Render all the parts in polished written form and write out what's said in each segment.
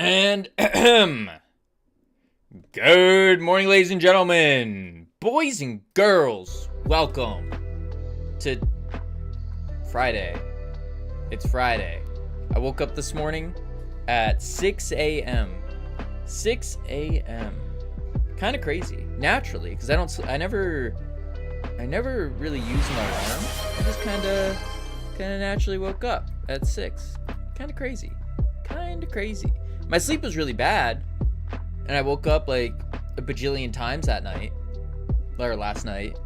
And good morning, ladies and gentlemen, boys and girls. Welcome to Friday. It's Friday. I woke up this morning at 6 a.m. 6 a.m. Kind of crazy, naturally, because I never really use an alarm. I just kind of naturally woke up at 6. Kind of crazy. My sleep was really bad, and I woke up like a bajillion times that night, or last night,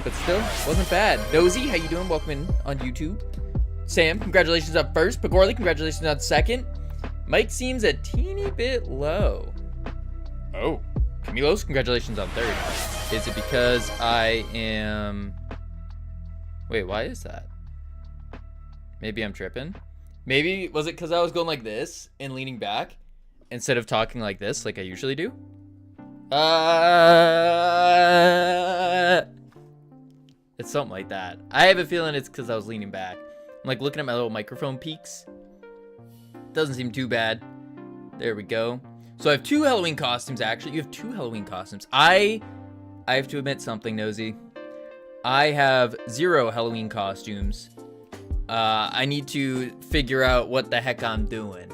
but still, wasn't bad. Nosy, how you doing? Welcome in on YouTube. Sam, congratulations on first. Pagorli, congratulations on second. Mike seems a teeny bit low. Oh, Camilos, congratulations on third. Is it because I am... Wait, why is that? Maybe I'm tripping. Maybe, was it because I was going like this and leaning back instead of talking like this like I usually do? It's something like that. I have a feeling it's because I was leaning back. I'm like looking at my little microphone peaks. Doesn't seem too bad. There we go. So I have 2 Halloween costumes, actually. You have 2 Halloween costumes. I have to admit something, Nosy. I have 0 Halloween costumes. I need to figure out what the heck I'm doing.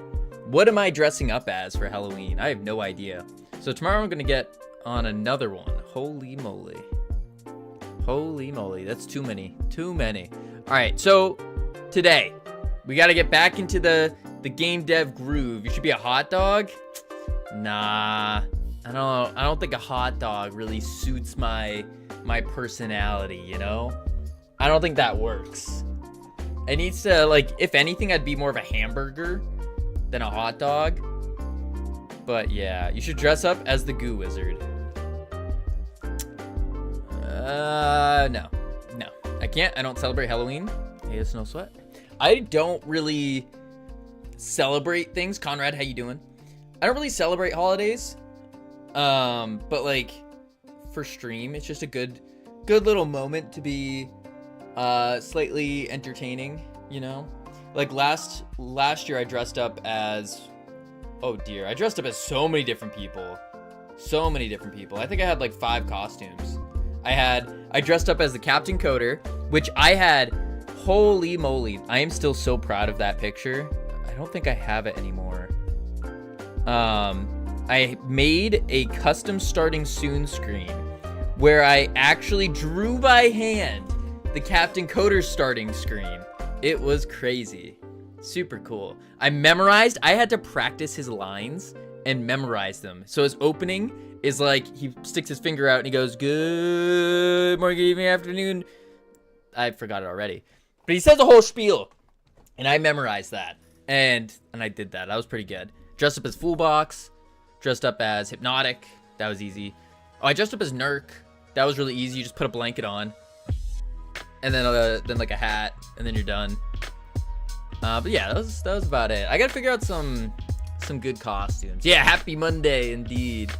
What am I dressing up as for Halloween? I have no idea. So tomorrow I'm going to get on another one. Holy moly. Holy moly. That's too many. Too many. All right. So today we got to get back into the game dev groove. You should be a hot dog. Nah. I don't think a hot dog really suits my personality, you know? I don't think that works. It needs to, like, if anything, I'd be more of a hamburger than a hot dog. But yeah, you should dress up as the Goo Wizard. No, I can't. I don't celebrate Halloween. Hey, it's no sweat. I don't really celebrate things. Conrad, how you doing? I don't really celebrate holidays. But like for stream, it's just a good little moment to be slightly entertaining, you know? Like last year I dressed up as, oh dear, I dressed up as so many different people. I think I had like 5 costumes. I dressed up as the Captain Coder, which I had, holy moly, I am still so proud of that picture. I don't think I have it anymore. I made a custom starting soon screen where I actually drew by hand the Captain Coder starting screen. It was crazy. Super cool. I had to practice his lines and memorize them. So his opening is like, he sticks his finger out and he goes, good morning, good evening, afternoon. I forgot it already. But he says a whole spiel. And I memorized that. And I did that. That was pretty good. Dressed up as Foolbox. Dressed up as Hypnotic. That was easy. Oh, I dressed up as Nurk. That was really easy. You just put a blanket on. And then like a hat, and then you're done. But yeah, that was about it. I gotta figure out some good costumes. Yeah, happy Monday indeed.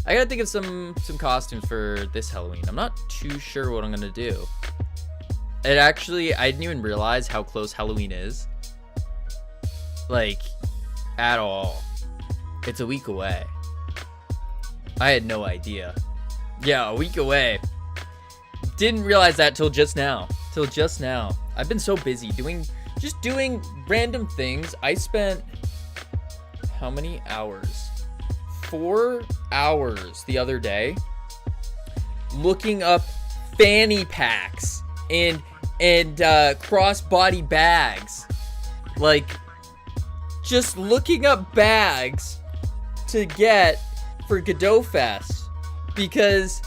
I gotta think of some costumes for this Halloween. I'm not too sure what I'm gonna do. I didn't even realize how close Halloween is. Like, at all. It's a week away. I had no idea. Yeah, a week away. Didn't realize that till just now. I've been so busy doing random things. I spent how many hours? 4 hours the other day looking up fanny packs and crossbody bags. Like, just looking up bags to get for Godot Fest because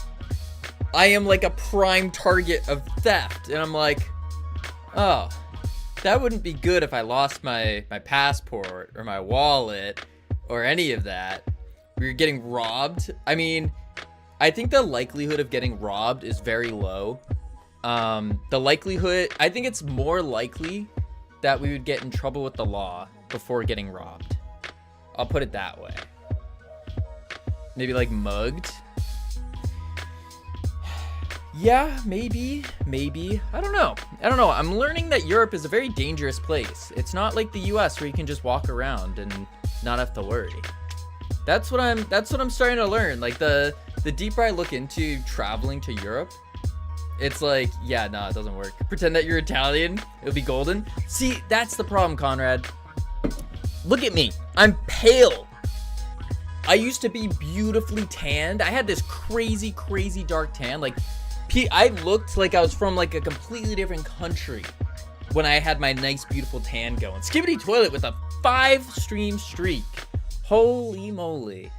I am like a prime target of theft. And I'm like, oh, that wouldn't be good if I lost my passport or my wallet or any of that. We were getting robbed. I mean, I think the likelihood of getting robbed is very low. I think it's more likely that we would get in trouble with the law before getting robbed. I'll put it that way. Maybe like mugged. Yeah, maybe. I don't know. I'm learning that Europe is a very dangerous place. It's not like the US where you can just walk around and not have to worry. That's what I'm starting to learn. Like the deeper I look into traveling to Europe, it's like, yeah, no, it doesn't work. Pretend that you're Italian, it'll be golden. See, that's the problem, Conrad. Look at me, I'm pale. I used to be beautifully tanned. I had this crazy dark tan. Like, I looked like I was from like a completely different country when I had my nice, beautiful tan going. Skibbity toilet with a 5-stream streak. Holy moly.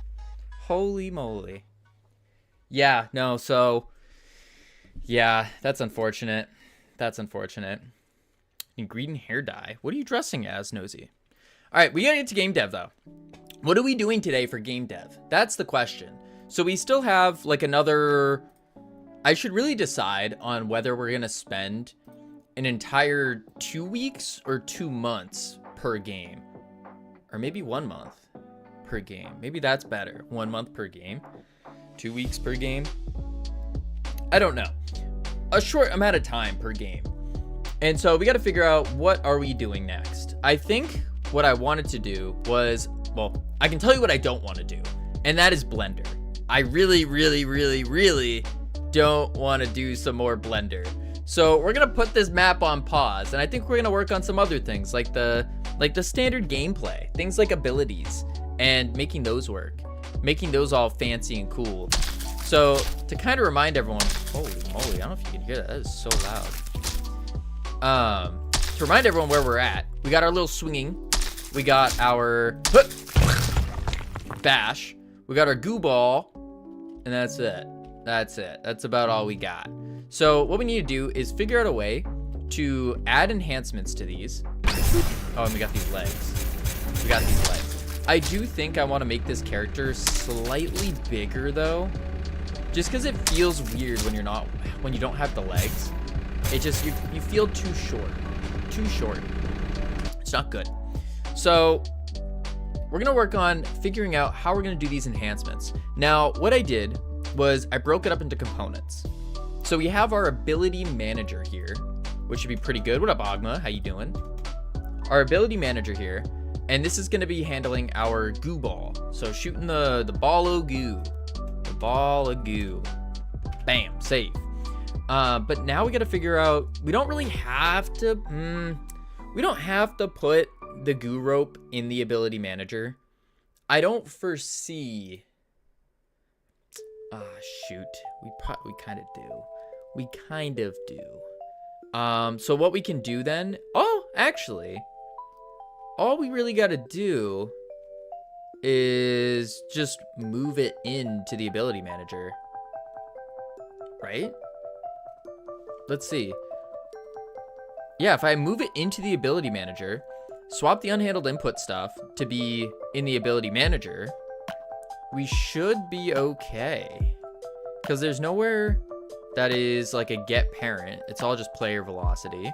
Holy moly. Yeah, no, so... yeah, that's unfortunate. That's unfortunate. Ingredient hair dye. What are you dressing as, Nosy? Alright, we gotta get to game dev, though. What are we doing today for game dev? That's the question. So we still have, like, another... I should really decide on whether we're gonna spend an entire 2 weeks or 2 months per game. Or maybe 1 month per game. Maybe that's better. 1 month per game. 2 weeks per game. I don't know. A short amount of time per game. And so we got to figure out what are we doing next. I think what I wanted to do was, well, I can tell you what I don't want to do. And that is Blender. I really don't want to do some more Blender. So we're going to put this map on pause. And I think we're going to work on some other things like the standard gameplay. Things like abilities and making those work. Making those all fancy and cool. So, to kind of remind everyone, holy moly, I don't know if you can hear that. That is so loud. To remind everyone where we're at, we got our little swinging. We got our bash. We got our goo ball. And that's it. That's it. That's about all we got. So, what we need to do is figure out a way to add enhancements to these. Oh, and we got these legs. We got these legs. I do think I want to make this character slightly bigger, though. Just because it feels weird when you don't have the legs. It just, you feel too short. Too short. It's not good. So, we're going to work on figuring out how we're going to do these enhancements. Now, what I did was I broke it up into components. So we have our ability manager here, which should be pretty good. What up, Agma? How you doing? Our ability manager here. And this is going to be handling our goo ball. So shooting the ball of goo. Ball of goo. Bam, safe. But now we got to figure out, we don't really have to, we don't have to put the goo rope in the ability manager. I don't foresee, shoot, we kind of do. We kind of do. So what we can do then, actually, all we really got to do is just move it into the ability manager, right? Let's see. Yeah, if I move it into the ability manager, swap the unhandled input stuff to be in the ability manager, we should be okay. Because there's nowhere that is like a get parent. It's all just player velocity.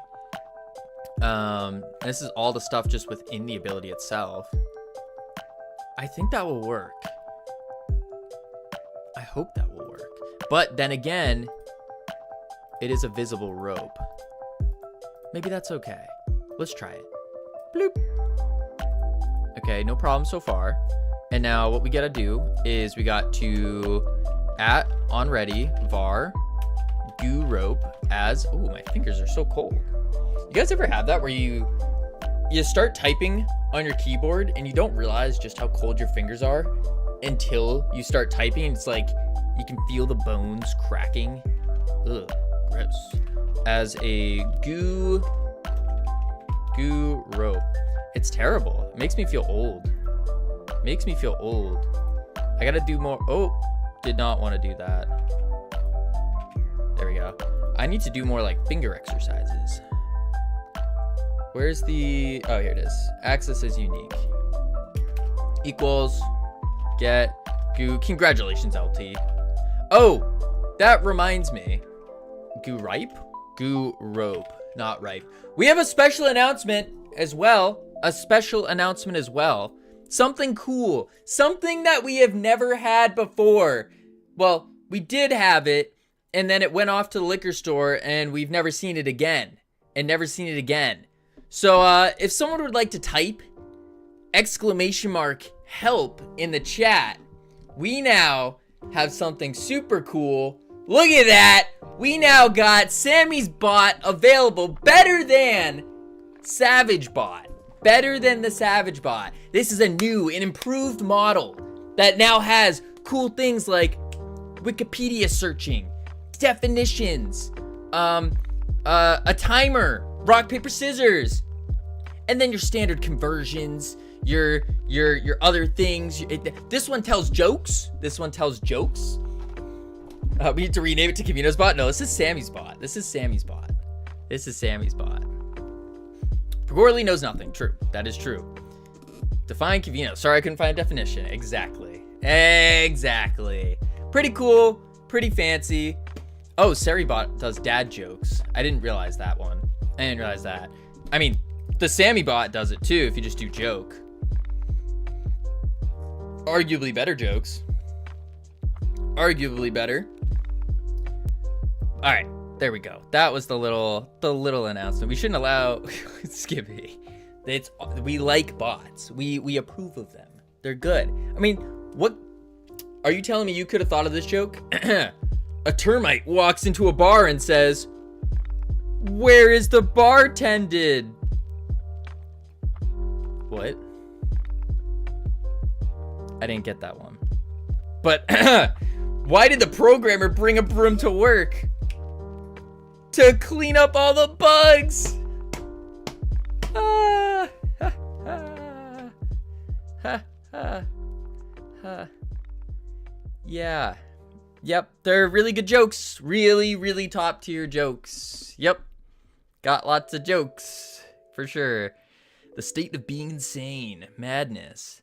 This is all the stuff just within the ability itself. I think that will work. I hope that will work. But then again, it is a visible rope. Maybe that's okay. Let's try it. Bloop. Okay, no problem so far. And now what we gotta do is we got to on ready var goo rope as, oh, my fingers are so cold. You guys ever have that where you start typing on your keyboard and you don't realize just how cold your fingers are until you start typing, and it's like you can feel the bones cracking? Ugh, gross. As a goo rope. It's terrible. It makes me feel old. Makes me feel old. I gotta do more. Oh, did not want to do that. There we go. I need to do more like finger exercises. Where's the, oh, here it is. Access is unique. Equals get goo. Congratulations, LT. Oh, that reminds me. Goo ripe? Goo rope, not ripe. We have a special announcement as well. A special announcement as well. Something cool. Something that we have never had before. Well, we did have it, and then it went off to the liquor store, and we've never seen it again. And never seen it again. So, if someone would like to type exclamation mark help in the chat, we now have something super cool. Look at that. We now got Sammy's bot available, better than Savage Bot. Better than the Savage Bot. This is a new and improved model that now has cool things like Wikipedia searching, definitions, a timer, rock, paper, scissors, and then your standard conversions, your other things. This one tells jokes. This one tells jokes. We need to rename it to Cavino's bot. No, this is Sammy's bot. This is Sammy's bot. This is Sammy's bot. Pagorli knows nothing. True. That is true. Define Cavino. Sorry, I couldn't find a definition. Exactly. Exactly. Pretty cool. Pretty fancy. Oh, Saribot does dad jokes. I didn't realize that one. I didn't realize that. I mean, the Sammy bot does it too if you just do joke. Arguably better jokes. Arguably better. All right, there we go. That was the little announcement. We shouldn't allow Skippy. We like bots. We approve of them. They're good. I mean, what are you telling me you could have thought of this joke? A termite walks into a bar and says, "Where is the bartended?" What? I didn't get that one. But why did the programmer bring a broom to work? To clean up all the bugs. Yeah. Yep, they're really good jokes. Really, really top tier jokes. Yep. Got lots of jokes. For sure. The state of being insane. Madness.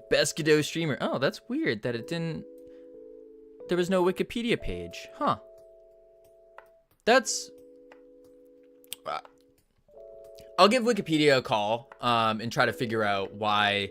Best Godot streamer. Oh, that's weird that it didn't... There was no Wikipedia page. Huh. That's... I'll give Wikipedia a call and try to figure out why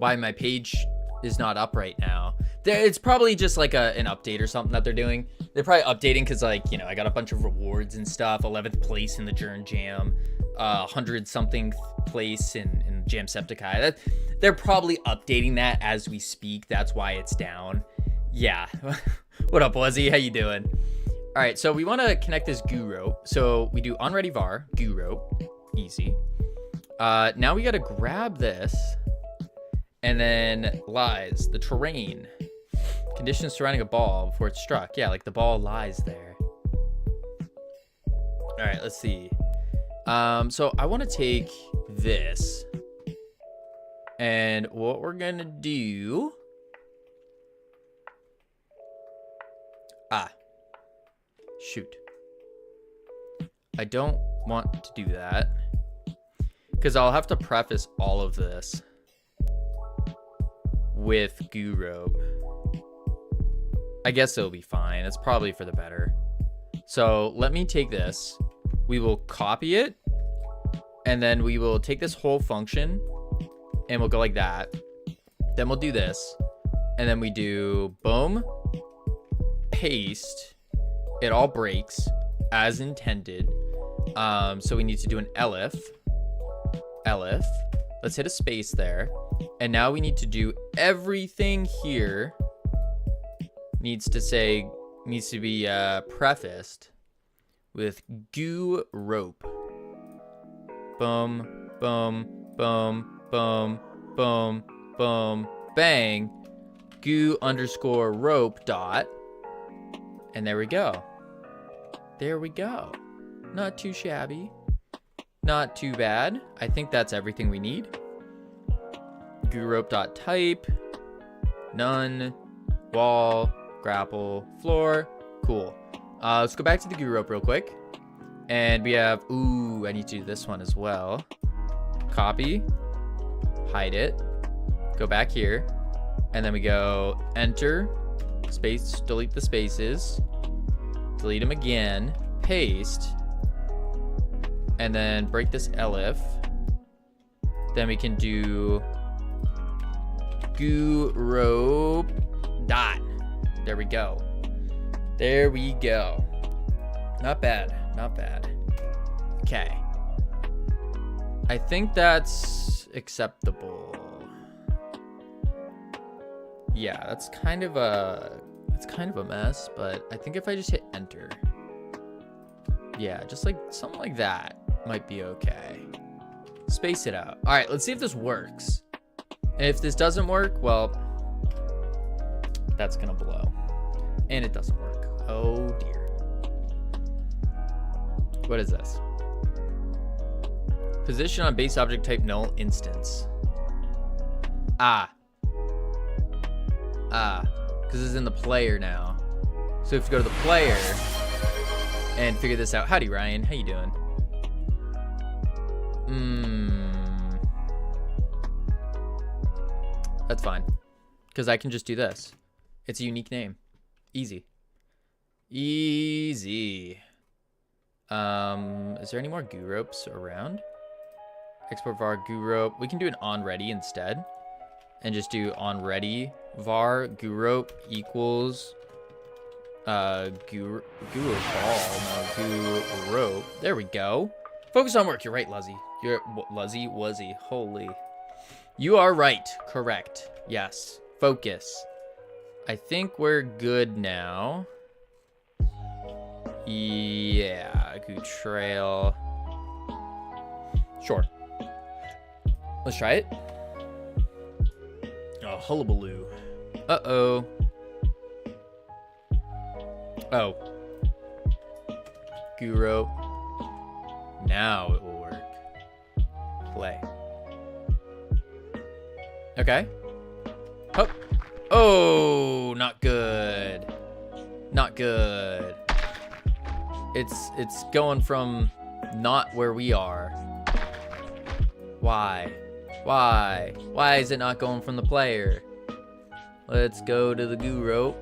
my page is not up right now. It's probably just like an update or something that they're doing. They're probably updating because, like, you know, I got a bunch of rewards and stuff. 11th place in the Jern Jam. 100-something place in Jamsepticeye. They're probably updating that as we speak. That's why it's down. Yeah. What up, Wuzzy? How you doing? All right, so we want to connect this goo rope. So we do onReady var, goo rope. Easy. Now we got to grab this. And then lies, the terrain. Conditions surrounding a ball before it's struck. Yeah, like the ball lies there. All right, let's see. So I want to take this. And what we're going to do... Shoot. I don't want to do that. Because I'll have to preface all of this with goo rope. I guess it'll be fine. It's probably for the better. So let me take this. We will copy it. And then we will take this whole function. And we'll go like that. Then we'll do this. And then we do boom. Paste. It all breaks as intended. So we need to do an elif. Elif. Let's hit a space there. And now we need to do everything here needs to be prefaced with goo rope. Boom, boom, boom, boom, boom, boom, bang. Goo underscore rope dot. And there we go. There we go. Not too shabby. Not too bad. I think that's everything we need. GooRope.type. None. Wall. Grapple. Floor. Cool. Let's go back to the goo rope real quick. And we have... Ooh, I need to do this one as well. Copy. Hide it. Go back here. And then we go enter. Space. Delete the spaces. Delete them again. Paste. And then break this elif. Then we can do goo rope dot. There we go. There we go. Not bad. Not bad. Okay. I think that's acceptable. Yeah, that's kind of a mess, but I think if I just hit enter, yeah, just like something like that might be okay. Space it out. All right, let's see if this works. And if this doesn't work, well, that's gonna blow. And it doesn't work. Oh dear. What is this? Position on base object type null instance. Because it's in the player now. So we have to go to the player and figure this out. Howdy, Ryan. How you doing? That's fine. Because I can just do this. It's a unique name. Easy. Easy. Is there any more goo ropes around? Export var goo rope. We can do an on ready instead. And just do on ready var goo rope equals goo rope. There we go. Focus on work. You're right, Luzzy. You're Wuzzy. Holy. You are right. Correct. Yes. Focus. I think we're good now. Yeah. Goo trail. Sure. Let's try it. Oh, hullabaloo. Uh-oh. Oh. Goo rope. Now it will work. Play. Okay. Oh. Oh, not good. Not good. It's going from not where we are. Why? Why? Why is it not going from the player? Let's go to the goo rope.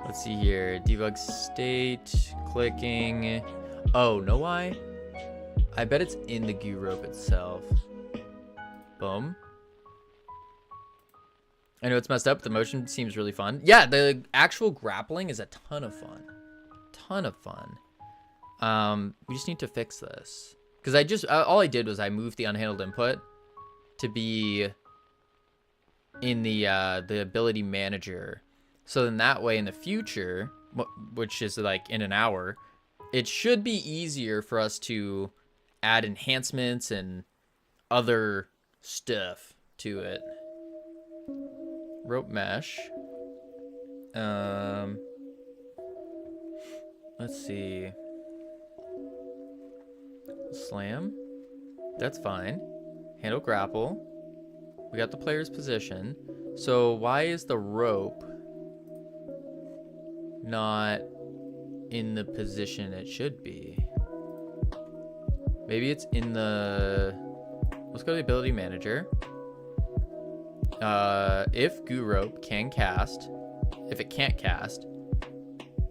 Let's see here. Debug state. Clicking. Oh, know why? I bet it's in the goo rope itself. Boom. I know it's messed up. The motion seems really fun. Yeah, the actual grappling is a ton of fun. Ton of fun. We just need to fix this. Because all I did was I moved the unhandled input to be in the ability manager. So then that way in the future, which is like in an hour, it should be easier for us to add enhancements and other stuff to it. Rope mesh. Let's see. Slam. That's fine. Handle grapple. We got the player's position. So why is the rope not in the position it should be? Maybe it's in the... Let's go to the ability manager. If goo rope can cast. If it can't cast.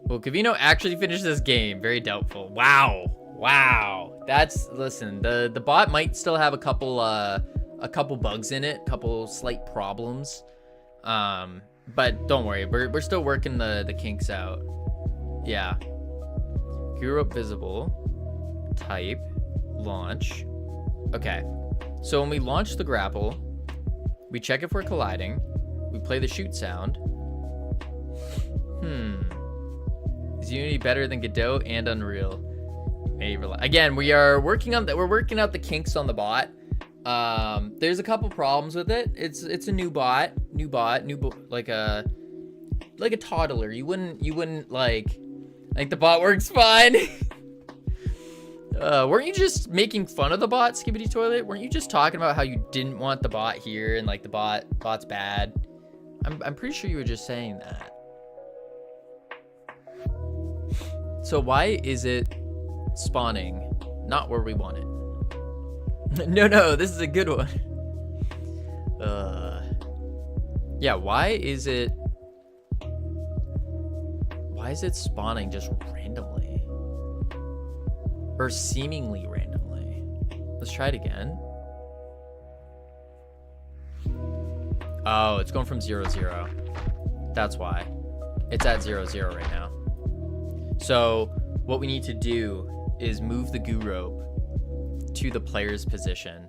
Will Cavino actually finish this game? Very doubtful. Wow. Wow. That's, listen, the bot might still have a couple bugs in it, couple slight problems. But don't worry, we're still working the kinks out. Yeah. Goo rope visible. Type. Launch. Okay. So when we launch the grapple, we check if we're colliding. We play the shoot sound. Is Unity better than Godot and Unreal? Again, we're working out the kinks on the bot. There's a couple problems with it. It's a new bot, like a toddler. You wouldn't like the bot works fine. Weren't you just making fun of the bot, Skibbity Toilet? Weren't you just talking about how you didn't want the bot here and like the bot's bad? I'm pretty sure you were just saying that. So why is it spawning not where we want it? No, this is a good one. Yeah, why is it spawning just randomly? Or seemingly randomly? Let's try it again. Oh, it's going from 0, 0. That's why. It's at 0, 0 right now. So what we need to do is move the goo rope to the player's position.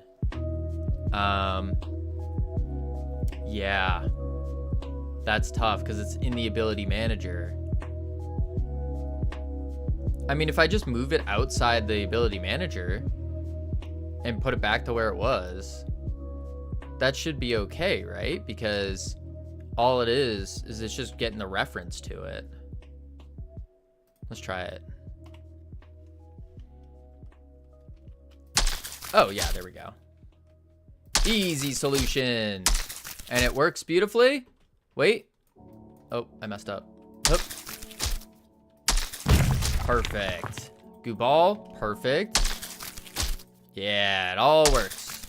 Yeah, that's tough because it's in the ability manager. I mean, if I just move it outside the ability manager and put it back to where it was, that should be okay, right? Because all it is it's just getting the reference to it. Let's try it. Oh yeah, there we go. Easy solution. And it works beautifully. Wait. Oh, I messed up. Oh. Perfect. Goo ball. Perfect. Yeah, it all works.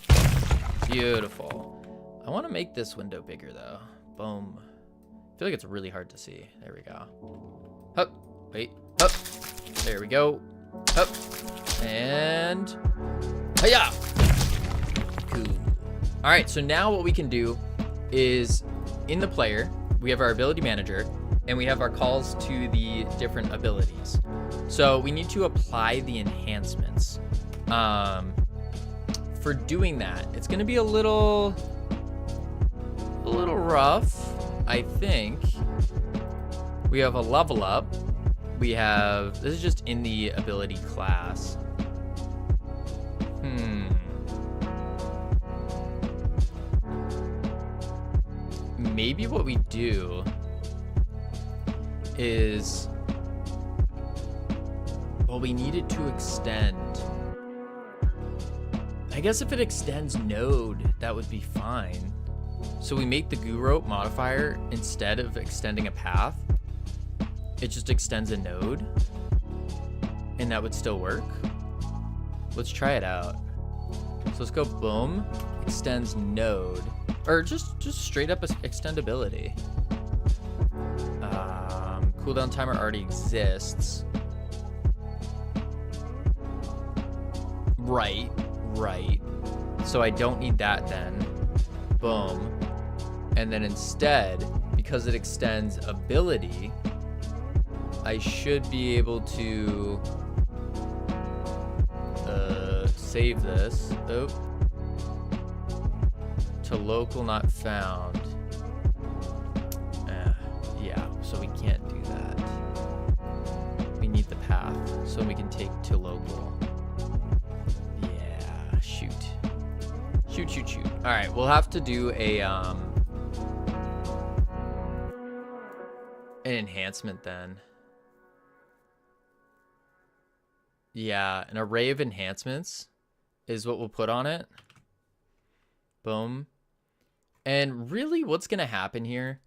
Beautiful. I want to make this window bigger though. Boom. I feel like it's really hard to see. There we go. Up. Wait. Up. There we go. Up. And hiya. Cool. All right, so now what we can do is in the player, we have our ability manager and we have our calls to the different abilities. So we need to apply the enhancements. For doing that, it's going to be a little rough, I think. We have a level up. We have, this is just in the ability class. Maybe what we do is, well, we need it to extend. I guess if it extends node, that would be fine. So we make the goo rope modifier, instead of extending a path, it just extends a node, and that would still work. Let's try it out. So let's go boom, extends node, or just straight up extendability. Cooldown timer already exists. Right. So I don't need that then. Boom. And then instead, because it extends ability, I should be able to save this. Oh. To local not found. Yeah, so we can't do that. We need the path so we can take to local. Yeah, shoot. Shoot. All right, we'll have to do an enhancement then. Yeah, an array of enhancements is what we'll put on it. Boom. And really what's going to happen here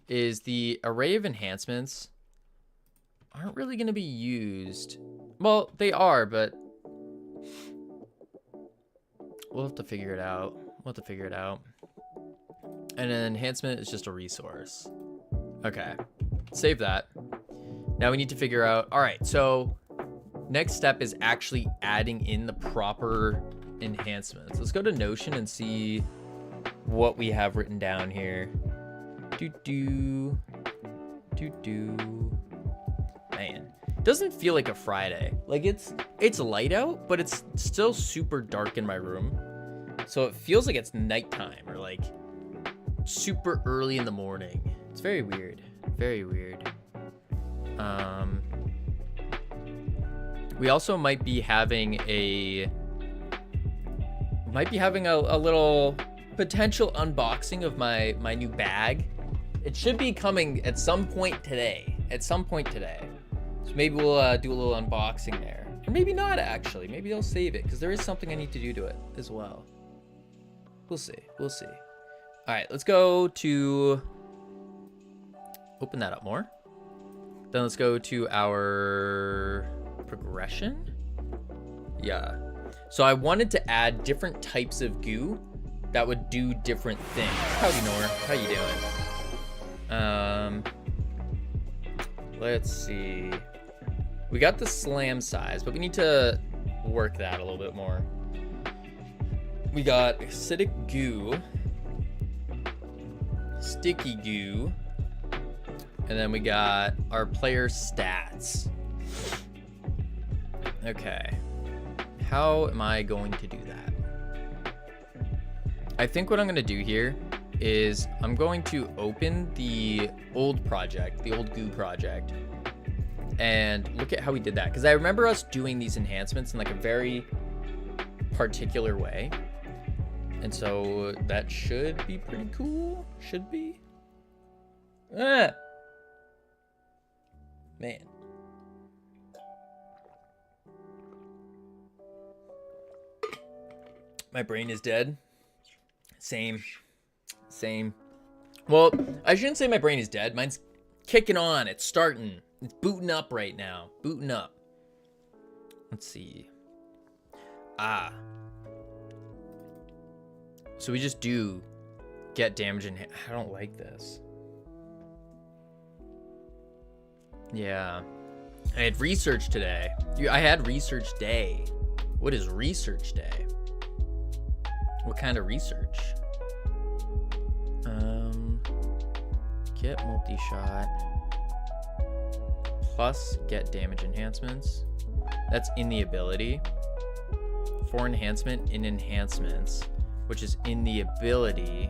is the array of enhancements aren't really going to be used. Well, they are, but we'll have to figure it out. And an enhancement is just a resource. Okay, save that. Now we need to figure out, all right, so next step is actually adding in the proper enhancements. Let's go to Notion and see what we have written down here. Man, it doesn't feel like a Friday. Like it's light out, but it's still super dark in my room. So it feels like it's nighttime or like super early in the morning. It's very weird. We also might be having a little potential unboxing of my new bag. It should be coming at some point today. So maybe we'll do a little unboxing there. Or maybe not, actually. Maybe they'll save it because there is something I need to do to it as well. We'll see. All right, let's go to open that up more. Then let's go to our progression. Yeah. So I wanted to add different types of goo that would do different things. Howdy, Nor. How you doing? Let's see. We got the slam size, but we need to work that a little bit more. We got acidic goo, sticky goo, and then we got our player stats. Okay. How am I going to do that? I think what I'm going to do here is I'm going to open the old project, the old Goo project, and look at how we did that. Because I remember us doing these enhancements in like a very particular way. And so that should be pretty cool. Should be. Man. My brain is dead. Same. Well, I shouldn't say my brain is dead. Mine's kicking on. It's starting. It's booting up right now. Booting up. Let's see. So we just do get damage in. I don't like this. Yeah. I had research today. I had research day. What is research day? What kind of research? Get multi-shot plus get damage enhancements. That's in the ability. For enhancement in enhancements, which is in the ability.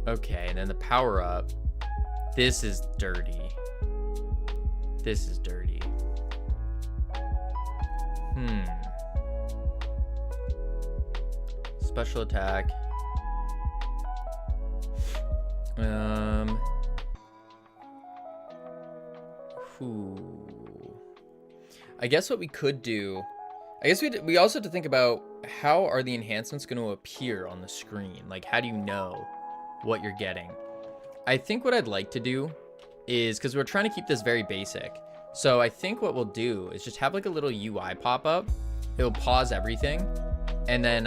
Okay, and then the power up. This is dirty. This is dirty. Special attack. I guess what we could do, I guess we also have to think about how are the enhancements going to appear on the screen? Like, how do you know what you're getting? I think what I'd like to do is, because we're trying to keep this very basic, so I think what we'll do is just have like a little UI pop up. It'll pause everything, and then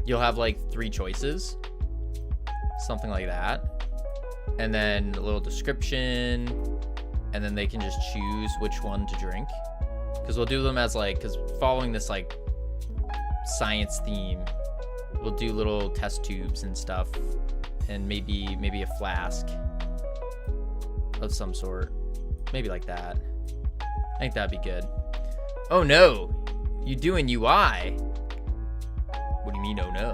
you'll have like 3 choices, something like that, and then a little description, and then they can just choose which one to drink, because we'll do them as like, because following this like science theme, we'll do little test tubes and stuff, and maybe a flask of some sort, maybe like that. I think that'd be good. Oh no, you doing UI? What do you mean, oh no?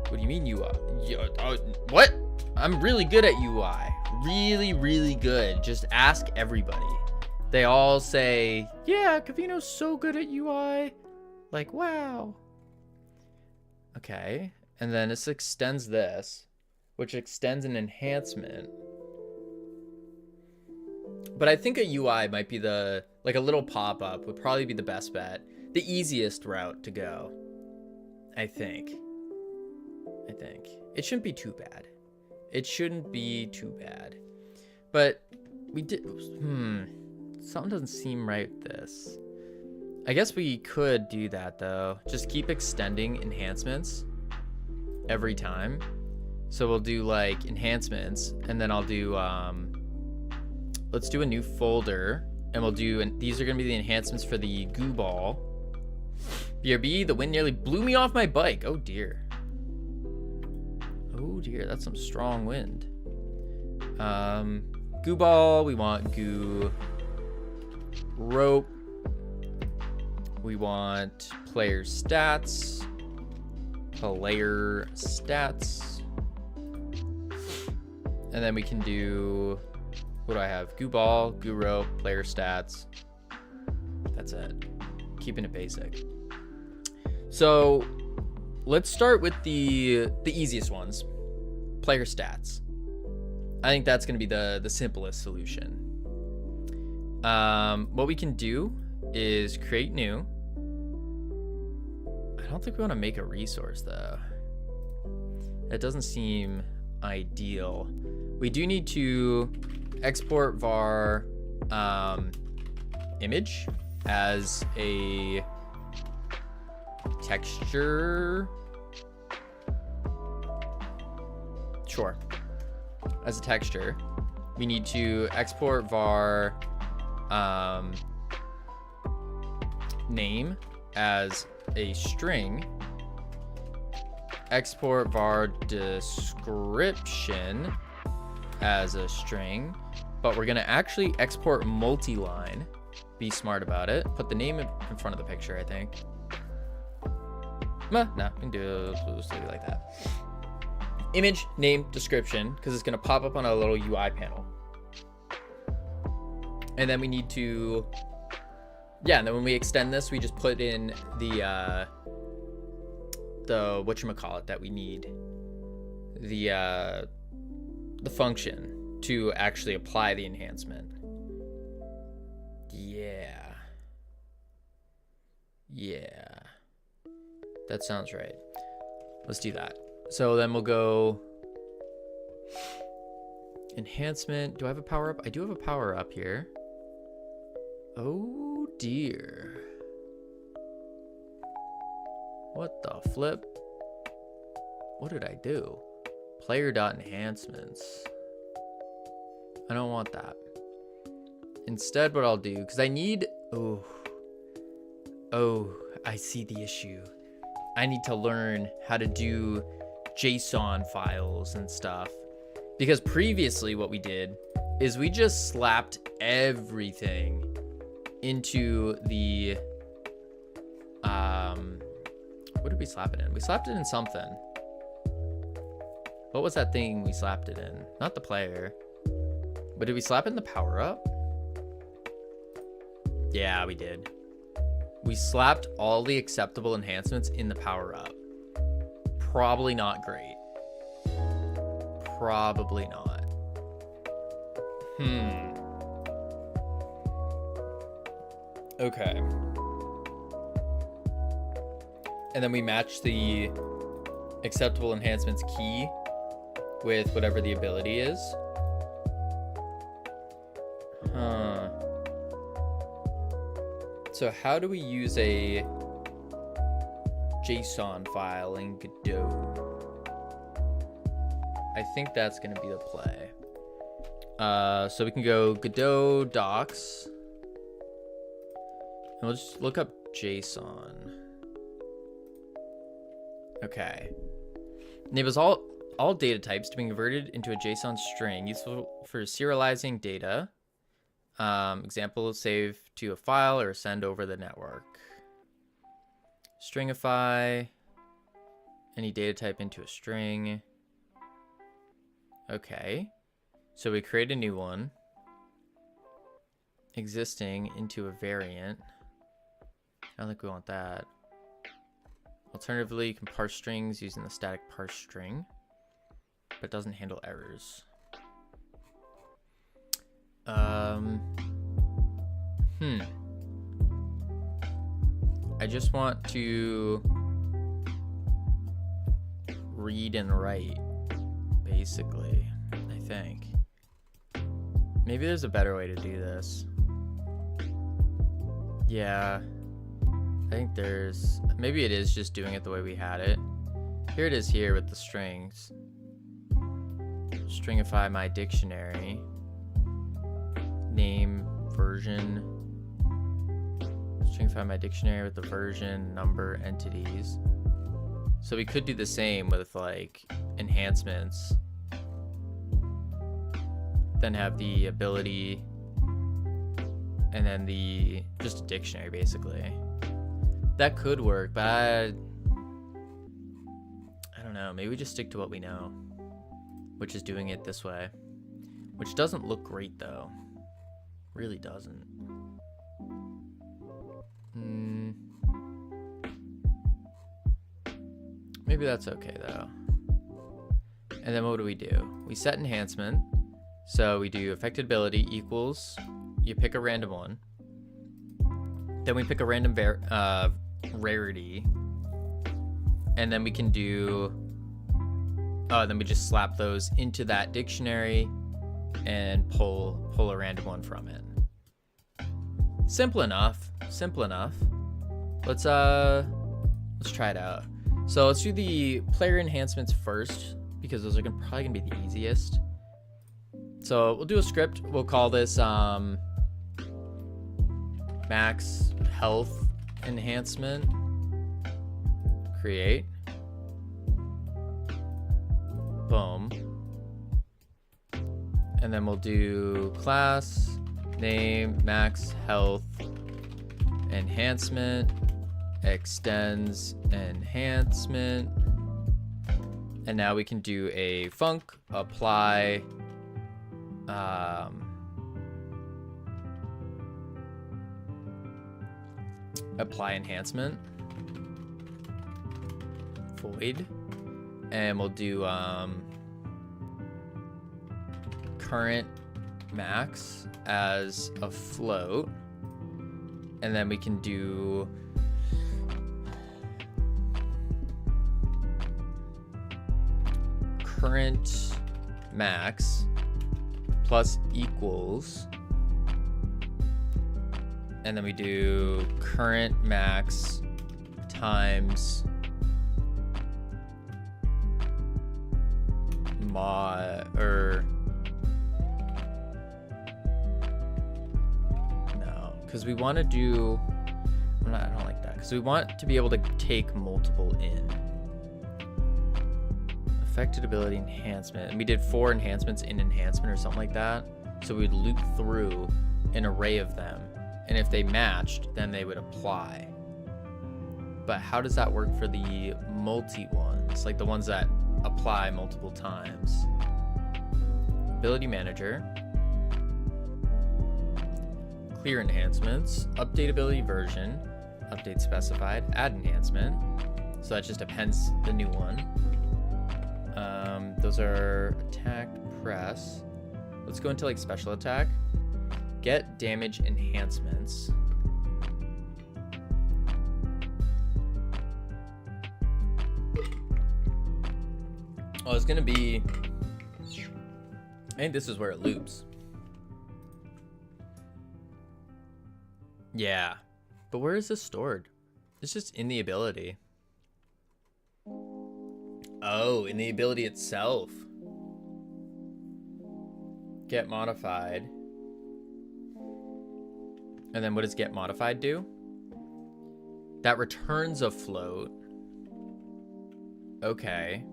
What do you mean UI? What? I'm really good at UI. Really good. Just ask everybody. They all say, yeah, Cavino's so good at UI. Like, wow. Okay. And then this extends this, which extends an enhancement. But I think a UI might be like a little pop-up would probably be the best bet. The easiest route to go. I think. It shouldn't be too bad. But we did, something doesn't seem right with this. I guess we could do that though. Just keep extending enhancements every time. So we'll do like enhancements, and then I'll do, let's do a new folder, and we'll do, and these are gonna be the enhancements for the goo ball. BRB, the wind nearly blew me off my bike. Oh dear. Oh dear, that's some strong wind. Goo ball, we want goo rope. We want player stats. And then we can do, what do I have? Goo ball, goo rope, player stats. That's it. Keeping it basic. So let's start with the easiest ones. Player stats. I think that's going to be the simplest solution. What we can do is create new. I don't think we want to make a resource though. That doesn't seem ideal. We do need to export var image as a texture. Sure. As a texture. We need to export var name as a string. Export var description as a string, but we're gonna actually export multi-line be smart about it. Put the name in front of the picture, I think. No, we can do it like that. Image, name, description, because it's going to pop up on a little UI panel. And then we need to, yeah, and then when we extend this, we just put in the whatchamacallit that we need. The function to actually apply the enhancement. Yeah. That sounds right. Let's do that. So then we'll go enhancement. Do I have a power up? I do have a power up here. Oh dear. What the flip? What did I do? Player dot enhancements. I don't want that. Instead, what I'll do, because I need, oh, I see the issue. I need to learn how to do JSON files and stuff. Because previously what we did is we just slapped everything into the, what did we slap it in? We slapped it in something. What was that thing we slapped it in? Not the player. But did we slap it in the power up? Yeah, we did. We slapped all the acceptable enhancements in the power up. Probably not great. Probably not. Okay. And then we match the acceptable enhancements key with whatever the ability is. So how do we use a JSON file in Godot? I think that's going to be the play. So we can go Godot docs. And we'll just look up JSON. Okay. Enables all data types to be converted into a JSON string, useful for serializing data. Example, save to a file or send over the network. Stringify any data type into a string. Okay. So we create a new one. Existing into a variant. I don't think we want that. Alternatively, you can parse strings using the static parse string, but it doesn't handle errors. I just want to read and write, basically, I think. Maybe there's a better way to do this. Yeah, I think there's, maybe it is just doing it the way we had it. Here it is here with the strings. Stringify my dictionary. Name, version. Stringify my dictionary with the version, number, entities. So we could do the same with like enhancements. Then have the ability and then the just a dictionary basically. That could work, but I don't know. Maybe we just stick to what we know, which is doing it this way, which doesn't look great though. Really doesn't. Maybe that's okay though. And then what do? We set enhancement. So we do affected ability equals, you pick a random one. Then we pick a random rarity. And then we can do, then we just slap those into that dictionary and pull a random one from it. Simple enough. Let's try it out. So let's do the player enhancements first, because those are probably gonna be the easiest. So we'll do a script. We'll call this max health enhancement. Create. Boom. And then we'll do class Name, max health, enhancement, extends enhancement. And now we can do a func, apply, apply enhancement, void, and we'll do current max as a float, and then we can do current max plus equals, and then we do current max times mod, or no, because we want to do, I don't like that, because we want to be able to take multiple in. Affected ability enhancement, and we did 4 enhancements in enhancement or something like that, so we would loop through an array of them, and if they matched, then they would apply. But how does that work for the multi ones, like the ones that apply multiple times? Ability manager, clear enhancements, update ability version, update specified, add enhancement, so that just appends the new one. Those are attack, press. Let's go into like special attack, get damage enhancements. Oh, it's gonna be, I think this is where it loops. Yeah, but where is this stored? It's just in the ability. Oh, in the ability itself. Get modified. And then what does get modified do? That returns a float. Okay.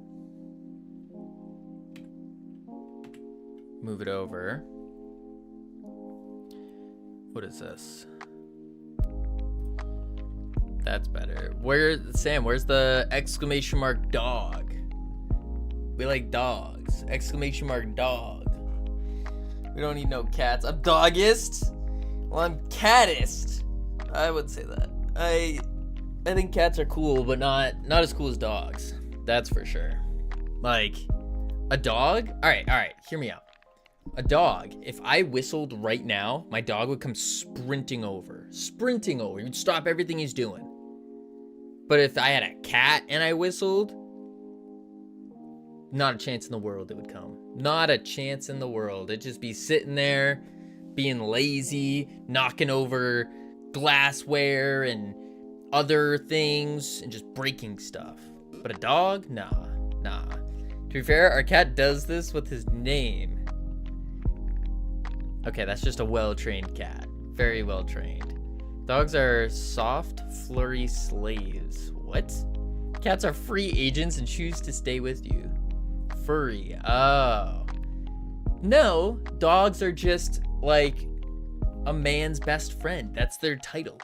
Move it over. What is this? That's better. Sam, where's the exclamation mark dog? We like dogs. Exclamation mark dog. We don't need no cats. I'm doggist. Well, I'm catist. I would say that. I think cats are cool, but not as cool as dogs. That's for sure. Like, a dog? All right, hear me out. A dog, if I whistled right now, my dog would come sprinting over. He'd stop everything he's doing. But if I had a cat and I whistled, not a chance in the world it would come. Not a chance in the world. It'd just be sitting there, being lazy, knocking over glassware and other things, and just breaking stuff. But a dog? Nah. To be fair, our cat does this with his name. Okay, that's just a well-trained cat. Very well-trained. Dogs are soft, flurry slaves. What? Cats are free agents and choose to stay with you. Furry. Oh. No, dogs are just like a man's best friend. That's their title.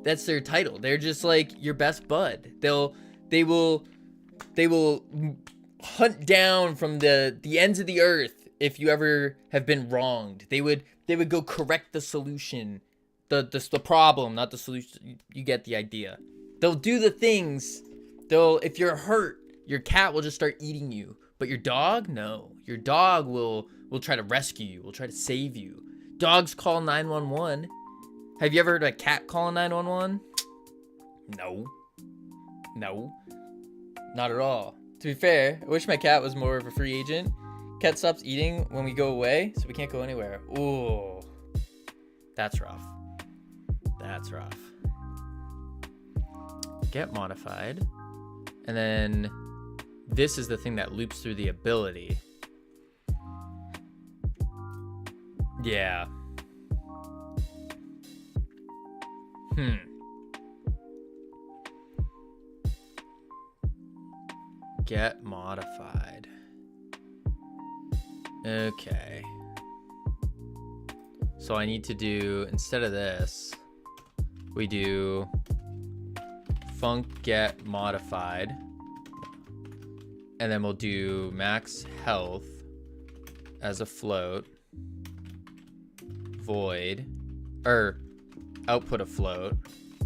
They're just like your best bud. They will hunt down from the ends of the earth if you ever have been wronged. They would go correct the solution. The problem, not the solution. You get the idea. They'll do the things. If you're hurt, your cat will just start eating you. But your dog, no. Your dog will try to rescue you. Will try to save you. Dogs call 911. Have you ever heard of a cat calling 911? No. Not at all. To be fair, I wish my cat was more of a free agent. Cat stops eating when we go away, so we can't go anywhere. Ooh. That's rough. Get modified. And then this is the thing that loops through the ability. Yeah. Get modified. Okay. So I need to do, instead of this, we do func get modified. And then we'll do max health as a float. Void, or output a float.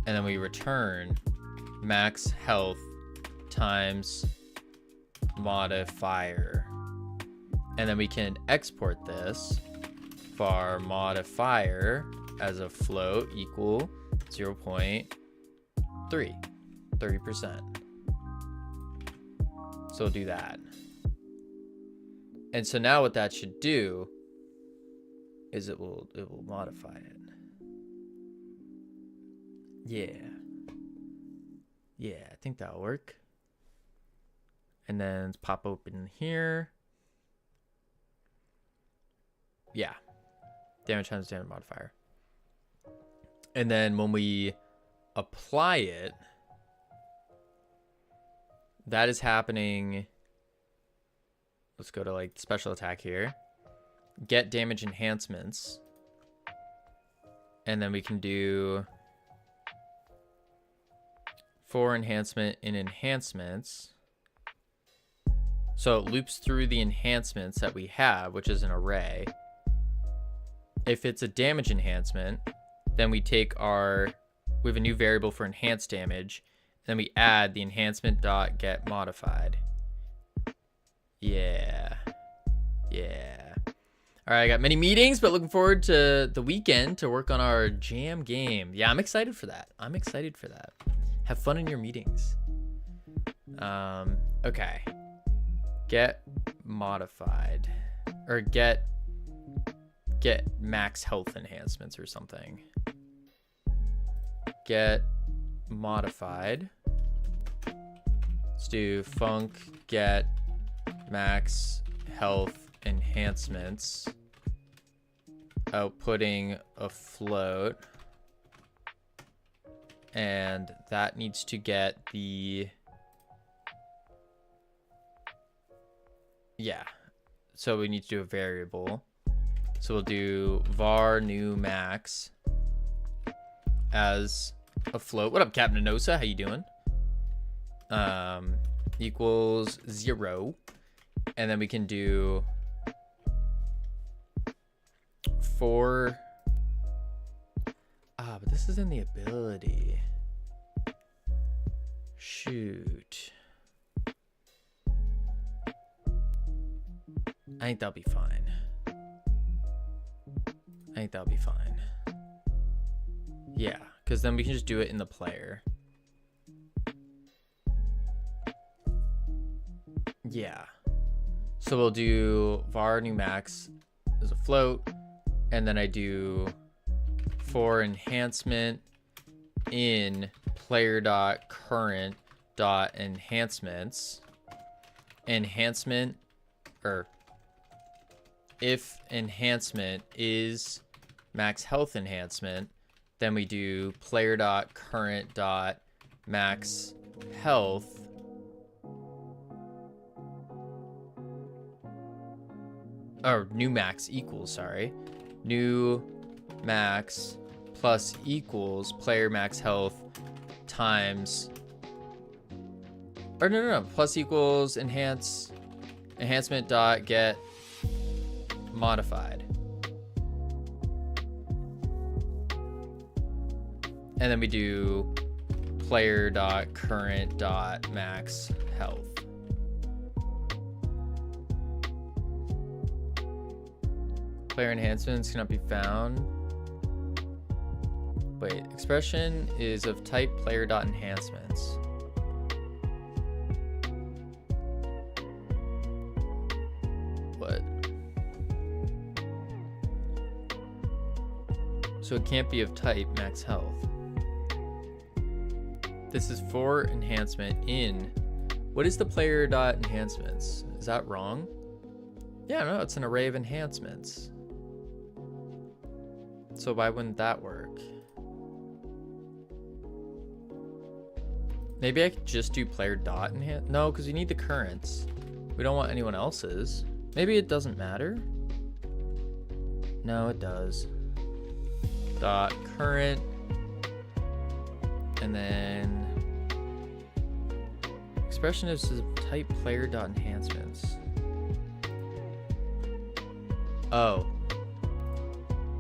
And then we return max health times modifier. And then we can export this var modifier as a float equal 0.3, 30%. So we'll do that. And so now what that should do is it will modify it. Yeah, I think that'll work. And then let's pop open here. Yeah. Damage times damage modifier. And then when we apply it, that is happening. Let's go to like special attack here. Get damage enhancements. And then we can do for enhancement in enhancements. So it loops through the enhancements that we have, which is an array. If it's a damage enhancement, then we take we have a new variable for enhanced damage. Then we add the enhancement dot get modified. Yeah. All right, I got many meetings, but looking forward to the weekend to work on our jam game. Yeah, I'm excited for that. Have fun in your meetings. Okay. Get modified, or get max health enhancements or something. Get modified. Let's do func get max health enhancements, outputting a float, and that needs to get the so we need to do a variable. So we'll do var new max as a float. What up, Captain Anosa? How you doing? Equals 0. And then we can do for but this is in the ability. Shoot. I think that'll be fine. Yeah, because then we can just do it in the player. Yeah. So we'll do var new max as a float, and then I do for enhancement in player.current.enhancements. Enhancement, or if enhancement is max health enhancement, then we do player.current.max health or new max equals, new max plus equals player max health times, or no, plus equals enhancement dot get modified. And then we do player.current.max health. Player enhancements cannot be found. Wait, expression is of type player.enhancements. What? So it can't be of type max health. This is for enhancement in. What is the player.enhancements? Is that wrong? Yeah, no, it's an array of enhancements. So why wouldn't that work? Maybe I could just do player.enhance. No, because we need the currents. We don't want anyone else's. Maybe it doesn't matter. No, it does. dot current, and then expression is type player dot enhancements. Oh,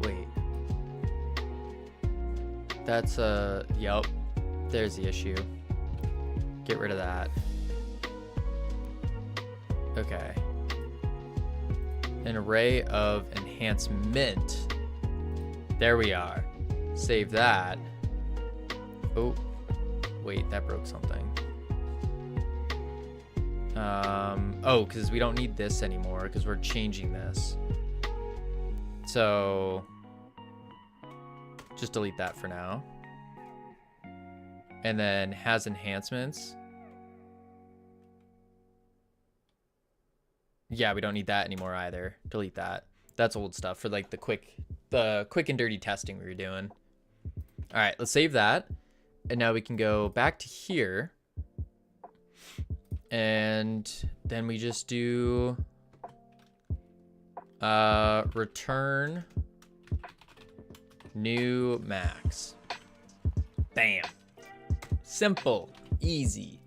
wait, that's yep, there's the issue. Get rid of that. Okay, an array of enhancement. There we are. Save that. Oh, wait, that broke something. Oh, because we don't need this anymore because we're changing this. So just delete that for now. And then has enhancements. Yeah, we don't need that anymore either. Delete that. That's old stuff for like the quick and dirty testing we were doing. All right, let's save that. And now we can go back to here. And then we just do return new max. Bam. Simple, easy.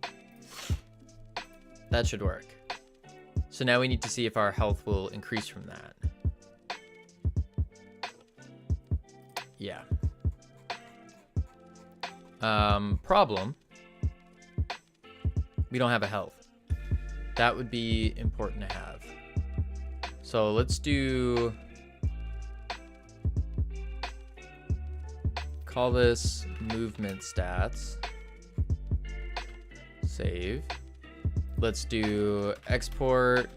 That should work. So now we need to see if our health will increase from that. Yeah. Problem. We don't have a health. That would be important to have. So let's do, call this movement stats. Save. Let's do export.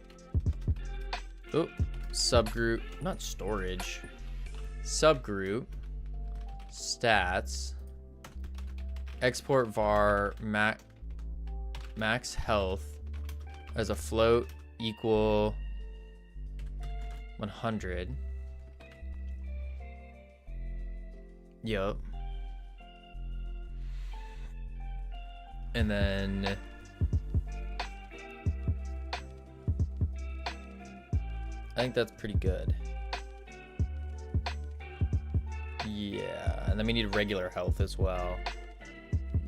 Oh, subgroup, not storage. Subgroup stats. Export var max health as a float equal 100. Yup. And then I think that's pretty good. Yeah, and then we need regular health as well,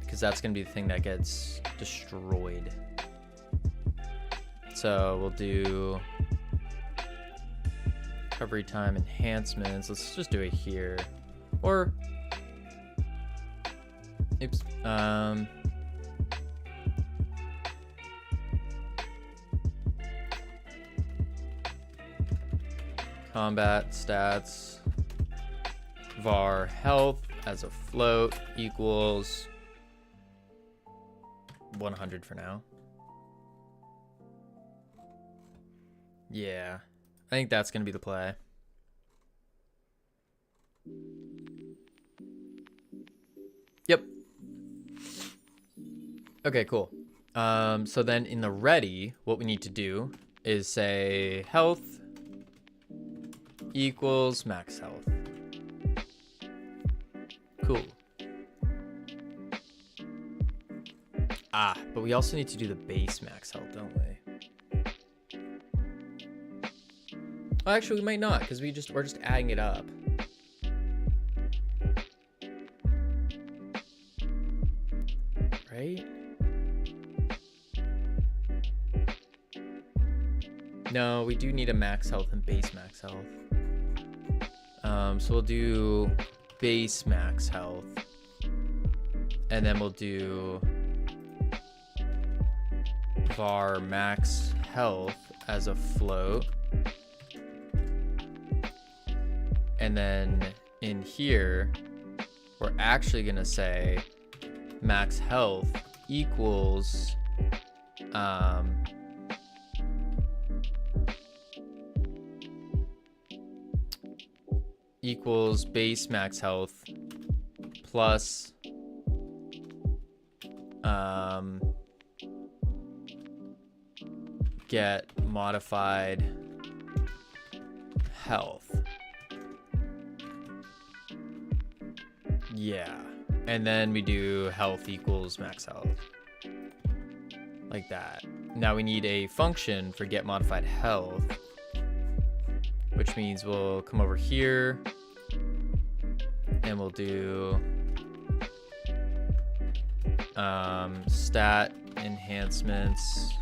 because that's gonna be the thing that gets destroyed. So we'll do recovery time enhancements. Let's just do it here. Or, oops. Combat stats var health as a float equals 100 for now. Yeah, I think that's gonna be the play. Yep. Okay, cool. So then in the ready, what we need to do is say health equals max health. Cool. Ah, but we also need to do the base max health, don't we? Oh, actually, we might not, because we're just adding it up. Right? No, we do need a max health and base max health. So we'll do base max health, and then we'll do var max health as a float, and then in here we're actually gonna say max health equals equals base max health plus get modified health. Yeah, and then we do health equals max health, like that. Now we need a function for get modified health, which means we'll come over here And we'll do stat enhancements.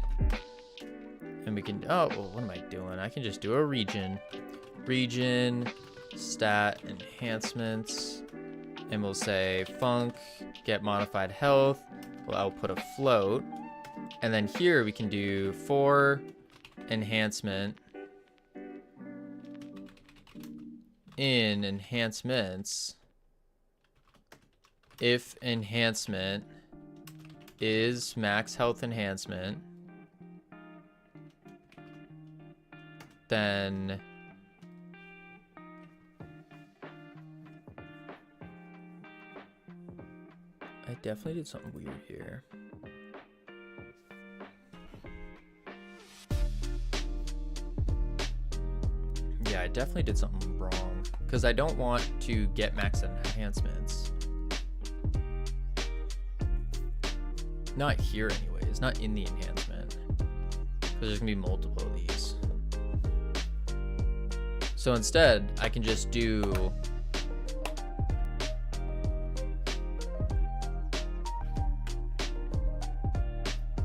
And we can, oh, well, what am I doing? I can just do a region. Region, stat enhancements. And we'll say func, get modified health. We'll output a float. And then here we can do for enhancement in enhancements. If enhancement is max health enhancement, then I definitely did something weird here. Yeah, I definitely did something wrong because I don't want to get max enhancements. Not here anyways, not in the enhancement. Because there's gonna be multiple of these. So instead, I can just do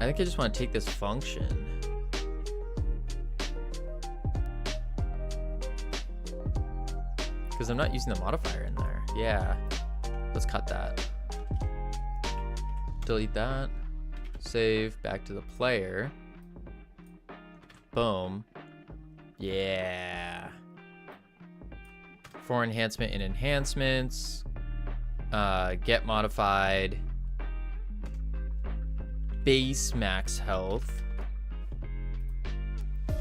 I think I just want to take this function because I'm not using the modifier in there. Yeah, let's cut that. Delete that. Save back to the player. Boom. Yeah. For enhancement in enhancements. Get modified. Base max health.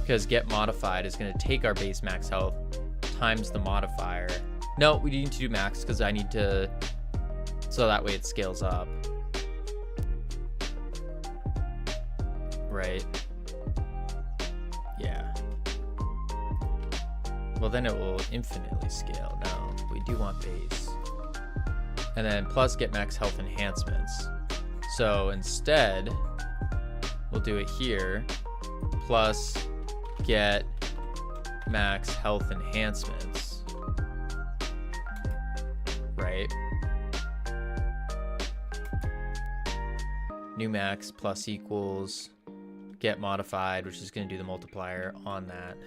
Because get modified is going to take our base max health times the modifier. No, we need to do max because I need to, so that way it scales up. Right. Yeah. Well, then it will infinitely scale. No, we do want base. And then plus get max health enhancements. So instead, we'll do it here, plus get max health enhancements, right? New max plus equals get modified, which is going to do the multiplier on that.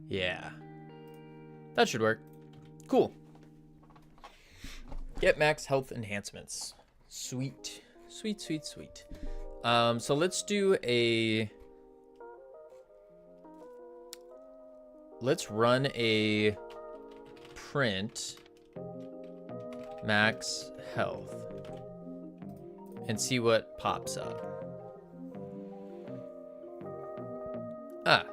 Yeah, that should work. Cool. Get max health enhancements. Sweet, sweet, sweet, sweet. So let's do a, let's run a print max health and see what pops up. Ah.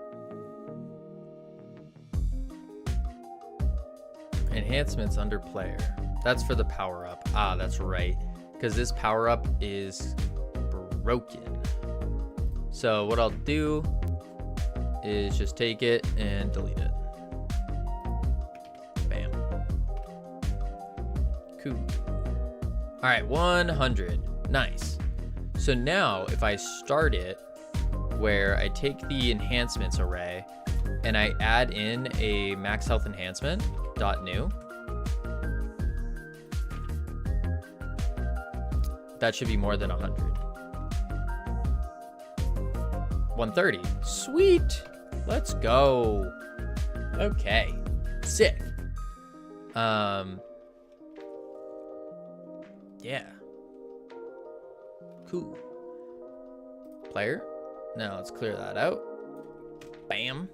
Enhancements under player. That's for the power up. Ah, that's right. Because this power up is broken. So what I'll do is just take it and delete it. Bam. Cool. All right, 100. Nice. So now if I start it where I take the enhancements array and I add in a max health enhancement dot new, that should be more than 100. 130. Sweet. Let's go. Okay. Sick. Yeah. Cool. Player. Now let's clear that out. Bam.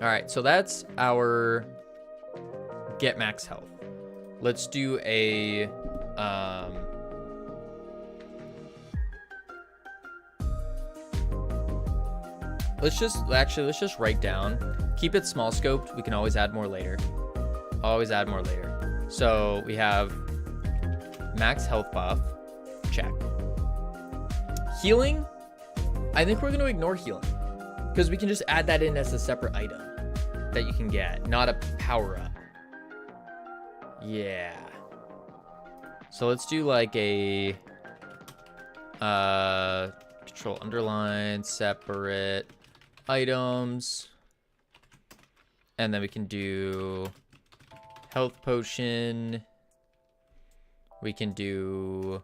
All right, so that's our get max health. Let's do a let's just write down, keep it small scoped. We can always add more later. Always add more later. So we have max health buff, check. Healing, I think we're going to ignore healing because we can just add that in as a separate item that you can get, not a power up. Yeah. So let's do like a control underline separate items. And then we can do health potion. We can do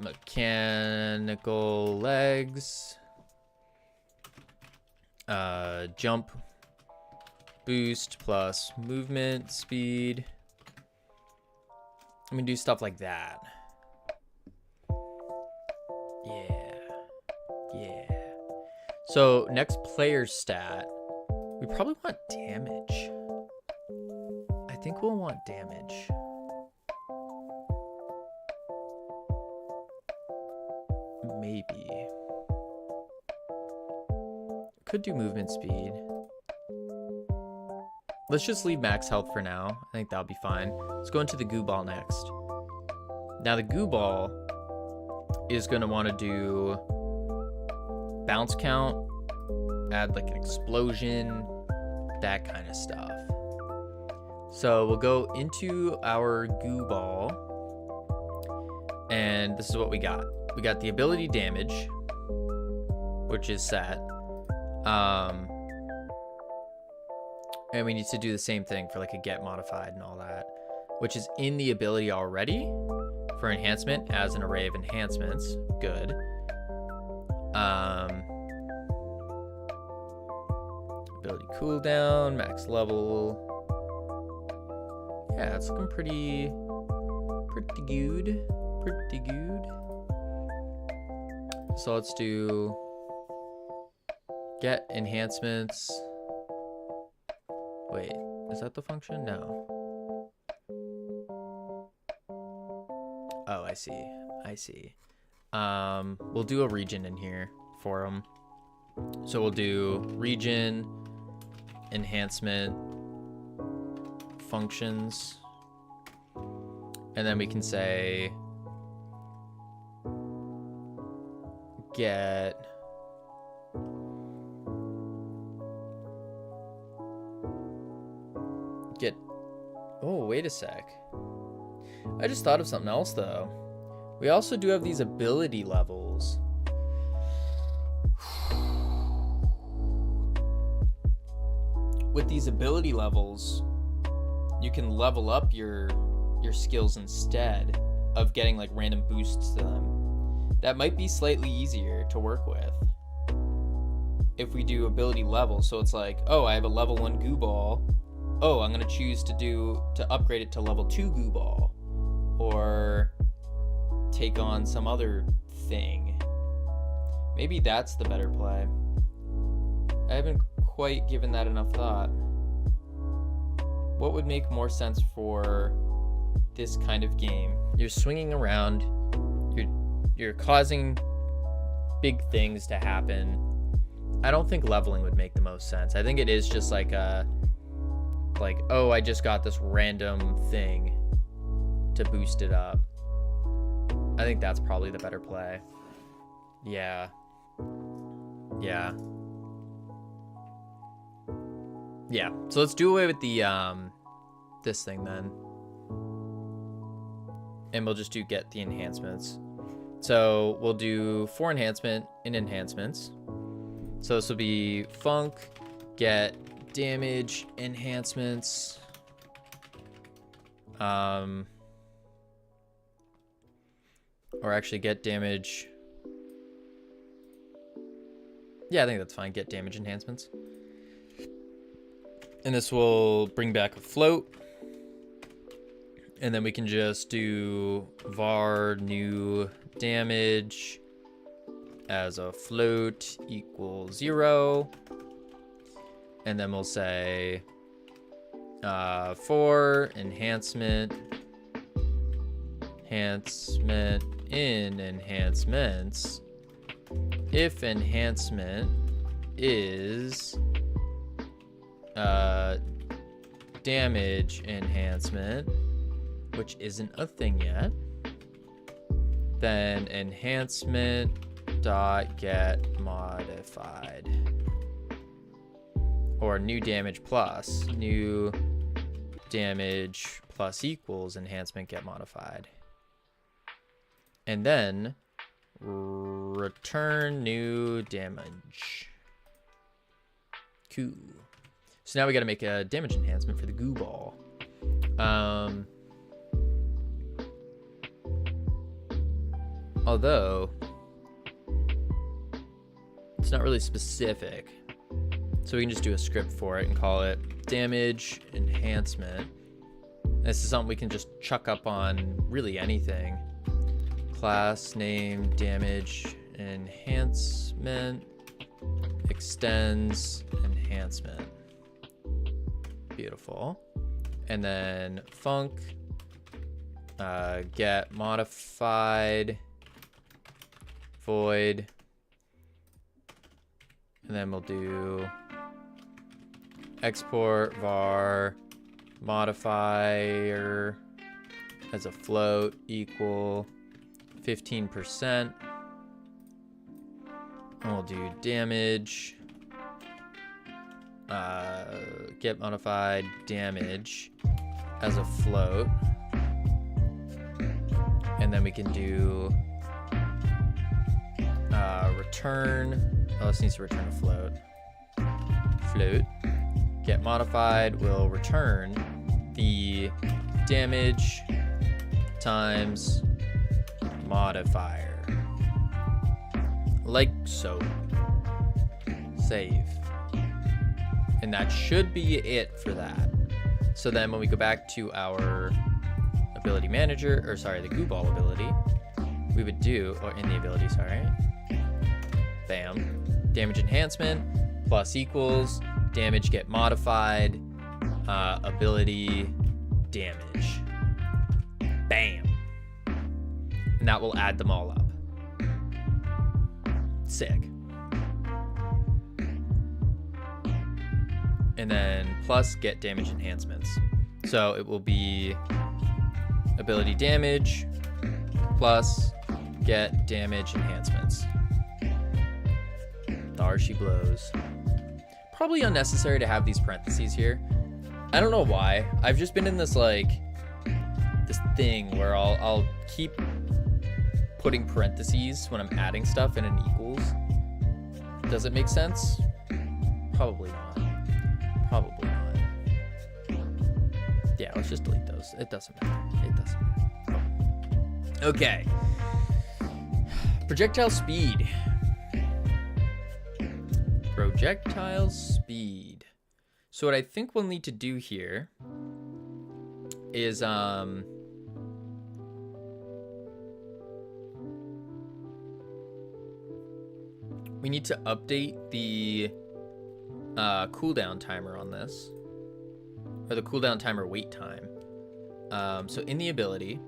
mechanical legs, jump boost plus movement speed. I'm gonna do stuff like that. Yeah. So next player stat, we probably want damage. I think we'll want damage. Maybe. Could do movement speed. Let's just leave max health for now. I think that'll be fine. Let's go into the goo ball next. Now the goo ball is going to want to do bounce count, add like an explosion, that kind of stuff. So we'll go into our goo ball, and this is what we got. We got the ability damage, which is set. And we need to do the same thing for like a get modified and all that, which is in the ability already for enhancement as an array of enhancements. Good. Ability cooldown, max level. Yeah, it's looking pretty good. Pretty good. So let's do get enhancements. Wait, is that the function? No. Oh, I see. We'll do a region in here for them. So we'll do region, enhancement, functions, and then we can say get oh, wait a sec. I just thought of something else though. We also do have these ability levels. With these ability levels, you can level up your skills instead of getting like random boosts to them. That might be slightly easier to work with if we do ability levels. So it's like, oh, I have a level 1 goo ball. Oh, I'm gonna choose to upgrade it to level 2 goo ball, or take on some other thing. Maybe that's the better play. I haven't quite given that enough thought. What would make more sense for this kind of game? You're swinging around, you're causing big things to happen. I don't think leveling would make the most sense. I think it is just like oh, I just got this random thing to boost it up. I think that's probably the better play. Yeah. So let's do away with the this thing then, and we'll just do get the enhancements. So we'll do for enhancement in enhancements. So this will be func get damage enhancements, or actually get damage. Yeah, I think that's fine. Get damage enhancements. And this will bring back a float. And then we can just do var new damage as a float equals 0. And then we'll say for enhancement in enhancements, if enhancement is damage enhancement, which isn't a thing yet, then enhancement dot get modified, or new damage plus equals enhancement get modified. And then return new damage. Cool. So now we got to make a damage enhancement for the goo ball. Although it's not really specific, so we can just do a script for it and call it damage enhancement. This is something we can just chuck up on really anything. Class name damage enhancement extends enhancement. Beautiful. And then func get modified void, and then we'll do export var modifier as a float equal 15%. And we'll do damage get modified damage as a float, and then we can do return. Oh, this needs to return a float. Float get modified will return the damage times modifier, like so. Save. And that should be it for that. So then when we go back to our ability manager, or sorry, the goo ball ability, we would do, or in the ability, sorry, bam, damage enhancement plus equals damage get modified ability damage, bam, and that will add them all up. Sick. And then plus get damage enhancements. So it will be ability damage plus get damage enhancements. There she blows. Probably unnecessary to have these parentheses here. I don't know why. I've just been in this like this thing where I'll keep putting parentheses when I'm adding stuff in an equals. Does it make sense? Probably not. Probably not. Yeah, let's just delete those. It doesn't matter. It doesn't matter. Okay. Projectile speed. Projectile speed. So what I think we'll need to do here is we need to update the cooldown timer on this, or the cooldown timer wait time. So in the ability,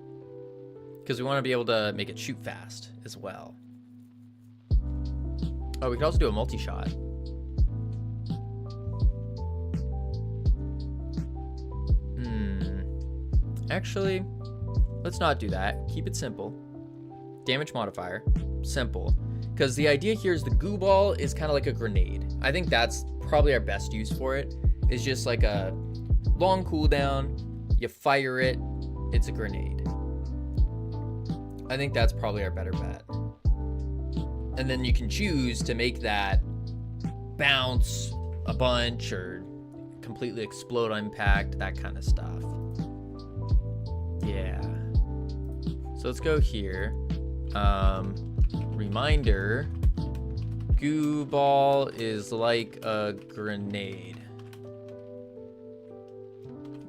because we want to be able to make it shoot fast as well. Oh, we could also do a multi-shot. Actually, let's not do that. Keep it simple. Damage modifier, simple. Because the idea here is the goo ball is kind of like a grenade. I think that's probably our best use for it. It's just like a long cooldown. You fire it, it's a grenade. I think that's probably our better bet. And then you can choose to make that bounce a bunch or completely explode on impact, that kind of stuff. Yeah. So let's go here. Reminder, goo ball is like a grenade,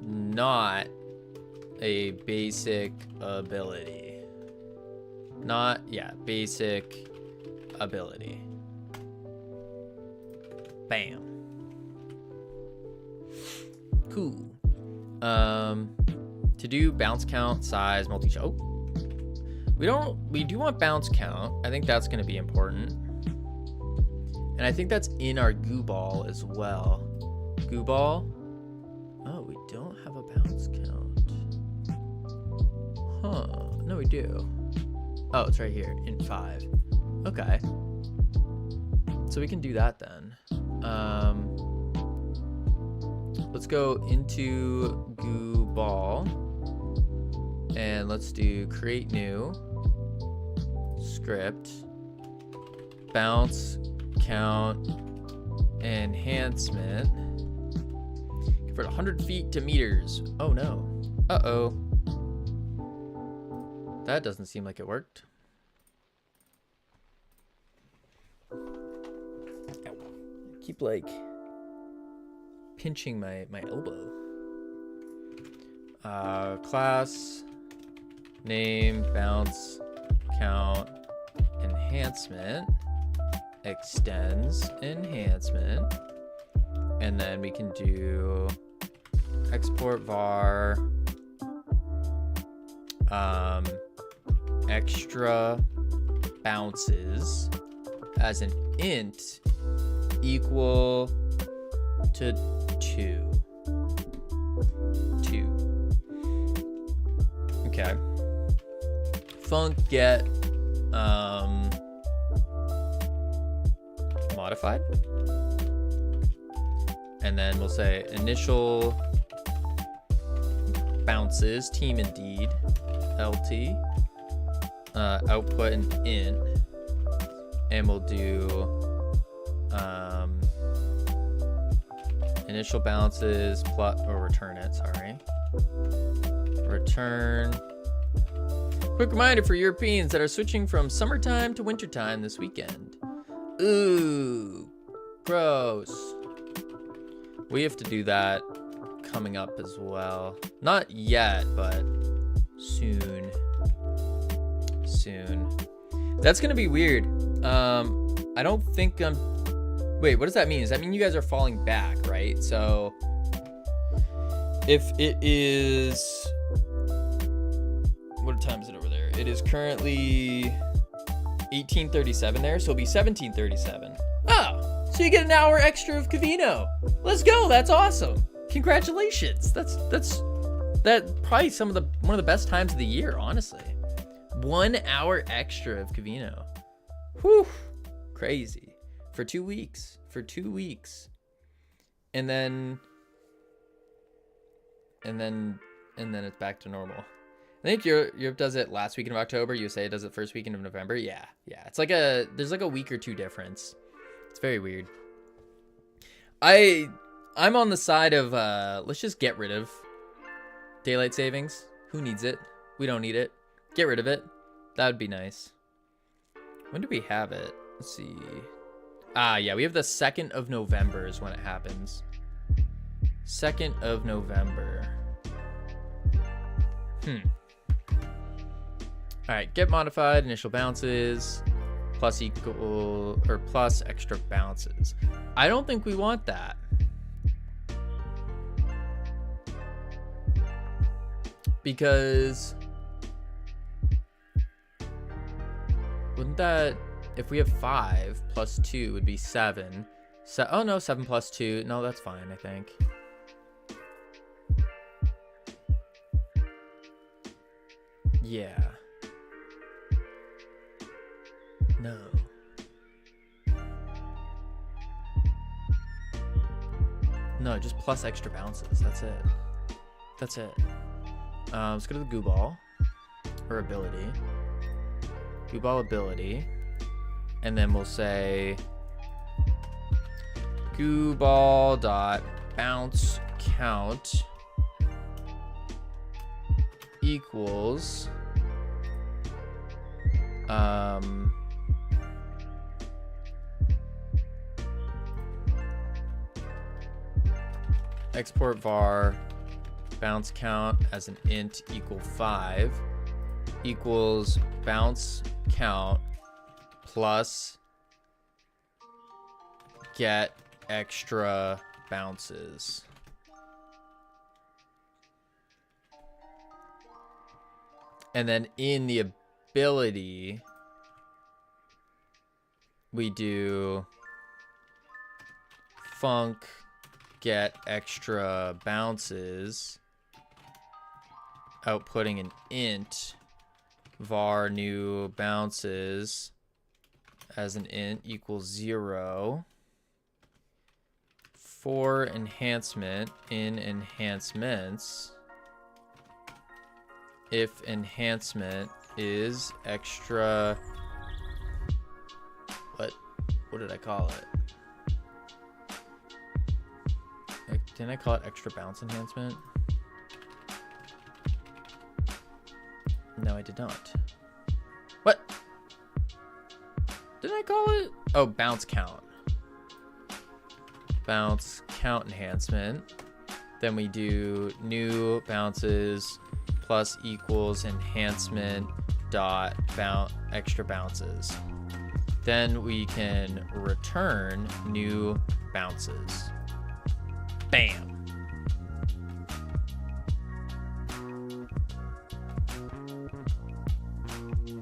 not a basic ability. Basic ability. Bam. Cool. To do bounce count, size, multi-shot. Oh. We do want bounce count. I think that's going to be important. And I think that's in our goo ball as well. Goo ball. Oh, we don't have a bounce count. Huh. No, we do. Oh, it's right here in 5. Okay. So we can do that then. Let's go into goo ball. And let's do create new. script bounce count enhancement. Convert 100 feet to meters. Oh no. Uh-oh. That doesn't seem like it worked. Ow. Keep like pinching my elbow. Class name bounce count enhancement extends enhancement, and then we can do export var extra bounces as an int equal to 2. Okay. Func get modified, and then we'll say initial bounces team indeed lt output an int, and we'll do initial bounces plus, or return it, sorry, return. Quick reminder for Europeans that are switching from summertime to wintertime this weekend. Ooh, gross. We have to do that coming up as well. Not yet, but soon. Soon. That's gonna be weird. I don't think I'm... Wait, what does that mean? Does that mean you guys are falling back, right? So if it is... What time is it over there? It is currently 18:37 there, so it'll be 17:37. Oh, so you get an hour extra of Cavino. Let's go. That's awesome. Congratulations. That's probably one of the best times of the year, honestly. 1 hour extra of Cavino. Whew, crazy. For 2 weeks. And then it's back to normal. I think Europe does it last weekend of October. USA does it first weekend of November. Yeah. It's like there's like a week or two difference. It's very weird. I'm on the side of let's just get rid of daylight savings. Who needs it? We don't need it. Get rid of it. That would be nice. When do we have it? Let's see. Yeah, we have the 2nd of November is when it happens. 2nd of November. All right, get modified initial bounces plus equal or plus extra bounces. I don't think we want that. Because wouldn't that, if we have 5 plus 2 would be 7. So, oh no, 7 plus 2. No, that's fine, I think. Yeah. No. No, just plus extra bounces. That's it. Let's go to the goo ball or ability. Goo ball ability. And then we'll say goo ball dot bounce count equals export var bounce count as an int equal 5 equals bounce count plus get extra bounces. And then in the ability, we do func get extra bounces, outputting an int var new bounces as an int equals 0 for enhancement in enhancements. If enhancement is extra what did I call it? Didn't I call it extra bounce enhancement? No, I did not. What? Didn't I call it? Oh, bounce count. Bounce count enhancement. Then we do new bounces plus equals enhancement dot extra bounces. Then we can return new bounces. Bam.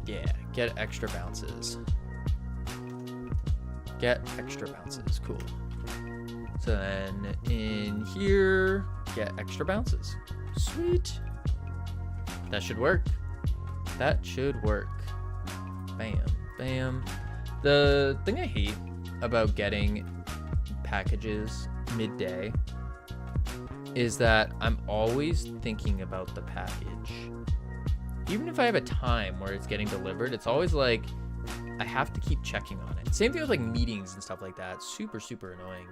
Yeah, get extra bounces. Get extra bounces, cool. So then in here, get extra bounces. Sweet. That should work. That should work. Bam, bam. The thing I hate about getting packages midday is that I'm always thinking about the package. Even if I have a time where it's getting delivered, it's always like I have to keep checking on it. Same thing with like meetings and stuff like that. Super, super annoying.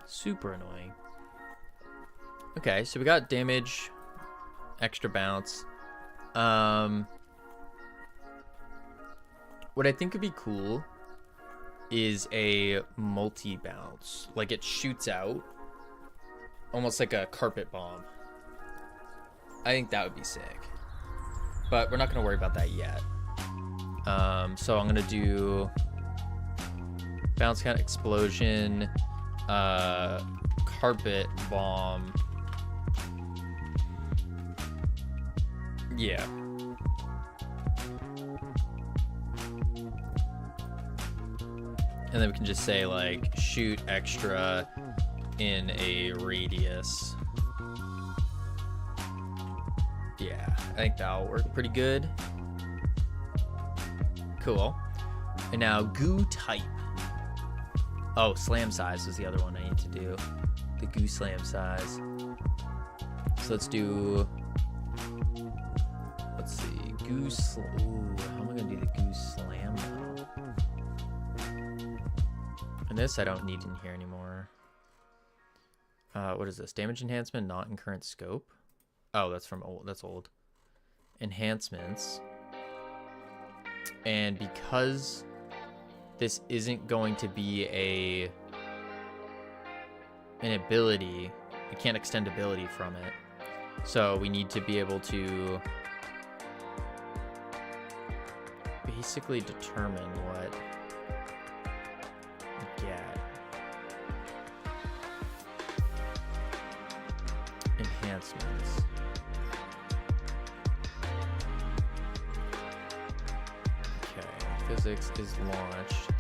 Super annoying. Okay, so we got damage, extra bounce. What I think would be cool is a multi-bounce. Like it shoots out almost like a carpet bomb. I think that would be sick. But we're not going to worry about that yet. So I'm going to do bounce count explosion, carpet bomb. Yeah. And then we can just say like shoot extra in a radius. Yeah, I think that'll work pretty good. Cool. And now goo type. Oh, slam size is the other one I need to do. The goo slam size. So let's do, let's see, ooh, how am I gonna do the goo slam now? And this I don't need in here anymore. What is this? Damage enhancement, not in current scope. Oh, that's from old. That's old. Enhancements. And because this isn't going to be an ability, we can't extend ability from it. So we need to be able to basically determine what we get. Enhancements. Okay, physics is launched.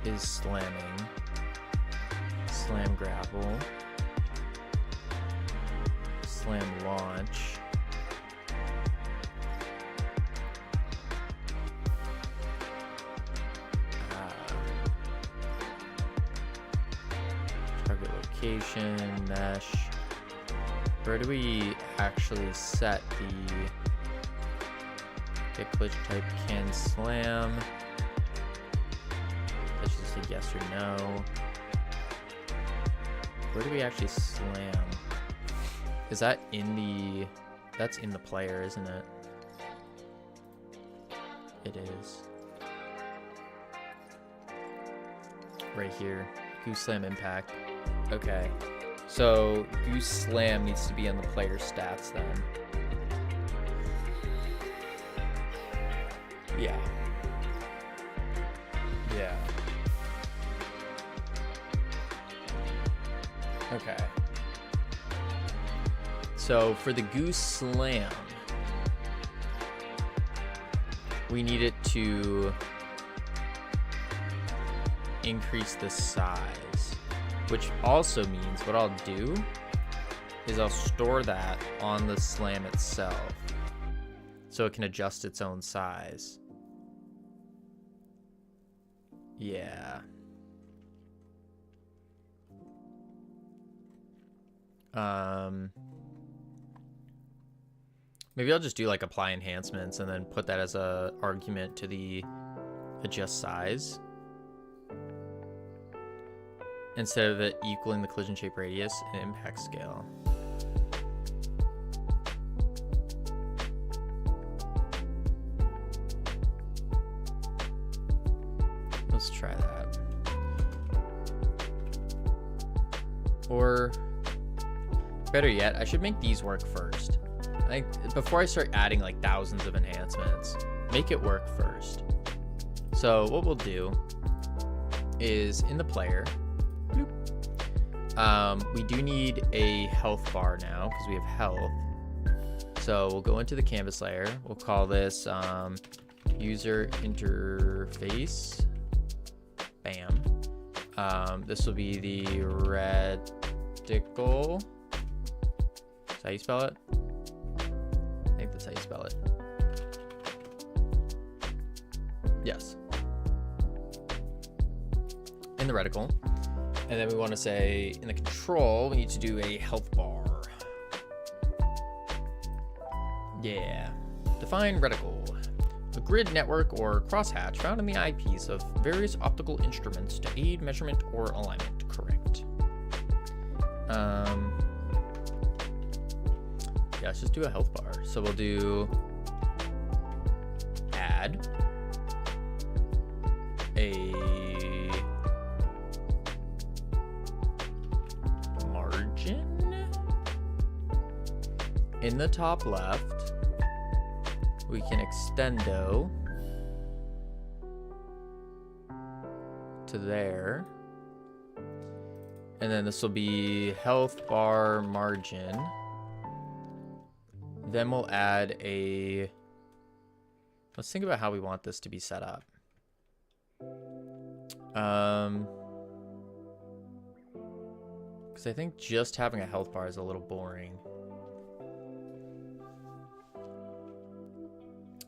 Is slamming. Slam grapple. Slam launch. Target location, mesh. Where do we actually set the get glitch type can slam? Let's just say yes or no. Where do we actually slam? Is that in the... That's in the player, isn't it? It is. Right here. Goose Slam Impact. Okay. So, Goose Slam needs to be on the player stats then. Yeah. Yeah. Okay. So for the Goose Slam, we need it to increase the size, which also means what I'll do is I'll store that on the slam itself so it can adjust its own size. Yeah. Maybe I'll just do like apply enhancements and then put that as a argument to the adjust size. Instead of it equaling the collision shape radius and impact scale. Let's try that. Or better yet, I should make these work first. Like before I start adding like thousands of enhancements, make it work first. So what we'll do is in the player, we do need a health bar now because we have health. So we'll go into the canvas layer. We'll call this user interface. Bam. This will be the reticle. Is that how you spell it? I think that's how you spell it. Yes. In the reticle. And then we want to say in the control, we need to do a health bar. Yeah. Define reticle. A grid network or crosshatch found in the eyepiece of various optical instruments to aid measurement or alignment. Correct. Yeah, let's just do a health bar. So we'll do add a margin in the top left. We can extendo to there. And then this will be health bar margin. Then we'll add a, let's think about how we want this to be set up. Because I think just having a health bar is a little boring.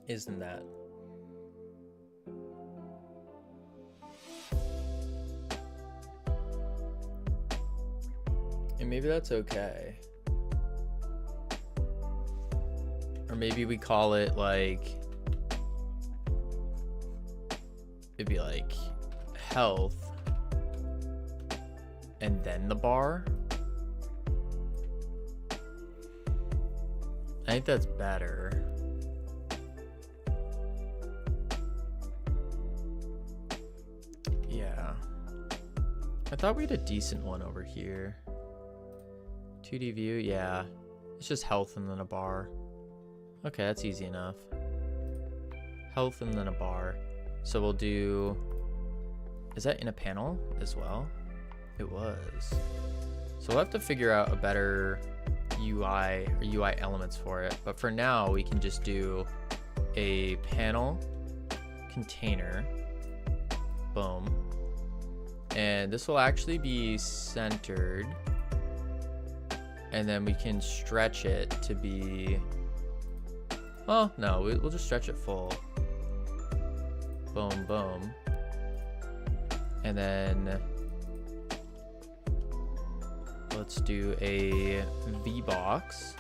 Isn't that? And maybe that's okay. Or maybe we call it like, it'd be like health and then the bar. I think that's better. Yeah. I thought we had a decent one over here. 2D view, yeah. It's just health and then a bar. Okay, that's easy enough. Health and then a bar. So we'll do, is that in a panel as well? It was. So we'll have to figure out a better UI or UI elements for it. But for now, we can just do a panel container. Boom. And this will actually be centered. And then we can stretch it to be, oh no, we'll just stretch it full. Boom, boom. And then let's do a V-box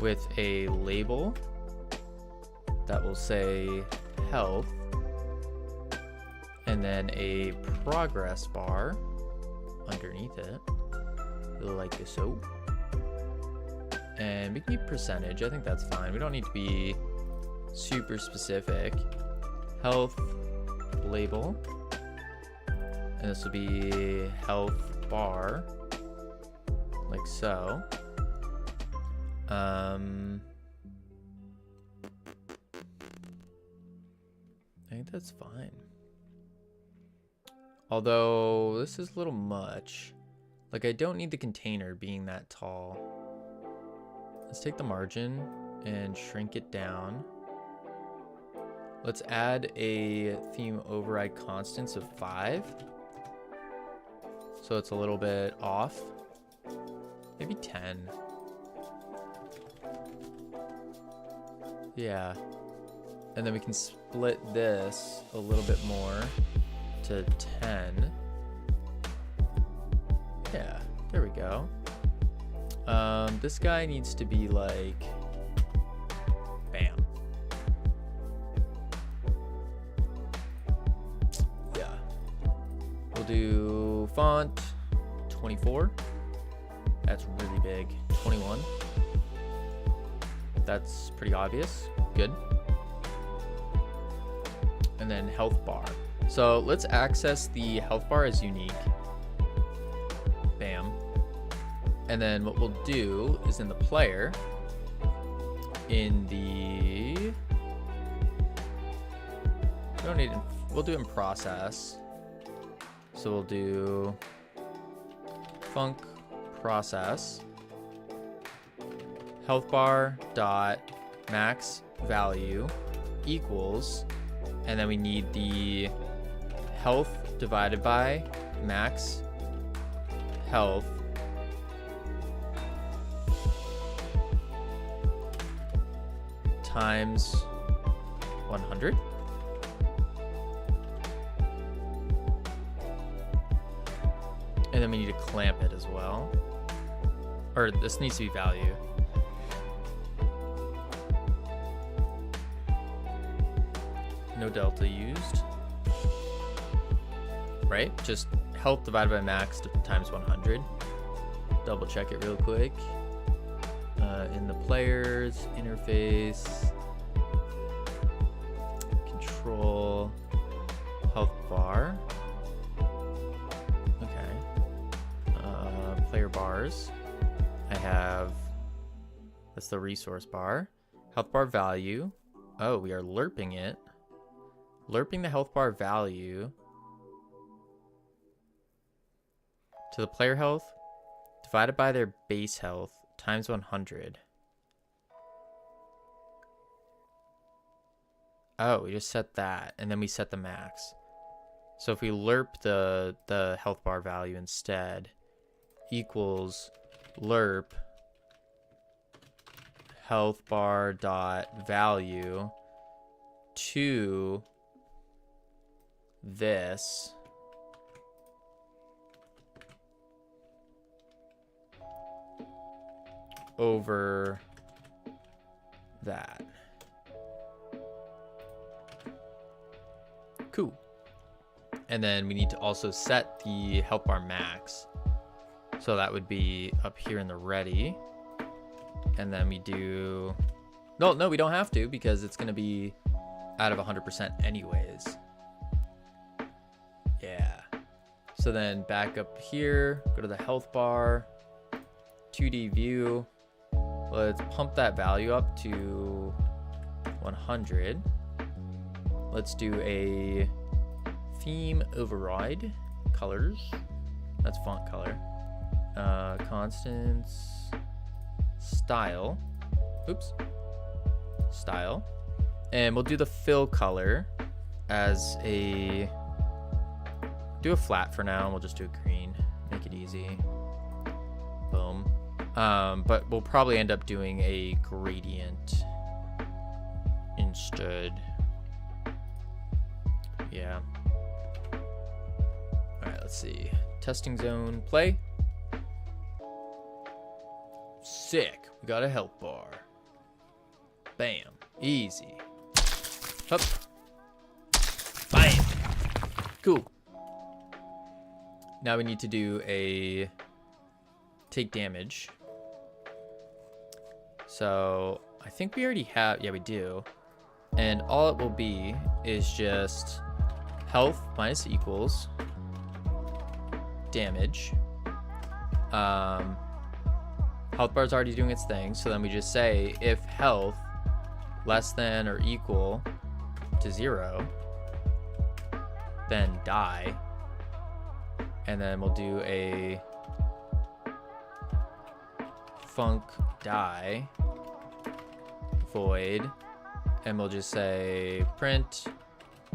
with a label that will say health, and then a progress bar underneath it, like so. And we can keep percentage. I think that's fine. We don't need to be super specific. Health label, and this will be health bar, like so. I think that's fine. Although this is a little much. Like, I don't need the container being that tall. Let's take the margin and shrink it down. Let's add a theme override constants of 5. So it's a little bit off. Maybe 10. Yeah. And then we can split this a little bit more to 10. Yeah, there we go. This guy needs to be like, bam. do font 24. That's really big. 21. That's pretty obvious. Good. And then health bar. So let's access the health bar as unique. Bam. And then what we'll do is in the player, in the, we don't need, we'll do it in process. So we'll do func process health bar dot max value equals, and then we need the health divided by max health times 100. And then we need to clamp it as well. Or this needs to be value. No delta used. Right? Just health divided by max times 100. Double check it real quick. In the players, interface, control, health bar. Player bars. I have, that's the resource bar. Health bar value. Oh, we are lerping it. Lerping the health bar value to the player health divided by their base health times 100. Oh, we just set that, and then we set the max. So if we lerp the health bar value instead, equals lerp health bar dot value to this over that. Cool. And then we need to also set the health bar max. So that would be up here in the ready. And then we do, no, we don't have to, because it's going to be out of 100% anyways. Yeah. So then back up here, go to the health bar, 2D view. Let's pump that value up to 100. Let's do a theme override, colors. That's font color. Constants, style, oops, style, and we'll do the fill color as a, do a flat for now, and we'll just do a green, make it easy. Boom. But we'll probably end up doing a gradient instead. Yeah. All right, let's see. Testing zone, play. Sick. We got a health bar. Bam. Easy. Hup. Bam. Cool. Now we need to do a take damage. So I think we already have, yeah, we do. And all it will be is just health minus equals damage. Health bar is already doing its thing, so then we just say if health less than or equal to 0, then die. And then we'll do a func die void, and we'll just say print,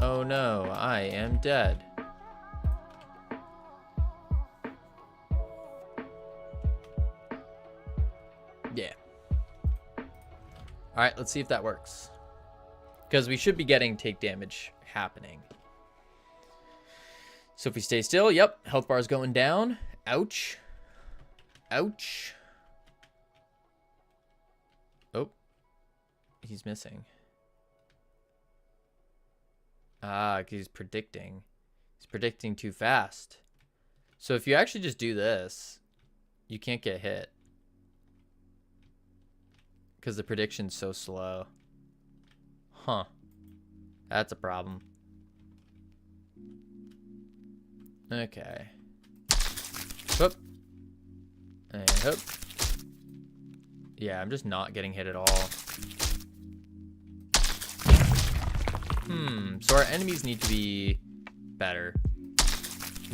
oh no, I am dead. Yeah. All right, let's see if that works. Because we should be getting take damage happening. So if we stay still, yep, health bar is going down. Ouch. Ouch. Oh, he's missing. Ah, he's predicting. He's predicting too fast. So if you actually just do this, you can't get hit. Because the prediction's so slow. Huh. That's a problem. Okay. Whoop. And whoop. Yeah, I'm just not getting hit at all. So our enemies need to be better.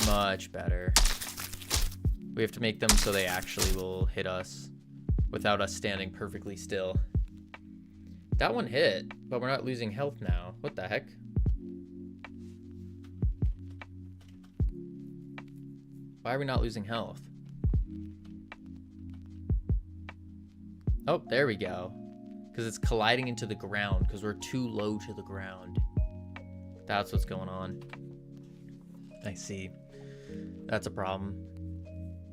Much better. We have to make them so they actually will hit us without us standing perfectly still. That one hit, but we're not losing health now. What the heck? Why are we not losing health? Oh, there we go. Because it's colliding into the ground because we're too low to the ground. That's what's going on. I see. That's a problem.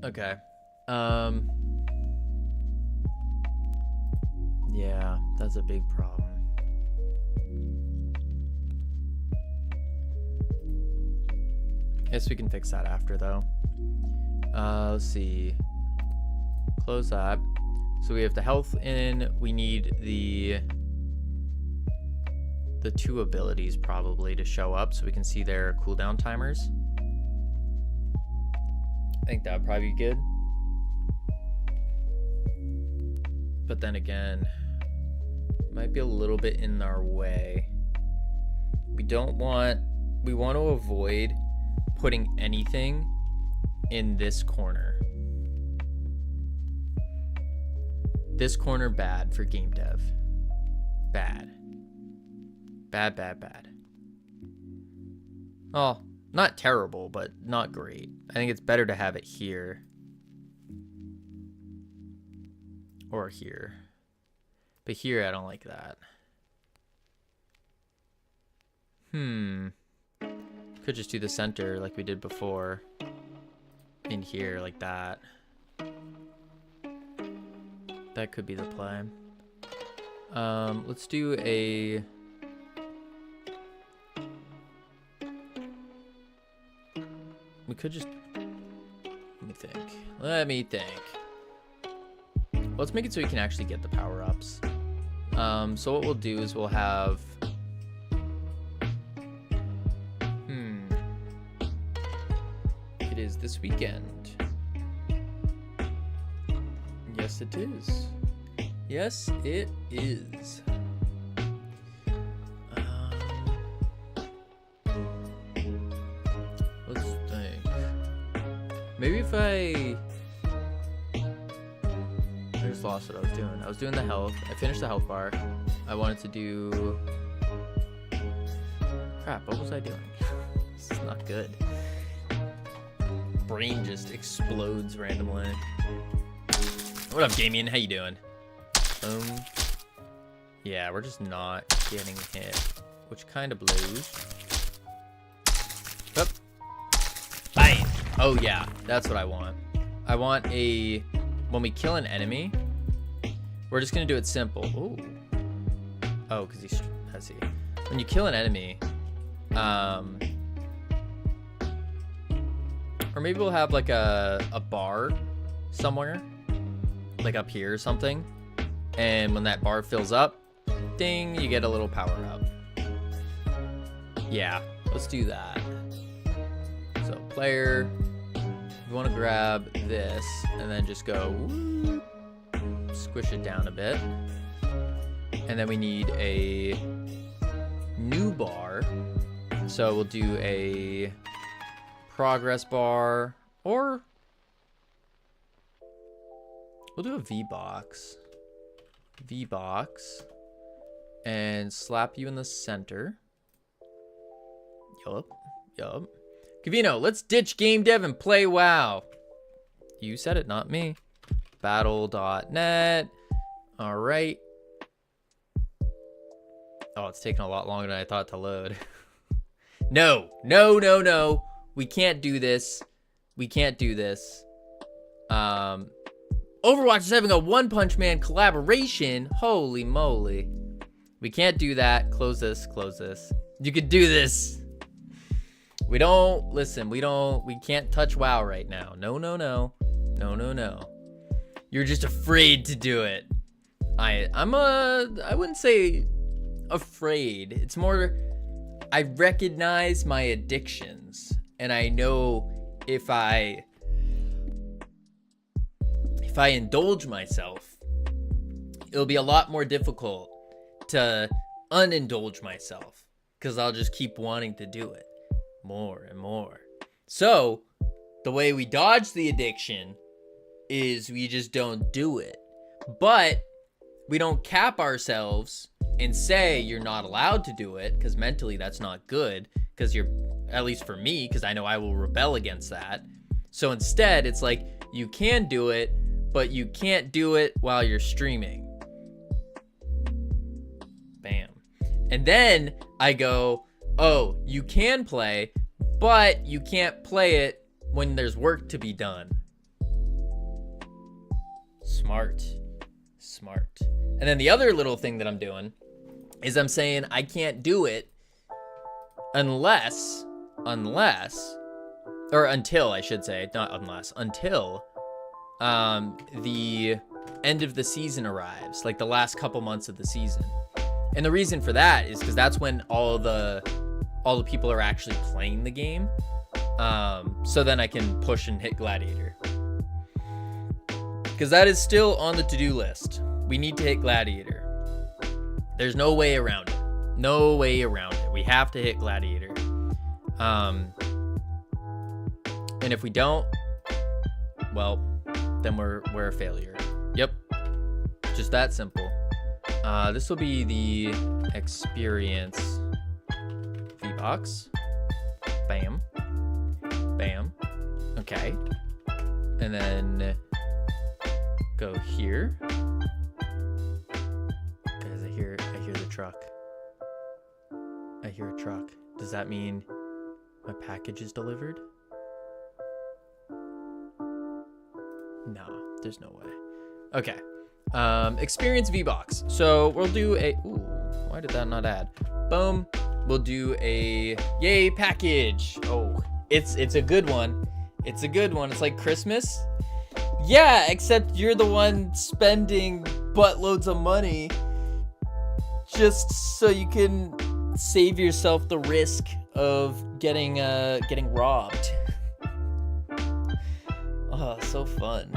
Okay. Yeah, that's a big problem. Guess we can fix that after, though. Let's see. Close that. So we have the health in. We need the 2 abilities probably to show up so we can see their cooldown timers. I think that would probably be good. But then again, might be a little bit in our way. We want to avoid putting anything in this corner. This corner bad for game dev. Bad. Bad. Oh, not terrible, but not great. I think it's better to have it here. Or here. But here, I don't like that. Could just do the center like we did before. In here, like that. That could be the play. Let's do a... We could just... Let me think. Let's make it so we can actually get the power-ups. So what we'll do is we'll have... It is this weekend. Yes, it is. Yes, it is. Let's think. Maybe if I just lost what I was doing. I was doing the health. I finished the health bar. I wanted to do... Crap, what was I doing? This is not good. Brain just explodes randomly. What up, Damien? How you doing? Yeah, we're just not getting hit, which kind of blows. Up. Bang! Oh yeah, that's what I want. I want a... When we kill an enemy, we're just gonna do it simple. Ooh. Oh, because he's... Has he? When you kill an enemy, or maybe we'll have like a bar somewhere, like up here or something. And when that bar fills up, ding, you get a little power up. Yeah, let's do that. So player, we want to grab this and then just go whoop, squish it down a bit. And then we need a new bar. So we'll do a progress bar, or we'll do a V-box. V-box. And slap you in the center. Yup. Cavino, let's ditch game dev and play WoW. You said it, not me. Battle.net. All right. Oh, it's taking a lot longer than I thought to load. No. We can't do this. Overwatch is having a One Punch Man collaboration. Holy moly. We can't do that. Close this. You could do this. We don't, listen, we can't touch WoW right now. No. You're just afraid to do it. I wouldn't say afraid. It's more, I recognize my addictions, and I know if I indulge myself, it'll be a lot more difficult to unindulge myself, because I'll just keep wanting to do it more and more. So the way we dodge the addiction is we just don't do it. But we don't cap ourselves and say you're not allowed to do it, because mentally that's not good, because you're, at least for me, because I know I will rebel against that. So instead it's like, you can do it, but you can't do it while you're streaming. Bam. And then I go, oh, you can play, but you can't play it when there's work to be done. Smart. And then the other little thing that I'm doing is I'm saying I can't do it until, I should say, not unless, until the end of the season arrives, like the last couple months of the season. And the reason for that is because that's when all the people are actually playing the game. So then I can push and hit Gladiator, because that is still on the to-do list. We need to hit Gladiator. There's no way around it. We have to hit Gladiator. And if we don't, well, then we're a failure. Yep. Just that simple. This will be the experience V-Box. Bam. Okay. And then go here. Guys, I hear the truck. I hear a truck. Does that mean my package is delivered? No, there's no way. Okay. Experience V-Box. So we'll do a, ooh, why did that not add? Boom. We'll do a yay package. Oh, it's a good one. It's a good one. It's like Christmas. Yeah, except you're the one spending buttloads of money just so you can save yourself the risk of getting robbed. Oh, so fun.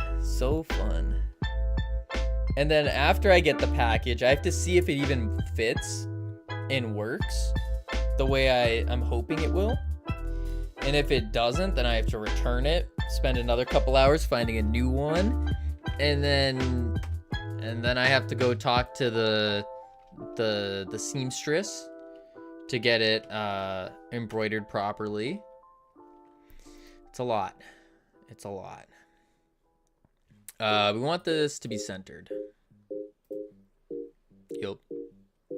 And then after I get the package, I have to see if it even fits and works the way I'm hoping it will. And if it doesn't, then I have to return it, spend another couple hours finding a new one, and then I have to go talk to the seamstress to get it embroidered properly. It's a lot. We want this to be centered.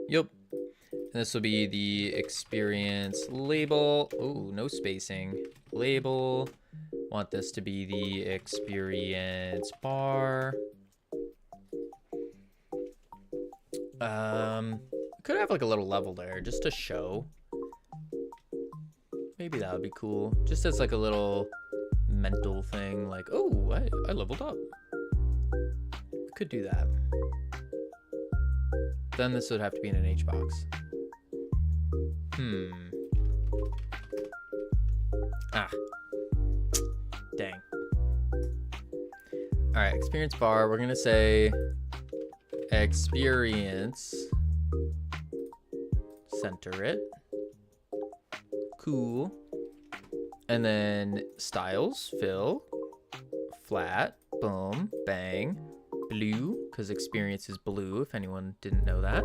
Yup. And this will be the experience label. Ooh, no spacing. Label. Want this to be the experience bar. Could have like a little level there just to show. Maybe that would be cool. Just as like a little mental thing, like, oh, I leveled up. Could do that. Then this would have to be in an H box. Dang. All right, experience bar. We're gonna say experience. Center it. Cool. And then styles, fill, flat, boom, bang, blue, because experience is blue, if anyone didn't know that.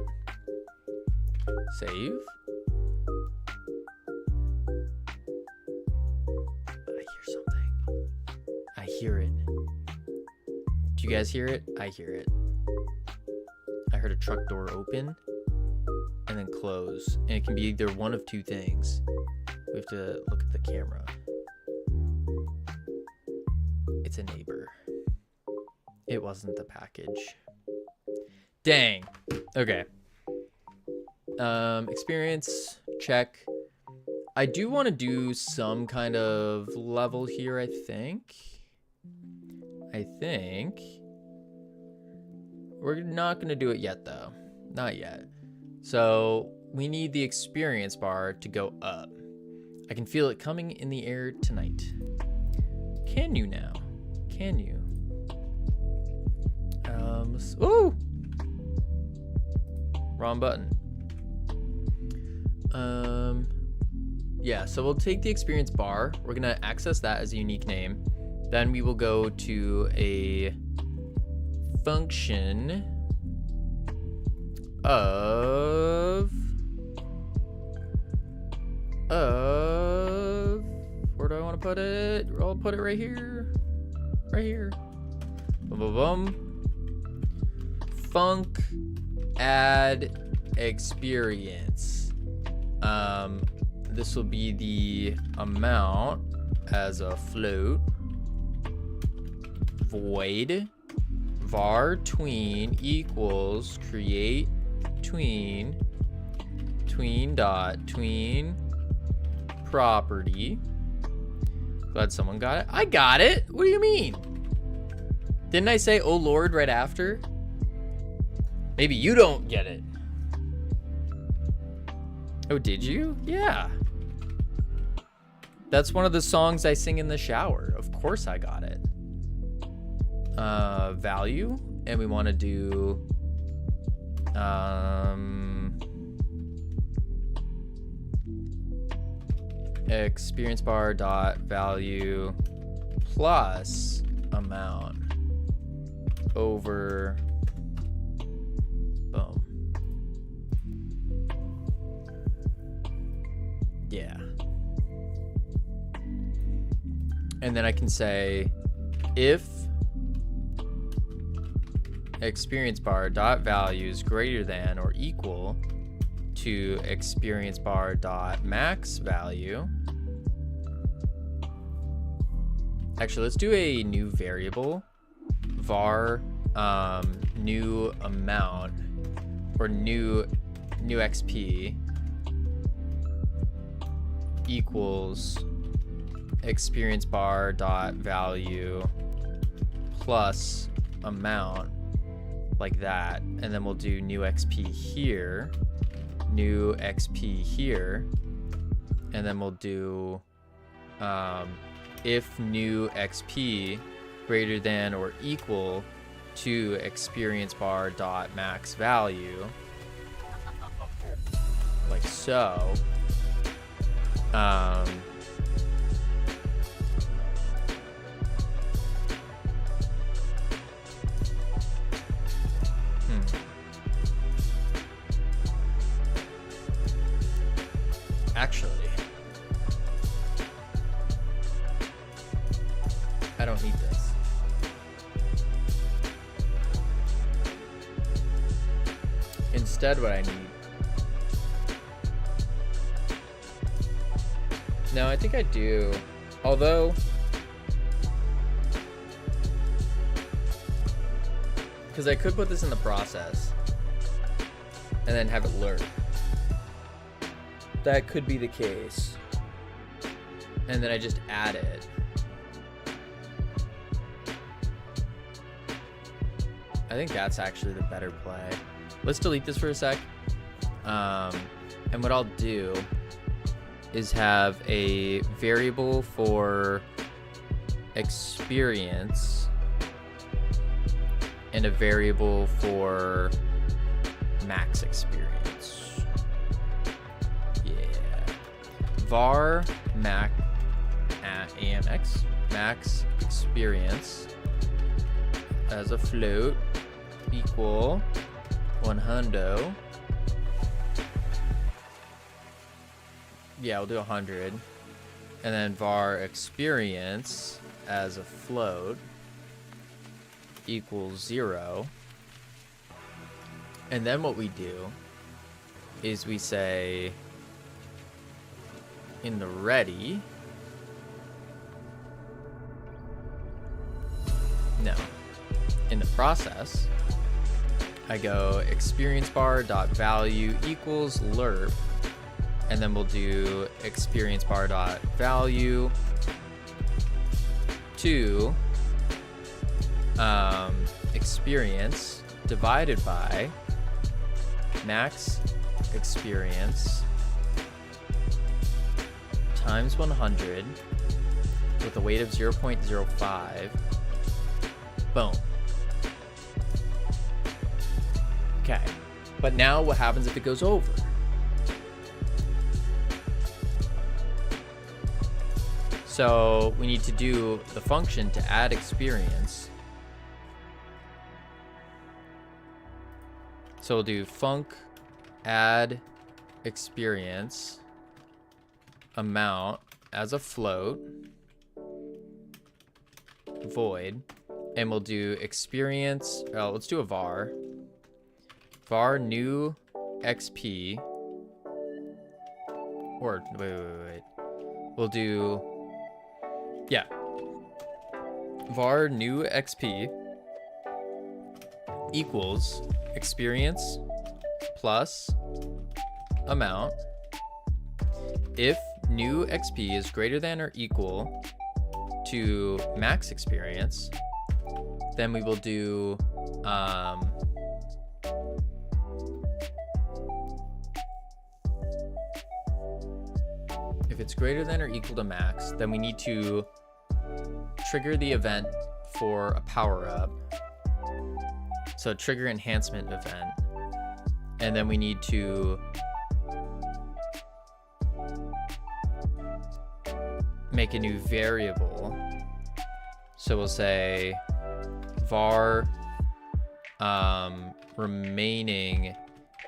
Save. I hear something. I hear it. Do you guys hear it? I hear it. I heard a truck door open and then close, and it can be either one of two things. We have to look at the camera. It's a neighbor. It wasn't the package. Dang. Okay. Experience check. I do want to do some kind of level here, I think. We're not going to do it yet, though. Not yet. So we need the experience bar to go up. I can feel it coming in the air tonight. Can you now? Can you? Ooh! Wrong button. Yeah, so we'll take the experience bar. We're gonna access that as a unique name. Then we will go to a function of where do I want to put it? I'll put it right here. Right here. Boom, boom, boom. Func add experience. This will be the amount as a float. Void var tween equals create tween dot tween property. Glad someone got it. I got it. What do you mean? Didn't I say oh Lord right after? Maybe you don't get it. Oh, did you? Yeah. That's one of the songs I sing in the shower. Of course I got it. Value, and we want to do experience bar dot value plus amount over boom. Yeah. And then I can say if experience bar dot value is greater than or equal to experience bar dot max value. Actually, let's do a new variable, var new amount or new XP equals experience bar dot value plus amount, like that. And then we'll do new XP here, new XP here, and then we'll do if new XP greater than or equal to experience bar dot max value, like so. Actually, I don't need this. Instead, what I need. No, I think I do. Although, because I could put this in the process and then have it lurk. That could be the case. And then I just add it. I think that's actually the better play. Let's delete this for a sec. And what I'll do is have a variable for experience and a variable for max experience. Var max amx max experience as a float equal 100. Yeah, we'll do 100. And then var experience as a float equals 0. And then what we do is we say in the ready, no, in the process, I go experience bar dot value equals lerp And then we'll do experience bar dot value to experience divided by max experience times 100 with a weight of 0.05. Boom. Okay. But now what happens if it goes over? So we need to do the function to add experience. So we'll do func add experience amount as a float void, and we'll do experience. Let's do a var new XP, or wait. We'll do, yeah, var new XP equals experience plus amount if new XP is greater than or equal to max experience. Then we will do if it's greater than or equal to max, then we need to trigger the event for a power-up. So trigger enhancement event. And then we need to make a new variable. So we'll say var remaining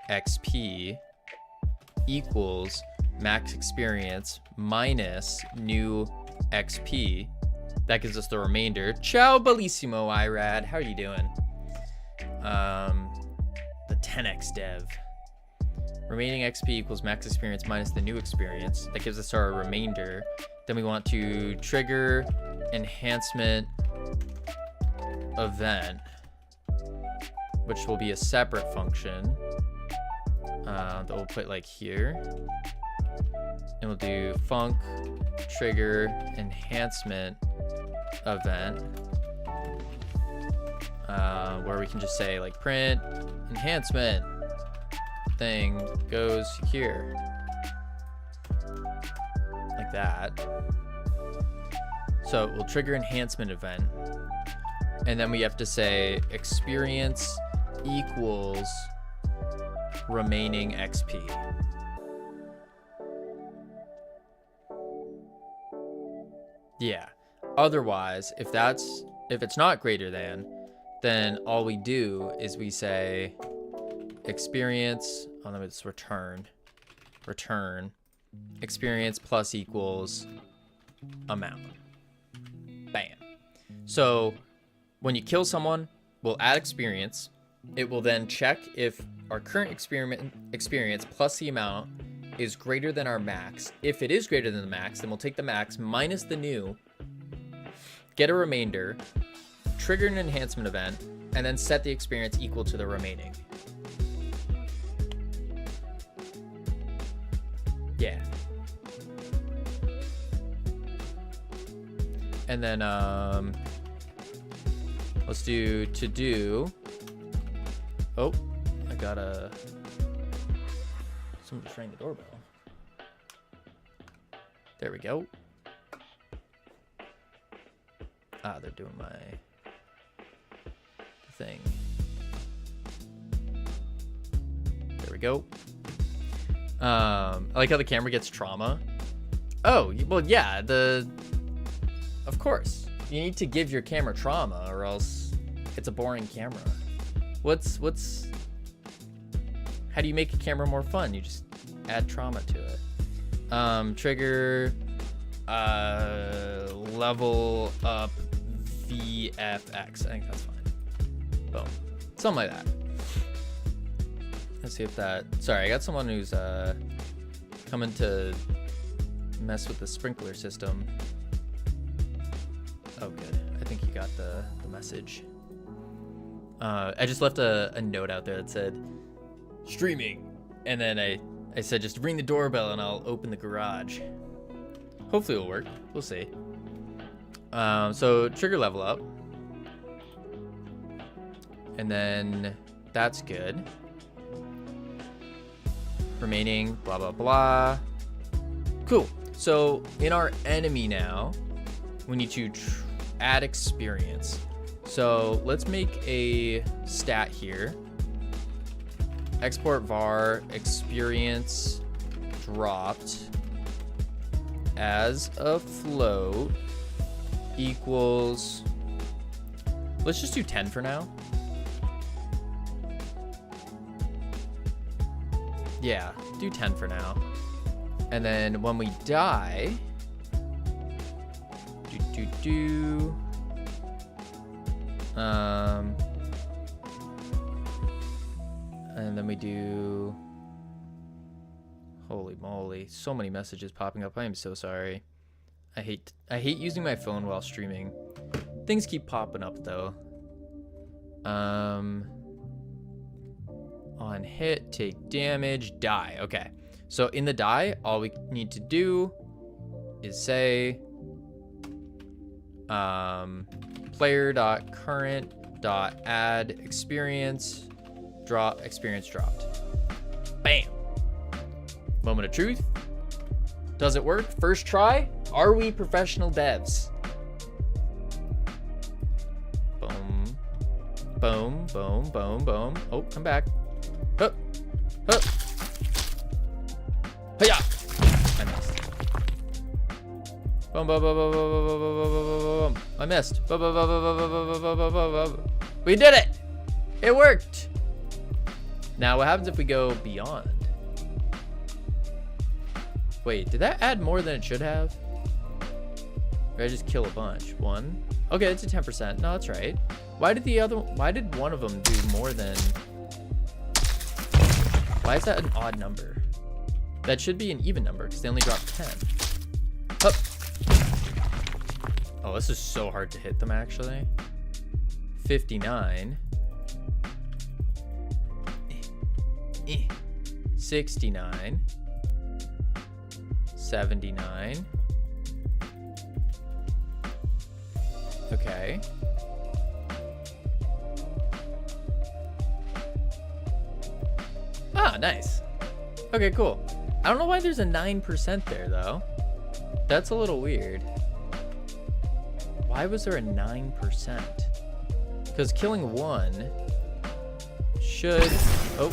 XP equals max experience minus new XP. That gives us the remainder. Ciao bellissimo, Irad. How are you doing? The 10x dev. Remaining XP equals max experience minus the new experience. That gives us our remainder. Then we want to trigger enhancement event, which will be a separate function that we'll put like here. And we'll do func trigger enhancement event, where we can just say like print enhancement thing goes here, like that. So we'll trigger enhancement event, and then we have to say experience equals remaining XP. Yeah. Otherwise, if it's not greater than, then all we do is we say experience, let me just return experience plus equals amount. Bam. So when you kill someone, we'll add experience. It will then check if our current experience plus the amount is greater than our max. If it is greater than the max, then we'll take the max minus the new, get a remainder, trigger an enhancement event, and then set the experience equal to the remaining. Yeah. And then let's do to do. Oh, I got someone's ringing the doorbell. There we go. Ah, they're doing my thing. There we go. I like how the camera gets trauma. Oh, well, yeah, of course. You need to give your camera trauma or else it's a boring camera. How do you make a camera more fun? You just add trauma to it. Trigger level up VFX. I think that's fine. Boom. Something like that. Let's see if that... Sorry, I got someone who's coming to mess with the sprinkler system. Oh, good. I think he got the message. I just left a note out there that said streaming, and then I I said just ring the doorbell and I'll open the garage. Hopefully it'll work. We'll see. So trigger level up. And then that's good. Remaining, blah, blah, blah. Cool. So in our enemy now, we need to add experience. So let's make a stat here. Export var experience dropped as a float equals, let's just do 10 for now. Yeah, do 10 for now. And then when we die, and then we do, holy moly, so many messages popping up. I am so sorry. I hate using my phone while streaming. Things keep popping up though. On hit, take damage, die. Okay. So in the die, all we need to do is say player.current.add experience dropped. Bam. Moment of truth. Does it work? First try. Are we professional devs? Boom. Boom, boom, boom, boom. Oh, come back. Hup. Hup. Hiya. I missed. Boom, boom, boom, boom, boom, boom, boom, boom, boom. I missed. Boom, boom, boom, boom, boom, boom, boom, boom, boom, boom. We did it. It worked. Now, what happens if we go beyond? Wait, did that add more than it should have? Or did I just kill a bunch? One? Okay, it's a 10%. No, that's right. Why did one of them do more than... Why is that an odd number? That should be an even number because they only dropped 10. Hup. Oh, this is so hard to hit them actually. 59. 69. 79. Okay. Ah, nice. Okay, cool. I don't know why there's a 9% there, though. That's a little weird. Why was there a 9%? Because killing one should... Oh.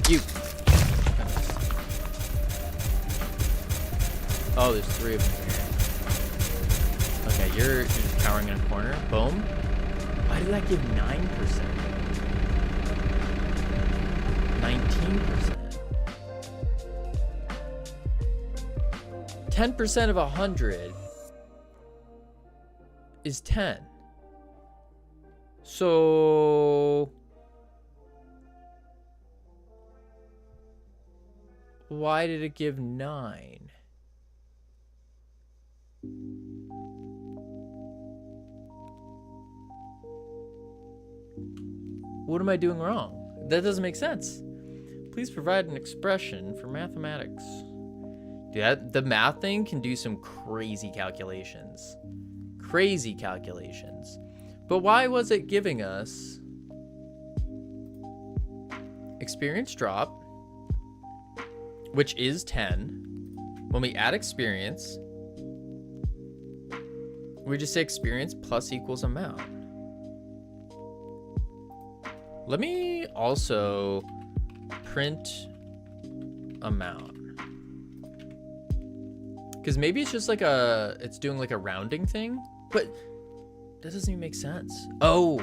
You. Oh, there's 3 of them here. Okay, you're just cowering in a corner. Boom. Why did that give 9%? 19%. 10% of 100 is 10. So why did it give 9? What am I doing wrong? That doesn't make sense. Please provide an expression for mathematics. Dude, the math thing can do some crazy calculations. Crazy calculations. But why was it giving us experience drop, which is 10. When we add experience, we just say experience plus equals amount. Let me also print amount. Because maybe it's just like it's doing like a rounding thing, but that doesn't even make sense. Oh.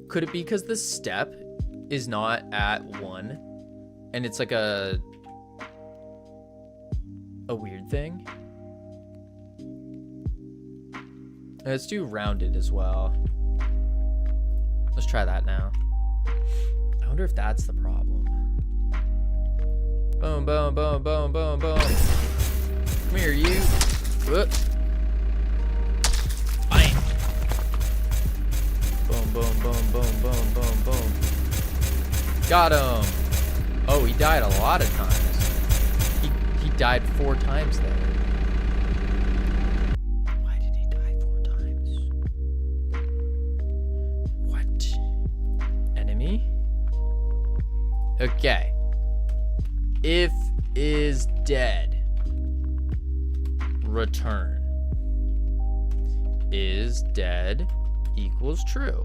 Could it be because the step is not at 1 and it's like a weird thing? Let's do rounded as well. Let's try that now. I wonder if that's the problem. Boom, boom, boom, boom, boom, boom. Come here, you. Whoop. Bang. Boom, boom, boom, boom, boom, boom, boom. Got him. Oh, he died a lot of times. He died 4 times there. Why did he die 4 times? What? Enemy? Okay. If is dead. Return. Is dead equals true.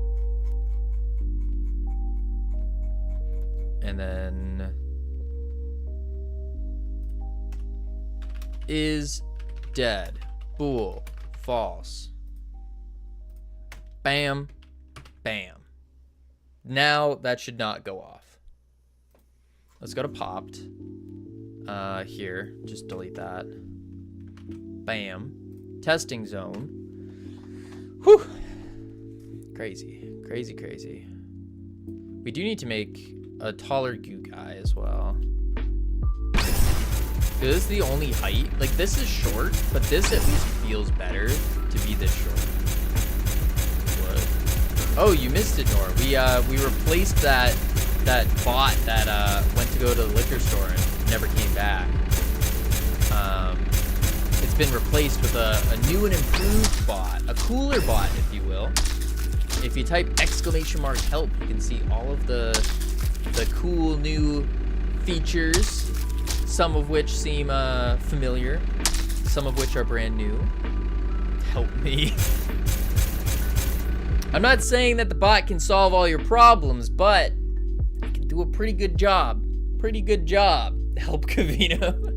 And then is dead. Bool. False. Bam. Bam. Now that should not go off. Let's go to popped. Here. Just delete that. Bam. Testing zone. Whew. Crazy. Crazy, crazy. We do need to make a taller goo guy as well. This is the only height. Like, this is short, but this at least feels better to be this short. What? Oh, you missed it, Nor. We replaced that bot that went to go to the liquor store and never came back. It's been replaced with a new and improved bot, a cooler bot, if you will. If you type !help, you can see all of the cool new features, some of which seem familiar, some of which are brand new. Help me. I'm not saying that the bot can solve all your problems, but it can do a pretty good job. Pretty good job. Help Cavino.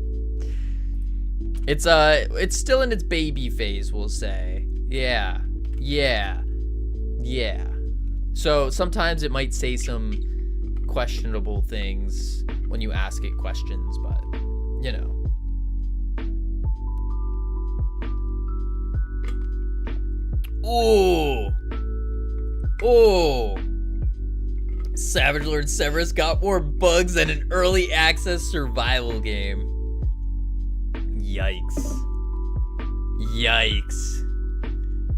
It's still in its baby phase, we'll say. Yeah. So sometimes it might say some questionable things when you ask it questions, but you know. Oh, Savage Lord Severus got more bugs than an early access survival game. Yikes.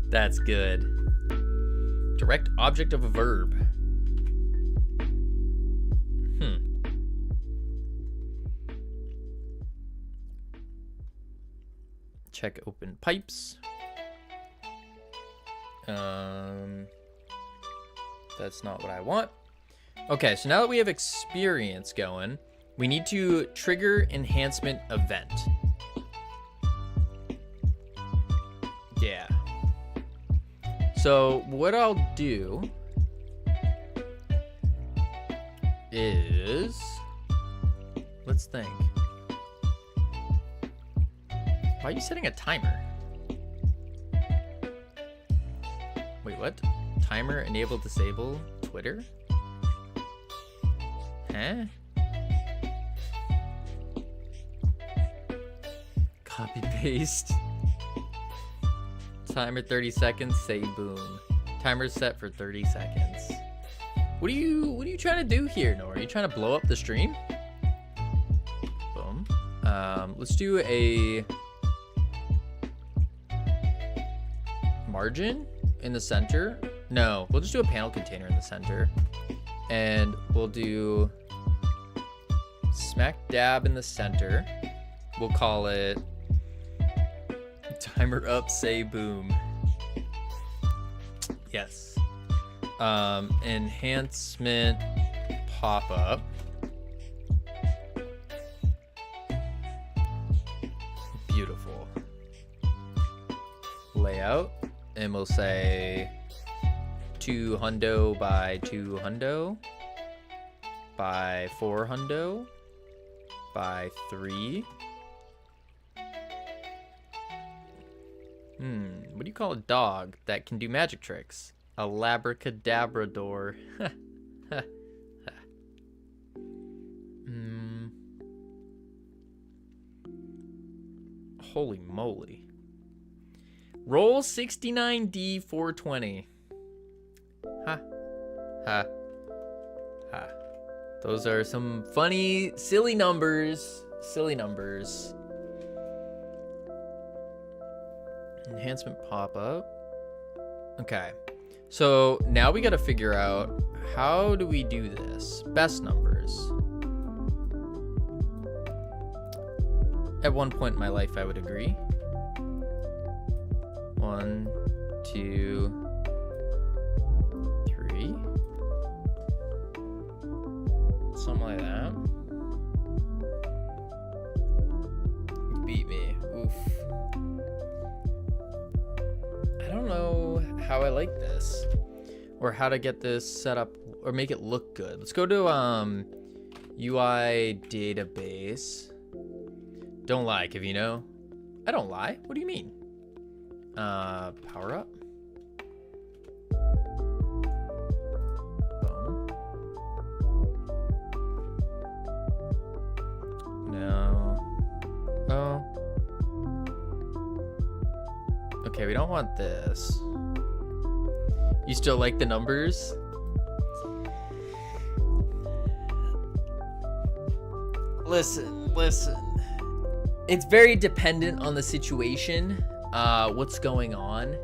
That's good. Direct object of a verb. Check open pipes. That's not what I want. Okay, so now that we have experience going, we need to trigger enhancement event. Yeah. So what I'll do is, let's think. Why are you setting a timer? Wait, what? Timer enable disable Twitter? Huh? Copy paste. Timer 30 seconds, say boom. Timer set for 30 seconds. What are you trying to do here, Nora? Are you trying to blow up the stream? Boom. Let's do a margin in the center. No, we'll just do a panel container in the center. And we'll do smack dab in the center. We'll call it timer up, say boom. Yes. Enhancement pop up. Beautiful. Layout. And we'll say 2 hundo by 2 hundo by 4 hundo by 3. What do you call a dog that can do magic tricks? A labracadabrador. Holy moly. Roll 69D 420. Ha. Those are some funny, silly numbers. Enhancement pop-up. Okay. So now we got to figure out, how do we do this? Best numbers. At one point in my life, I would agree. 1, 2, 3. Something like that. You beat me. Oof. I don't know how I like this, or how to get this set up or make it look good. Let's go to UI database. Don't lie, Kavino. I don't lie. What do you mean? Power up. Boom. No. Oh. Okay, we don't want this. You still like the numbers? Listen. It's very dependent on the situation, what's going on.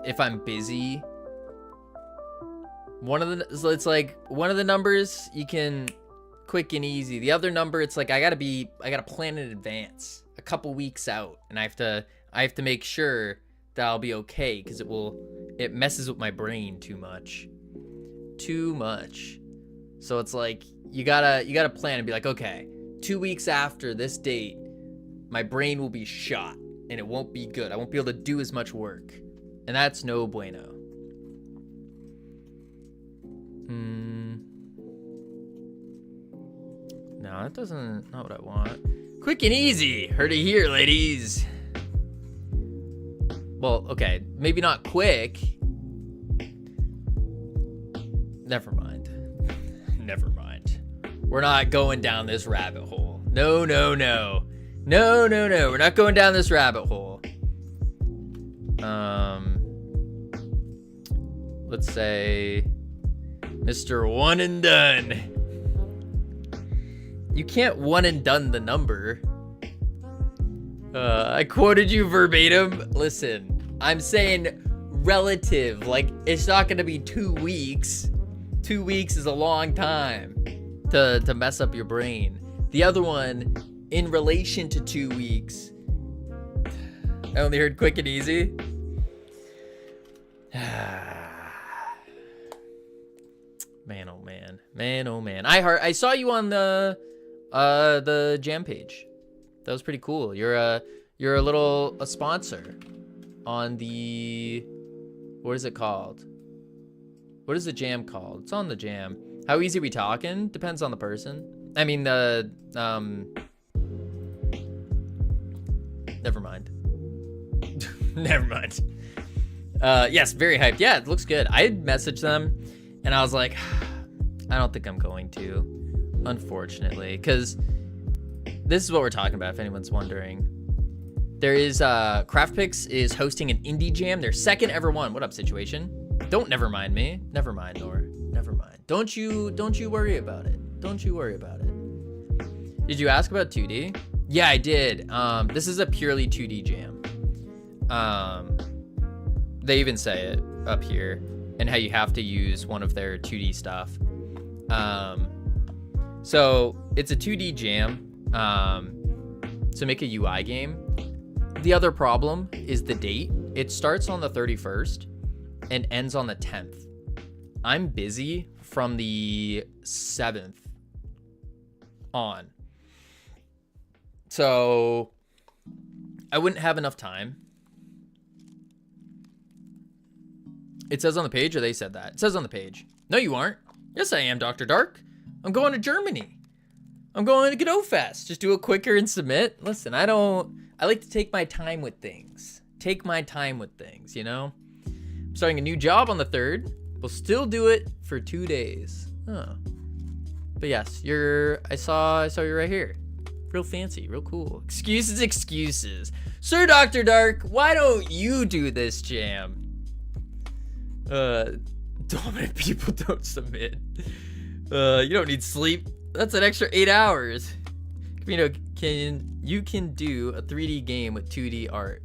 If I'm busy, it's like one of the numbers you can quick and easy. The other number, it's like I gotta plan in advance, a couple weeks out, and I have to make sure that I'll be okay, because it messes with my brain too much. So it's like you gotta plan and be like, okay, 2 weeks after this date, my brain will be shot and it won't be good. I won't be able to do as much work, and that's no bueno. No, that doesn't, not what I want. Quick and easy, heard it here, ladies. Well, okay, maybe not quick. Never mind. We're not going down this rabbit hole. No. We're not going down this rabbit hole. Let's say Mr. One and Done. You can't one and done the number. I quoted you verbatim. Listen, I'm saying relative. Like, it's not gonna be 2 weeks. 2 weeks is a long time to mess up your brain. The other one, in relation to 2 weeks. I only heard quick and easy. Man, oh man. I saw you on the jam page. That was pretty cool. You're a sponsor on the, what is it called? What is the jam called? It's on the jam. How easy we talking? Depends on the person. I mean, never mind. Yes, very hyped. Yeah, it looks good. I messaged them and I was like, I don't think I'm going to, unfortunately, because this is what we're talking about, if anyone's wondering. There is, CraftPix is hosting an indie jam, their second ever one. What up, Situation? Don't never mind me. Never mind, Nor. Never mind. Don't you worry about it. Did you ask about 2D? Yeah, I did. This is a purely 2D jam. They even say it up here, and how you have to use one of their 2D stuff. So it's a 2D jam to make a UI game. The other problem is the date. It starts on the 31st and ends on the 10th. I'm busy from the 7th on. So I wouldn't have enough time. It says on the page, or they said that? It says on the page. No, you aren't. Yes, I am, Dr. Dark. I'm going to Germany. I'm going to Godot Fest. Just do it quicker and submit. Listen, I like to take my time with things. You know? I'm starting a new job on the 3rd. We'll still do it for 2 days. Huh. But yes, I saw you right here. Real fancy, real cool. Excuses. Sir Dr. Dark, why don't you do this jam? Dominant people don't submit. You don't need sleep. That's an extra 8 hours. You know, you can do a 3D game with 2D art.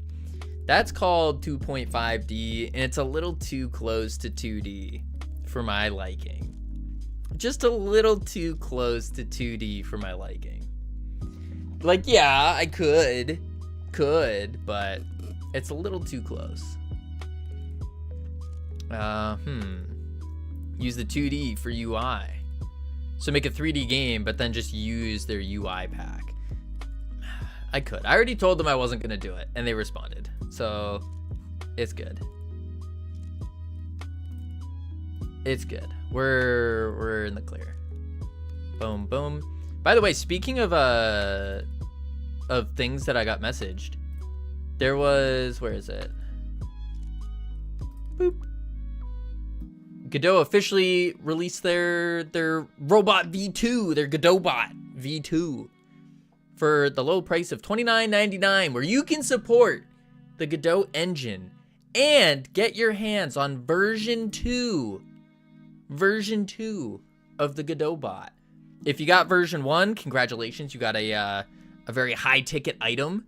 That's called 2.5D, and it's a little too close to 2D for my liking. Just a little too close to 2D for my liking. Like, yeah, I could, but it's a little too close. Use the 2D for UI. So make a 3D game, but then just use their UI pack. I could. I already told them I wasn't gonna do it, and they responded. So it's good. It's good. We're in the clear. Boom, boom. By the way, speaking of things that I got messaged, there was, where is it? Boop. Godot officially released their robot V2, their Godotbot V2, for the low price of $29.99, where you can support the Godot engine and get your hands on version 2 of the Godotbot. If you got version 1, congratulations, you got a very high ticket item.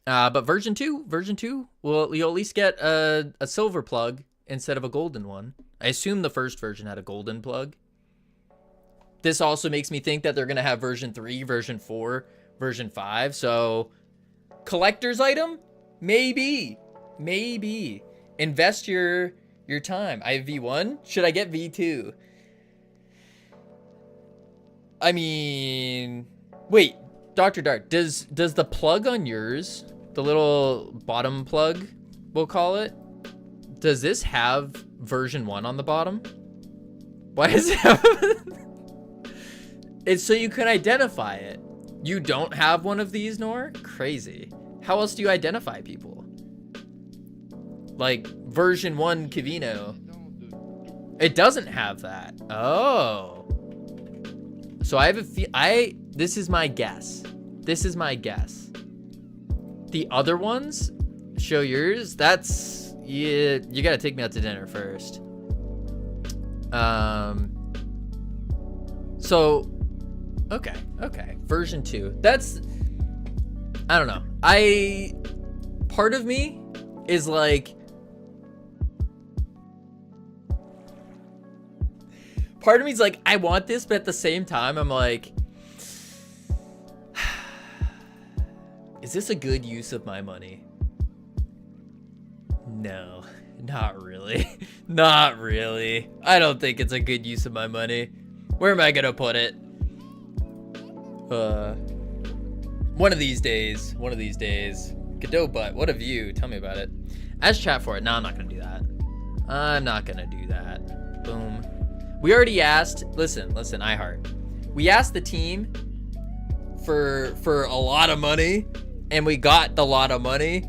But version 2, well, you'll at least get a silver plug instead of a golden one. I assume the first version had a golden plug. This also makes me think that they're going to have version 3, version 4, version 5. So, collector's item? Maybe. Invest your time. I have V1. Should I get V2? I mean, wait, Dr. Dark, does the plug on yours, the little bottom plug, we'll call it, does this have version 1 on the bottom? Why does it have... It's so you can identify it. You don't have one of these, Nor? Crazy. How else do you identify people? Like, version 1 Kivino. It doesn't have that. Oh. So I have a this is my guess. The other ones, show yours, that's, yeah, you gotta take me out to dinner first. So, okay, version 2. That's, I don't know. Part of me is like, I want this, but at the same time, I'm like, is this a good use of my money? No, not really. Not really. I don't think it's a good use of my money. Where am I gonna put it? One of these days. Godot butt, what a view. Tell me about it. Ask chat for it. No, I'm not gonna do that. Boom. We already asked, listen, iHeart. We asked the team for a lot of money, and we got the lot of money.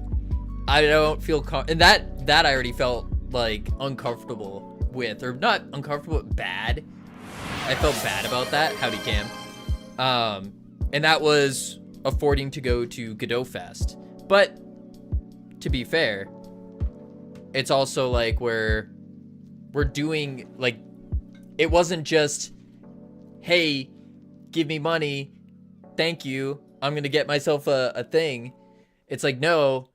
I don't feel, and that I already felt like uncomfortable with, or not uncomfortable, but bad. I felt bad about that. Howdy, Cam. And that was affording to go to Godot Fest. But to be fair, it's also like we're doing, like, it wasn't just, hey, give me money, thank you, I'm gonna get myself a thing. It's like, no,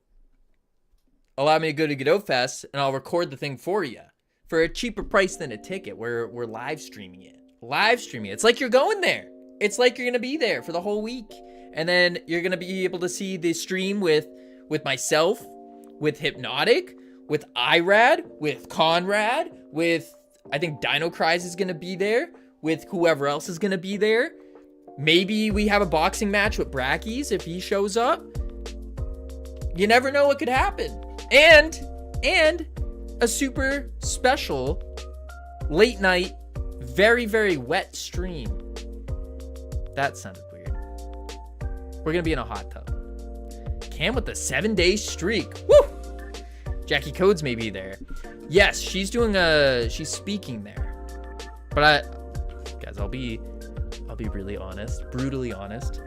allow me to go to Godot Fest and I'll record the thing for you for a cheaper price than a ticket. We're live streaming it. It's like you're going there. It's like you're gonna be there for the whole week, and then you're gonna be able to see the stream with myself, with Hypnotic, with Irad, with Conrad, with, I think Dino Cries is gonna be there, with whoever else is gonna be there. Maybe we have a boxing match with Brackies if he shows up. You never know what could happen. And a super special late night, very, very wet stream. That sounded weird. We're gonna be in a hot tub. Cam with the 7-day streak. Woo! Jackie Codes may be there. Yes, she's speaking there. But guys, I'll be really honest, brutally honest.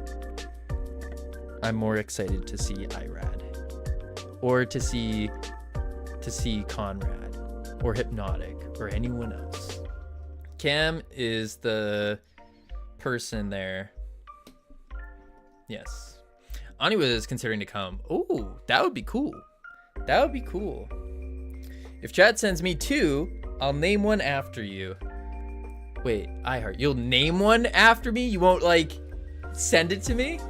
I'm more excited to see Irad, or to see Conrad, or Hypnotic, or anyone else. Cam is the person there. Yes. Ani was considering to come. Oh, that would be cool. That would be cool. If chat sends me 2, I'll name one after you. Wait, iHeart, you'll name one after me? You won't, like, send it to me?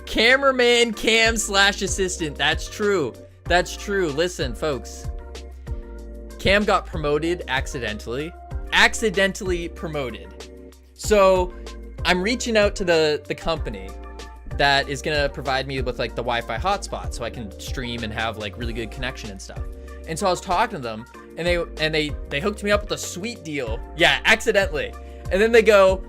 Cameraman Cam/assistant. That's true. That's true. Listen, folks. Cam got promoted accidentally. Accidentally promoted. So, I'm reaching out to the company that is gonna provide me with, like, the Wi-Fi hotspot so I can stream and have, like, really good connection and stuff. And so I was talking to them, and they hooked me up with a sweet deal. Yeah, accidentally. And then they go,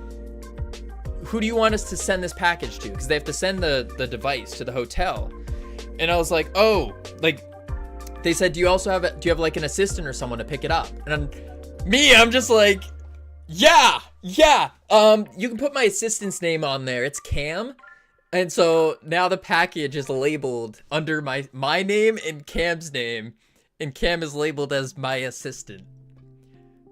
who do you want us to send this package to? Because they have to send the device to the hotel. And I was like, oh, like, they said, do you have like an assistant or someone to pick it up? And I'm just like, yeah. You can put my assistant's name on there. It's Cam. And so now the package is labeled under my name and Cam's name. And Cam is labeled as my assistant.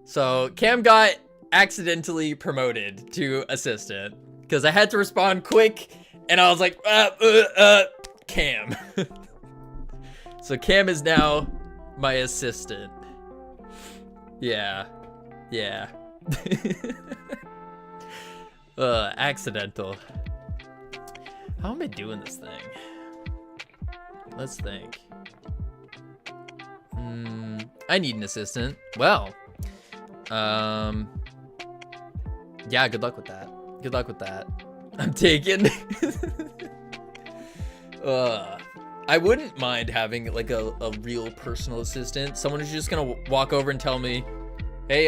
So Cam got accidentally promoted to assistant because I had to respond quick, and I was like, Cam. So Cam is now my assistant. Yeah. Accidental. How am I doing this thing? Let's think. I need an assistant. Well, yeah, good luck with that. Good luck with that. I'm taking. I wouldn't mind having like a real personal assistant. Someone who's just gonna walk over and tell me, hey,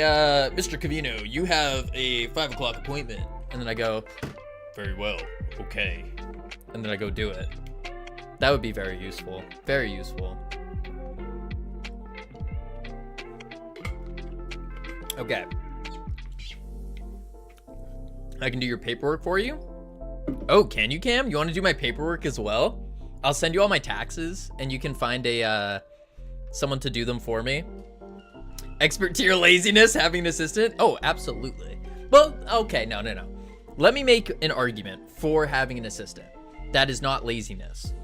Mr. Cavino, you have a 5 o'clock appointment. And then I go, very well, okay. And then I go do it. That would be very useful. Very useful. Okay. I can do your paperwork for you? Oh, can you, Cam? You want to do my paperwork as well? I'll send you all my taxes, and you can find someone to do them for me. Expert tier laziness, having an assistant? Oh, absolutely. Well, okay, no. Let me make an argument for having an assistant. That is not laziness.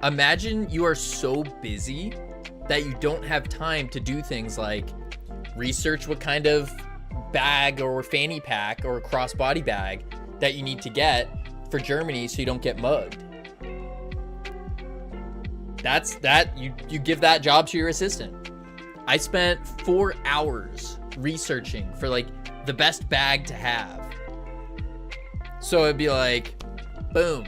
Imagine you are so busy that you don't have time to do things like research what kind of bag or fanny pack or crossbody bag that you need to get for Germany so you don't get mugged. You give that job to your assistant. I spent 4 hours researching for like the best bag to have. So it'd be like, boom.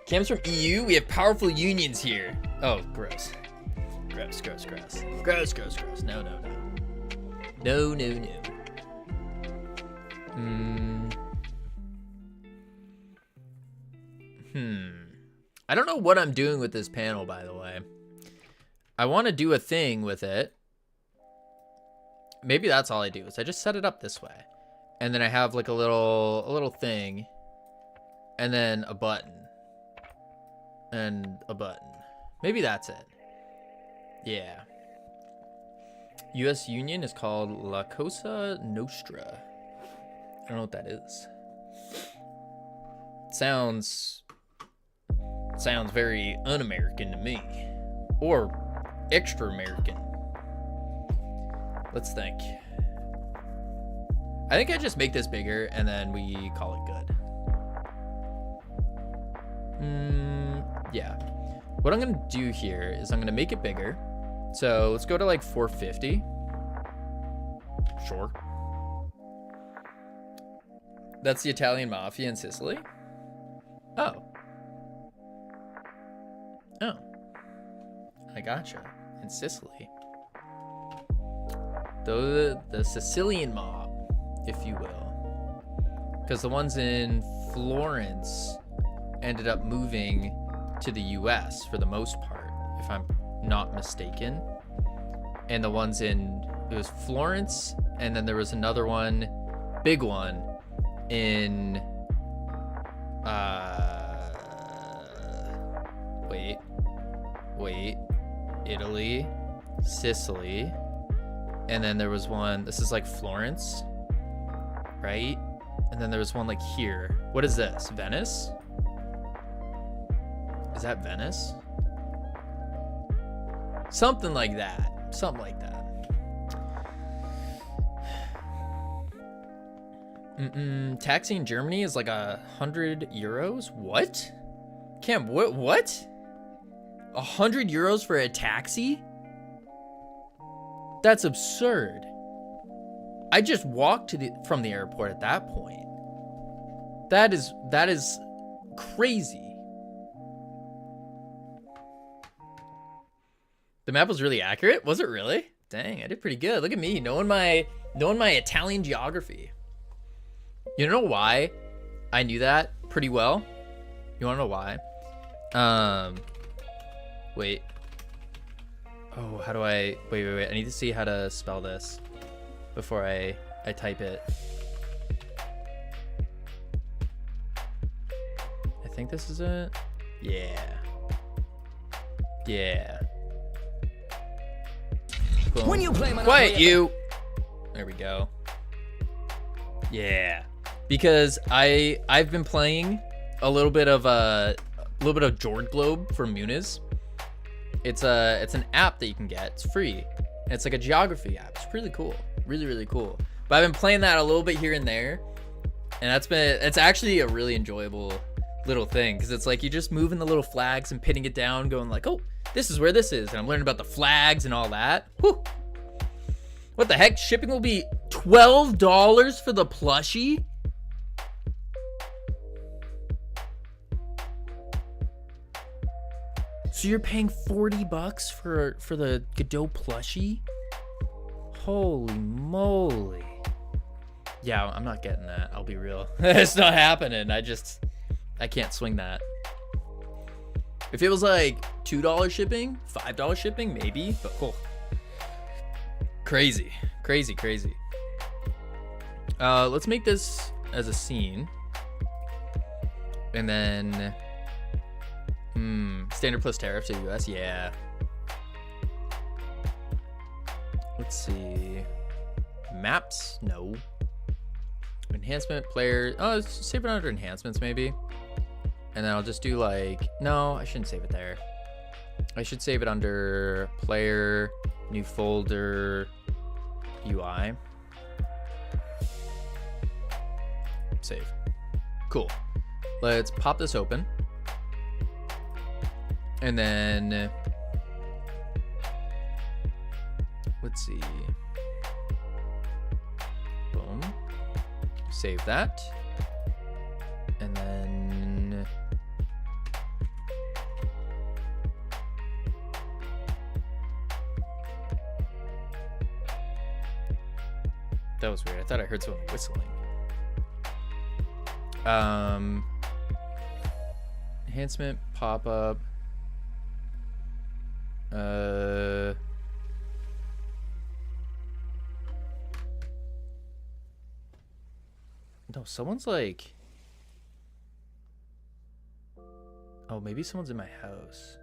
Cam's from EU. We have powerful unions here. Oh, gross. Gross. No. I don't know what I'm doing with this panel, by the way. I want to do a thing with it. Maybe that's all I do is I just set it up this way. And then I have like a little thing. And then a button. And a button. Maybe that's it. Yeah. U.S. Union is called La Cosa Nostra. I don't know what that is. Sounds very un-American to me. Or extra American. Let's think. I think I just make this bigger and then we call it good. Yeah. What I'm gonna do here is I'm gonna make it bigger. So let's go to like 450. Sure. That's the Italian mafia in Sicily. Oh. I gotcha. In Sicily. The Sicilian mob, if you will. Because the ones in Florence ended up moving to the US for the most part, if I'm not mistaken. And the ones it was Florence, and then there was another one, big one, in, wait, Italy, Sicily, and then there was one, this is like Florence, right? And then there was one like here. What is this? Venice? Is that Venice? Something like that. Something like that. Taxi in Germany is like 100 euros. What? Cam, what? 100 euros for a taxi? That's absurd. I just walked from the airport at that point. That is crazy. The map was really accurate. Was it really? Dang, I did pretty good. Look at me, knowing my Italian geography. You know why I knew that pretty well? You wanna know why? Wait. Oh, how do I... Wait. I need to see how to spell this before I type it. I think this is it. Yeah. Boom. When you play Quiet, you! There we go. Yeah. Because I've been playing a little bit of Jord Globe from Muniz. It's an app that you can get. It's free. And it's like a geography app. It's really cool. Really cool. But I've been playing that a little bit here and there. And it's actually a really enjoyable little thing, because it's like you just moving the little flags and pinning it down, going like, oh, this is where this is. And I'm learning about the flags and all that. Whew. What the heck? Shipping will be $12 for the plushie? So you're paying 40 bucks for the Godot plushie? Holy moly. Yeah, I'm not getting that. I'll be real. It's not happening. I can't swing that. If it was like $2 shipping, $5 shipping, maybe, but cool. Crazy. Let's make this as a scene. And then standard plus tariff to US, yeah. Let's see. Maps, no. Enhancement player. Oh, let's save it under enhancements maybe. And then I'll just do like, no, I shouldn't save it there. I should save it under player, new folder, UI. Save. Cool. Let's pop this open. And then let's see. Boom. Save that. And then that was weird. I thought I heard someone whistling. Enhancement, pop-up. No, someone's like... Oh, maybe someone's in my house.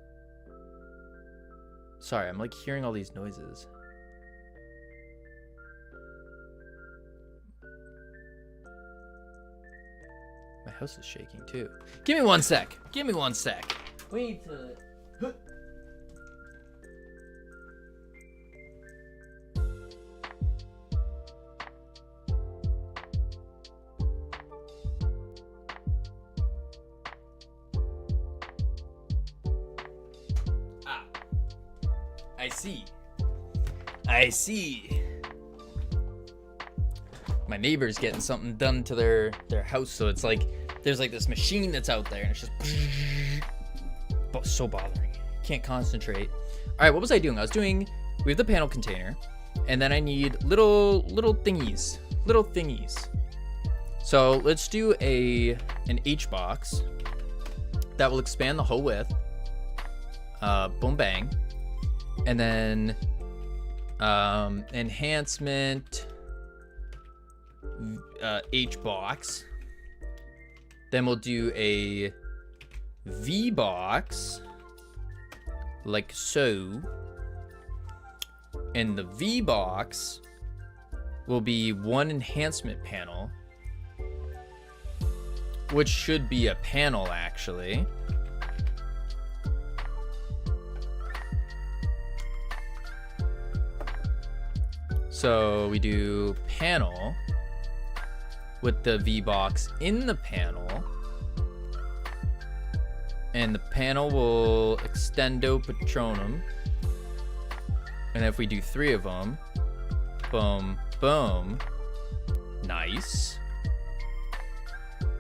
Sorry, I'm like hearing all these noises. My house is shaking too. Give me 1 sec. We need to... I see. My neighbor's getting something done to their house, so it's like there's like this machine that's out there and it's just so bothering. Can't concentrate. All right, what was I doing? We have the panel container, and then I need little thingies. So let's do an H box that will expand the whole width. Boom bang. And then enhancement H box. Then we'll do a V box like so. And the V box will be one enhancement panel, which should be a panel actually. So we do panel with the V-box in the panel. And the panel will extendo patronum. And if we do 3 of them, boom, boom, nice.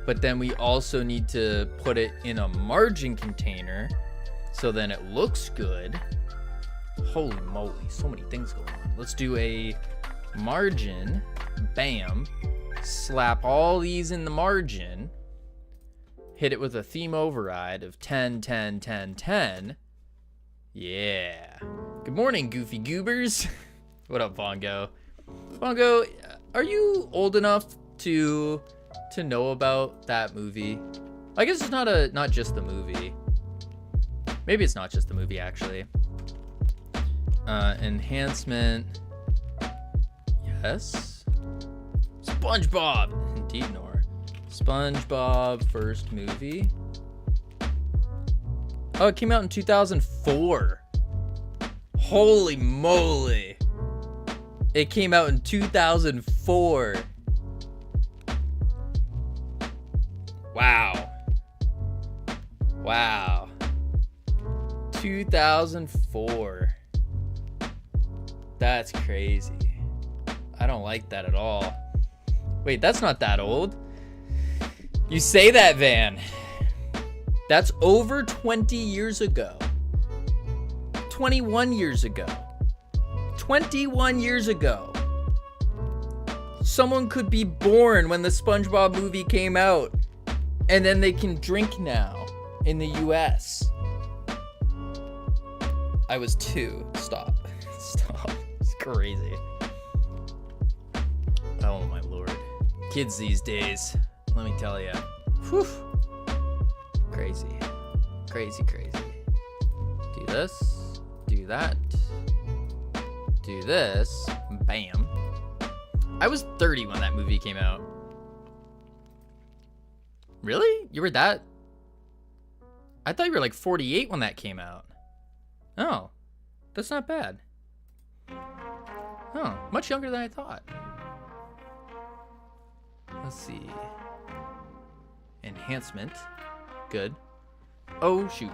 But then we also need to put it in a margin container so then it looks good. Holy moly, so many things going on. Let's do a margin, bam, slap all these in the margin, hit it with a theme override of 10, 10, 10, 10. Yeah. Good morning, Goofy Goobers. What up, Bongo? Bongo, are you old enough to know about that movie? I guess it's not just the movie. Maybe it's not just the movie, actually. Enhancement. Yes. SpongeBob. Indeed, nor. SpongeBob first movie. Oh, it came out in 2004. Holy moly. It came out in 2004. Wow. Wow. 2004. That's crazy. I don't like that at all. Wait, that's not that old. You say that, Van. That's over 20 years ago. 21 years ago. 21 years ago. Someone could be born when the SpongeBob movie came out, and then they can drink now in the US. I was 2. Stop. Stop. It's crazy. Oh my lord. Kids these days, let me tell you. Whew. Crazy. Crazy, crazy. Do this. Do that. Do this. Bam. I was 30 when that movie came out. Really? You were that? I thought you were like 48 when that came out. Oh, that's not bad. Oh, much younger than I thought. Let's see. Enhancement. Good. Oh, shoot.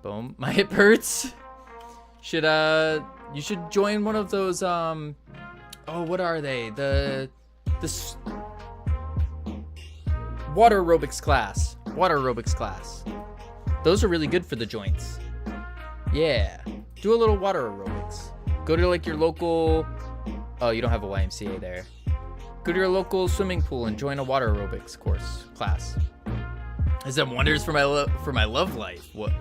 Boom. My hip hurts. You should join one of those, oh, what are they? This water aerobics class. Water aerobics class. Those are really good for the joints. Yeah. Do a little water aerobics. Go to like your local, oh, you don't have a YMCA there. Go to your local swimming pool and join a water aerobics class. Has done wonders for my love life. What?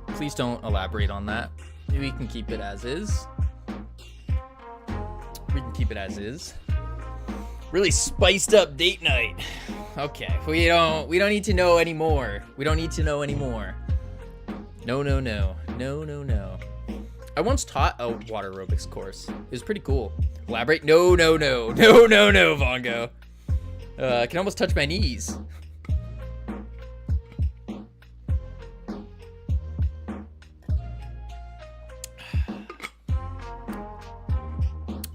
Please don't elaborate on that. Maybe we can keep it as is. We can keep it as is. Really spiced up date night. Okay, we don't need to know anymore. We don't need to know anymore. No. I once taught a water aerobics course. It was pretty cool. Elaborate? No, Vongo. I can almost touch my knees.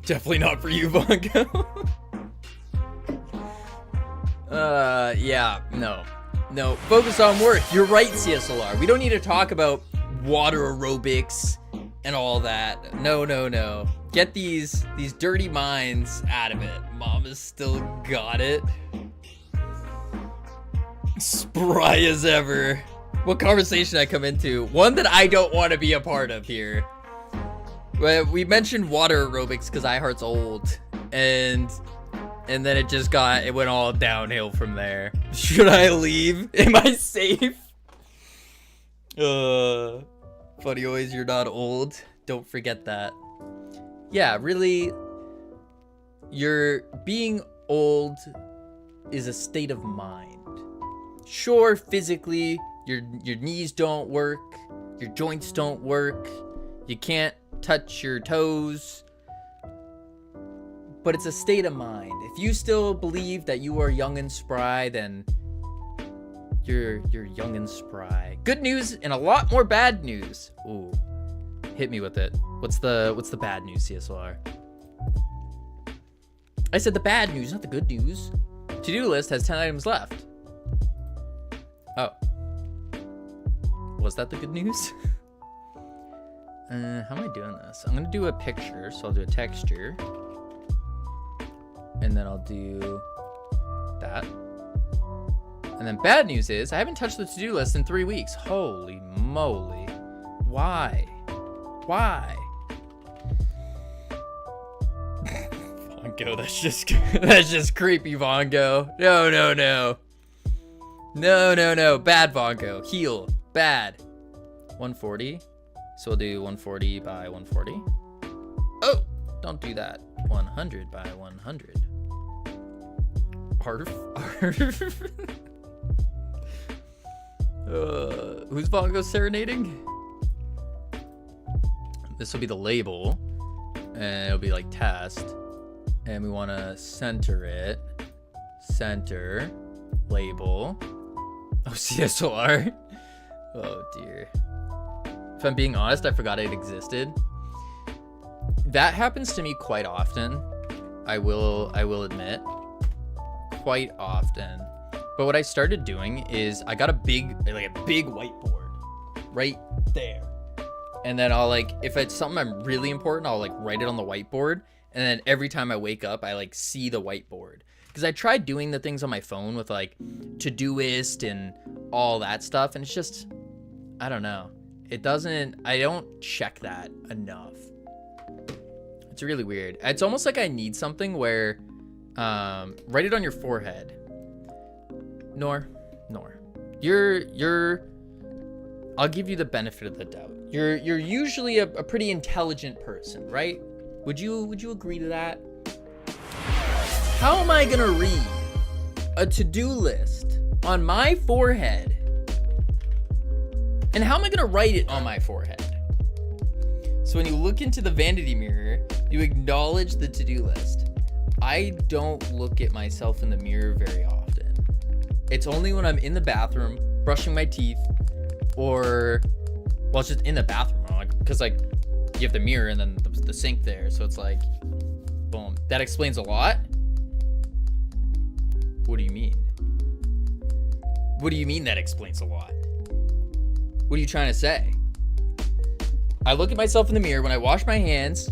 Definitely not for you, Vongo. Yeah, no. Focus on work. You're right, CSLR. We don't need to talk about water aerobics and all that. No. Get these dirty minds out of it. Mama's still got it. Spry as ever. What conversation I come into? One that I don't want to be a part of here. We mentioned water aerobics because iHeart's old, and then it went all downhill from there. Should I leave? Am I safe? Funny always, you're not old. Don't forget that. Yeah, really, you're being old is a state of mind. Sure, physically, your knees don't work, your joints don't work, you can't touch your toes, but it's a state of mind. If you still believe that you are young and spry, then you're young and spry. Good news and a lot more bad news. Ooh, Hit me with it. What's the bad news, CSLR? I said the bad news, not the good news. To-do list has 10 items left. Oh. Was that the good news? How am I doing this? I'm gonna do a picture, so I'll do a texture. And then I'll do that. And then bad news is, I haven't touched the to-do list in 3 weeks. Holy moly. Why? Why? Vongo, that's just creepy, Vongo. No, no, no. No, no, no. Bad, Vongo. Heal. Bad. 140. So we'll do 140 by 140. Oh! Don't do that. 100 by 100. Arf. Arf. Who's Vongo serenading? This will be the label. And it'll be like test. And we want to center it. Center. Label. Oh, CSLR. Oh, dear. If I'm being honest, I forgot it existed. That happens to me quite often. I will admit. Quite often. But what I started doing is I got a big whiteboard right there. And then I'll like, if it's something I'm really important, I'll like write it on the whiteboard. And then every time I wake up, I like see the whiteboard. Because I tried doing the things on my phone with like Todoist and all that stuff. And it's just, I don't know. I don't check that enough. It's really weird. It's almost like I need something where, write it on your forehead. Nor. I'll give you the benefit of the doubt. You're usually a pretty intelligent person, right? Would you agree to that? How am I gonna read a to-do list on my forehead? And how am I gonna write it on my forehead? So when you look into the vanity mirror, you acknowledge the to-do list. I don't look at myself in the mirror very often. It's only when I'm in the bathroom, brushing my teeth, or, well, it's just in the bathroom, because like, you have the mirror and then the sink there, so it's like, boom. That explains a lot. What do you mean? What do you mean that explains a lot? What are you trying to say? I look at myself in the mirror when I wash my hands,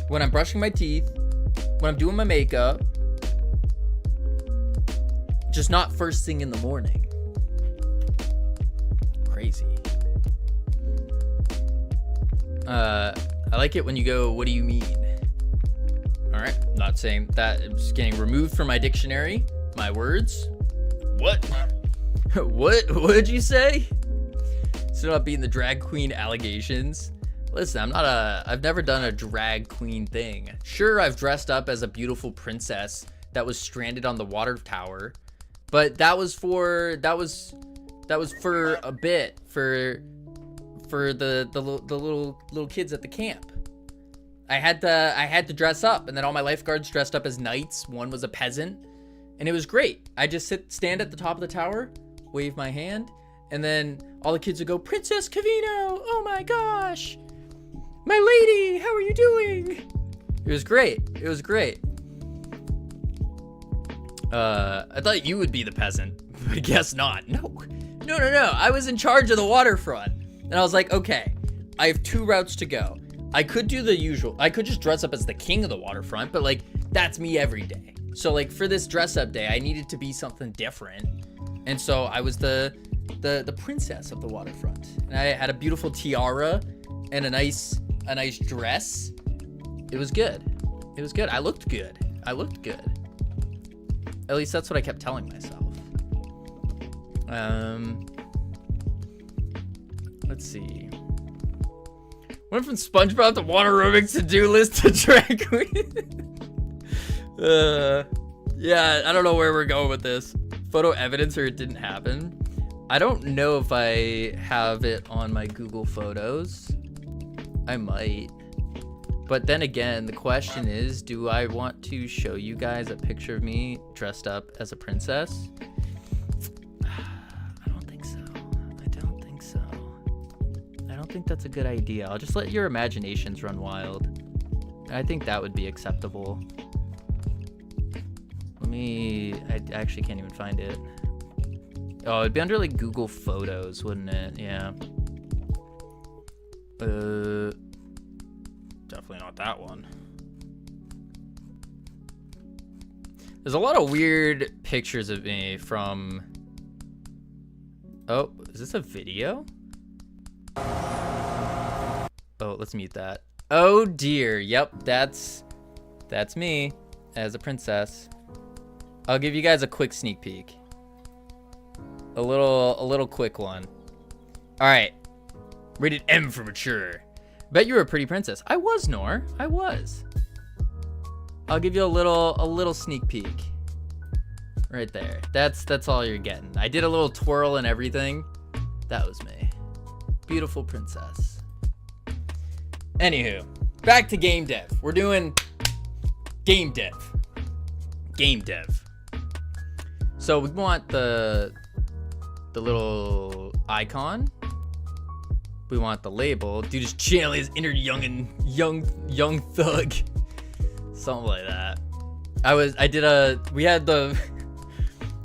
when I'm brushing my teeth, when I'm doing my makeup. Just not first thing in the morning. Crazy. I like it when you go, what do you mean? All right, not saying that. I'm just getting removed from my dictionary. My words. What? What did you say? Still not beating the drag queen allegations. Listen, I've never done a drag queen thing. Sure, I've dressed up as a beautiful princess that was stranded on the water tower, but that was for a bit for the little kids at the camp. I had to dress up, and then all my lifeguards dressed up as knights. One was a peasant, and it was great. I just stand at the top of the tower, wave my hand, and then all the kids would go, "Princess Cavino, oh my gosh, my lady, how are you doing?" It was great. It was great. I thought you would be the peasant, but I guess not. No. I was in charge of the waterfront, and I was like, okay, I have 2 routes to go. I could do the usual. I could just dress up as the king of the waterfront, but like, that's me every day. So like, for this dress up day, I needed to be something different. And so I was the princess of the waterfront. And I had a beautiful tiara and a nice dress. It was good. It was good. I looked good. At least that's what I kept telling myself. Let's see. Went from SpongeBob to water aerobics to-do list to drag queen. Yeah, I don't know where we're going with this. Photo evidence or it didn't happen. I don't know if I have it on my Google Photos. I might. But then again, the question is, do I want to show you guys a picture of me dressed up as a princess? I don't think so. don't think that's a good idea. I'll just let your imaginations run wild. I think that would be acceptable. I actually can't even find it. Oh, it'd be under like Google Photos, wouldn't it? Yeah. Definitely not that one. There's a lot of weird pictures of me from... Oh, is this a video? Oh, let's mute that. Oh dear, yep, that's me as a princess. I'll give you guys a quick sneak peek. A little quick one. All right, rated M for mature. Bet you were a pretty princess. I was, Nor. I was. I'll give you a little sneak peek. Right there. That's all you're getting. I did a little twirl and everything. That was me. Beautiful princess. Anywho, back to game dev. We're doing game dev. Game dev. So we want the little icon. We want the label. Dude is channeling his inner young thug. Something like that.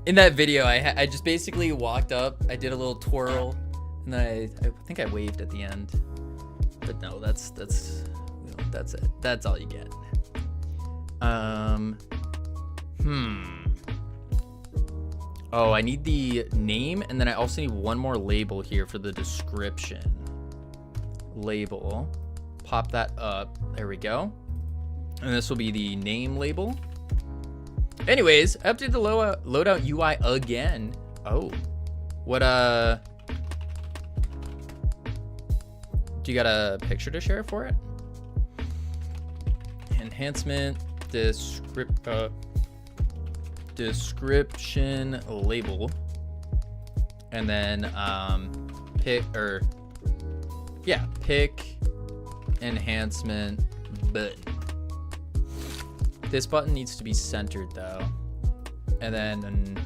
In that video, I just basically walked up, I did a little twirl, and then I think I waved at the end. But no, that's it. That's all you get. Oh, I need the name, and then I also need one more label here for the description. Label. Pop that up. There we go. And this will be the name label. Anyways, I updated the loadout UI again. Oh. What, do you got a picture to share for it? Enhancement, description label. And then, pick enhancement button. This button needs to be centered though. And then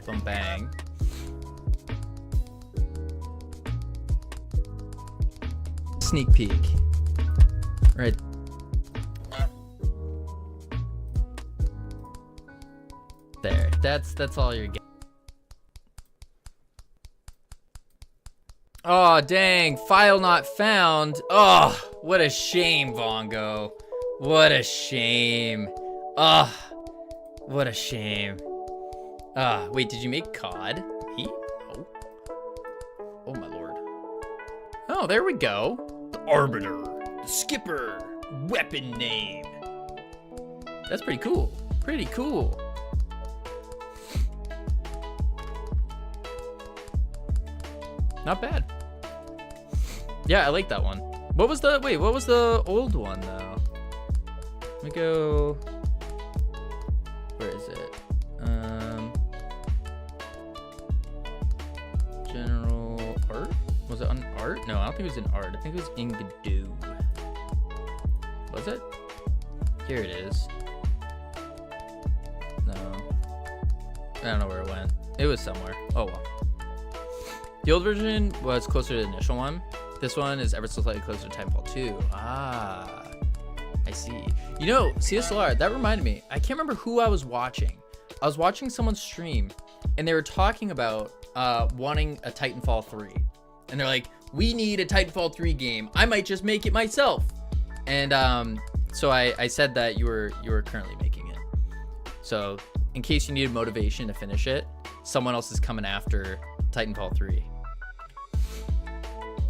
boom, bang. Sneak peek. Right. There. That's all you're getting. Oh, dang. File not found. Oh, what a shame, Vongo. What a shame. Ah, what a shame. Ah, wait, did you make COD? Me? Oh. Oh my lord. Oh, there we go. The Arbiter, the Skipper, weapon name. That's pretty cool. Pretty cool. Not bad. Yeah, I like that one. What was the old one though? Let me go. Where is it? General art? Was it on art? No, I don't think it was in art. I think it was in Gadoo. Was it? Here it is. No. I don't know where it went. It was somewhere. Oh well. The old version was closer to the initial one. This one is ever so slightly closer to Titanfall 2. Ah, I see. You know, CSLR, that reminded me. I can't remember who I was watching. I was watching someone stream, and they were talking about wanting a Titanfall 3. And they're like, we need a Titanfall 3 game. I might just make it myself. And so I said that you were currently making it. So in case you needed motivation to finish it, someone else is coming after Titanfall 3.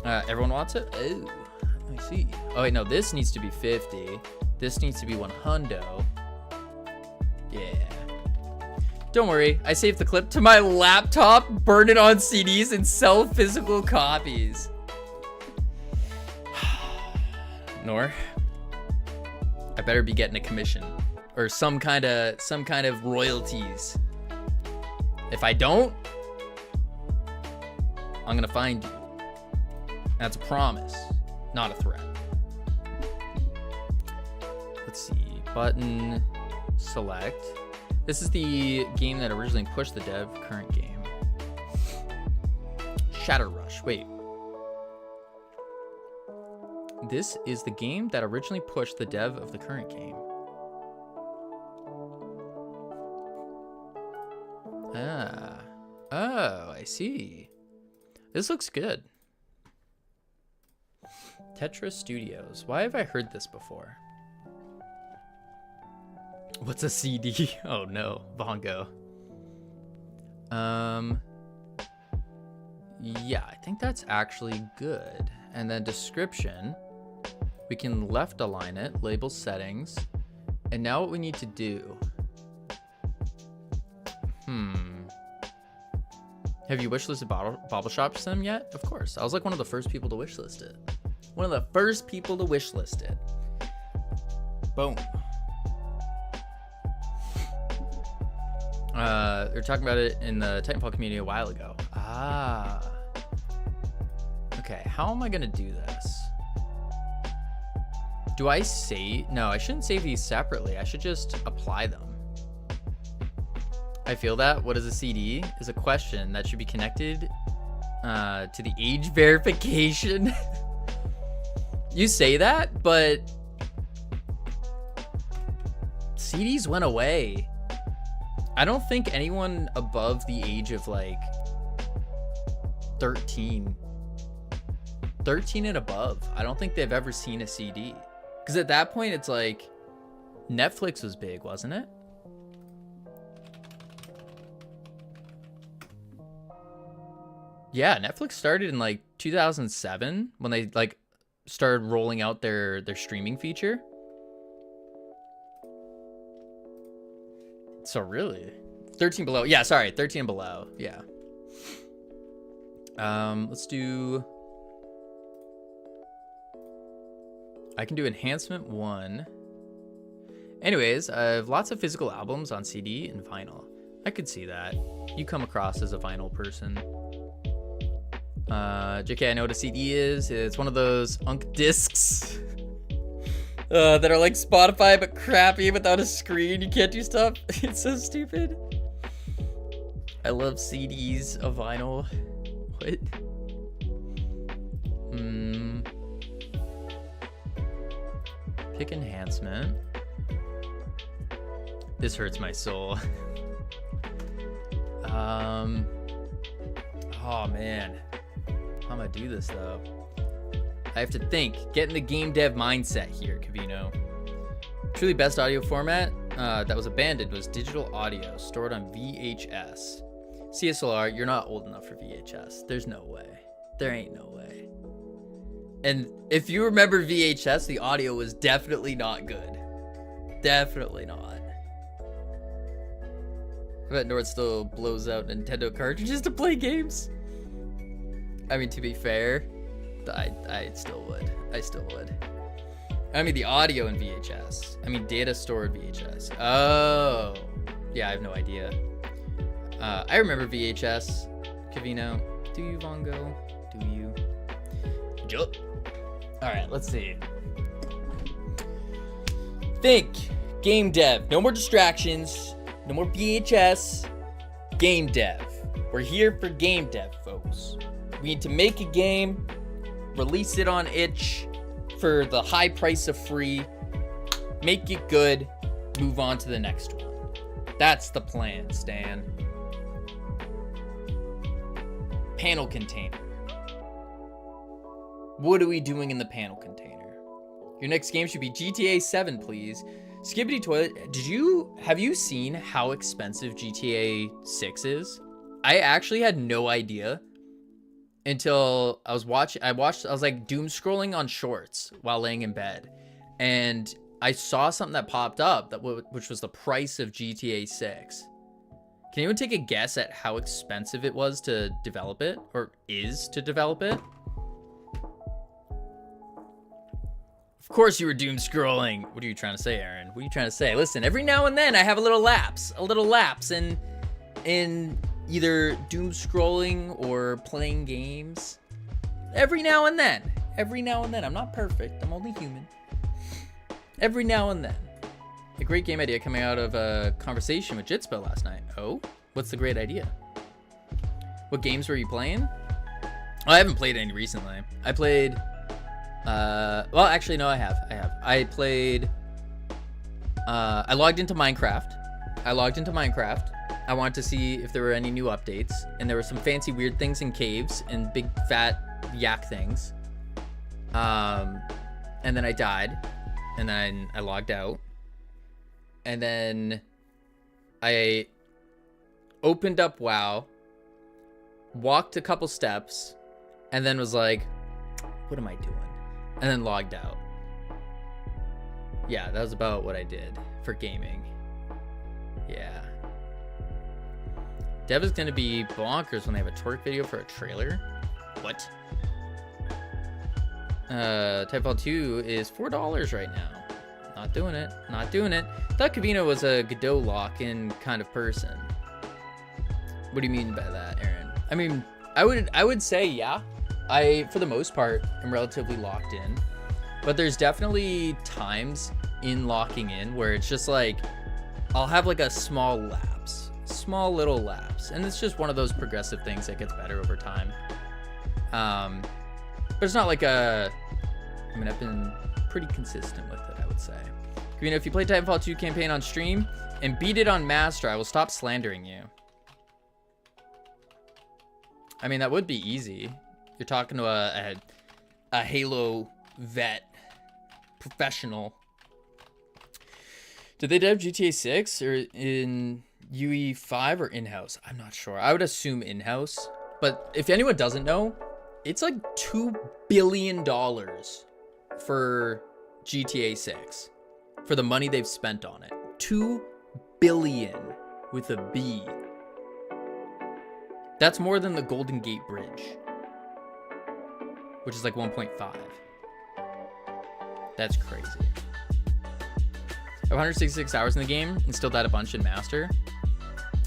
Everyone wants it? Oh, I see. Oh wait, no, this needs to be 50. This needs to be 100. Yeah. Don't worry, I saved the clip to my laptop, burn it on CDs, and sell physical copies. Nor, I better be getting a commission or some kind of royalties. If I don't, I'm gonna find you. That's a promise, not a threat. Let's see, button, select. This is the game that originally pushed the dev, current game. Shatter Rush, wait. This is the game that originally pushed the dev of the current game. Ah. Oh, I see. This looks good. Tetris Studios. Why have I heard this before? What's a CD? Oh no, Bongo. Yeah, I think that's actually good. And then description, we can left align it, label settings. And now what we need to do. Have you wishlisted Bobble Shop Sim yet? Of course. I was like one of the first people to wishlist it. One of the first people to wishlist it. Boom. They're talking about it in the Titanfall community a while ago. Ah. Okay, how am I gonna do this? Do I save? No, I shouldn't save these separately. I should just apply them. I feel that. What is a CD? Is a question that should be connected to the age verification. You say that, but CDs went away. I don't think anyone above the age of like 13 and above, I don't think they've ever seen a CD. Because at that point, it's like Netflix was big, wasn't it? Yeah, Netflix started in like 2007 when they like started rolling out their streaming feature. So really, 13 below. Yeah, sorry, 13 and below. Yeah. Let's do. I can do enhancement 1. Anyways, I have lots of physical albums on CD and vinyl. I could see that. You come across as a vinyl person. JK, I know what a CD is. It's one of those unk discs that are like Spotify but crappy without a screen. You can't do stuff. It's so stupid. I love CDs of vinyl. What? Pick enhancement. This hurts my soul. Oh man. How am I do this though? I have to think. Get in the game dev mindset here, Cavino. Truly best audio format that was abandoned was digital audio stored on VHS. CSLR, you're not old enough for VHS. There's no way. There ain't no way. And if you remember VHS, the audio was definitely not good. Definitely not. I bet Nord still blows out Nintendo cartridges to play games. I mean, to be fair, I still would. I still would. I mean, the audio in VHS. I mean, data stored VHS. Oh. Yeah, I have no idea. I remember VHS. Cavino. Do you, Vongo? Do you? Yup. Alright, let's see. Think. Game dev. No more distractions. No more VHS. Game dev. We're here for game dev, folks. We need to make a game, release it on itch for the high price of free, make it good, move on to the next one. That's the plan, Stan. Panel container. What are we doing in the panel container? Your next game should be GTA 7, please. Skibbity Toilet, have you seen how expensive GTA 6 is? I actually had no idea until I was like doom scrolling on shorts while laying in bed. And I saw something that popped up which was the price of GTA 6. Can anyone take a guess at how expensive it was to develop it, or is to develop it? Of course you were doom scrolling. What are you trying to say, Aaron? What are you trying to say? Listen, every now and then I have a little lapse in either doom scrolling or playing games. Every now and then. I'm not perfect. I'm only human. Every now and then. A great game idea coming out of a conversation with Jitspo last night. Oh, what's the great idea? What games were you playing? Oh, I haven't played any recently. I played Well, actually, no, I have. I played. I logged into Minecraft. I wanted to see if there were any new updates, and there were some fancy weird things in caves and big fat yak things. And then I died, and then I logged out, and then I opened up WoW, walked a couple steps, and then was like, what am I doing? And then logged out. Yeah, that was about what I did for gaming. Yeah. Dev is going to be bonkers when they have a twerk video for a trailer. What? Titanfall 2 is $4 right now. Not doing it. Thought Kavino was a Godot lock-in kind of person. What do you mean by that, Aaron? I mean, I would say, yeah. I, for the most part, am relatively locked in. But there's definitely times in locking in where it's just like, I'll have like a small little lapse. And it's just one of those progressive things that gets better over time. But it's not like I've been pretty consistent with it, I would say. You know, if you play Titanfall 2 campaign on stream and beat it on Master, I will stop slandering you. I mean, that would be easy. You're talking to a Halo vet professional. Did they dev GTA 6 or in UE 5 or in-house? I'm not sure. I would assume in-house. But if anyone doesn't know, it's like $2 billion for GTA 6 for the money they've spent on it. 2 billion with a B. That's more than the Golden Gate Bridge, which is like 1.5. That's crazy. I have 166 hours in the game and still died a bunch in Master.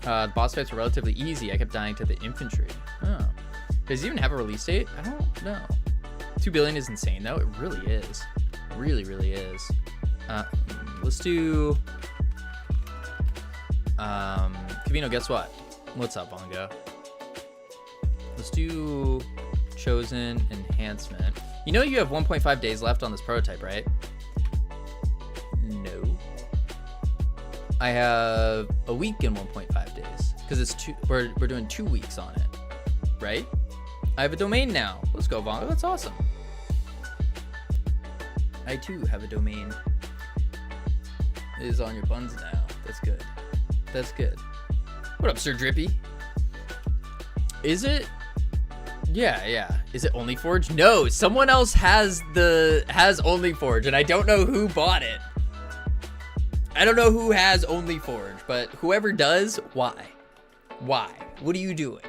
The boss fights were relatively easy. I kept dying to the infantry. Oh. Does it even have a release date? I don't know. 2 billion is insane, though. It really is. Really, really is. Let's do... Kavino, guess what? What's up, Bongo? Let's do Chosen Enhancement. You know you have 1.5 days left on this prototype, right? No. I have a week and 1.5 days. Because it's we're doing 2 weeks on it. Right? I have a domain now. Let's go, Bongo. That's awesome. I too have a domain. It is on your buns now. That's good. That's good. What up, Sir Drippy? Is it? Yeah. Is it OnlyForge? No, someone else has OnlyForge, and I don't know who bought it. I don't know who has OnlyForge, but whoever does, why? Why? What are you doing?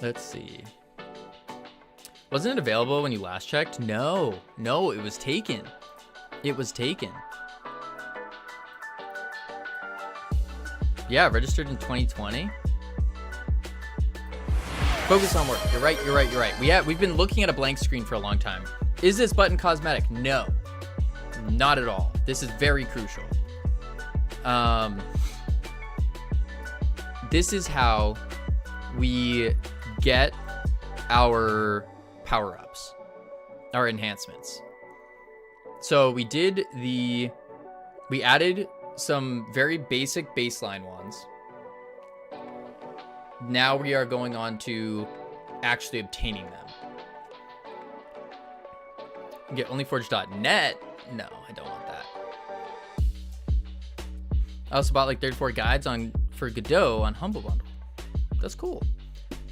Let's see. Wasn't it available when you last checked? No, it was taken. It was taken. Yeah, registered in 2020. Focus on work. You're right. We've been looking at a blank screen for a long time. Is this button cosmetic? No, not at all. This is very crucial. This is how we get our power-ups, our enhancements. So we added some very basic baseline ones. Now we are going on to actually obtaining them. Get onlyforge.net. No, I don't want that. I also bought like 34 guides for Godot on Humble Bundle. That's cool.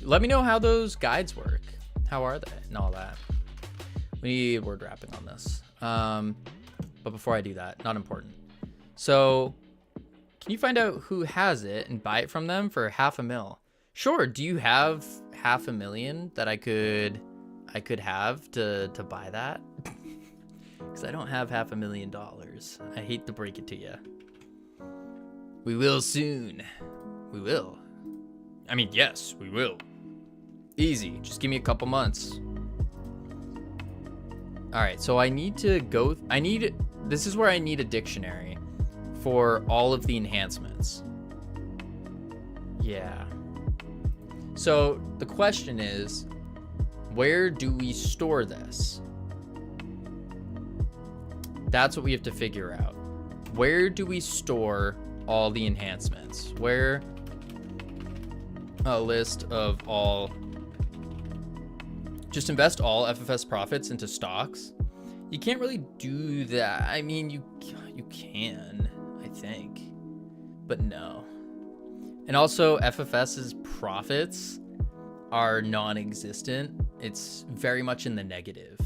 Let me know how those guides work. How are they? And all that. We need word wrapping on this. But before I do that, not important. So, can you find out who has it and buy it from them for $500,000? Sure. Do you have $500,000 that I could have to buy that? Because I don't have $500,000. I hate to break it to you. We will soon. We will. I mean, yes, we will. Easy. Just give me a couple months. All right. So I need to go. This is where I need a dictionary for all of the enhancements. Yeah. So the question is, where do we store this? That's what we have to figure out. Where do we store all the enhancements? Where? A list of all. Just invest all FFS profits into stocks. You can't really do that. I mean, you can, I think, but no. And also, FFS's profits are non-existent. It's very much in the negative.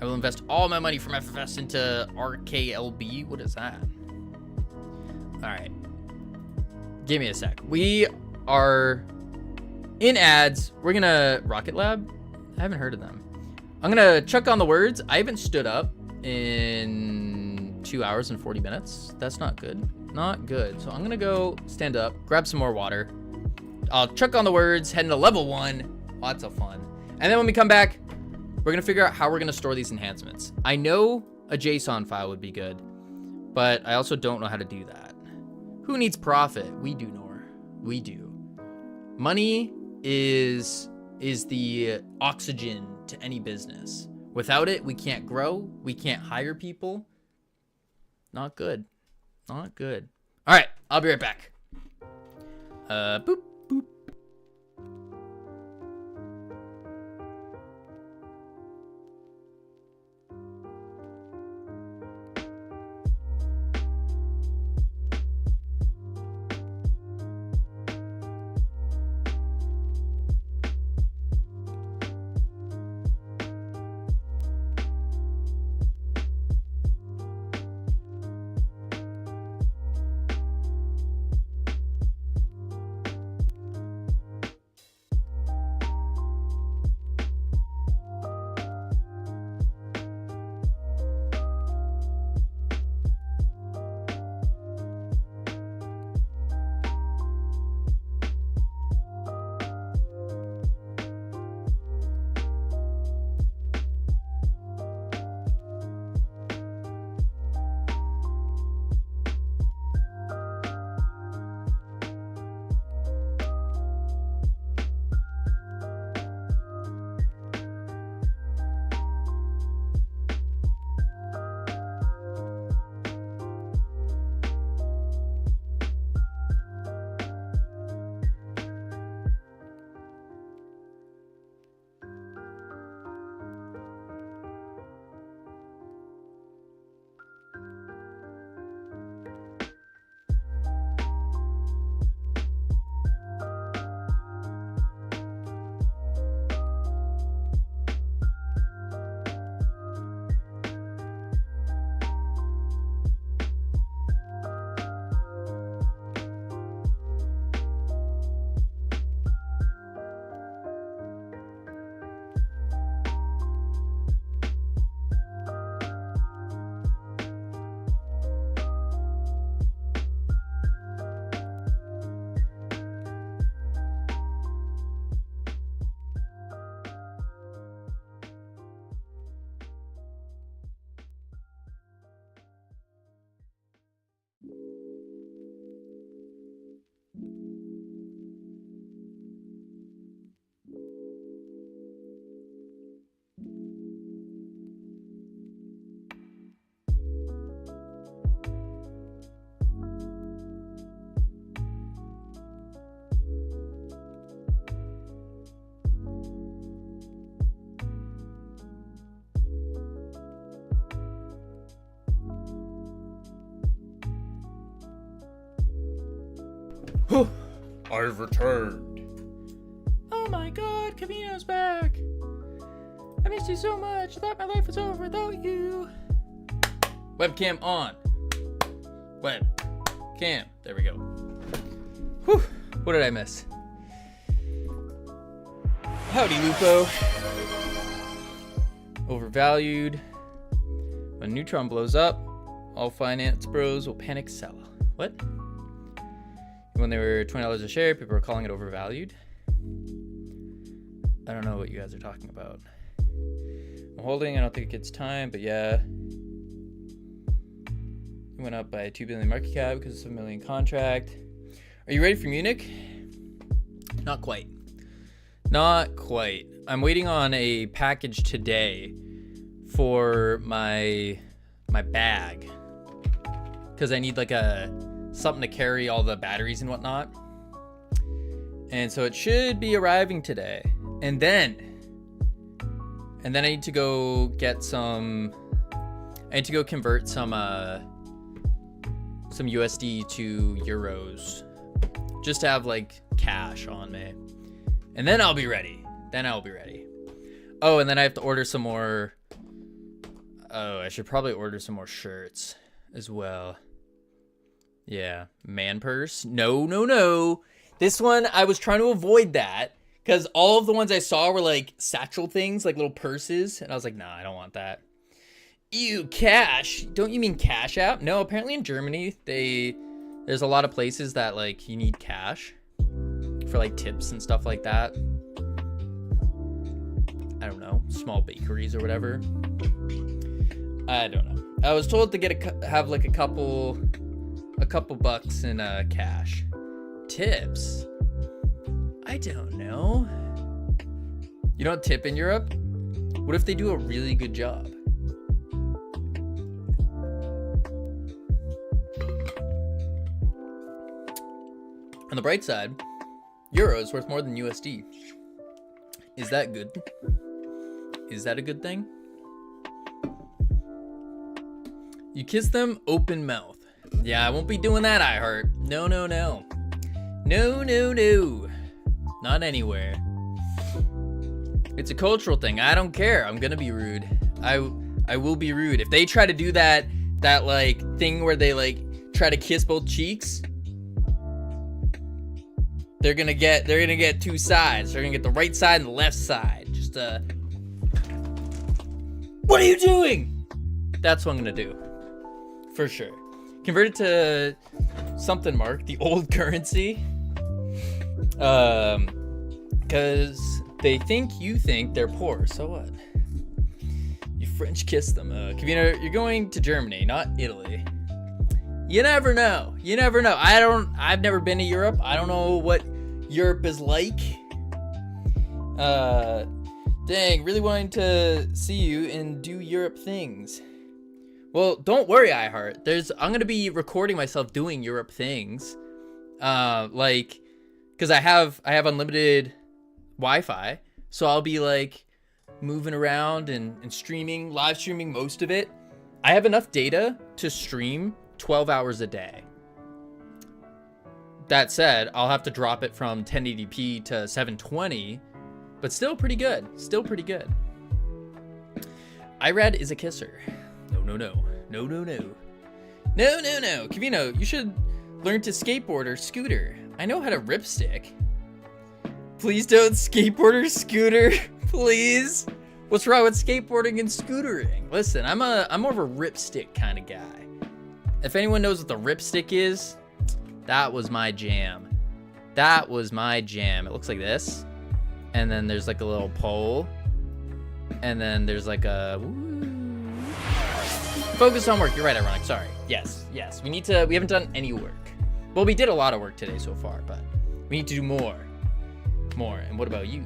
I will invest all my money from FFS into RKLB. What is that? All right. Give me a sec. We are in ads. We're going to Rocket Lab. I haven't heard of them. I'm going to chuck on the words. I haven't stood up in 2 hours and 40 minutes. That's not good. Not good. So I'm going to go stand up, grab some more water. I'll chuck on the words, head into level 1. Lots of fun. And then when we come back, we're going to figure out how we're going to store these enhancements. I know a JSON file would be good, but I also don't know how to do that. Who needs profit? We do, Nor. We do. Money is the oxygen to any business. Without it, we can't grow. We can't hire people. Not good. Not good. All right, I'll be right back. Boop. I've returned. Oh my god, Camino's back. I missed you so much. I thought my life was over without you. Webcam on. Webcam. There we go. Whew. What did I miss? Howdy, Lupo. Overvalued. When Neutron blows up, all finance bros will panic sell. What? When they were $20 a share, people were calling it overvalued. I don't know what you guys are talking about. I'm holding, I don't think it gets time, but yeah. It went up by 2 billion market cap because of $7 million contract. Are you ready for Munich? Not quite. Not quite. I'm waiting on a package today for my bag, because I need like something to carry all the batteries and whatnot. And so it should be arriving today. And then I need to go get some. I need to go convert some USD to euros, just to have like cash on me. And then I'll be ready. Oh, and then I have to order some more. Oh, I should probably order some more shirts as well. Yeah, man purse. No. This one, I was trying to avoid that because all of the ones I saw were like satchel things, like little purses. And I was like, nah, I don't want that. Ew, cash. Don't you mean Cash App? No, apparently in Germany, there's a lot of places that like you need cash for like tips and stuff like that. I don't know, small bakeries or whatever. I don't know. I was told to have like a couple bucks in cash. Tips? I don't know. You don't tip in Europe? What if they do a really good job? On the bright side, euro is worth more than USD. Is that good? Is that a good thing? You kiss them open mouth. Yeah, I won't be doing that, iHeart. No. No. Not anywhere. It's a cultural thing. I don't care. I'm gonna be rude. I will be rude. If they try to do that like thing where they like try to kiss both cheeks, they're gonna get two sides. They're gonna get the right side and the left side. Just what are you doing? That's what I'm gonna do. For sure. Convert it to something, Mark, the old currency. Cause they think you think they're poor. So what? You French kiss them. Kavina, you're going to Germany, not Italy. You never know. I've never been to Europe. I don't know what Europe is like. Dang, really wanting to see you and do Europe things. Well, don't worry, iHeart. I'm gonna be recording myself doing Europe things. Like, cause I have unlimited Wi-Fi, so I'll be like moving around and live streaming most of it. I have enough data to stream 12 hours a day. That said, I'll have to drop it from 1080p to 720, but still pretty good. Irad is a kisser. No. Kavino, you should learn to skateboard or scooter. I know how to ripstick. Please don't skateboard or scooter. Please. What's wrong with skateboarding and scootering? Listen, I'm more of a ripstick kind of guy. If anyone knows what the ripstick is, that was my jam. It looks like this. And then there's like a little pole. And then there's like a... Focus on work. You're right, Ironic. Sorry. Yes. We haven't done any work. Well, we did a lot of work today so far, but we need to do more. And what about you?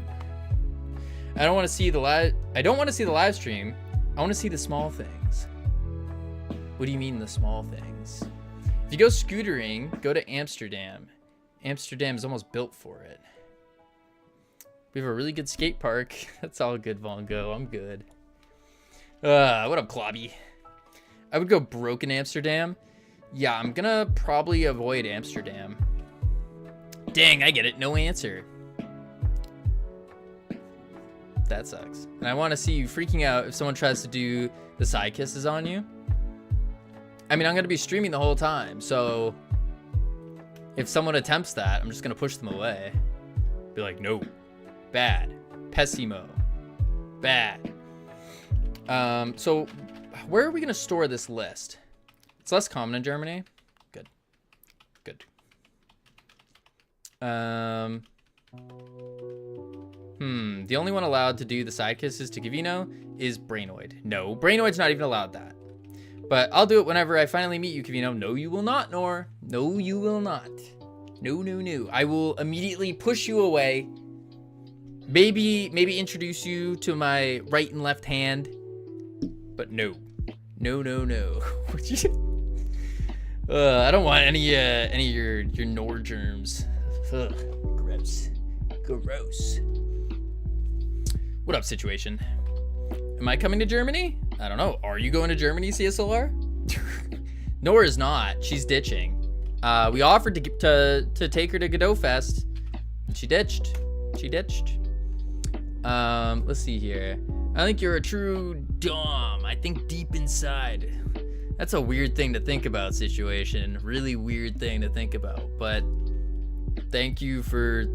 I don't want to see the live stream. I want to see the small things. What do you mean the small things? If you go scootering, go to Amsterdam. Amsterdam is almost built for it. We have a really good skate park. That's all good, Vongo. I'm good. What up, Klobby? I would go broke in Amsterdam. Yeah, I'm gonna probably avoid Amsterdam. Dang, I get it. No answer. That sucks. And I want to see you freaking out if someone tries to do the side kisses on you. I mean, I'm going to be streaming the whole time, so if someone attempts that, I'm just going to push them away. Be like, no. Bad. Pessimo. Bad. So where are we going to store this list? It's less common in Germany. Good. The only one allowed to do the side kisses to Gavino is Brainoid. No, Brainoid's not even allowed that. But I'll do it whenever I finally meet you, Kavino. No, you will not, Nor. No, you will not. No, no, no. I will immediately push you away. Maybe introduce you to my right and left hand. But no. No, no, no. I don't want any of your Nord germs. Ugh, gross. Gross. What up, situation? Am I coming to Germany? I don't know. Are you going to Germany, CSLR? Nora is not. She's ditching. We offered to take her to Godot Fest. She ditched. Let's see here. I think you're a true dom. I think deep inside. That's a weird thing to think about, situation. Really weird thing to think about. But thank you for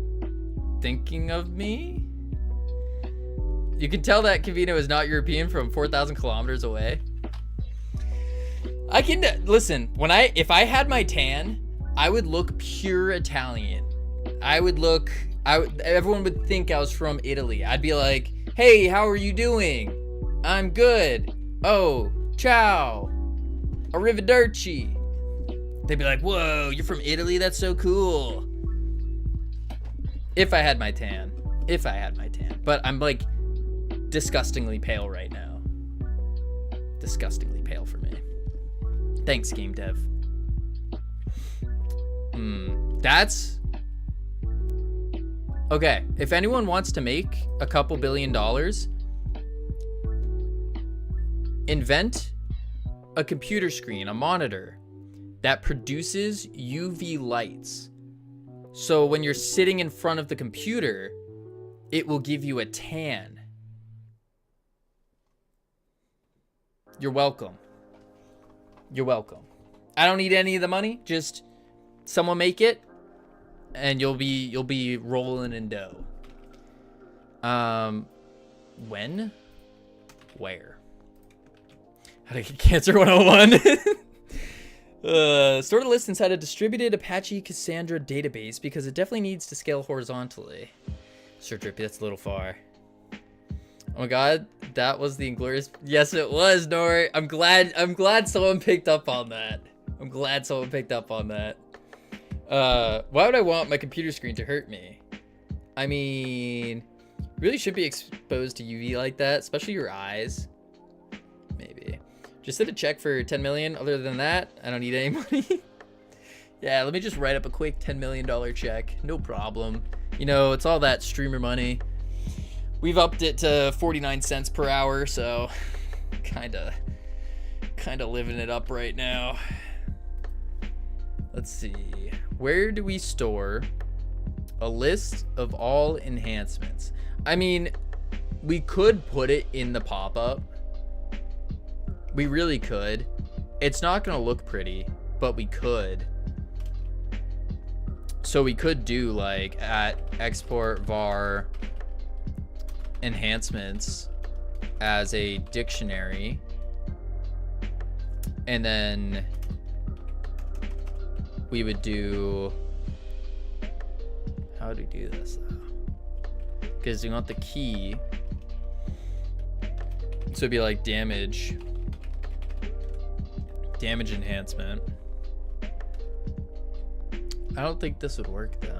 thinking of me. You can tell that Cavino is not European from 4,000 kilometers away. I can listen. If I had my tan, I would look pure Italian. Everyone would think I was from Italy. I'd be like, "Hey, how are you doing? I'm good. Oh, ciao. Arrivederci." They'd be like, "Whoa, you're from Italy? That's so cool." If I had my tan. But I'm like disgustingly pale right now. Disgustingly pale for me. Thanks, game dev. That's okay. If anyone wants to make a couple $1 billion, invent a computer screen, a monitor that produces UV lights. So when you're sitting in front of the computer, it will give you a tan. You're welcome. I don't need any of the money. Just someone make it, and you'll be rolling in dough. When? Where? How to get cancer 101. Sort of list inside a distributed Apache Cassandra database because it definitely needs to scale horizontally. Sure, Drippy, that's a little far. Oh my god, that was the Inglorious. Yes, it was, Nori. I'm glad someone picked up on that. Why would I want my computer screen to hurt me? I mean, really should be exposed to UV like that, especially your eyes. Maybe. Just did a check for 10 million. Other than that, I don't need any money. Yeah, let me just write up a quick $10 million check. No problem. You know, it's all that streamer money. We've upped it to 49 cents per hour, so kinda living it up right now. Let's see. Where do we store a list of all enhancements? I mean, we could put it in the pop-up. We really could. It's not gonna look pretty, but we could. So we could do like at export var enhancements as a dictionary, and then we would do, how do we do this though? Because we want the key, so it'd be like damage enhancement. I don't think this would work though.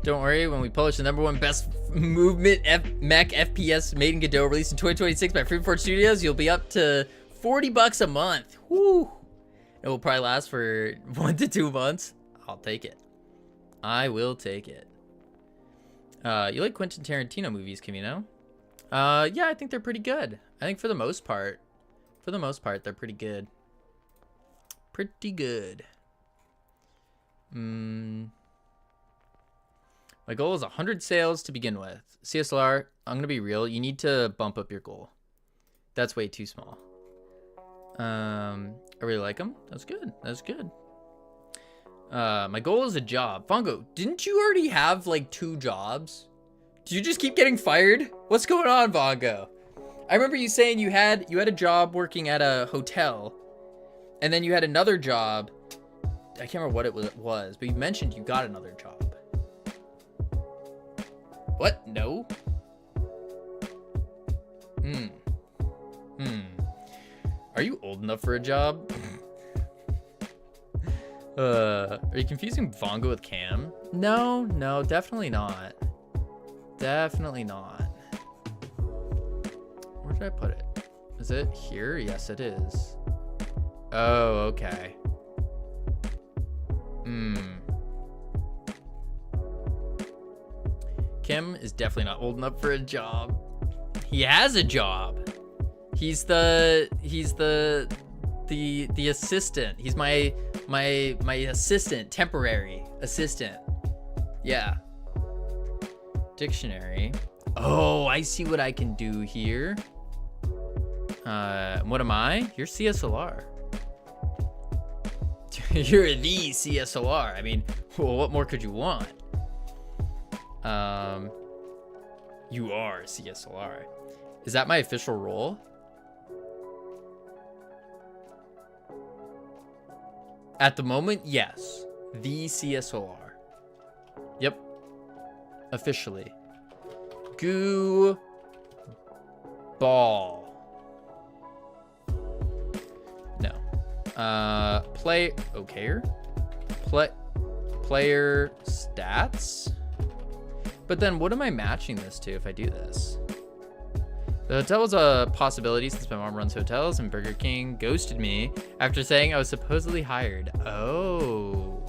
Don't worry, when we publish the #1 best movement mech FPS made in Godot released in 2026 by Freeport Studios, you'll be up to $40 a month. Woo! It will probably last for 1 to 2 months. I'll take it. I will take it. You like Quentin Tarantino movies, Camino? Yeah, I think they're pretty good. I think for the most part, they're pretty good. Pretty good. My goal is 100 sales to begin with. CSLR, I'm gonna be real. You need to bump up your goal. That's way too small. I really like them. That's good. My goal is a job. Fongo, didn't you already have like 2 jobs? Do you just keep getting fired? What's going on, Fongo? I remember you saying you had a job working at a hotel, and then you had another job. I can't remember what it was, but you mentioned you got another job. What? No? Are you old enough for a job? Are you confusing Vongo with Cam? No, no, definitely not. Definitely not. Where did I put it? Is it here? Yes, it is. Oh, okay. Kim is definitely not old enough for a job. He has a job. He's the assistant. He's my assistant, temporary assistant. Yeah. Dictionary. Oh, I see what I can do here. What am I? You're CSLR. You're the CSLR. I mean, well, what more could you want? You are CSLR. Is that my official role? At the moment, yes. The CSLR. Yep. Officially. Goo ball. No. Player stats. But then what am I matching this to if I do this? The hotel was a possibility since my mom runs hotels and Burger King ghosted me after saying I was supposedly hired. Oh,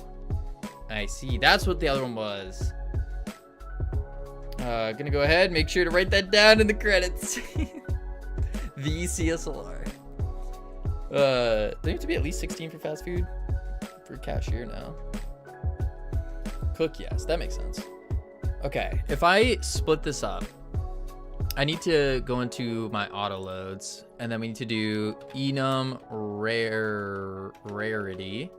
I see. That's what the other one was. Gonna go ahead, make sure to write that down in the credits. The CSLR. Do you have to be at least 16 for fast food? For cashier now. Cook, yes, that makes sense. Okay, if I split this up, I need to go into my auto loads, and then we need to do enum rarity,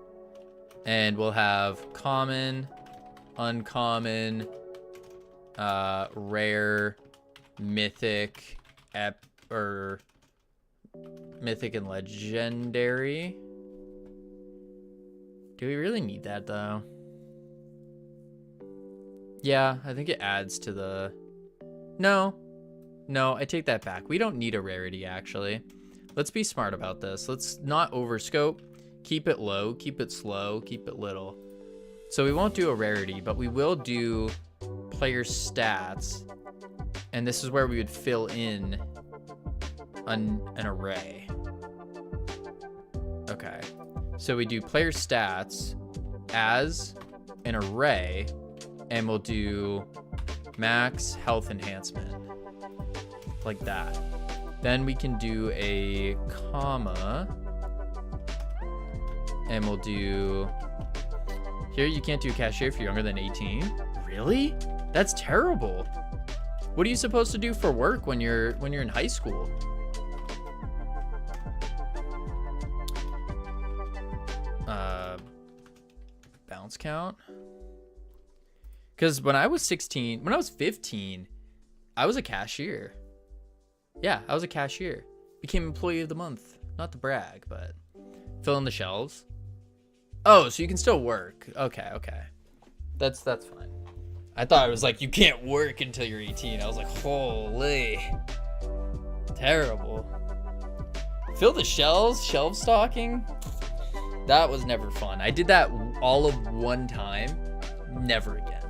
and we'll have common, uncommon, rare, mythic, mythic and legendary. Do we really need that though? Yeah, I think it adds to the... No, I take that back. We don't need a rarity, actually. Let's be smart about this. Let's not overscope. Keep it low, keep it slow, keep it little. So we won't do a rarity, but we will do player stats. And this is where we would fill in an array. Okay. So we do player stats as an array, and we'll do max health enhancement, like that. Then we can do a comma, and we'll do, here you can't do cashier if you're younger than 18. Really? That's terrible. What are you supposed to do for work when you're in high school? Bounce count? Because when I was 15, I was a cashier. Yeah, I was a cashier. Became employee of the month. Not to brag, but fill in the shelves. Oh, so you can still work. Okay. That's fine. I thought it was like, you can't work until you're 18. I was like, holy. Terrible. Fill the shelves, shelf stocking. That was never fun. I did that all of one time. Never again.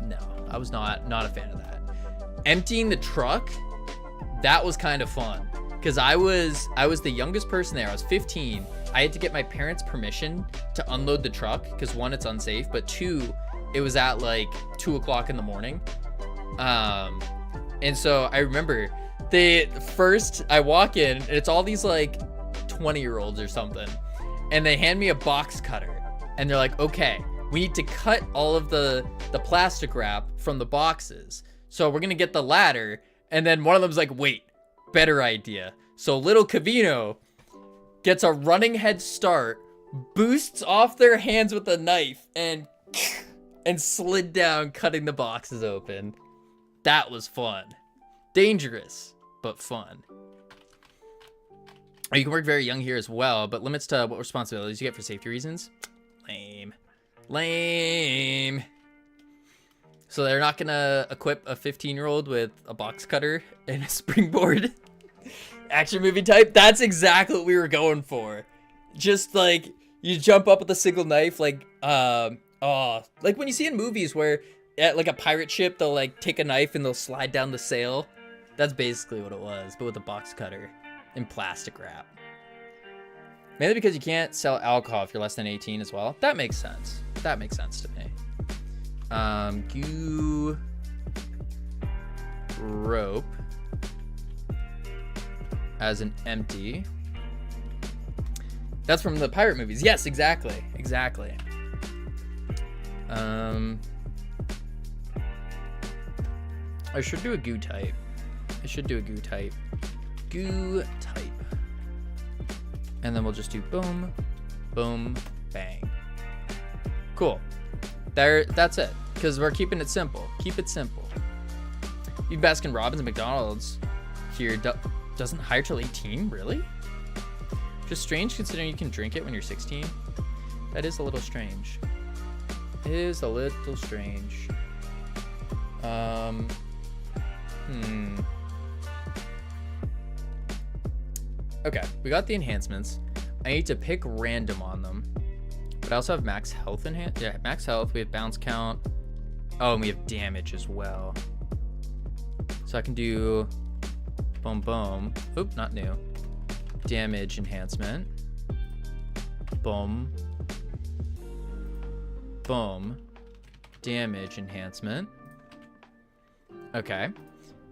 No, I was not a fan of that. Emptying the truck, that was kind of fun. Because I was the youngest person there. I was 15. I had to get my parents' permission to unload the truck because one, it's unsafe, but two, it was at like 2 o'clock in the morning. And so I remember I walk in and it's all these like 20-year-olds or something. And they hand me a box cutter and they're like, okay, we need to cut all of the plastic wrap from the boxes. So we're going to get the ladder. And then one of them's like, wait, better idea. So little Cavino gets a running head start, boosts off their hands with a knife and slid down, cutting the boxes open. That was fun. Dangerous, but fun. You can work very young here as well, but limits to what responsibilities you get for safety reasons. Lame. So they're not gonna equip a 15-year-old with a box cutter and a springboard. Action movie type. That's exactly what we were going for. Just like You jump up with a single knife, like like when you see in movies where at like a pirate ship they'll like take a knife and they'll slide down the sail. That's basically what it was, but with a box cutter in plastic wrap. Mainly because you can't sell alcohol if you're less than 18 as well. That makes sense. That makes sense to me. Goo rope as an empty. That's from the pirate movies. Yes, exactly. Exactly. I should do a goo type. Goo type. And then we'll just do boom, boom, bang. Cool. That's it. Because we're keeping it simple. Keep it simple. Even Baskin Robbins and McDonald's here doesn't hire till 18? Really? Just strange considering you can drink it when you're 16. That is a little strange. It is a little strange. Okay, we got the enhancements. I need to pick random on them. But I also have max health yeah, max health. We have bounce count. Oh, and we have damage as well. So I can do boom, boom. Oop, not new. Damage enhancement. Boom. Boom. Damage enhancement. Okay.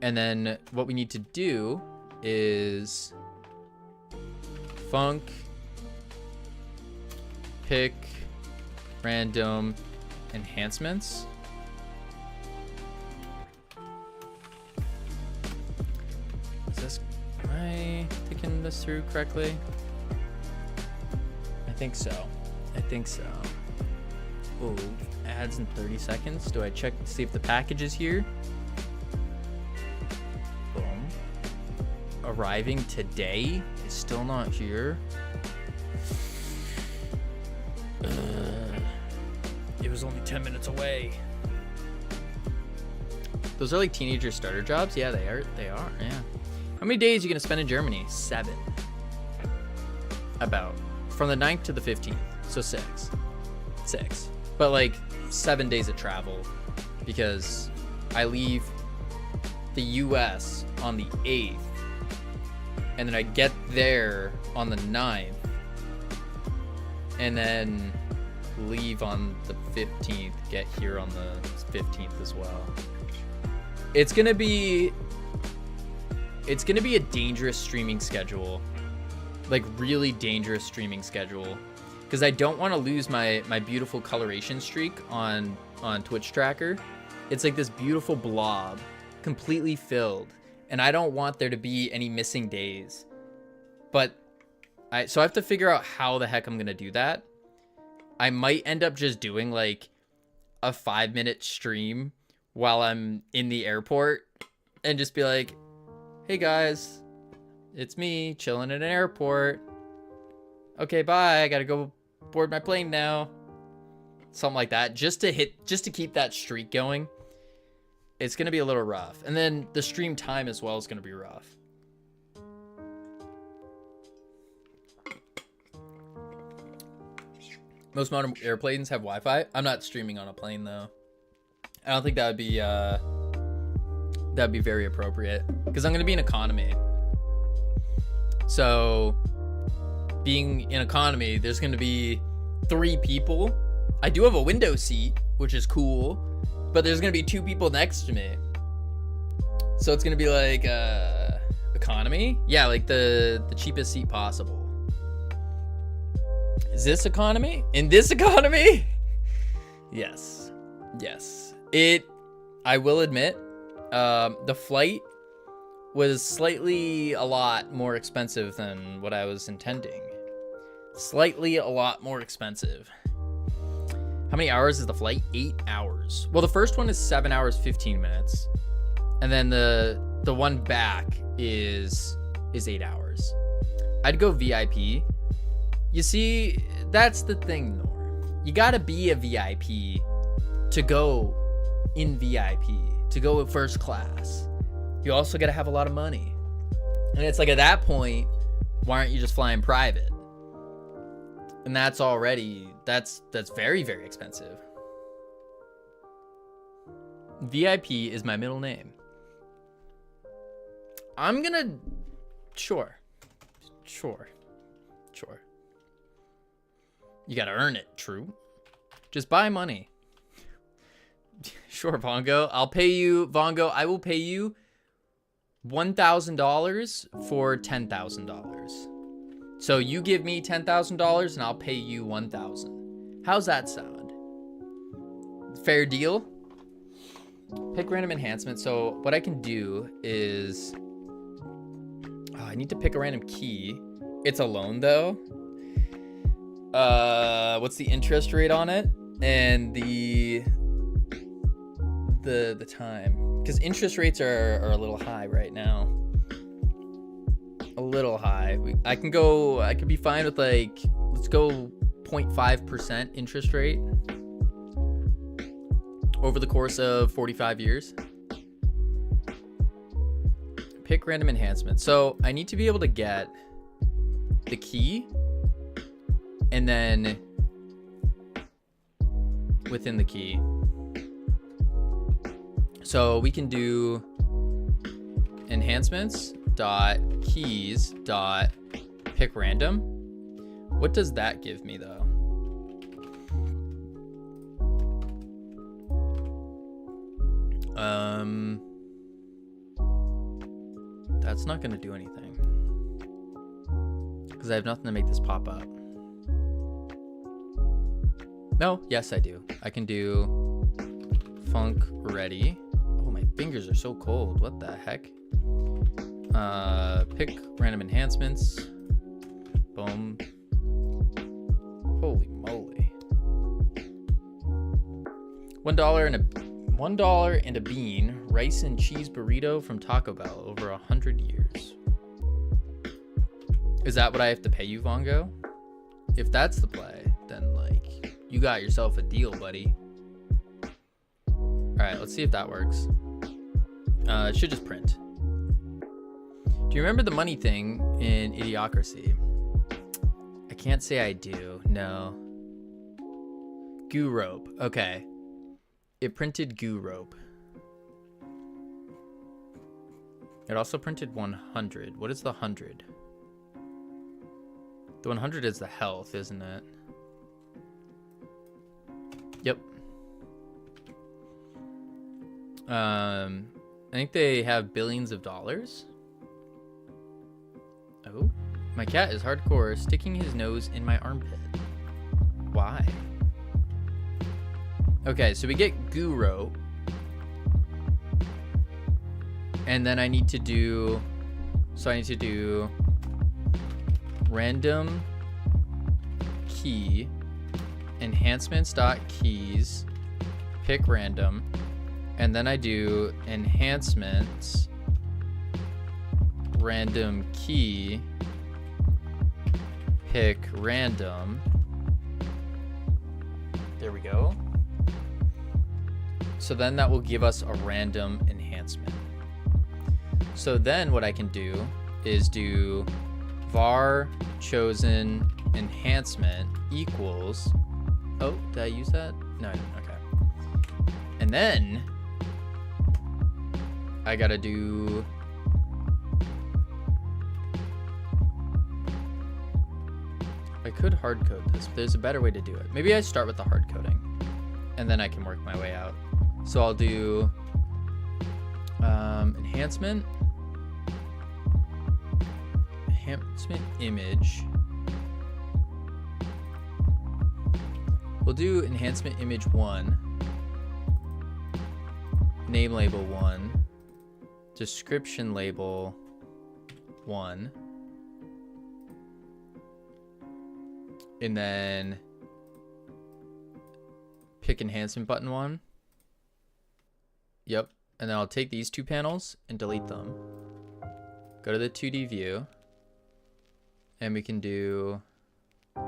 And then what we need to do is funk, pick, random enhancements. Am I thinking this through correctly? I think so. Oh, ads in 30 seconds. Do I check to see if the package is here? Boom. Arriving today is still not here. It was only 10 minutes away. Those are like teenager starter jobs? Yeah, they are, yeah. How many days are you gonna spend in Germany? 7. About. From the 9th to the 15th. So 6. But like 7 days of travel because I leave the US on the 8th and then I get there on the 9th and then leave on the 15th, get here on the 15th as well. It's gonna be a dangerous streaming schedule, like really dangerous streaming schedule, because I don't want to lose my beautiful coloration streak on Twitch tracker. It's like this beautiful blob, completely filled, and I don't want there to be any missing days. But so I have to figure out how the heck I'm gonna do that. I might end up just doing like a 5-minute stream while I'm in the airport and just be like, hey guys, it's me chilling in an airport. Okay, bye. I gotta go board my plane now. Something like that, just to keep that streak going. It's gonna be a little rough, and then the stream time as well is gonna be rough. Most modern airplanes have Wi-Fi. I'm not streaming on a plane though. I don't think that'd be very appropriate because I'm gonna be in economy. So being in economy, there's gonna be 3 people. I do have a window seat, which is cool, but there's gonna be 2 people next to me. So it's gonna be like economy. Yeah, like the cheapest seat possible. Is this economy? In this economy? Yes. I will admit, the flight was slightly a lot more expensive than what I was intending. Slightly a lot more expensive. How many hours is the flight? 8 hours. Well, the first one is 7 hours, 15 minutes. And then the one back is 8 hours. I'd go VIP. You see, that's the thing, Nor. You gotta be a VIP to go in VIP, to go first class. You also gotta have a lot of money. And it's like, at that point, why aren't you just flying private? And that's already, that's very, very expensive. VIP is my middle name. I'm gonna, sure. You gotta earn it, true. Just buy money. Sure, Vongo. I'll pay you, Vongo, I will pay you $1,000 for $10,000. So you give me $10,000 and I'll pay you $1,000. How's that sound? Fair deal? Pick random enhancement. So what I can do is, I need to pick a random key. It's a loan though. What's the interest rate on it? And the time, because interest rates are a little high right now. A little high. I could be fine with like, let's go 0.5% interest rate over the course of 45 years. Pick random enhancement. So I need to be able to get the key and then within the key. So we can do enhancements dot keys dot pick random. What does that give me though? That's not gonna do anything because I have nothing to make this pop up. No, yes I do. I can do funk ready. Oh, my fingers are so cold. What the heck? Pick random enhancements. Boom. Holy moly. $1 and a bean, rice and cheese burrito from Taco Bell over 100 years. Is that what I have to pay you, Vongo? If that's the play, then like you got yourself a deal, buddy. All right, let's see if that works. It should just print. Do you remember the money thing in Idiocracy? I can't say I do. No. Goo rope. Okay. It printed goo rope. It also printed 100. What is the 100? The 100 is the health, isn't it? Yep. I think they have billions of dollars. Oh, my cat is hardcore, sticking his nose in my armpit. Why? Okay, so we get goo rope. And then I need to do, random key, enhancements.keys, pick random, and then I do enhancements, random key, pick random. There we go. So then that will give us a random enhancement. So then what I can do is do var chosen enhancement equals, oh, did I use that? No, I didn't. Okay. And then I gotta do, I could hard code this, but there's a better way to do it. Maybe I start with the hard coding and then I can work my way out. So I'll do enhancement image. We'll do enhancement image 1, name label 1, description label 1, and then pick enhancement button 1. Yep. And then I'll take these two panels and delete them. Go to the 2D view. And we can do like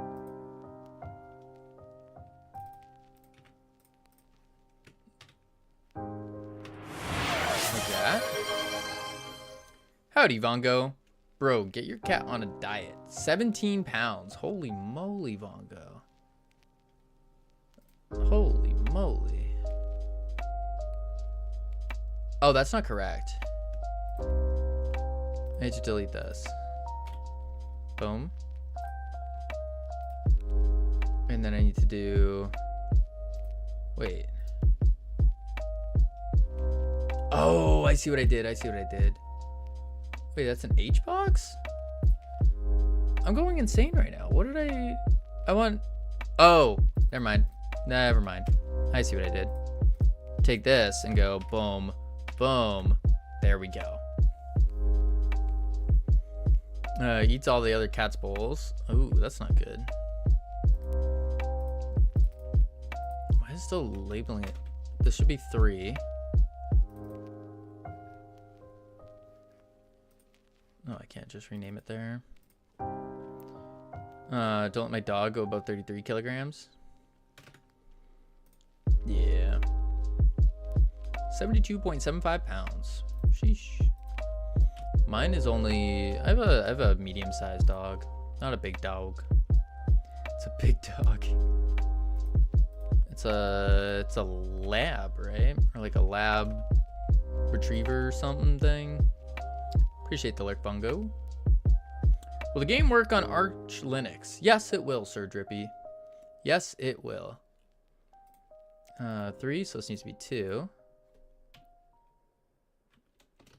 that. Howdy, Vongo. Bro, get your cat on a diet. 17 pounds. Holy moly, Vongo. Holy moly. Oh, that's not correct. I need to delete this. Boom. And then I need to do... Wait. Oh, I see what I did. I see what I did. Wait, that's an H box? I'm going insane right now. What did I want... Oh, never mind. Never mind. I see what I did. Take this and go boom, boom. There we go. Eats all the other cat's bowls. Ooh, that's not good. Why is it still labeling it? This should be 3. Oh, I can't just rename it there. Don't let my dog go above 33 kilograms. Yeah. 72.75 pounds. Sheesh. Mine is only... I have a medium-sized dog. Not a big dog. It's a big dog. It's a lab, right? Or like a lab retriever or something thing. Appreciate the lurk, Bungo. Will the game work on Arch Linux? Yes, it will, Sir Drippy. Yes, it will. 3, so this needs to be 2.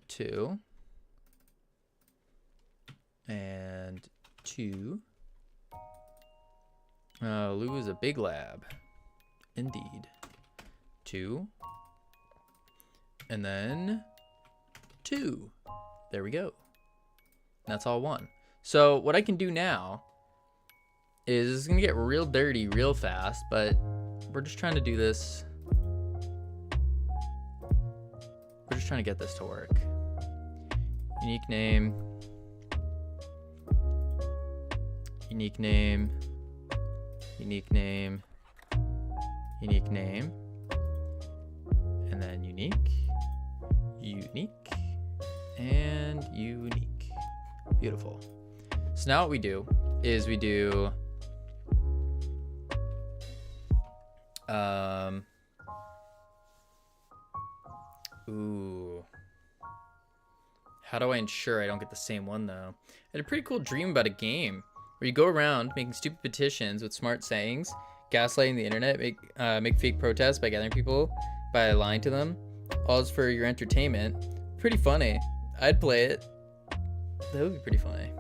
2. And 2. Lou is a big lab. Indeed. 2. And then 2. There we go. That's all 1. So what I can do now is it's gonna get real dirty real fast, but we're just trying to do this. We're just trying to get this to work. Unique name. Unique name. Unique name. Unique name. And then unique. Unique. And unique. Beautiful. So now what we do is we do ooh. How do I ensure I don't get the same one though? I had a pretty cool dream about a game where you go around making stupid petitions with smart sayings, gaslighting the internet, make fake protests by gathering people by lying to them. All is for your entertainment. Pretty funny. I'd play it. That would be pretty funny.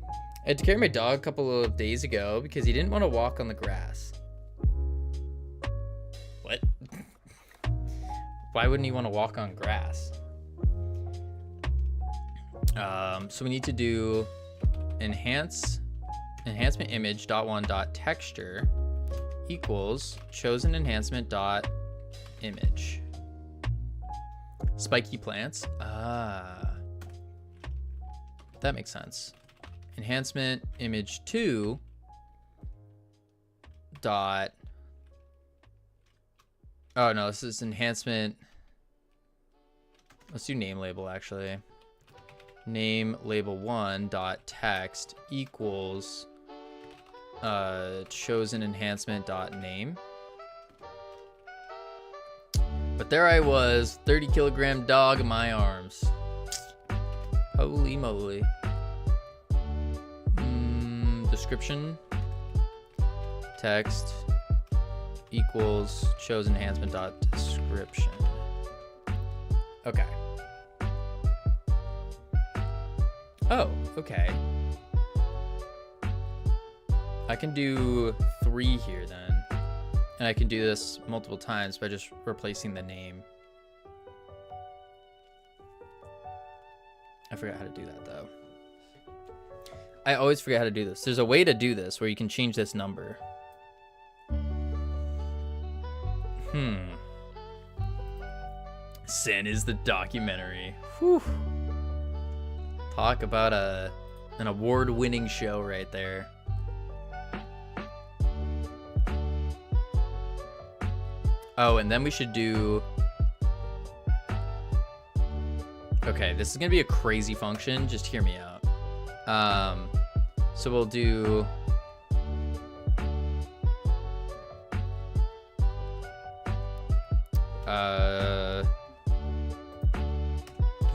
I had to carry my dog a couple of days ago because he didn't want to walk on the grass. What? Why wouldn't he want to walk on grass? So we need to do enhancement image .1 .texture equals chosen enhancement .image. Spiky plants. Ah, that makes sense. Enhancement image 2 dot. Oh no, this is enhancement. Let's do name label actually. Name label 1 dot text equals chosen enhancement dot name. But there I was, 30-kilogram dog in my arms. Holy moly. Description text equals chosen enhancement dot description. Okay. Oh, okay. I can do 3 here then. And I can do this multiple times by just replacing the name. I forgot how to do that though. I always forget how to do this. There's a way to do this where you can change this number. Sin is the documentary. Whew. Talk about an award-winning show right there. Oh, and then we should do... Okay, this is gonna be a crazy function. Just hear me out. So we'll do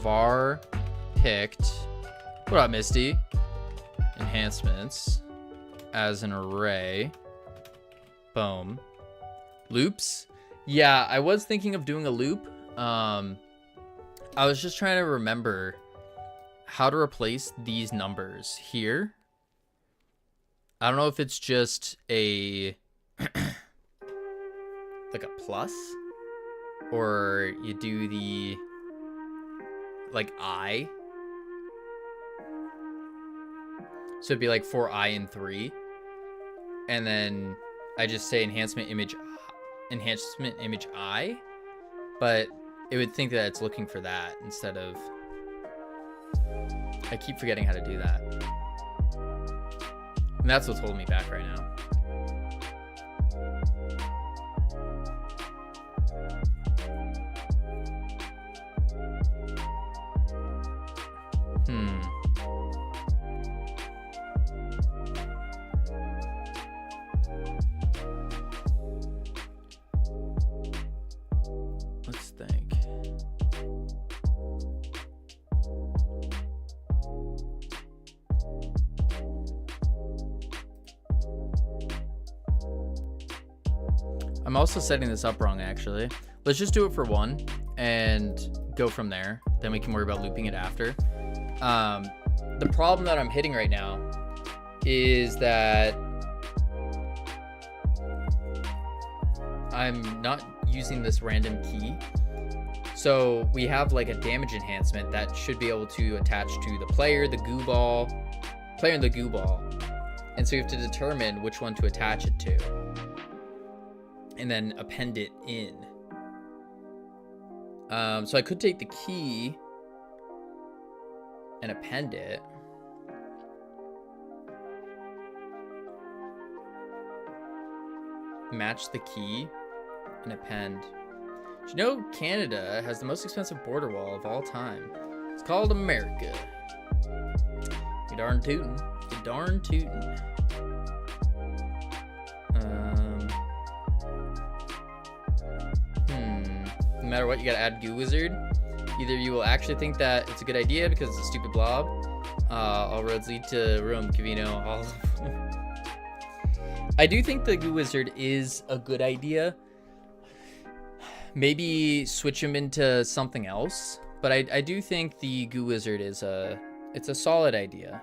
var picked. What up, Misty? Enhancements as an array. Boom. Loops. Yeah, I was thinking of doing a loop. I was just trying to remember how to replace these numbers here. I don't know if it's just a like a plus, or you do the like I. So it'd be like for I and 3, and then I just say enhancement image I, but it would think that it's looking for that instead of. I keep forgetting how to do that, and that's what's holding me back right now. Let's think. I'm also setting this up wrong, actually. Let's just do it for 1 and go from there. Then we can worry about looping it after. The problem that I'm hitting right now is that I'm not using this random key. So we have like a damage enhancement that should be able to attach to the player, the goo ball, and the goo ball. And so you have to determine which one to attach it to, and then append it in. So I could take the key and append it. Match the key and append. Did you know Canada has the most expensive border wall of all time? It's called America. You darn tootin'. You darn tootin'. No matter what, you gotta add Goo Wizard. Either you will actually think that it's a good idea because it's a stupid blob. All roads lead to Rome, Cavino, all of them. I do think the Goo Wizard is a good idea. Maybe switch him into something else, but I do think the Goo Wizard is it's a solid idea.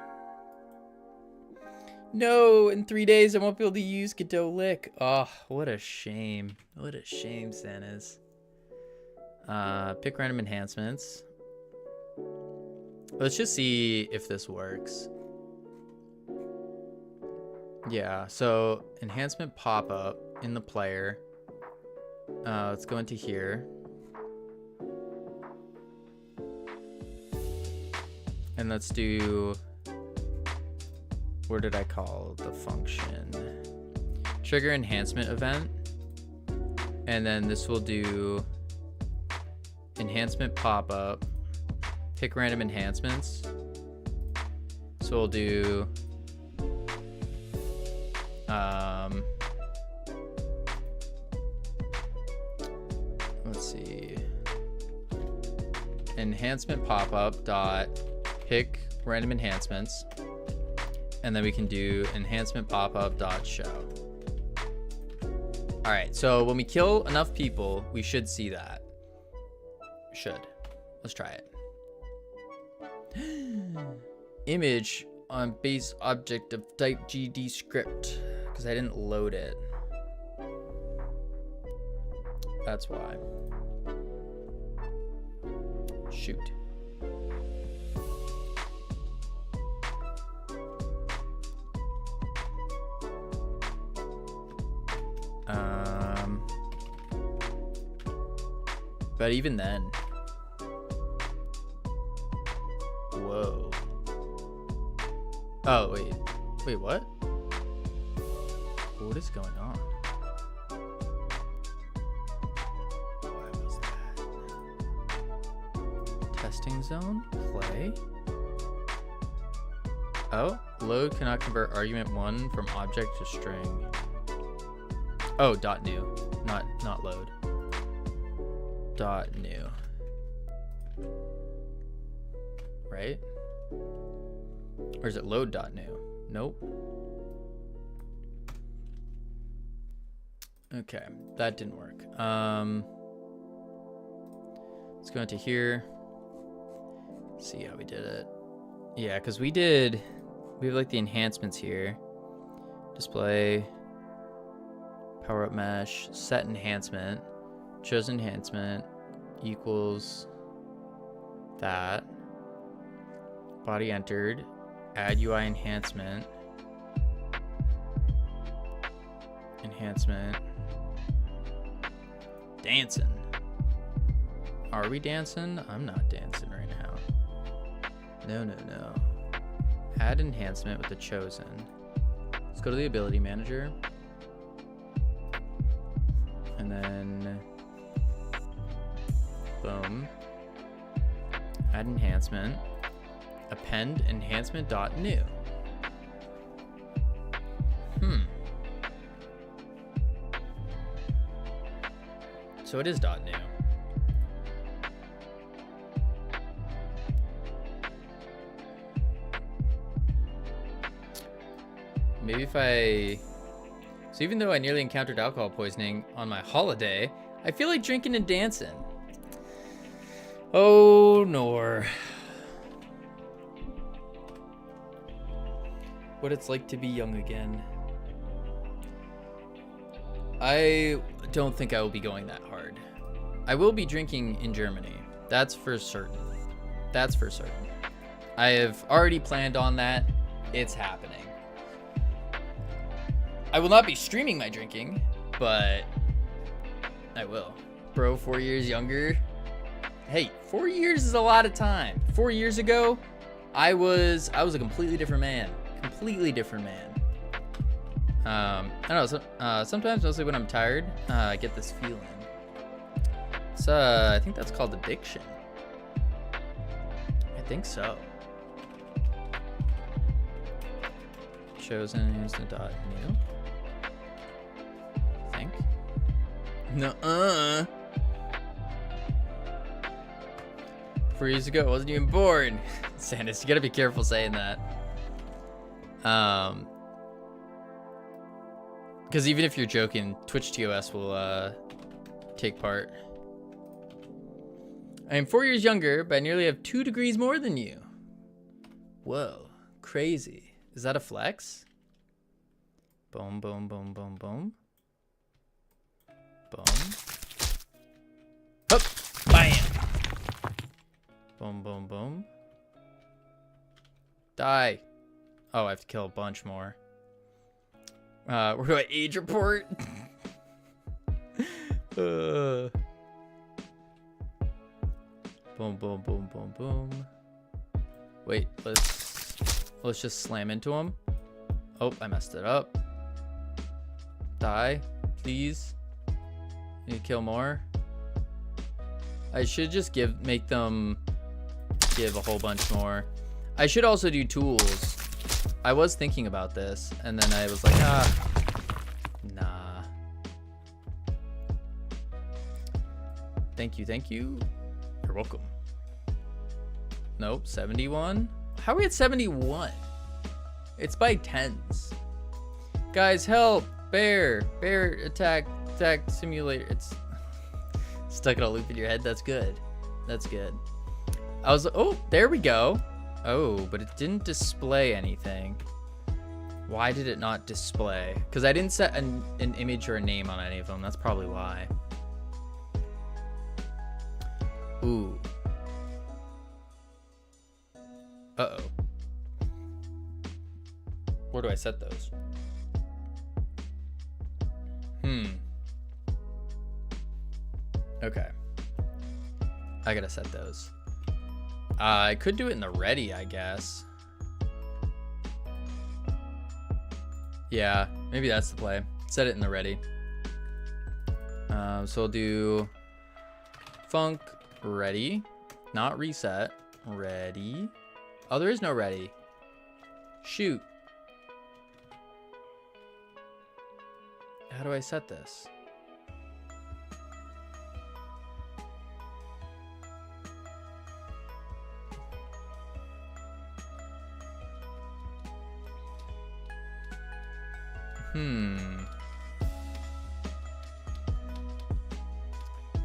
No, in 3 days I won't be able to use Godot Lick. Oh, what a shame. What a shame, Santas. Pick random enhancements. Let's just see if this works. Yeah, so enhancement pop-up in the player. Let's go into here. And let's do, what did I call the function? Trigger enhancement event. And then this will do enhancement pop-up, pick random enhancements. So we'll do let's see, enhancement pop-up dot pick random enhancements, and then we can do enhancement pop-up dot show. All right, so when we kill enough people, we should see that. Should. Let's try it. Image on base object of type GD script, because I didn't load it. That's why. Shoot. But even then. Whoa. Oh, wait. Wait, what? What is going on? Why was that? Testing zone? Play? Oh, load cannot convert argument 1 from object to string. Oh, dot new, not load. Dot new. Right? Or is it load dot new? Nope. Okay, that didn't work. Let's go into here. See how we did it. Yeah, because we have like the enhancements here. Display, power up mesh, set enhancement, chosen enhancement equals that. Body entered, add UI enhancement. Enhancement. Dancing. Are we dancing? I'm not dancing right now. No. Add enhancement with the chosen. Let's go to the ability manager. And then boom. Add enhancement. Append enhancement dot new. So it is dot new. Maybe if so even though I nearly encountered alcohol poisoning on my holiday, I feel like drinking and dancing. Oh, Nor. What it's like to be young again. I don't think I will be going that hard. I will be drinking in Germany. That's for certain. That's for certain. I have already planned on that. It's happening. I will not be streaming my drinking, but I will. Bro, 4 years younger. Hey, 4 years is a lot of time. 4 years ago, I was a completely different man. Completely different man. I don't know, sometimes, mostly when I'm tired, I get this feeling. It's, I think that's called addiction. I think so. Chosen is the dot new. I think. Nuh-uh. 4 years ago, I wasn't even born. Sandus, you gotta be careful saying that. Because even if you're joking, Twitch TOS will take part. I am 4 years younger, but I nearly have 2 degrees more than you. Whoa, crazy. Is that a flex? Boom, boom, boom, boom, boom. Boom. Hup, bam. Boom, boom, boom. Die. Oh, I have to kill a bunch more. Where do I age report? Boom, boom, boom, boom, boom. Wait, let's just slam into him. Oh, I messed it up. Die, please. Need to kill more. I should just make them give a whole bunch more. I should also do tools. I was thinking about this, and then I was like, nah. Thank you, thank you. You're welcome. Nope, 71. How are we at 71? It's by tens. Guys, help! Bear attack simulator. It's stuck in a loop in your head. That's good. That's good. Oh, there we go. Oh, but it didn't display anything. Why did it not display? Because I didn't set an image or a name on any of them. That's probably why. Ooh. Uh-oh. Where do I set those? Okay. I gotta set those. I could do it in the ready, I guess. Yeah, maybe that's the play. Set it in the ready. So we'll do func ready, not reset. Ready. Oh, there is no ready. Shoot. How do I set this?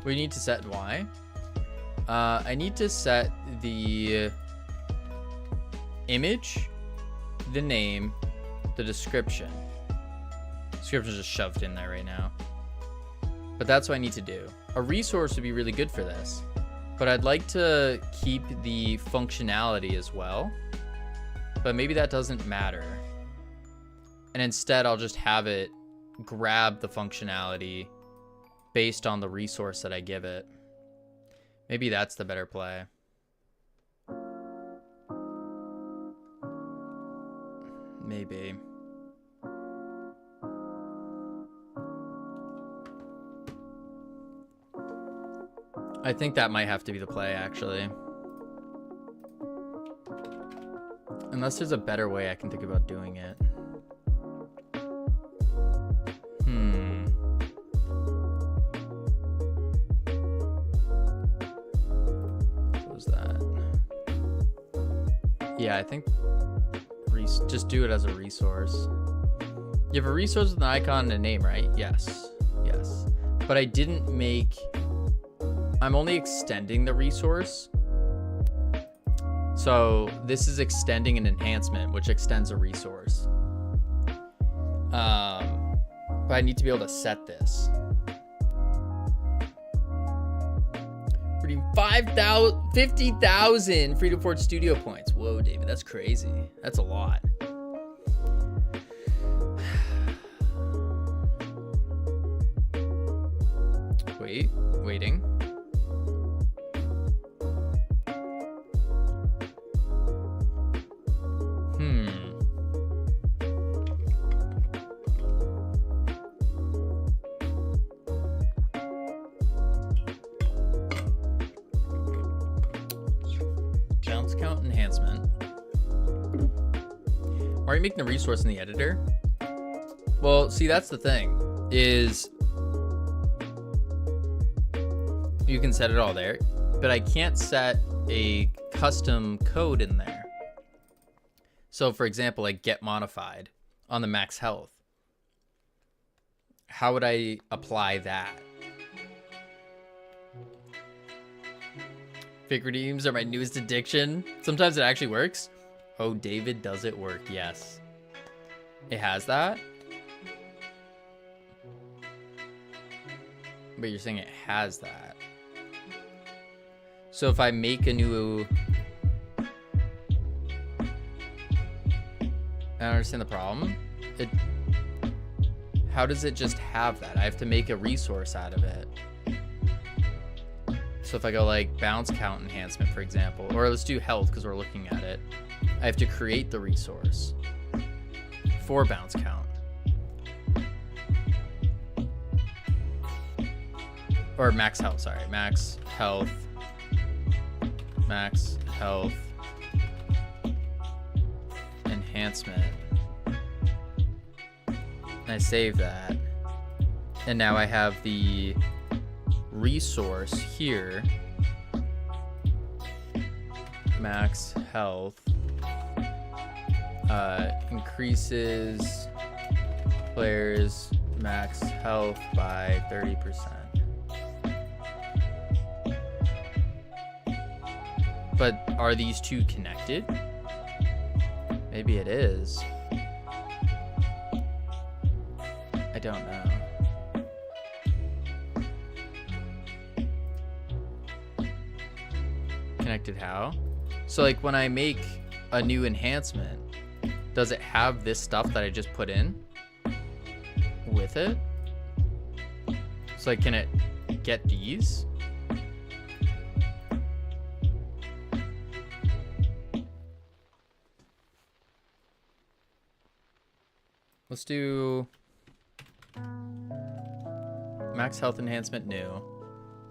We need to set Y. I need to set the image, the name, the description. Description is just shoved in there right now. But that's what I need to do. A resource would be really good for this. But I'd like to keep the functionality as well. But maybe that doesn't matter. And instead, I'll just have it grab the functionality based on the resource that I give it. Maybe that's the better play. Maybe. I think that might have to be the play, actually. Unless there's a better way I can think about doing it. What was that? Yeah, I think just do it as a resource. You have a resource with an icon and a name, right? Yes. Yes. But I didn't make... I'm only extending the resource. So this is extending an enhancement, which extends a resource. But I need to be able to set this. Redeem 50,000 Freedom Forge Studio points. Whoa, David, that's crazy. That's a lot. Waiting. Bounce count enhancement. Are you making a resource in the editor? Well, see, that's the thing, is you can set it all there, but I can't set a custom code in there. So for example, like get modified on the max health. How would I apply that? Fake redeems are my newest addiction. Sometimes it actually works. Oh, David, does it work? Yes. It has that? But you're saying it has that. So if I make a new... I don't understand the problem. How does it just have that? I have to make a resource out of it. So if I go like bounce count enhancement, for example, or let's do health because we're looking at it. I have to create the resource for bounce count. Or max health, sorry. Max health. Max health. Enhancement. And I save that. And now I have the resource here. Max health. Increases players' max health by 30%. But are these two connected? Maybe it is. I don't know. Connected how? So like when I make a new enhancement, does it have this stuff that I just put in with it? So like, can it get these? Let's do max health enhancement new.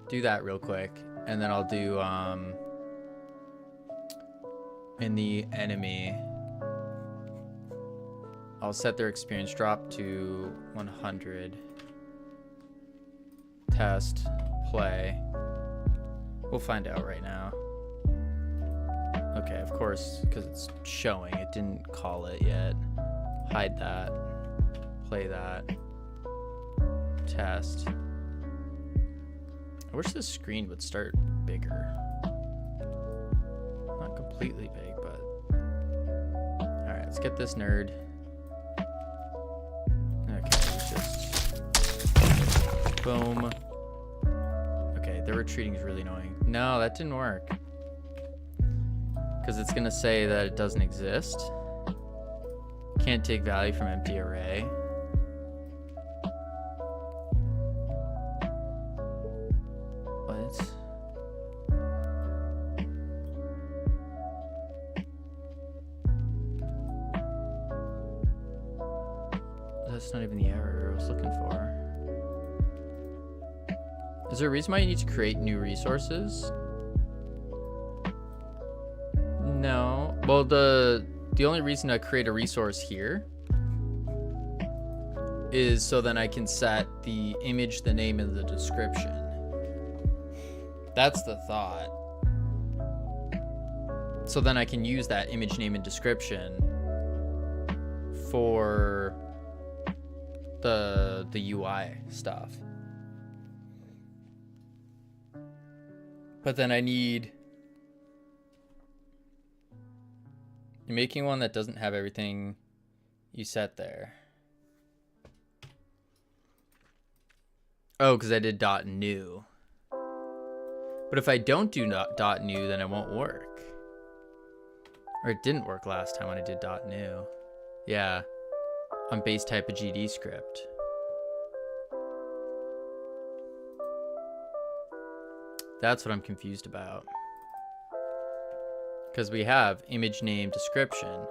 Do that real quick. And then I'll do in the enemy I'll set their experience drop to 100. Test, play. We'll find out right now. Okay, of course, because it's showing. It didn't call it yet. Hide that. Play that. Test. I wish this screen would start bigger. Not completely big, but... Alright, let's get this nerd. Okay, just... Boom. Okay, their retreating is really annoying. No, that didn't work. Because it's going to say that it doesn't exist. Can't take value from empty array. What? That's not even the error I was looking for. Is there a reason why you need to create new resources? No. Well, the only reason I create a resource here is so then I can set the image, the name, and the description. That's the thought. So then I can use that image, name, and description for the UI stuff. But then I need... You're making one that doesn't have everything you set there. Oh, because I did .new. But if I don't do .new, then it won't work. Or it didn't work last time when I did .new. Yeah, on base type of GD script. That's what I'm confused about. Because we have image, name, description,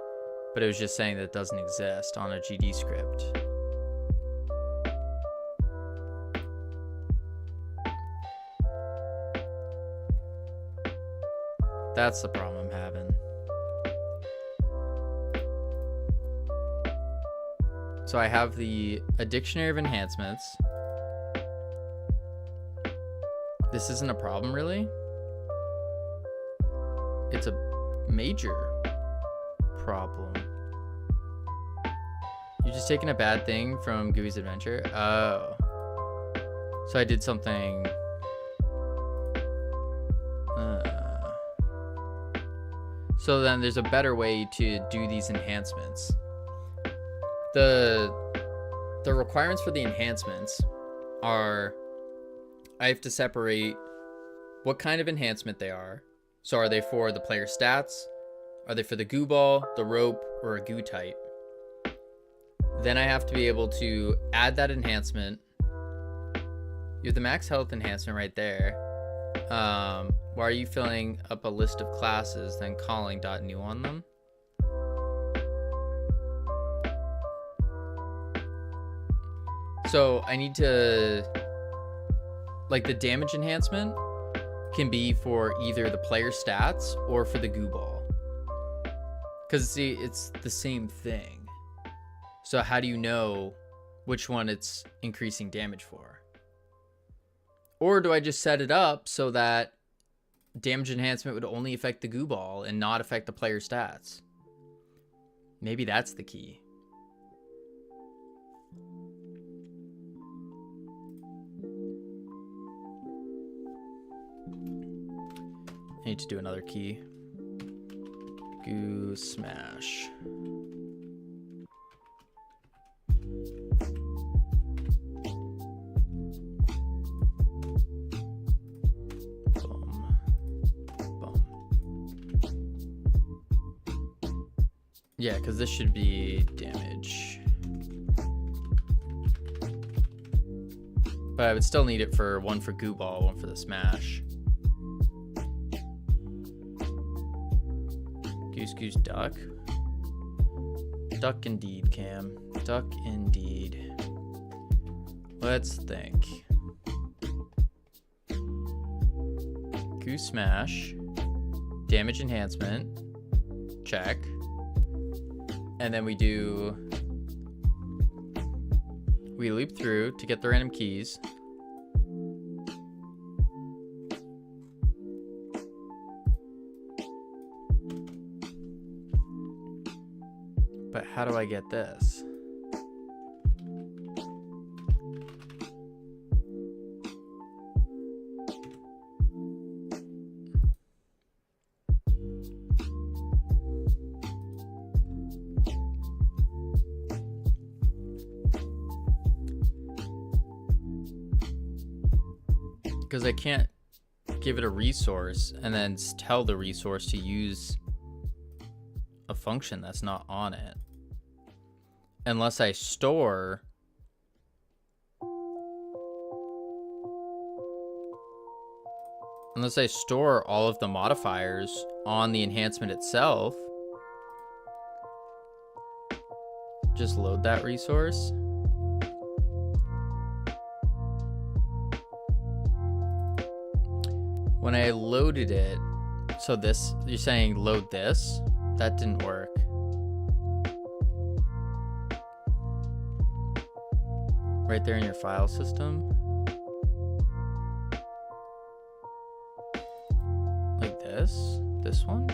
but it was just saying that it doesn't exist on a GD script. That's the problem I'm having. So I have a dictionary of enhancements. This isn't a problem, really. It's a major problem. You're just taking a bad thing from Gooey's adventure? Oh. So I did something... So then there's a better way to do these enhancements. The requirements for the enhancements are... I have to separate what kind of enhancement they are. So are they for the player stats? Are they for the goo ball, the rope, or a goo type? Then I have to be able to add that enhancement. You have the max health enhancement right there. Why are you filling up a list of classes, then calling .new on them? So I need to... Like the damage enhancement can be for either the player stats or for the goo ball. Because see, it's the same thing. So how do you know which one it's increasing damage for? Or do I just set it up so that damage enhancement would only affect the goo ball and not affect the player stats? Maybe that's the key. I need to do another key. Goo smash. Boom. Boom. Yeah, because this should be damage. But I would still need it for one for goo ball, one for the smash. Goose goose duck. Duck indeed, Cam. Duck indeed. Let's think. Goose smash. Damage enhancement. Check. And then we do We loop through to get the random keys. But how do I get this? Because I can't give it a resource and then tell the resource to use a function that's not on it. Unless I store all of the modifiers on the enhancement itself. Just load that resource. When I loaded it, so this, you're saying load this? That didn't work. Right there in your file system. Like this one?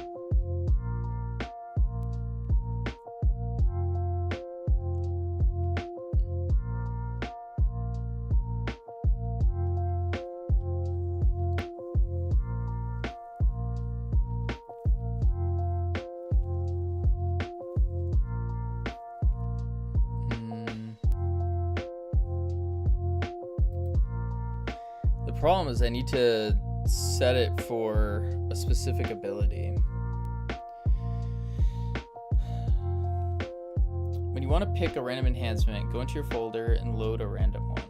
The problem is I need to set it for a specific ability. When you want to pick a random enhancement, go into your folder and load a random one.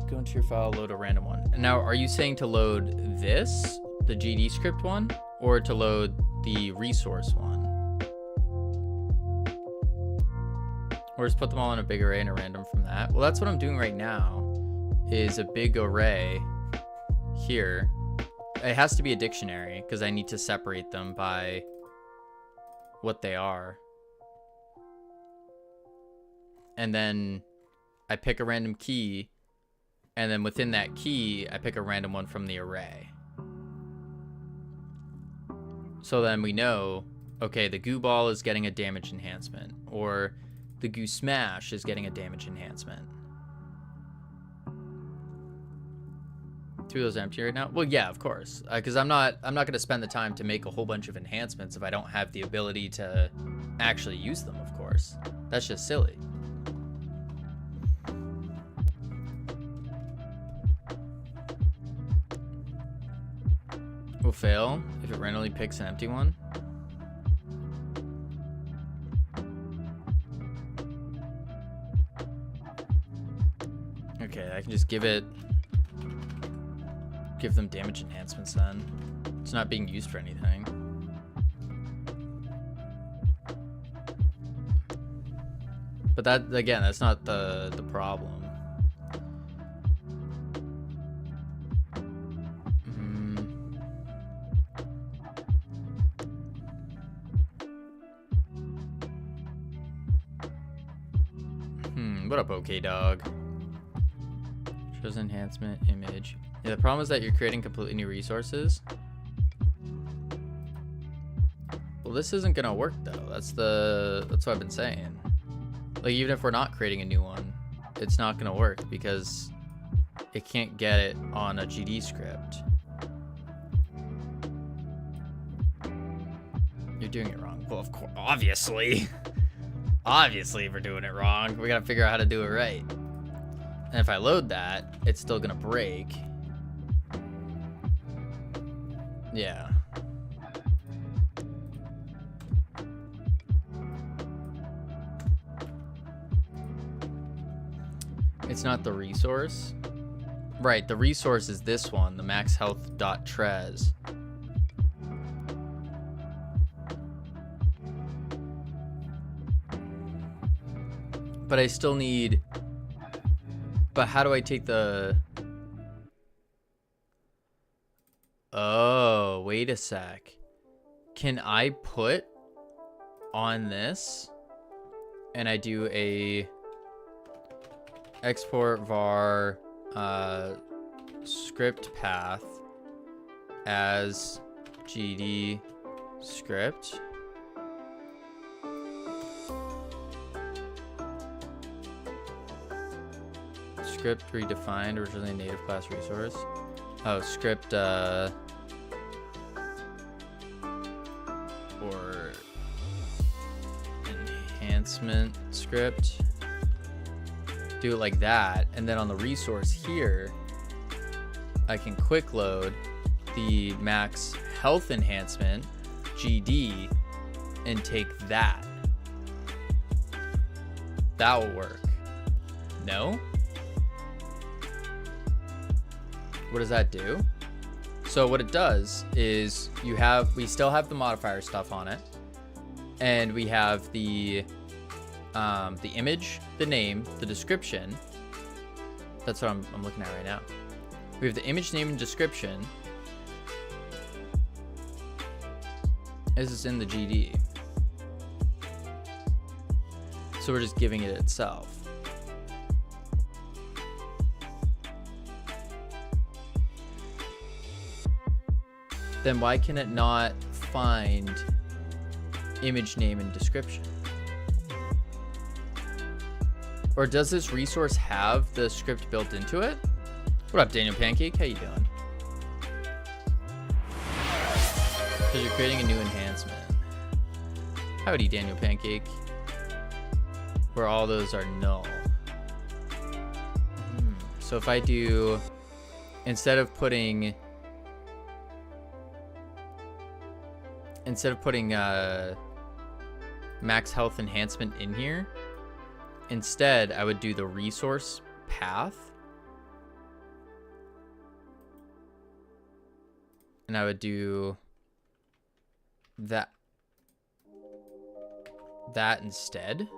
Go into your file, load a random one. And now, are you saying to load this, the GD script one, or to load the resource one? Or just put them all in a big array and a random from that? Well, that's what I'm doing right now, is a big array here. It has to be a dictionary because I need to separate them by what they are. And then I pick a random key, and then within that key, I pick a random one from the array. So then we know, okay, the goo ball is getting a damage enhancement, or the goo smash is getting a damage enhancement. Two of those are empty right now? Well, yeah, of course, because I'm not going to spend the time to make a whole bunch of enhancements if I don't have the ability to actually use them. Of course, that's just silly. Will fail if it randomly picks an empty one. Okay, I can just give them damage enhancements then. It's not being used for anything. But that, again, that's not the problem. What up, okay dog? Shows enhancement image. Yeah, the problem is that you're creating completely new resources. Well, this isn't gonna work though. That's what I've been saying. Like, even if we're not creating a new one, it's not gonna work because it can't get it on a GD script. You're doing it wrong. Well, of course, obviously. Obviously, we're doing it wrong. We gotta figure out how to do it right. And if I load that, it's still gonna break. Yeah. It's not the resource. Right, the resource is this one, the maxhealth.trez. But I still need... But how do I take the... wait a sec. Can I put on this and I do a export var script path as gd script? Script redefined, originally native class resource. Oh, script or enhancement script. Do it like that, and then on the resource here, I can quick load the max health enhancement GD and take that. That will work. No? What does that do? So what it does is we still have the modifier stuff on it, and we have the image, the name, the description. That's what I'm looking at right now. We have the image, name, and description. This is in the GD. So we're just giving it itself. Then why can it not find image, name, and description? Or does this resource have the script built into it? What up, Daniel Pancake? How you doing? Because you're creating a new enhancement. Howdy, Daniel Pancake. Where all those are null. So if I do, instead of putting max health enhancement in here, instead I would do the resource path, and I would do that instead,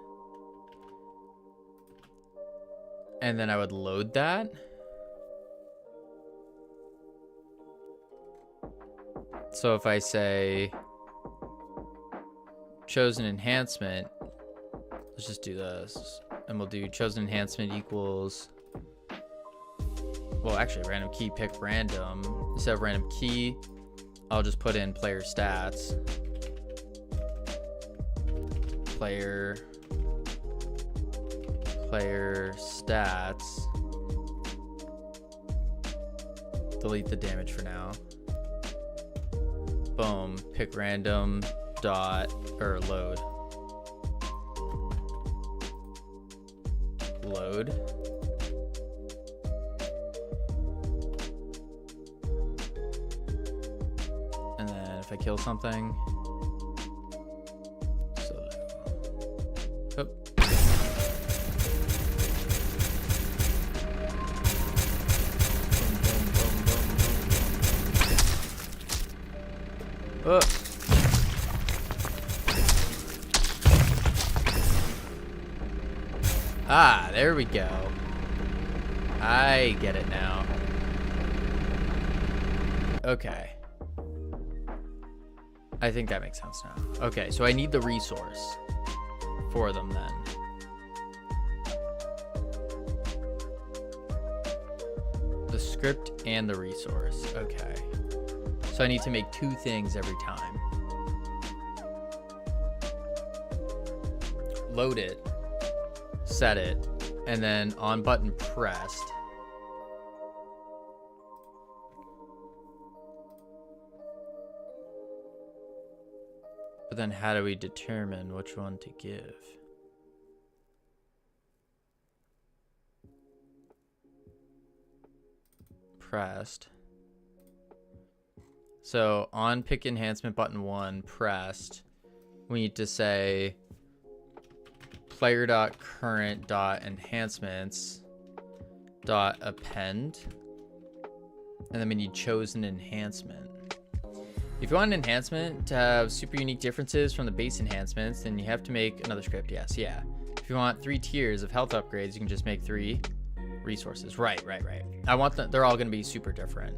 and then I would load that. So if I say chosen enhancement, let's just do this, and we'll do chosen enhancement equals, well, actually random key pick random. Instead of random key, I'll just put in player stats, player stats, delete the damage for now. Boom, pick random dot or load. And then if I kill something, so oh. Oh. Ah, there we go. I get it now. Okay. I think that makes sense now. Okay, so I need the resource for them then. The script and the resource. Okay. So I need to make two things every time. Load it, set it, and then on button pressed. But then how do we determine which one to give? Pressed. So on pick enhancement button 1 pressed, we need to say player.current.enhancements.append, and then we need chosen enhancement. If you want an enhancement to have super unique differences from the base enhancements, then you have to make another script. Yes, yeah. If you want 3 tiers of health upgrades, you can just make 3 resources. Right. I want them, they're all going to be super different.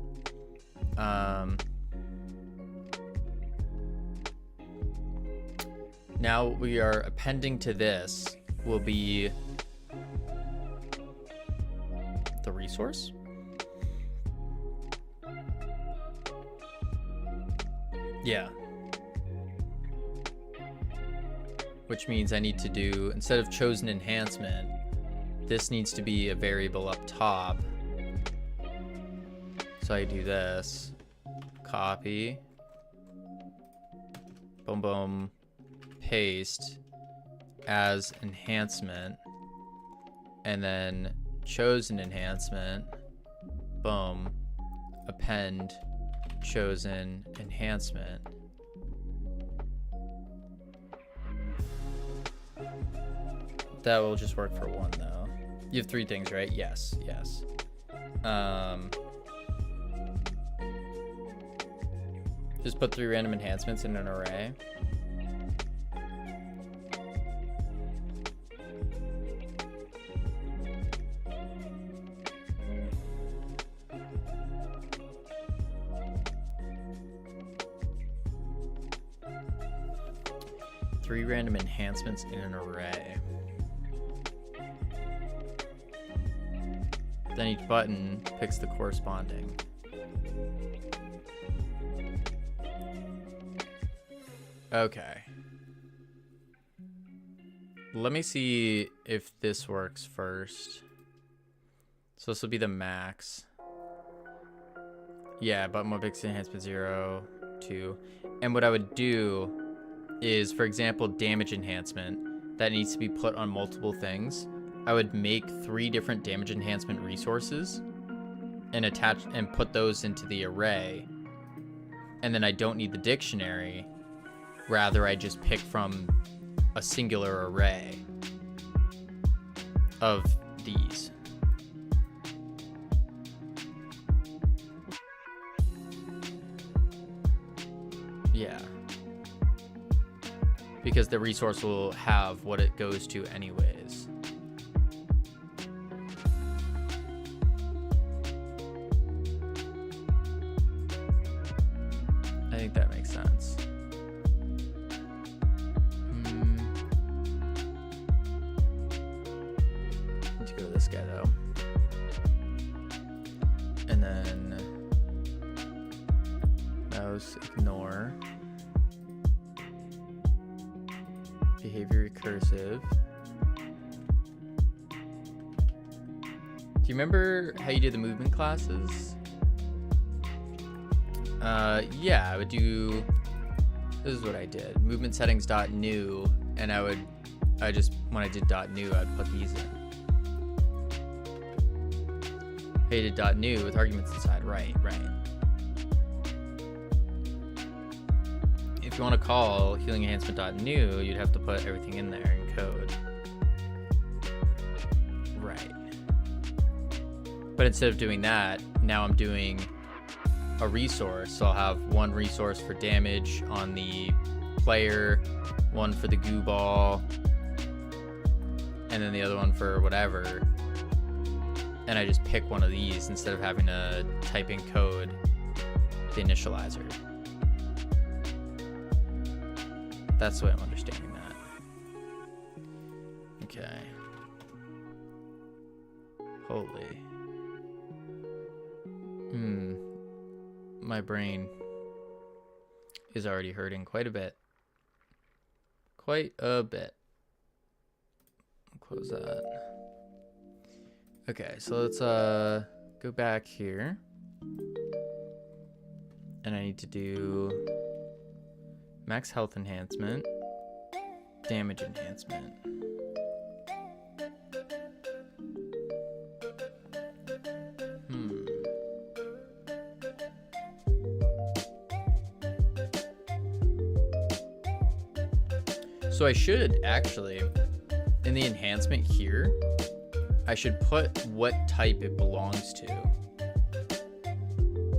now we are appending to this will be the resource. Yeah. Which means I need to do, instead of chosen enhancement, this needs to be a variable up top. So I do this, copy, boom, boom, paste as enhancement, and then chosen enhancement, boom, append chosen enhancement. That will just work for one though. You have 3 things, right? Yes, yes. Just put 3 random enhancements in an array. Three random enhancements in an array. Then each button picks the corresponding. Okay. Let me see if this works first. So this will be the max. Yeah, button one picks enhancement 0, 2. And what I would do is, for example, damage enhancement that needs to be put on multiple things. I would make 3 different damage enhancement resources and attach and put those into the array. And then I don't need the dictionary. Rather, I just pick from a singular array of these. Yeah. Because the resource will have what it goes to anyways. I think that makes sense. Need to go to this guy though. And then mouse ignore. Behavior recursive. Do you remember how you did the movement classes? Yeah, I would do, this is what I did. Movement settings dot new, and I just, when I did dot new, I'd put these in. Hey, did dot new with arguments inside, right. If you want to call healing enhancement dot new, you'd have to put everything in there in code. Right. But instead of doing that, now I'm doing a resource. So I'll have one resource for damage on the player, one for the goo ball, and then the other one for whatever. And I just pick one of these instead of having to type in code the initializer. That's the way I'm understanding that. Okay. Holy. My brain is already hurting quite a bit. Quite a bit. I'll close that. Okay, so let's go back here. And I need to do max health enhancement, damage enhancement. So I should actually, in the enhancement here, I should put what type it belongs to.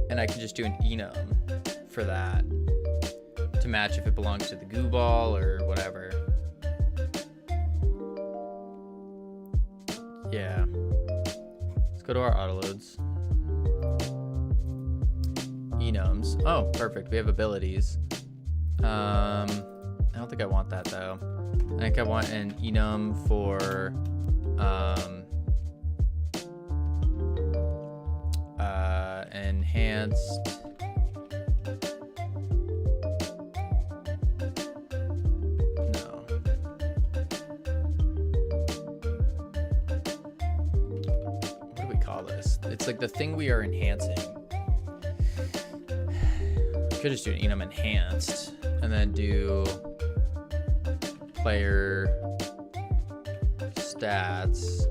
And I can just do an enum for that to match if it belongs to the goo ball or whatever. Yeah. Let's go to our autoloads. Enums. Oh, perfect. We have abilities. don't think I want that though. I think I want an enum for enhanced no. What do we call this? It's like the thing we are enhancing. Could just do an enum enhanced and then do player stats,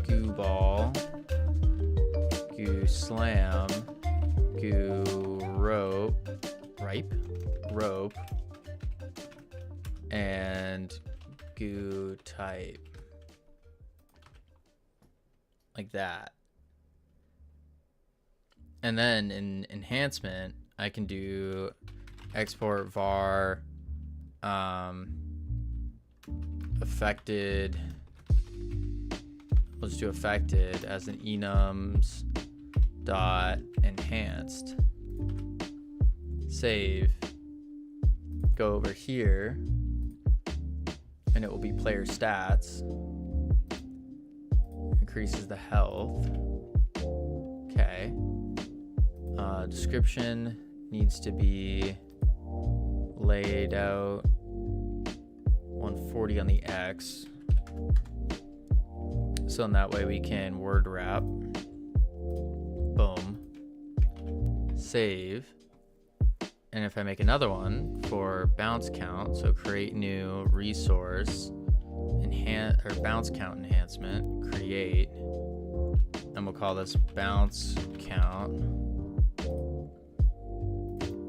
goo ball, goo slam, goo rope, and goo type. Like that. And then in enhancement, I can do export var affected. Let's do affected as an enums dot enhanced. Save. Go over here, and it will be player stats. Increases the health. Okay. Description needs to be laid out 140 on the X. So in that way we can word wrap. Boom. Save. And if I make another one for bounce count, so create new resource, enhance or bounce count enhancement, create, and we'll call this bounce count.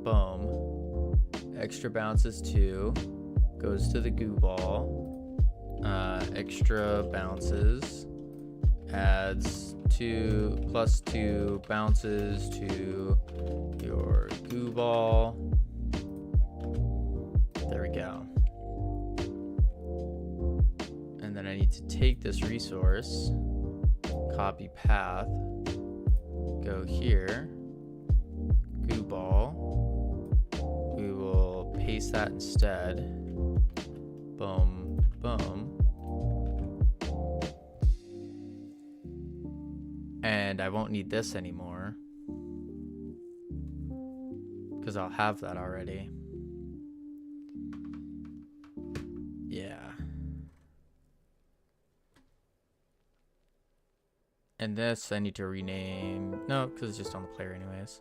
Boom. Extra bounces 2 goes to the goo ball. Extra bounces adds 2 plus 2 bounces to your goo ball. There we go. And then I need to take this resource, copy path, go here, goo ball. We will paste that instead. Boom, boom. And I won't need this anymore because I'll have that already. Yeah. And this I need to rename. No, because it's just on the player anyways.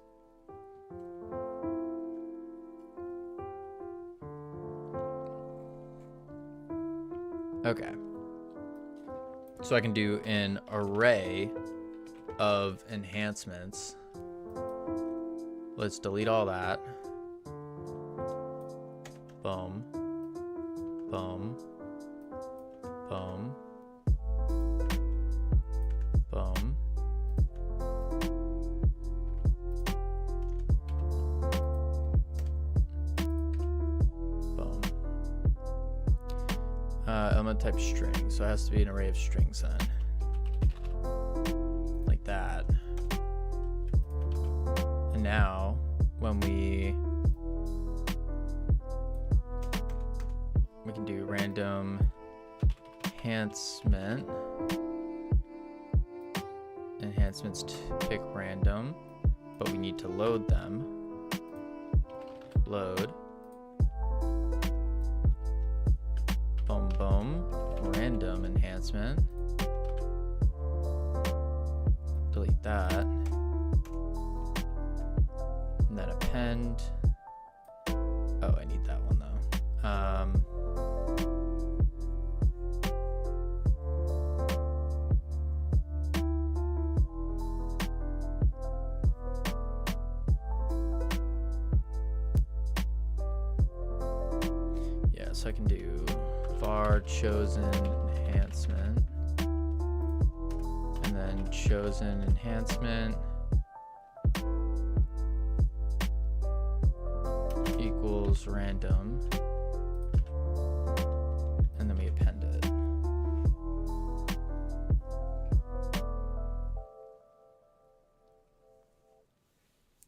Okay. So I can do an array of enhancements. Let's delete all that. Boom. Boom. Boom. Boom. Boom. Element type string, so it has to be an array of strings then. Like that. And now, when we can do random enhancement. Enhancements to pick random, but we need to load them. Load. Boom, boom. Random enhancement. Delete that. And then append. Oh, I need that one though. So I can do var chosen enhancement, and then chosen enhancement equals random, and then we append it.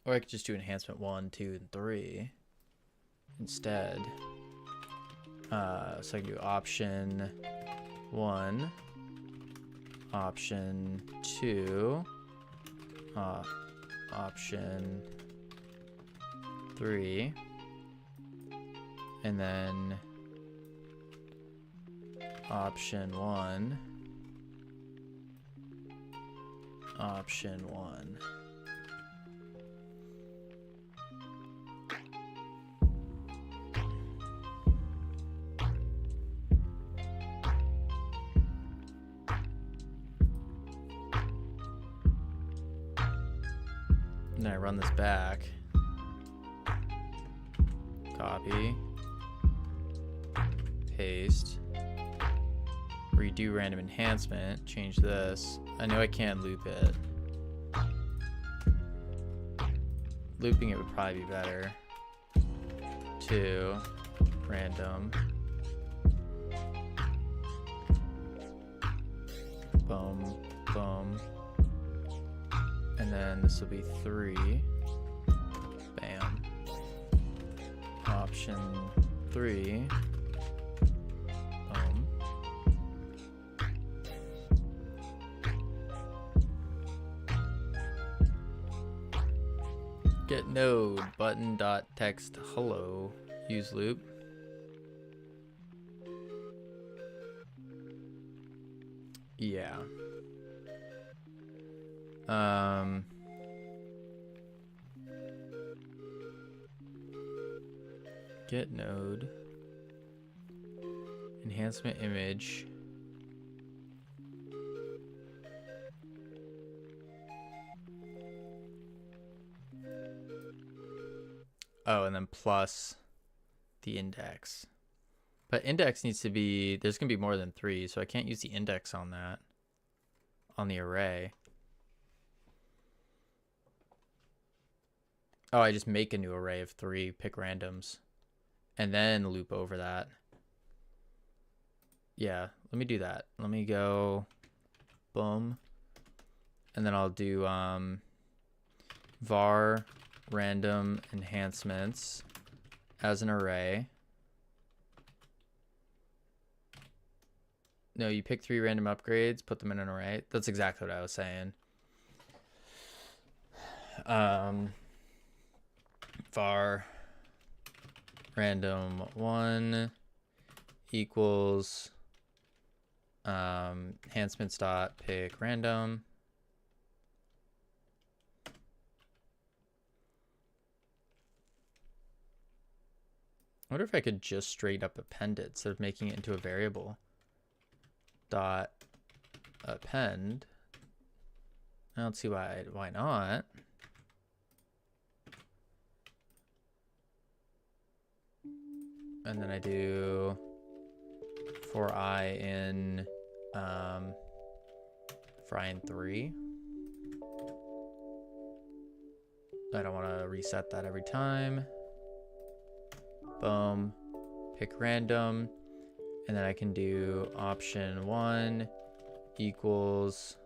Or I could just do enhancement 1, 2, and 3. instead. So I can do option 1, option 2, option 3, and then option 1, option 1. And then I run this back. Copy. Paste. Redo random enhancement. Change this. I know I can't loop it. Looping it would probably be better. 2. Random. Boom. Boom. And then this will be 3. Bam. Option 3. Boom. Get node button dot text hello. Use loop. Yeah. Get node enhancement image. Oh, and then plus the index. But index needs to be, there's going to be more than 3, so I can't use the index on that, on the array. Oh, I just make a new array of 3, pick randoms, and then loop over that. Yeah, let me do that. Let me go, boom, and then I'll do var random enhancements as an array. No, you pick 3 random upgrades, put them in an array. That's exactly what I was saying. Var random 1 equals enhancements dot pick random. I wonder if I could just straight up append it instead of making it into a variable. Dot append. I don't see why not. And then I do for I in 3. I don't want to reset that every time. Boom. Pick random. And then I can do option 1 equals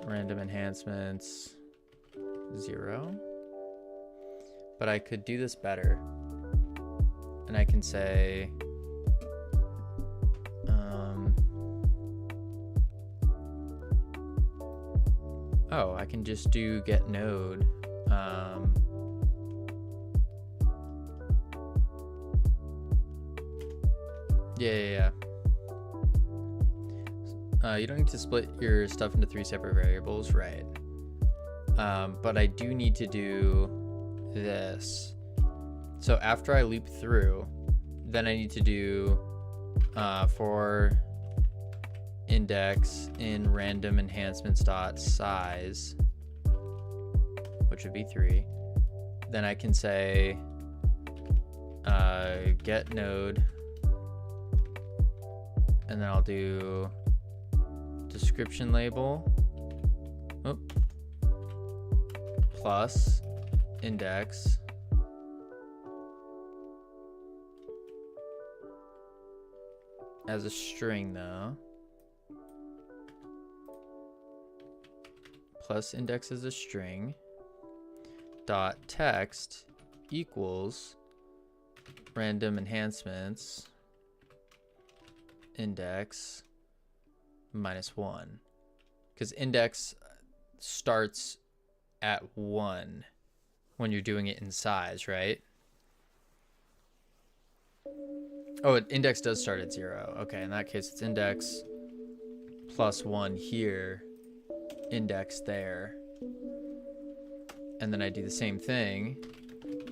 random enhancements 0. But I could do this better. And I can say oh, I can just do get node. Yeah. You don't need to split your stuff into 3 separate variables, right? But I do need to do this. So after I loop through, then I need to do for index in random enhancements dot size, which would be 3. Then I can say get node, and then I'll do description label plus index as a string though, plus index as a string dot text equals random enhancements index -1, because index starts at 1 when you're doing it in size, right? Oh, index does start at 0. Okay, in that case it's index +1 here, index there, and then I do the same thing,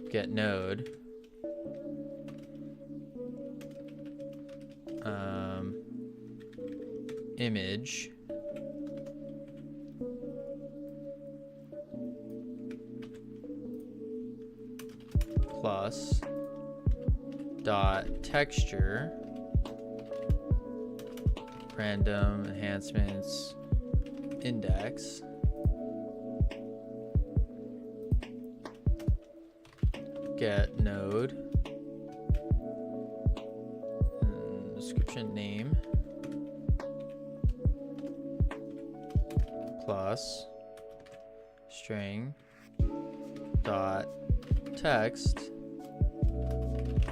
get node, image plus dot texture random enhancements index get node description name plus string dot text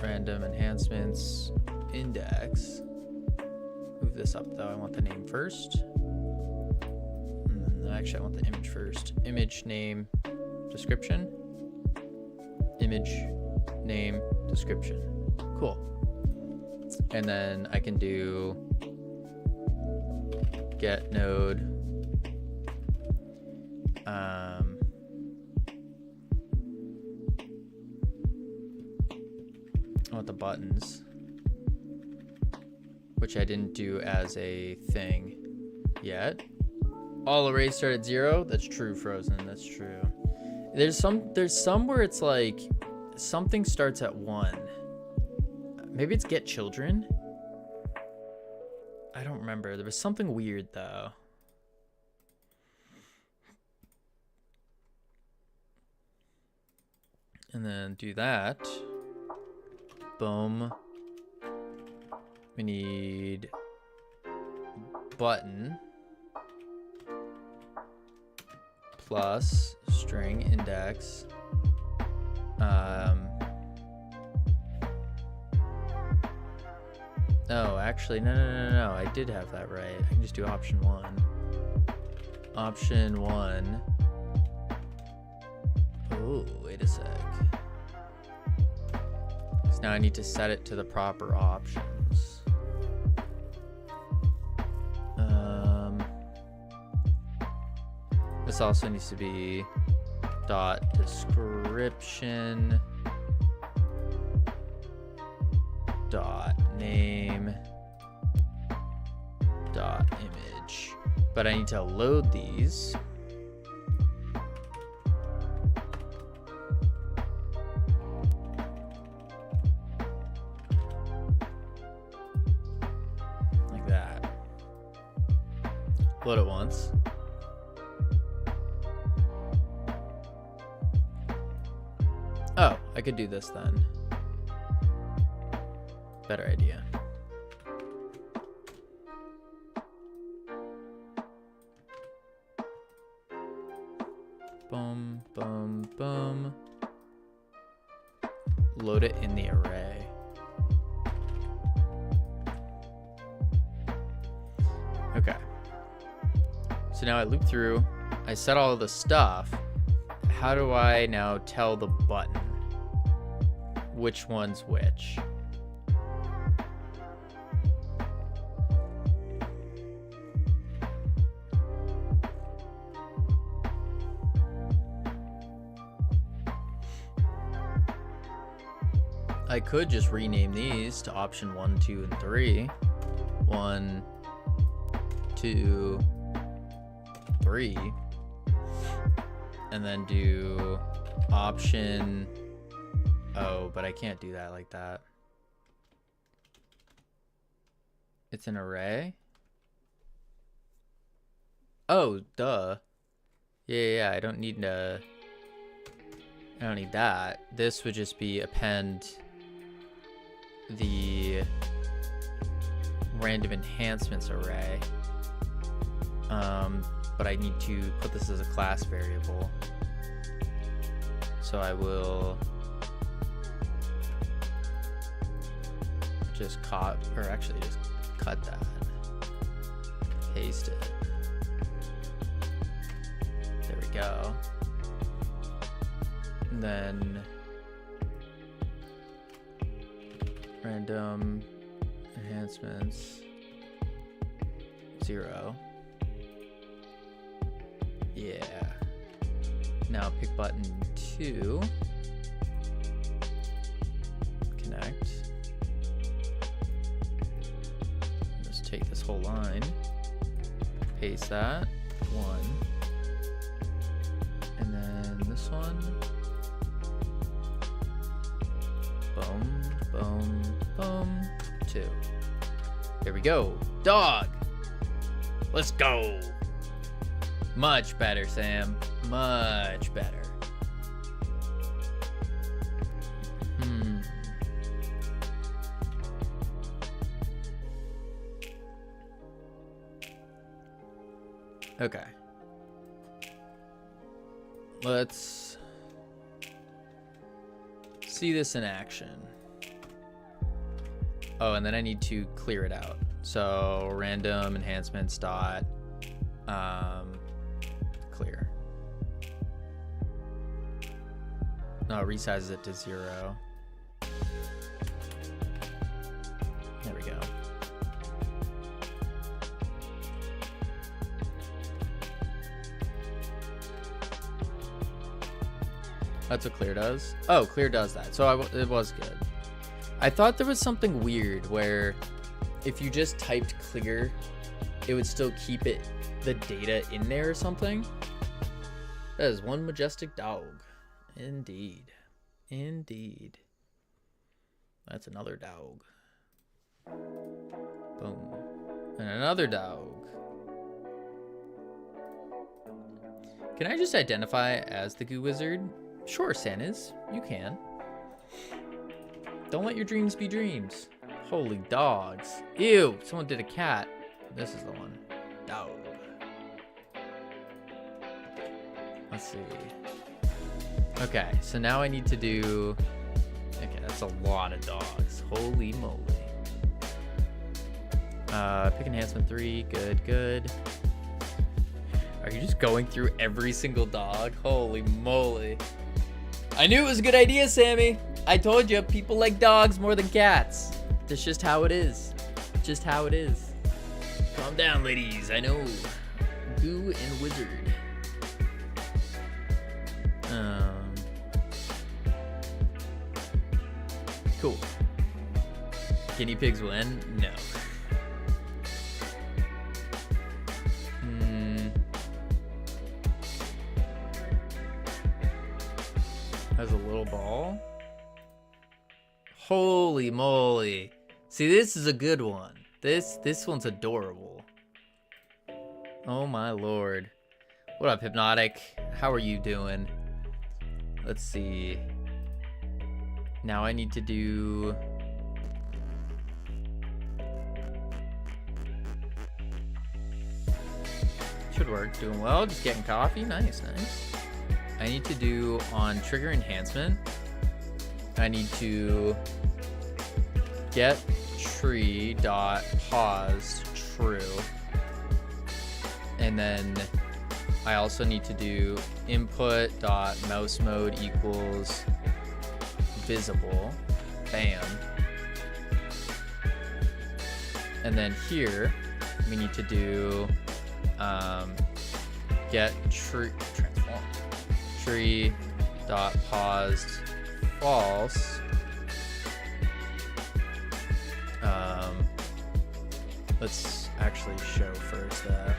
random enhancements index. Move this up though. I want the name first. Actually, I want the image first. Image name description. Image name description. Cool. And then I can do get node I want the buttons, which I didn't do as a thing yet. All arrays start at 0. That's true, Frozen. That's true. There's some where it's like something starts at 1. Maybe it's get children. I don't remember. There was something weird though. And then do that. Boom. We need button plus string index oh, actually no, I did have that right. I can just do option 1. Option 1. Oh, wait a sec. So now I need to set it to the proper options. This also needs to be dot description dot name dot image. But I need to load these. Like that. Load it once. Oh, I could do this then. Better idea. Boom, boom, boom. Load it in the array. Okay. So now I loop through. I set all of the stuff. How do I now tell the button which one's which? I could just rename these to option 1, 2, and 3. 1, 2, 3. And then do option. Oh, but I can't do that like that. It's an array. Oh, duh. Yeah. I don't need that. This would just be append the random enhancements array. But I need to put this as a class variable. So I will just just cut that. Paste it. There we go. And then random enhancements 0. Yeah. Now pick button 2. Connect. Just take this whole line. Paste that. 1. And then this one. Boom, boom, boom. 2. There we go. Dog. Let's go. Much better, Sam. Much better. Okay. Let's see this in action. Oh, and then I need to clear it out. So random enhancements dot clear. No, it resizes it to 0. There we go. That's what clear does. Oh, clear does that. So it was good. I thought there was something weird where if you just typed clear, it would still keep the data in there or something. That is one majestic dog. Indeed. Indeed. That's another dog. Boom. And another dog. Can I just identify as the Goo Wizard? Sure, Santas, you can. Don't let your dreams be dreams. Holy dogs. Ew, someone did a cat. This is the one. Dog. Let's see. Okay, so now I need to do... Okay, that's a lot of dogs. Holy moly. Pick enhancement 3. Good, good. Are you just going through every single dog? Holy moly. I knew it was a good idea, Sammy. I told you, people like dogs more than cats. That's just how it is. Just how it is. Calm down, ladies. I know. Goo and Wizard. Cool. Guinea pigs win? No. Has a little ball. Holy moly. See, this is a good one. This one's adorable. Oh my lord. What up, Hypnotic? How are you doing? Let's see. Now I need to do... Should work. Doing well. Just getting coffee. Nice, nice. I need to do on trigger enhancement. I need to get tree dot pause true. And then I also need to do input dot mouse mode equals visible. Bam. And then here we need to do get tree transform tree dot paused false. Let's actually show first that.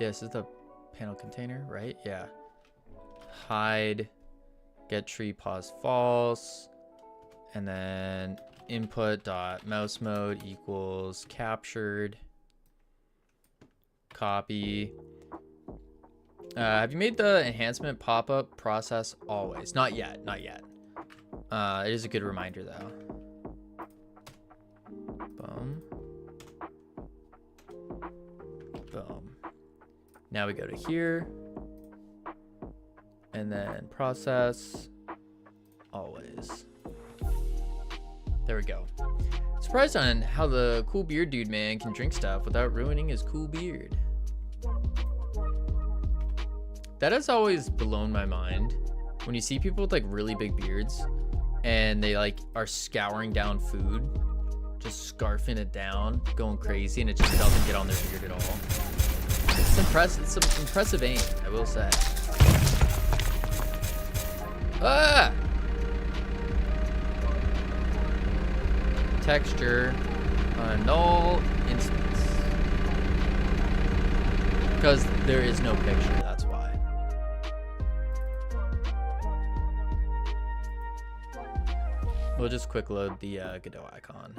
Yeah, this is the panel container, right? Yeah. Hide, get tree pause false, and then input dot mouse mode equals captured. Copy. Have you made the enhancement pop-up process always? Not yet, not yet. It is a good reminder though. Boom. Boom. Now we go to here. And then process always. There we go. Surprised on how the cool beard dude man can drink stuff without ruining his cool beard. That has always blown my mind when you see people with like really big beards and they like are scouring down food, just scarfing it down, going crazy, and it just doesn't get on their beard at all. It's impressive. It's some impressive aim, I will say. Ah! Texture on a null instance. Because there is no picture, that's why. We'll just quick load the Godot icon.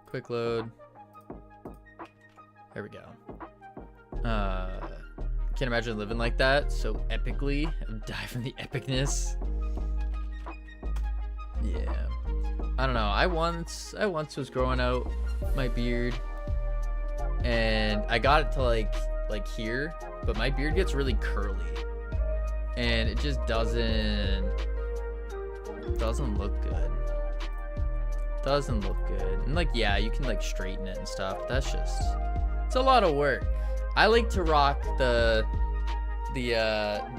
Quick load. There we go. Can't imagine living like that so epically. I would die from the epicness. Yeah. I don't know. I once was growing out my beard, and I got it to like here, but my beard gets really curly, and it just doesn't look good. Doesn't look good. And like, yeah, you can like straighten it and stuff, but that's just, it's a lot of work. I like to rock the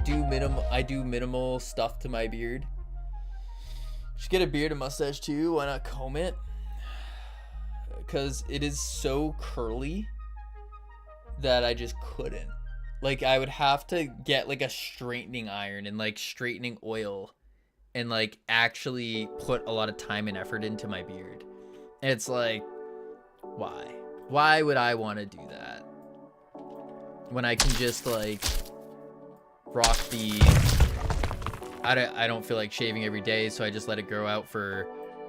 do minimal stuff to my beard. Just get a beard and mustache too. Why not comb it? Because it is so curly that I just couldn't. Like, I would have to get like a straightening iron and like straightening oil and like actually put a lot of time and effort into my beard. And it's like, why would I want to do that when I can just like rock the, I don't feel like shaving every day, so I just let it grow out for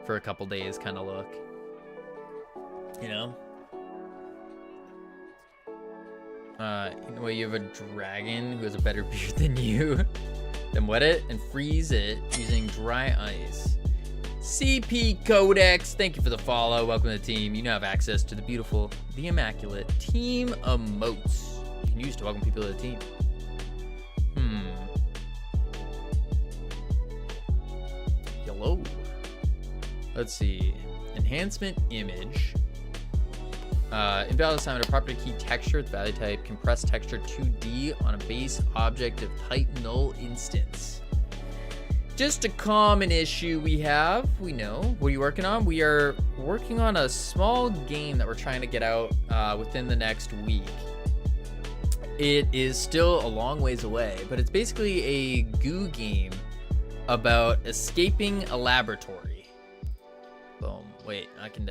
a couple days kind of look, you know? Anyway, you have a dragon who has a better beard than you. Then wet it and freeze it using dry ice. CP Codex, thank you for the follow. Welcome to the team. You now have access to the beautiful, the immaculate team emotes you can use to welcome people to the team. Hello. Let's see. Enhancement image. Invalid assignment of property key texture with value type compressed texture 2D on a base object of type null instance. Just a common issue we have. We know. What are you working on? We are working on a small game that we're trying to get out within the next week. It is still a long ways away, but it's basically a goo game about escaping a laboratory. Boom. Wait, I can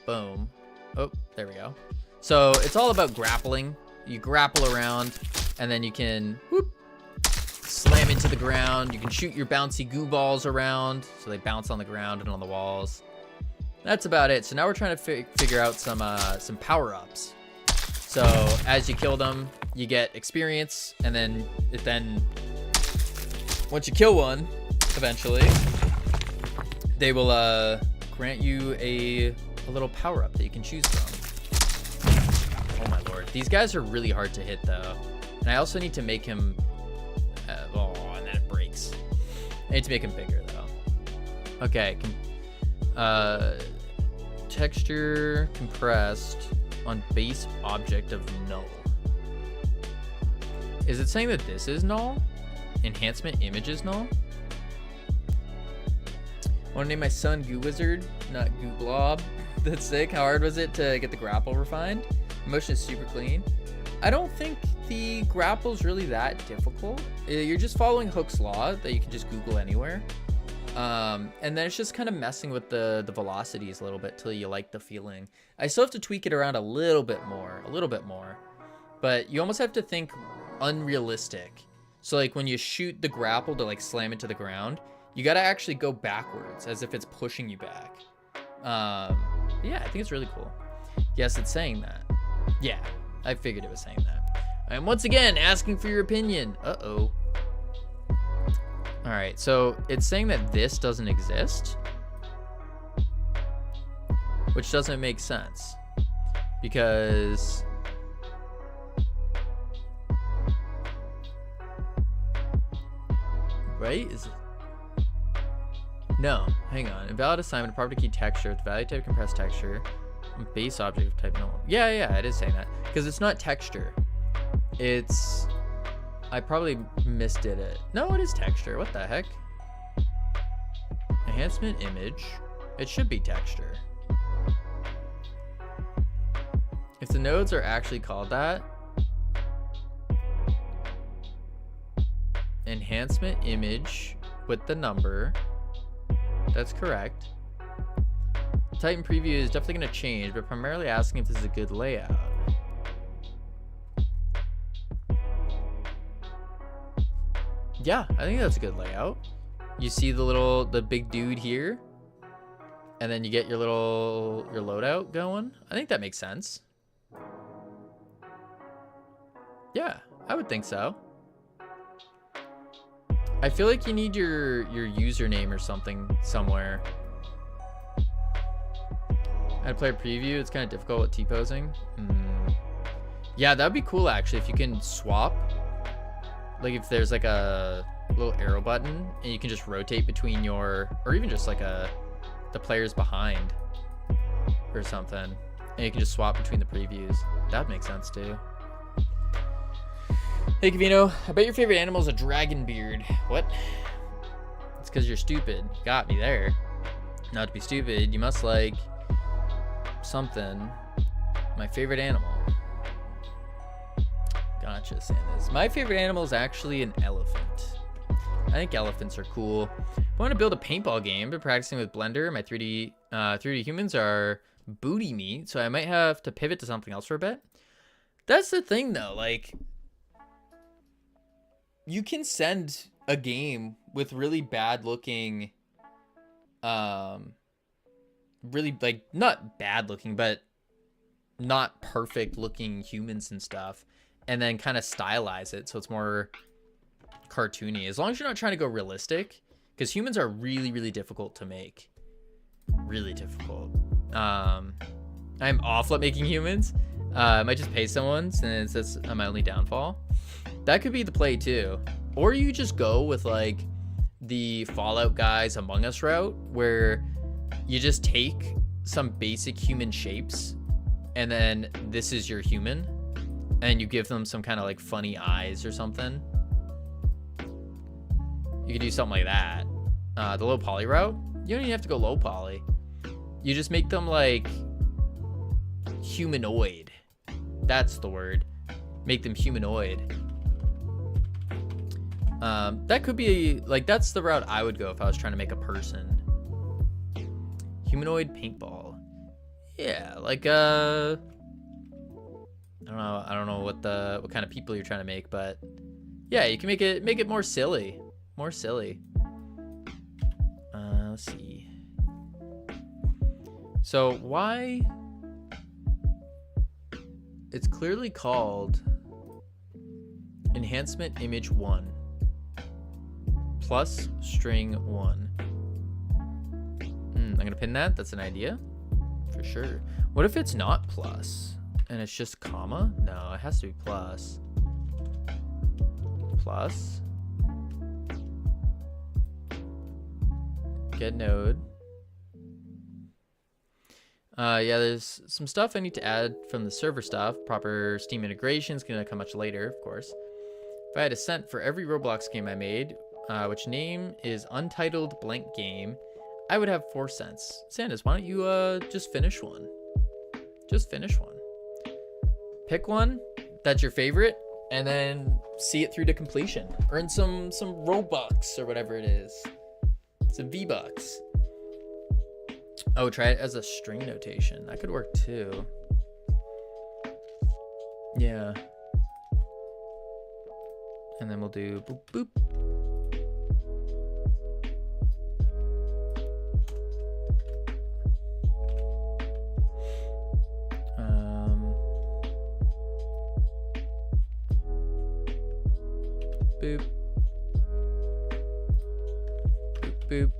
boom. Oh, there we go. So it's all about grappling. You grapple around, and then you can whoop, slam into the ground. You can shoot your bouncy goo balls around, so they bounce on the ground and on the walls. That's about it. So now we're trying to figure out some power-ups. So as you kill them, you get experience, and then once you kill one, eventually, they will grant you a little power up that you can choose from. Oh my lord, these guys are really hard to hit though, and I also need to make him. And then it breaks. I need to make him bigger though. Okay, texture compressed on base object of null. Is it saying that this is null? Enhancement image is null? I want to name my son Goo Wizard, not Goo Blob. That's sick. How hard was it to get the grapple refined? Motion is super clean. I don't think the grapple's really that difficult. You're just following Hook's law that you can just Google anywhere. And then it's just kind of messing with the velocities a little bit till you like the feeling. I still have to tweak it around a little bit more. But you almost have to think unrealistic. So like when you shoot the grapple to like slam it to the ground, you got to actually go backwards as if it's pushing you back. Yeah, I think it's really cool. Yes, it's saying that. Yeah, I figured it was saying that. I'm once again asking for your opinion. Uh-oh. All right, so it's saying that this doesn't exist, which doesn't make sense because right? No, hang on. Invalid assignment, property key texture, with value type compressed texture, base object of type normal. Yeah, it is saying that. Because it's not texture. It's... I probably misdid it. No, it is texture. What the heck? Enhancement image. It should be texture. If the nodes are actually called that, enhancement image with the number, that's correct. Titan preview is definitely going to change, but primarily asking if this is a good layout. Yeah, I think that's a good layout. You see the big dude here, and then you get your loadout going. I think that makes sense. Yeah, I would think so. I feel like you need your username or something somewhere. I'd play a preview. It's kind of difficult with T-posing. Yeah, that'd be cool actually if you can swap. Like if there's like a little arrow button and you can just rotate between or even just like the players behind or something, and you can just swap between the previews. That'd make sense too. Hey Kavino, I bet your favorite animal is a dragon beard. What? It's because you're stupid. You got me there. Not to be stupid, you must like something. My favorite animal. Gotcha, Sanders. My favorite animal is actually an elephant. I think elephants are cool. I want to build a paintball game. Been practicing with Blender. My 3D humans are booty meat, so I might have to pivot to something else for a bit. That's the thing, though. Like, you can send a game with really bad looking, really like not bad looking, but not perfect looking humans and stuff, and then kind of stylize it so it's more cartoony, as long as you're not trying to go realistic, because humans are really, really difficult to make. Really difficult. I'm awful at making humans. I might just pay someone since that's my only downfall. That could be the play too. Or you just go with like the Fallout guys Among Us route, where you just take some basic human shapes and then this is your human, and you give them some kind of like funny eyes or something. You could do something like that. The low poly route, you don't even have to go low poly. You just make them like humanoid. That's the word. Make them humanoid. That could be like, that's the route I would go if I was trying to make a person. Humanoid paintball. Yeah, like I don't know what kind of people you're trying to make, but yeah, you can make it more silly. More silly. Let's see. So why? It's clearly called enhancement image 1 plus string 1. I'm gonna pin that. That's an idea for sure. What if it's not plus and it's just comma? No, it has to be plus. Plus. Get node. Yeah, there's some stuff I need to add from the server stuff. Proper Steam integration is gonna come much later, of course. If I had a cent for every Roblox game I made, which name is untitled blank game, I would have 4 cents. Sandus, why don't you just finish one? Just finish one. Pick one that's your favorite, and then see it through to completion. Earn some Robux or whatever it is. Some V-Bucks. Oh, try it as a string notation. That could work too. Yeah. And then we'll do boop boop. Boop. Boop boop.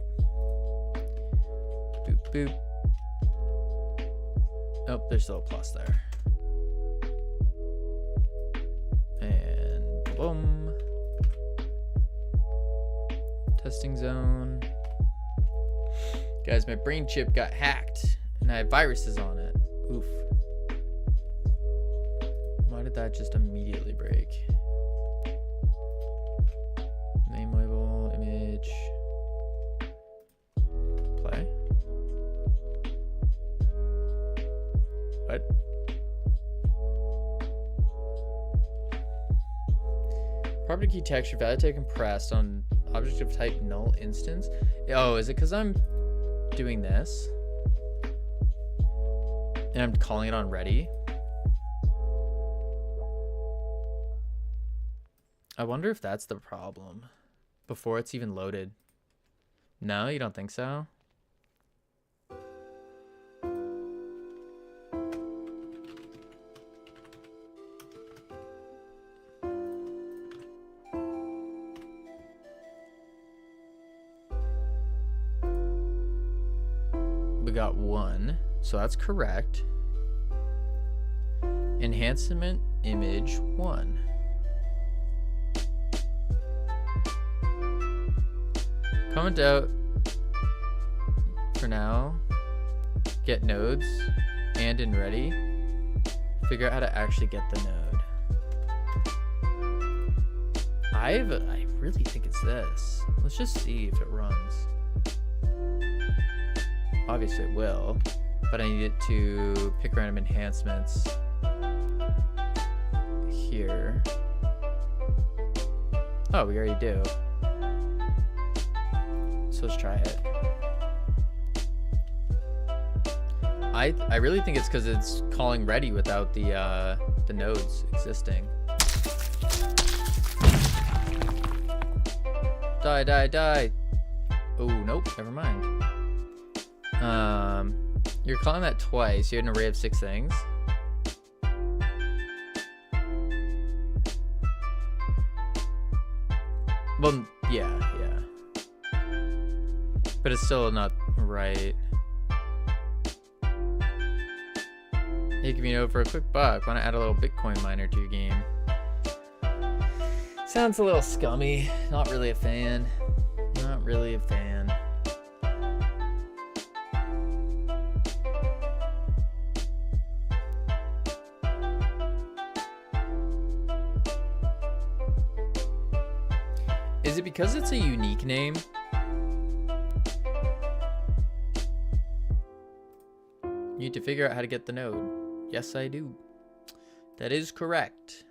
Boop boop. Oh, there's still a plus there. And boom. Testing zone. Guys, my brain chip got hacked and I have viruses on it. Oof. Why did that just immediately break? Name label, image. Play. What? Property key texture value type compressed on object of type null instance. Oh, is it because I'm doing this and I'm calling it on ready? I wonder if that's the problem before it's even loaded. No, you don't think so? We got 1, so that's correct. Enhancement image 1. Comment out for now. Get nodes and in ready. Figure out how to actually get the node. I really think it's this. Let's just see if it runs. Obviously it will, but I need it to pick random enhancements here. Oh, we already do. So let's try it. I really think it's because it's calling ready without the nodes existing. Die, die, die. Oh, nope, never mind. You're calling that twice. You had an array of 6 things. Well, yeah. But it's still not right. Hey, give me a note for a quick buck. Want to add a little Bitcoin miner to your game? Sounds a little scummy. Not really a fan. Not really a fan. Is it because it's a unique name? You need to figure out how to get the node. Yes, I do. That is correct.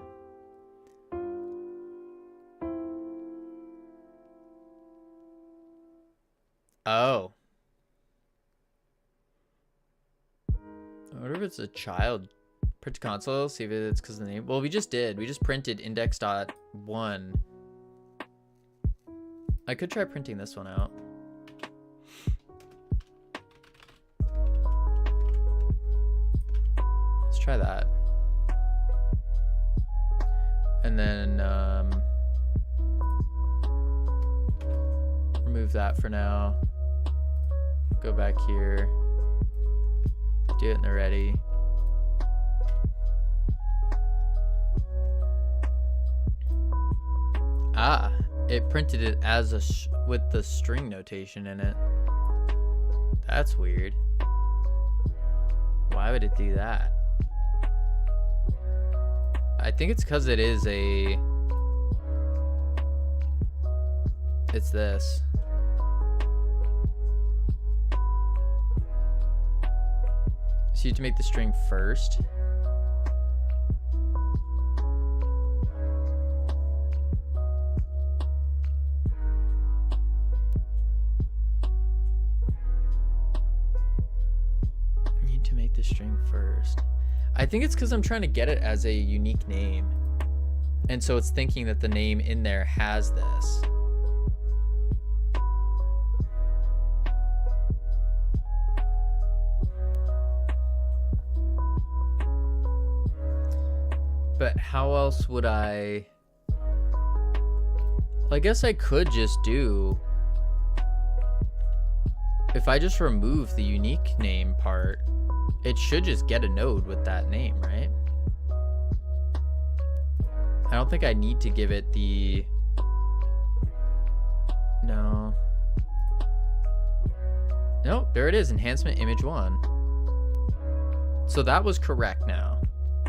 Oh. I wonder if it's a child. Print to console, see if it's because of the name. Well, we just did. We just printed index.1. I could try printing this one out. Let's try that. And then remove that for now. Go back here. Do it in the ready. Ah, it printed it as a with the string notation in it. That's weird. Why would it do that? I think it's because it is a... It's this. So you have to make the string first. The string first. I think it's because I'm trying to get it as a unique name, and so it's thinking that the name in there has this. But how else would I... Well, I guess I could just do... If I just remove the unique name part, it should just get a node with that name, right? I don't think I need to give it the... No. Nope, there it is. Enhancement image 1. So that was correct now.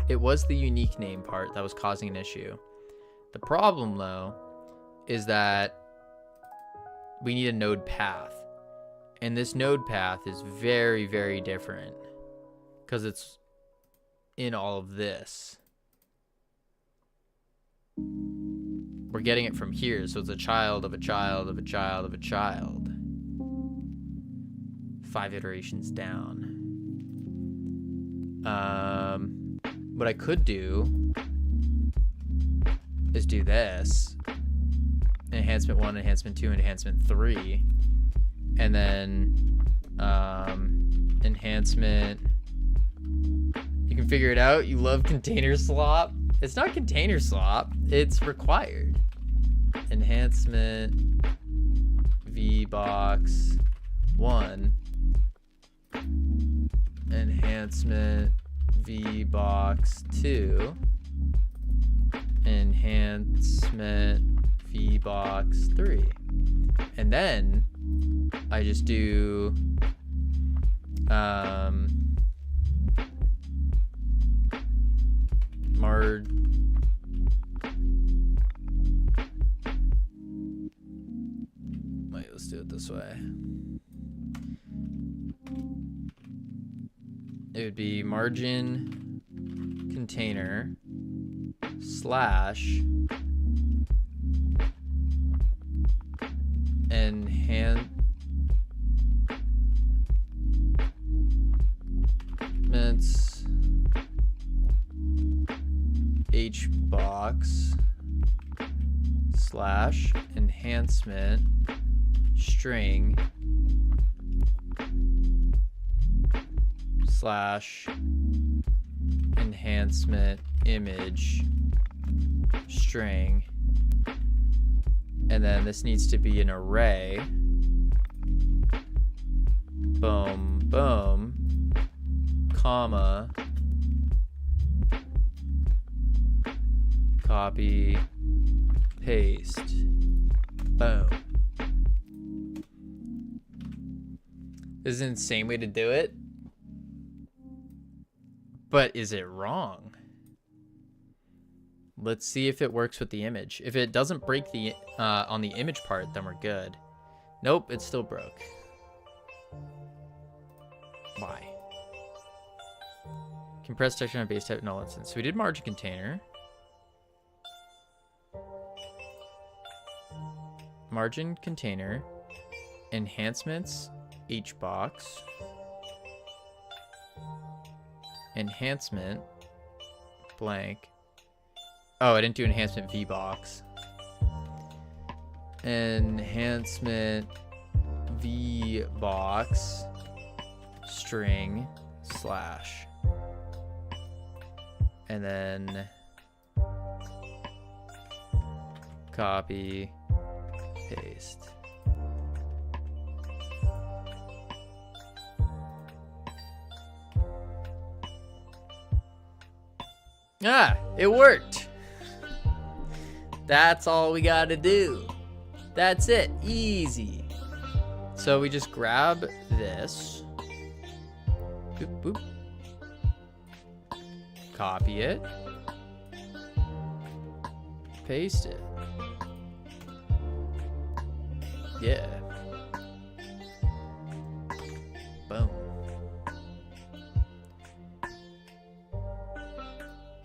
It was the unique name part that was causing an issue. The problem, though, is that we need a node path. And this node path is very, very different because it's in all of this. We're getting it from here, so it's a child of a child of a child of a child. 5 iterations down. What I could do is do this. Enhancement 1, enhancement 2, enhancement 3. And then enhancement. You can figure it out. You love container slop. It's not container slop. It's required. Enhancement VBox 1. Enhancement VBox 2. Enhancement VBox 3. And then I just do wait, let's do it this way. It would be margin container slash enhancements hbox slash enhancement string slash enhancement image string, and then this needs to be an array. Boom, boom, comma, copy, paste, boom. This is an insane way to do it, but is it wrong? Let's see if it works with the image. If it doesn't break the on the image part, then we're good. Nope, it still broke. Why? Compressed texture on base type null instance. So we did margin container. Margin container. Enhancements hbox. Enhancement blank. Oh, I didn't do enhancement VBox. Enhancement VBox string slash. And then copy, paste. Ah, it worked. That's all we gotta do. That's it, easy. So we just grab this. Boop, boop. Copy it. Paste it. Yeah. Boom.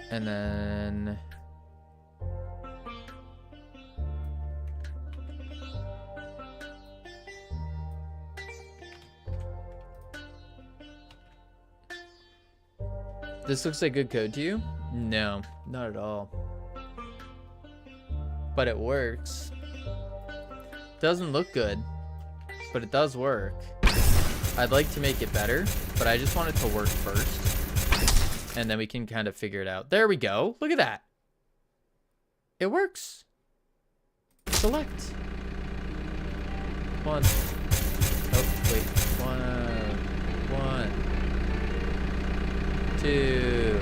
And then this looks like good code to you? No, not at all. But it works. Doesn't look good, but it does work. I'd like to make it better, but I just want it to work first. And then we can kind of figure it out. There we go. Look at that. It works. Select. One. Oh, wait. One. 2.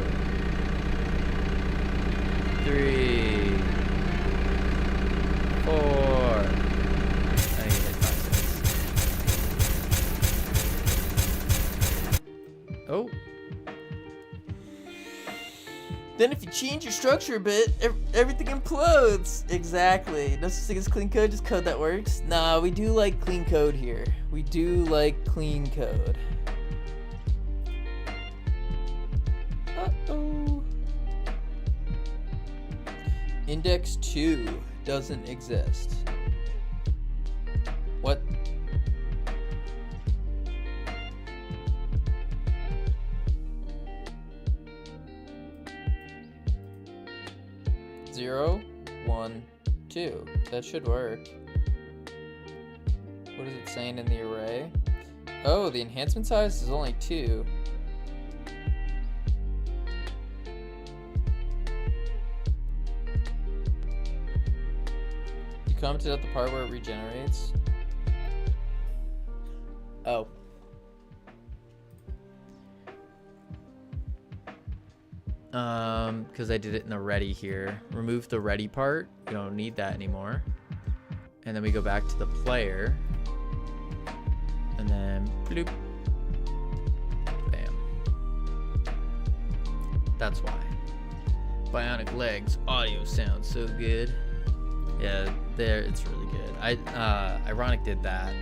3. 4. I need to hit 5, 6. then if you change your structure a bit, everything implodes. Exactly. No such thing as clean code, just code that works. Nah, we do like clean code here. We do like clean code. Uh-oh. Index 2 doesn't exist. What? Zero, 1, 2. That should work. What is it saying in the array? Oh, the enhancement size is only 2. You commented at the part where it regenerates. Oh. Because I did it in the ready here. Remove the ready part. We don't need that anymore. And then we go back to the player. And then bloop. Bam. That's why. Bionic legs. Audio sounds so good. Yeah, there it's really good. Ironic did that.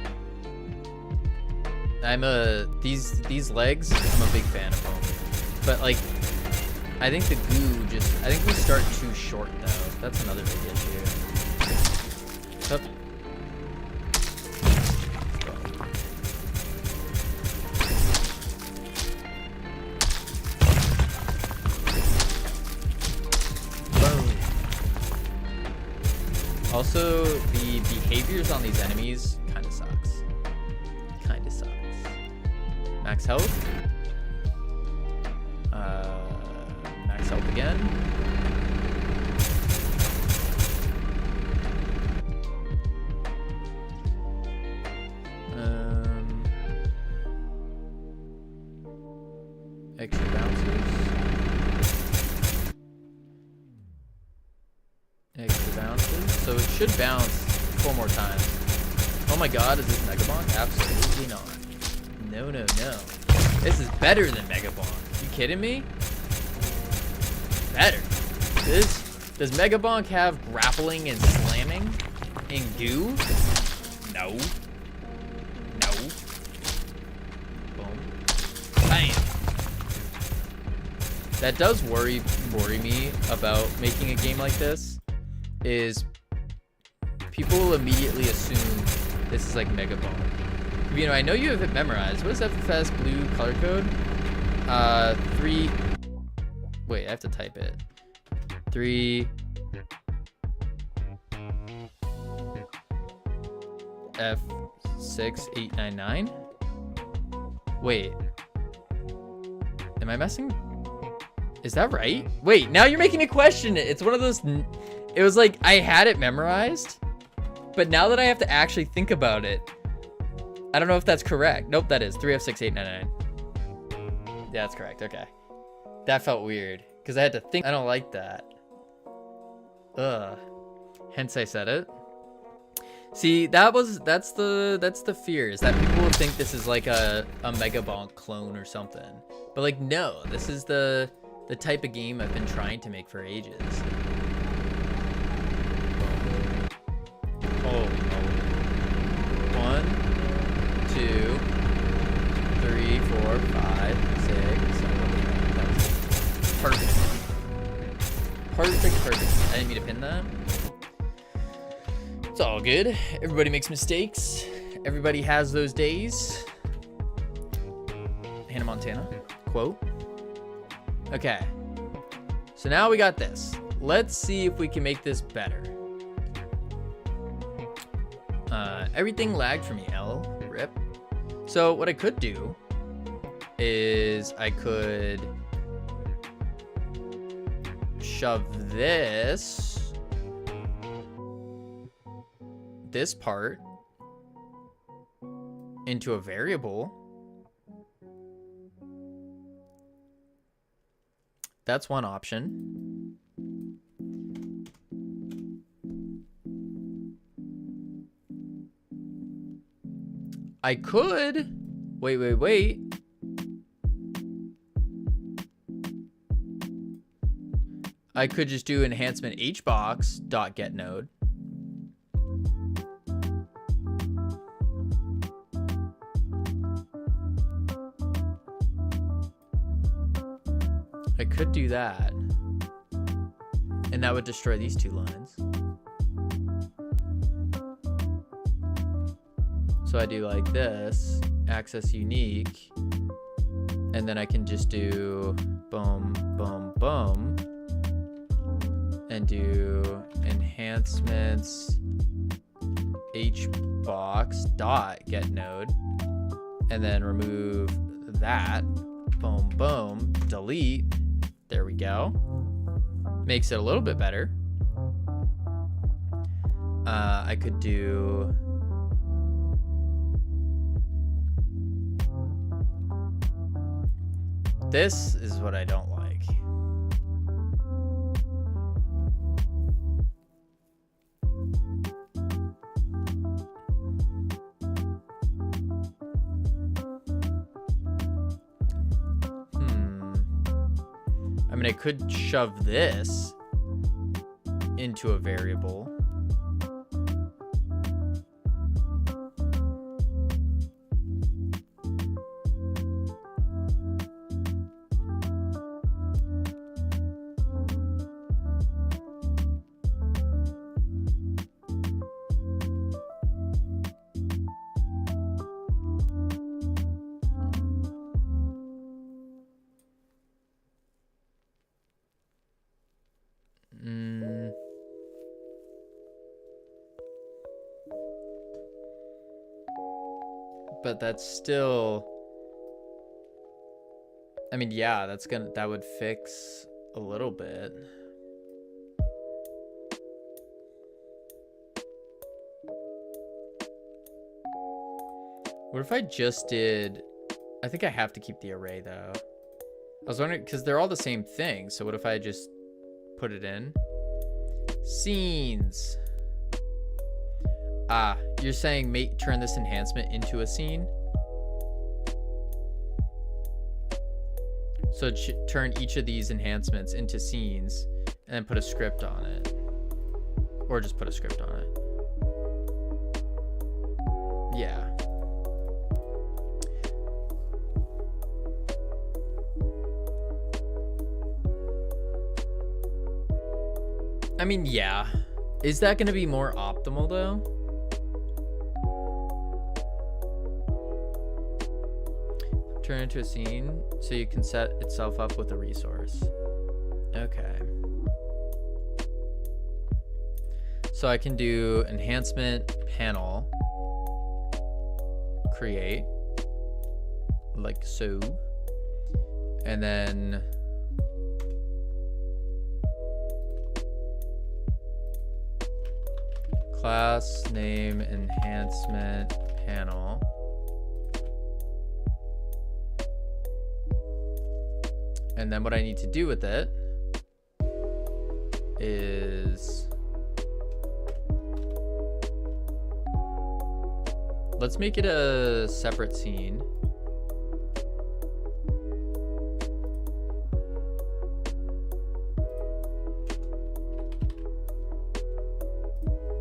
These legs, I'm a big fan of them. But like I think the goo I think we start too short though. That's another big issue. Oh. Boom. Also, the behaviors on these enemies kind of sucks. Kind of sucks. Max health. Max health again. Extra bounces. Extra bounces. So it should bounce 4 more times. Oh my god, is this Mega Bonk? Absolutely not. No, no, no. This is better than Mega Bonk. You kidding me? Better. Does Mega Bonk have grappling and slamming in goo? No. No. Boom. Bam. That does worry me about making a game like this, is people will immediately assume this is like Mega Bonk. You know, I know you have it memorized. What is FFS blue color code? 3. Wait, I have to type it. 3 F6899. Wait, am I messing? Is that right? Wait, now you're making me question it. It's one of those. It was like I had it memorized, but now that I have to actually think about it, I don't know if that's correct. Nope, that is 3F6899. Yeah, that's correct. Okay. That felt weird because I had to think. I don't like that. Ugh. Hence I said it. See, that's the fear, is that people will think this is like a Mega Bonk clone or something. But like, no, this is the type of game I've been trying to make for ages. Holy moly. 1, 2, 3, 4, 5, 6, 7. Perfect. Perfect. I didn't mean to pin that. It's all good. Everybody makes mistakes. Everybody has those days. Hannah Montana quote. Okay. So now we got this. Let's see if we can make this better. Everything lagged for me, rip. So what I could do is I could shove this part into a variable. That's one option. I could wait. I could just do enhancement hbox dot get node. I could do that. And that would destroy these two lines. So I do like this, access unique, and then I can just do boom, boom, boom, and do enhancements hbox dot get node, and then remove that, boom, boom, delete. There we go. Makes it a little bit better. I could do this is what I don't like. I mean, I could shove this into a variable. But that's still, I mean, yeah, that would fix a little bit. What if I just did, I think I have to keep the array though. I was wondering, because they're all the same thing. So what if I just put it in? Scenes. Ah, you're saying turn this enhancement into a scene? So turn each of these enhancements into scenes and then put a script on it. Or just put a script on it. Yeah. I mean, yeah. Is that going to be more optimal though? Turn into a scene so you can set itself up with a resource. Okay. So I can do enhancement panel, create, like so, and then class name enhancement panel. And then what I need to do with it is, let's make it a separate scene.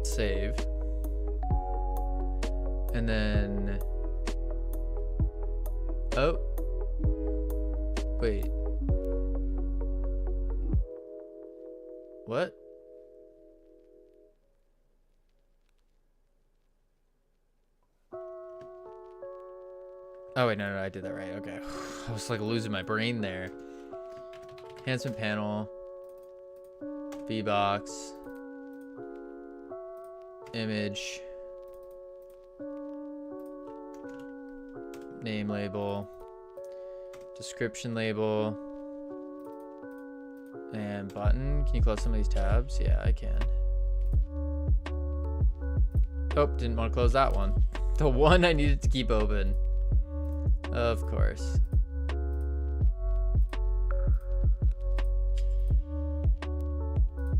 Save. And then, oh, wait. What? Oh wait, no, I did that right. Okay. I was like losing my brain there. Enhancement panel, VBox, image, name label, description label, and button. Can you close some of these tabs? Yeah, I can. Oh, didn't want to close that one. The one I needed to keep open. Of course.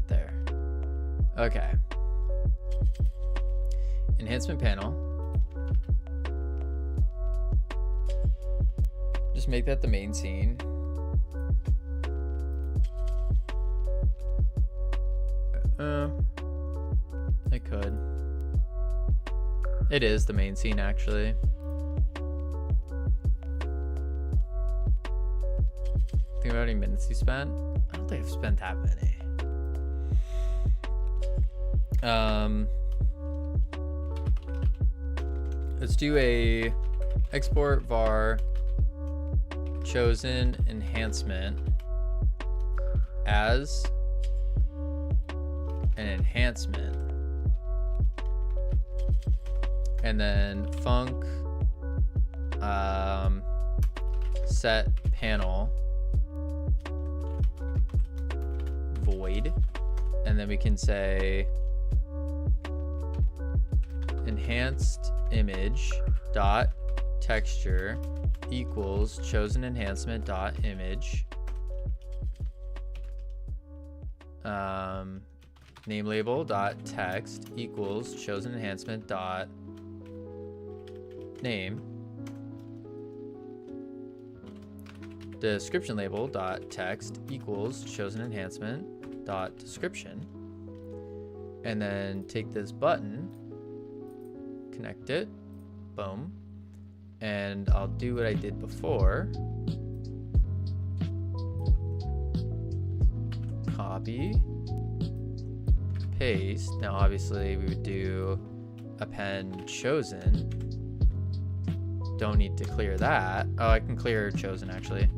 There. Okay. Enhancement panel. Just make that the main scene. I could. It is the main scene, actually. Think about how many minutes you spent? I don't think I've spent that many. Let's do a export var chosen enhancement as an enhancement, and then func set panel void, and then we can say enhanced image dot texture equals chosen enhancement dot image name label dot text equals chosen enhancement dot name description label dot text equals chosen enhancement dot description, and then take this button, connect it, boom, and I'll do what I did before. Copy, paste. Now obviously we would do append chosen. Don't need to clear that. Oh, I can clear chosen actually.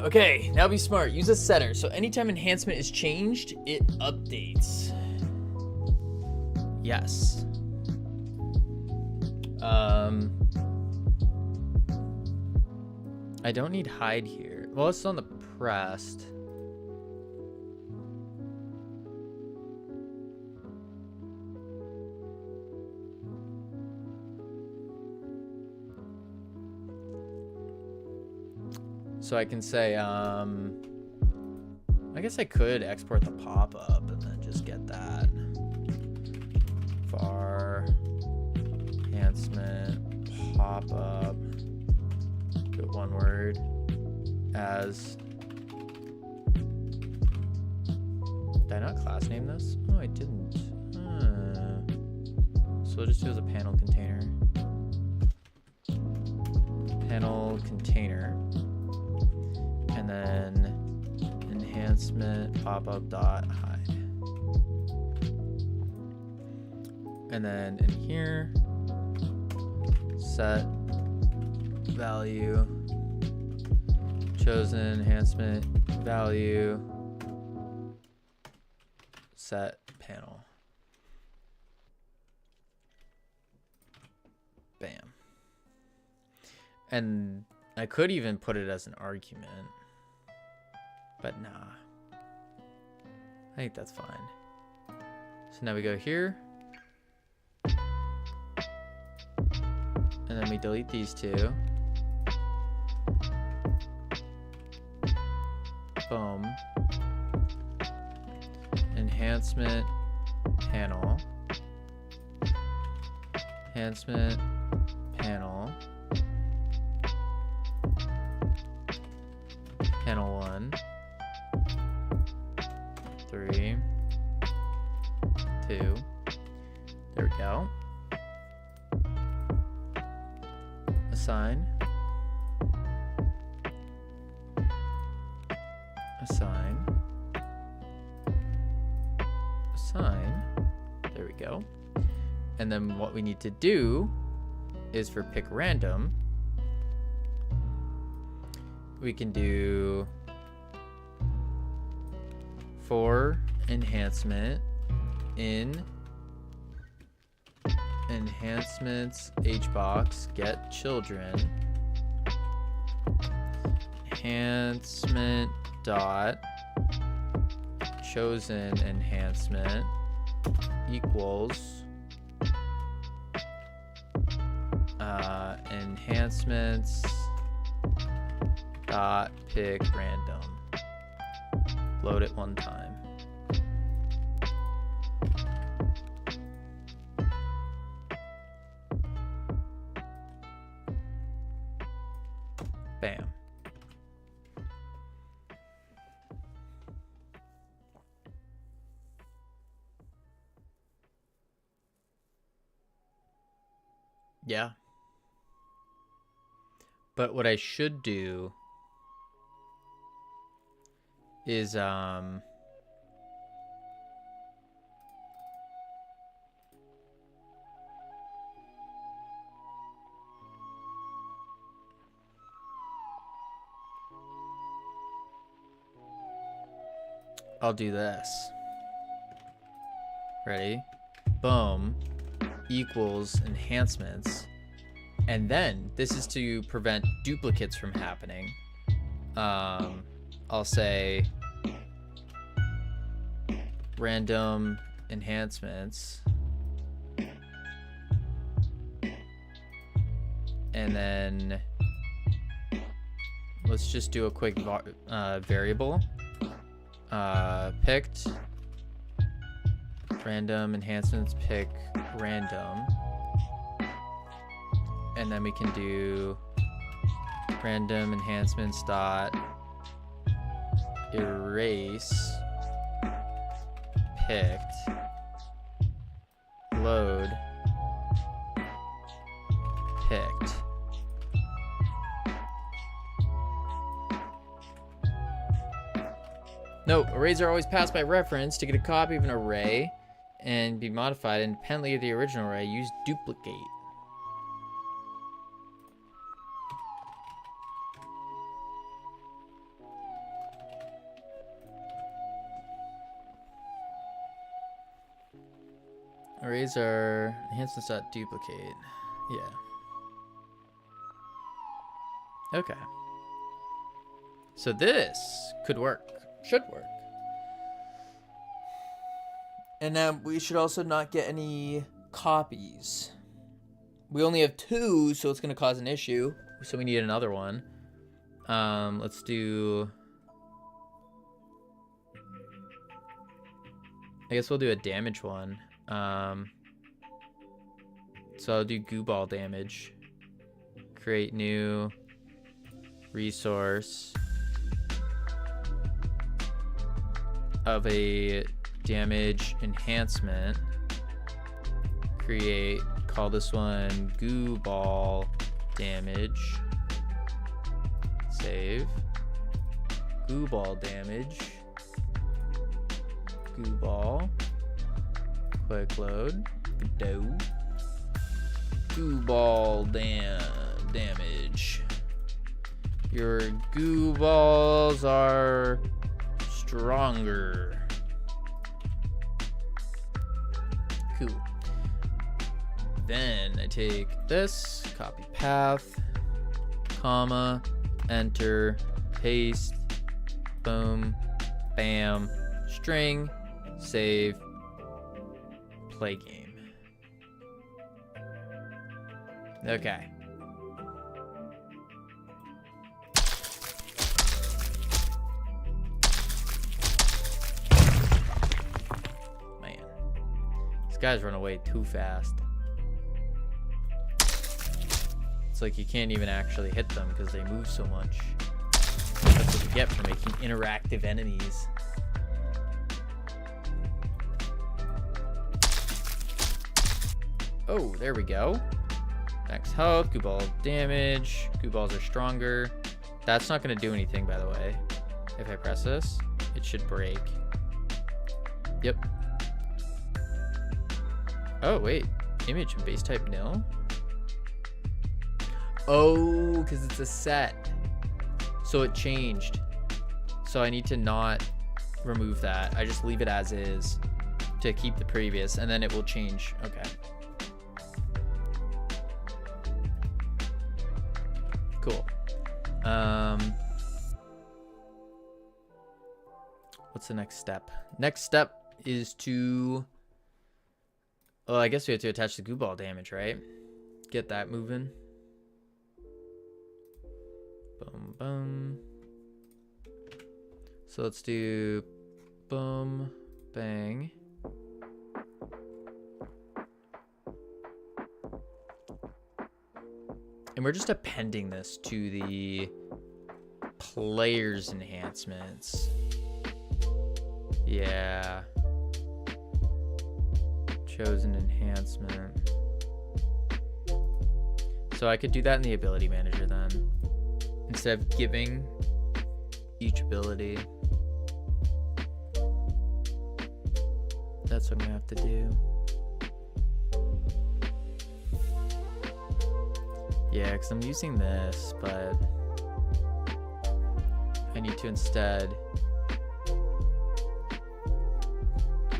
Okay, now be smart. Use a setter. So anytime enhancement is changed, it updates. Yes. I don't need hide here. Well, it's on the pressed. So I can say, I guess I could export the pop-up and then just get that. Var enhancement pop-up, do it one word, as, did I not class name this? Oh, I didn't. So we'll just do it as a panel container. Panel container. And then enhancement pop-up dot hide. And then in here, set value, chosen enhancement value, set panel. Bam. And I could even put it as an argument, but nah. I think that's fine. So now we go here. And then we delete these two. Boom. Enhancement panel. Enhancement panel. Panel 1. 3. 2. There we go. Assign. Assign. Assign. There we go. And then what we need to do is for pick random, we can do for enhancement in enhancements hbox get children enhancement dot chosen enhancement equals enhancements dot pick random. Load it one time. Bam. Yeah. But what I should do is I'll do this. Ready? Boom equals enhancements. And then this is to prevent duplicates from happening. I'll say random enhancements. And then let's just do a quick variable. Picked random enhancements, pick random. And then we can do random enhancements dot erase picked load picked. Note, arrays are always passed by reference. To get a copy of an array and be modified independently of the original array, use duplicate. Arrays are enhancements.duplicate. Yeah. Okay. So this could work. Should work. And now we should also not get any copies. We only have 2, so it's going to cause an issue. So we need another one. Let's do... I guess we'll do a damage one. So I'll do goo ball damage. Create new resource of a damage enhancement. Create, call this one goo ball damage. Save. Goo ball damage. Goo ball. Quick load. Do. Goo ball damage. Your goo balls are stronger. Cool. Then I take this, copy path, comma, enter, paste, boom, bam, string, save, play game. Okay. Man, these guys run away too fast. It's like you can't even actually hit them because they move so much. That's what you get for making interactive enemies. Oh, there we go. Max health, goo ball damage. Goo balls are stronger. That's not going to do anything, by the way. If I press this, it should break. Yep. Oh, wait. Image and base type nil? Oh, because it's a set. So it changed. So I need to not remove that. I just leave it as is to keep the previous, and then it will change. Okay. Cool. What's the next step? Next step is to... Oh, I guess we have to attach the goo ball damage, right? Get that moving. Boom, boom. So let's do boom, bang. And we're just appending this to the players enhancements. Yeah. Chosen enhancement. So I could do that in the ability manager then. Instead of giving each ability. That's what I'm gonna have to do. Yeah, because I'm using this, but I need to instead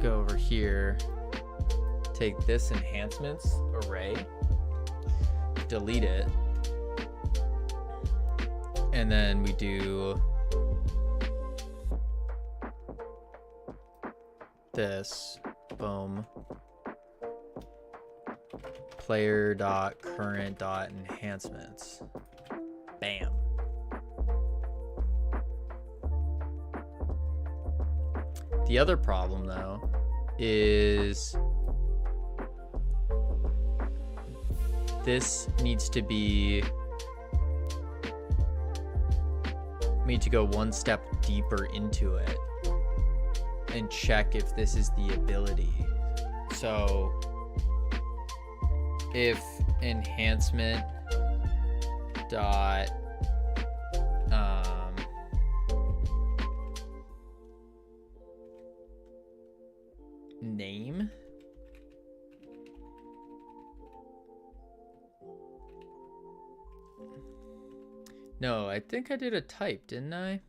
go over here, take this enhancements array, delete it, and then we do this, boom, player.current.enhancements, bam. The other problem though is this needs to be, we need to go one step deeper into it and check if this is the ability. So if enhancement dot name, no, I think I did a type, didn't I?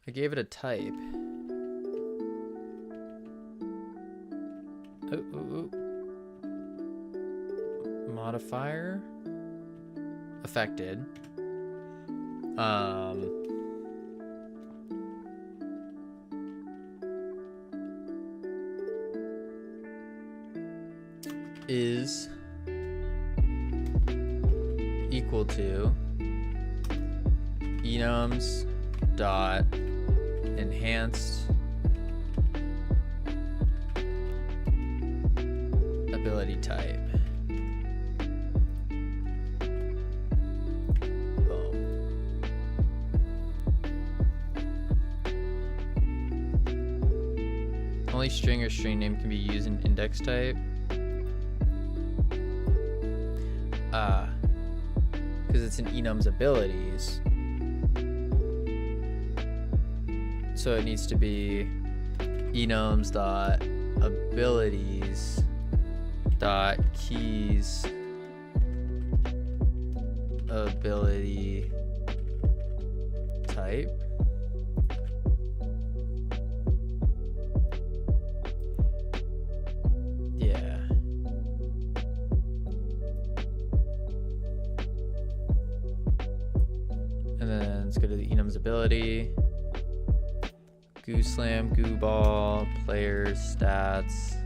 I gave it a type. Ooh. Modifier affected. Is equal to enums dot enhanced ability type. Boom. Only string or string name can be used in index type. Because it's in enums abilities. So it needs to be enums dot abilities dot keys ability type. Yeah. And then let's go to the enums ability. Goo slam, goo ball, players, stats.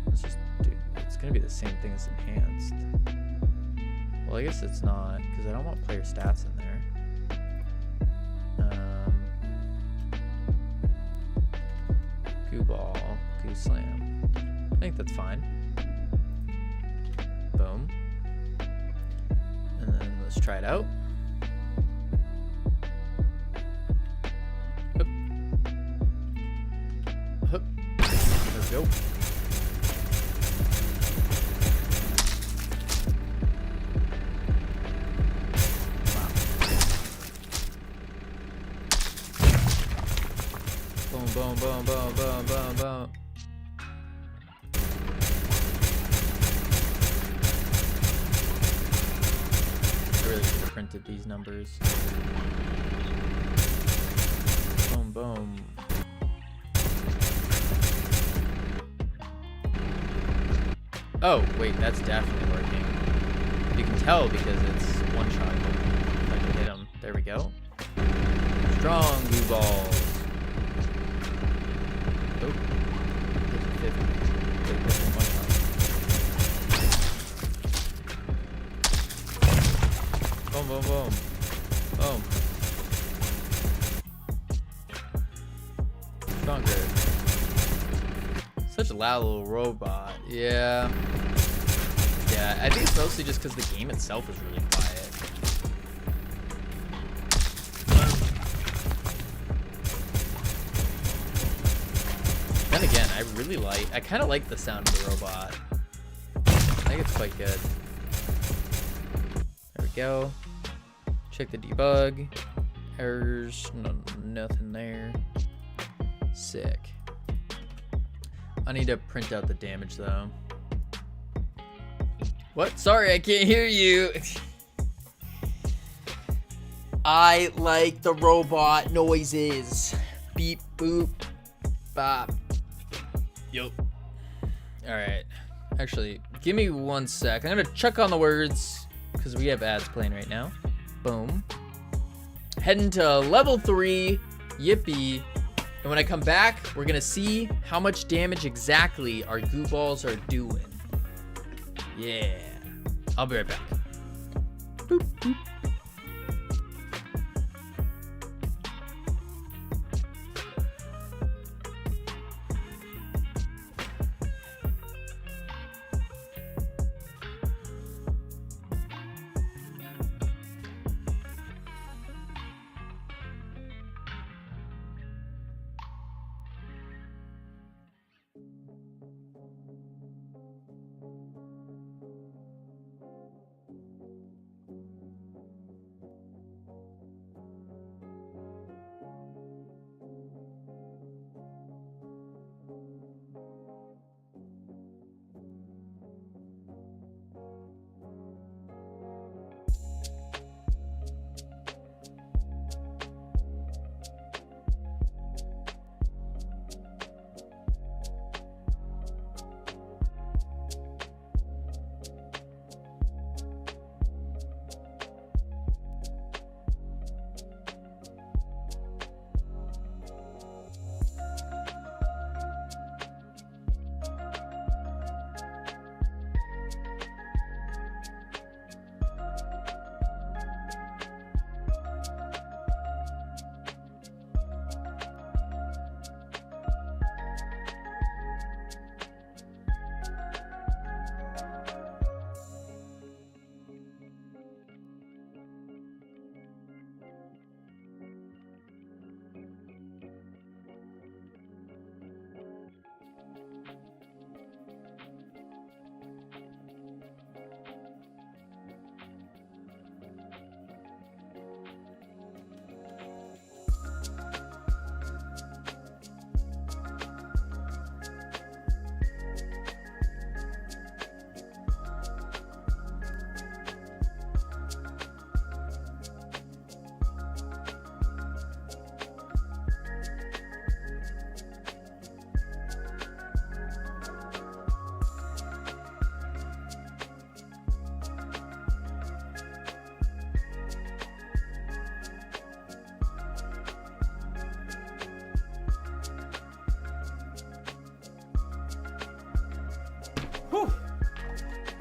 Let's just do, it's gonna be the same thing as enhanced. Well, I guess it's not, because I don't want player stats in there. Goo ball, goo slam. I think that's fine. Boom. And then let's try it out. Hup. Hup. There we go. Wow. Boom, boom, boom, boom, boom, boom, boom. I really should have printed these numbers. Boom, boom. Oh, wait, that's definitely working. You can tell because it's one shot. If I can hit him. There we go. Strong blue balls. Oh. 50. Wait, that's in one shot. Boom, boom, boom. Boom. Stronger. Such a loud little robot. Yeah. Yeah, I think it's mostly just because the game itself is really quiet. Then again, I kind of like the sound of the robot. I think it's quite good. There we go. Check the debug. Errors, nothing there. Sick. I need to print out the damage though. What? Sorry, I can't hear you. I like the robot noises. Beep, boop, bop. Yup. Alright. Actually, give me 1 sec. I'm gonna check on the words because we have ads playing right now. Boom. Heading to level 3. Yippee. And when I come back, we're gonna see how much damage exactly our goo balls are doing. Yeah. I'll be right back. Boop, boop.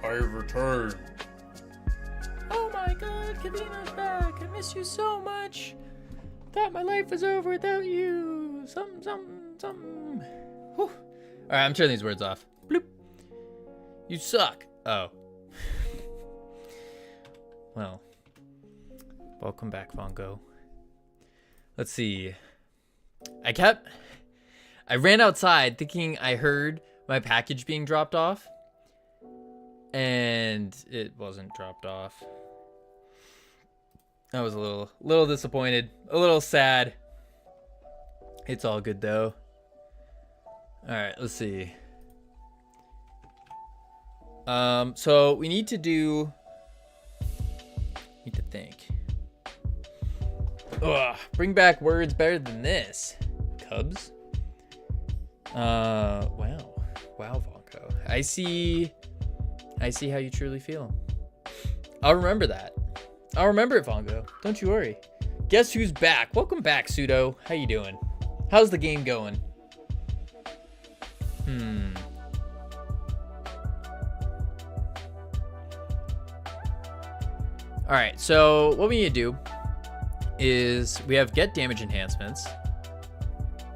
I have returned. Oh my god, Kavina's back. I miss you so much. Thought my life was over without you. Something. Whew. Alright, I'm turning these words off. Bloop. You suck. Oh. Well. Welcome back, Vongo. Let's see. I ran outside thinking I heard my package being dropped off. And it wasn't dropped off. I was a little disappointed, a little sad. It's all good though. All right, let's see. So we need to think. Ugh, bring back words better than this, Cubs. Wow, Vonko. I see how you truly feel. I'll remember that. I'll remember it, Vongo. Don't you worry. Guess who's back? Welcome back, Pseudo. How you doing? How's the game going? Alright, so what we need to do is we have get damage enhancements,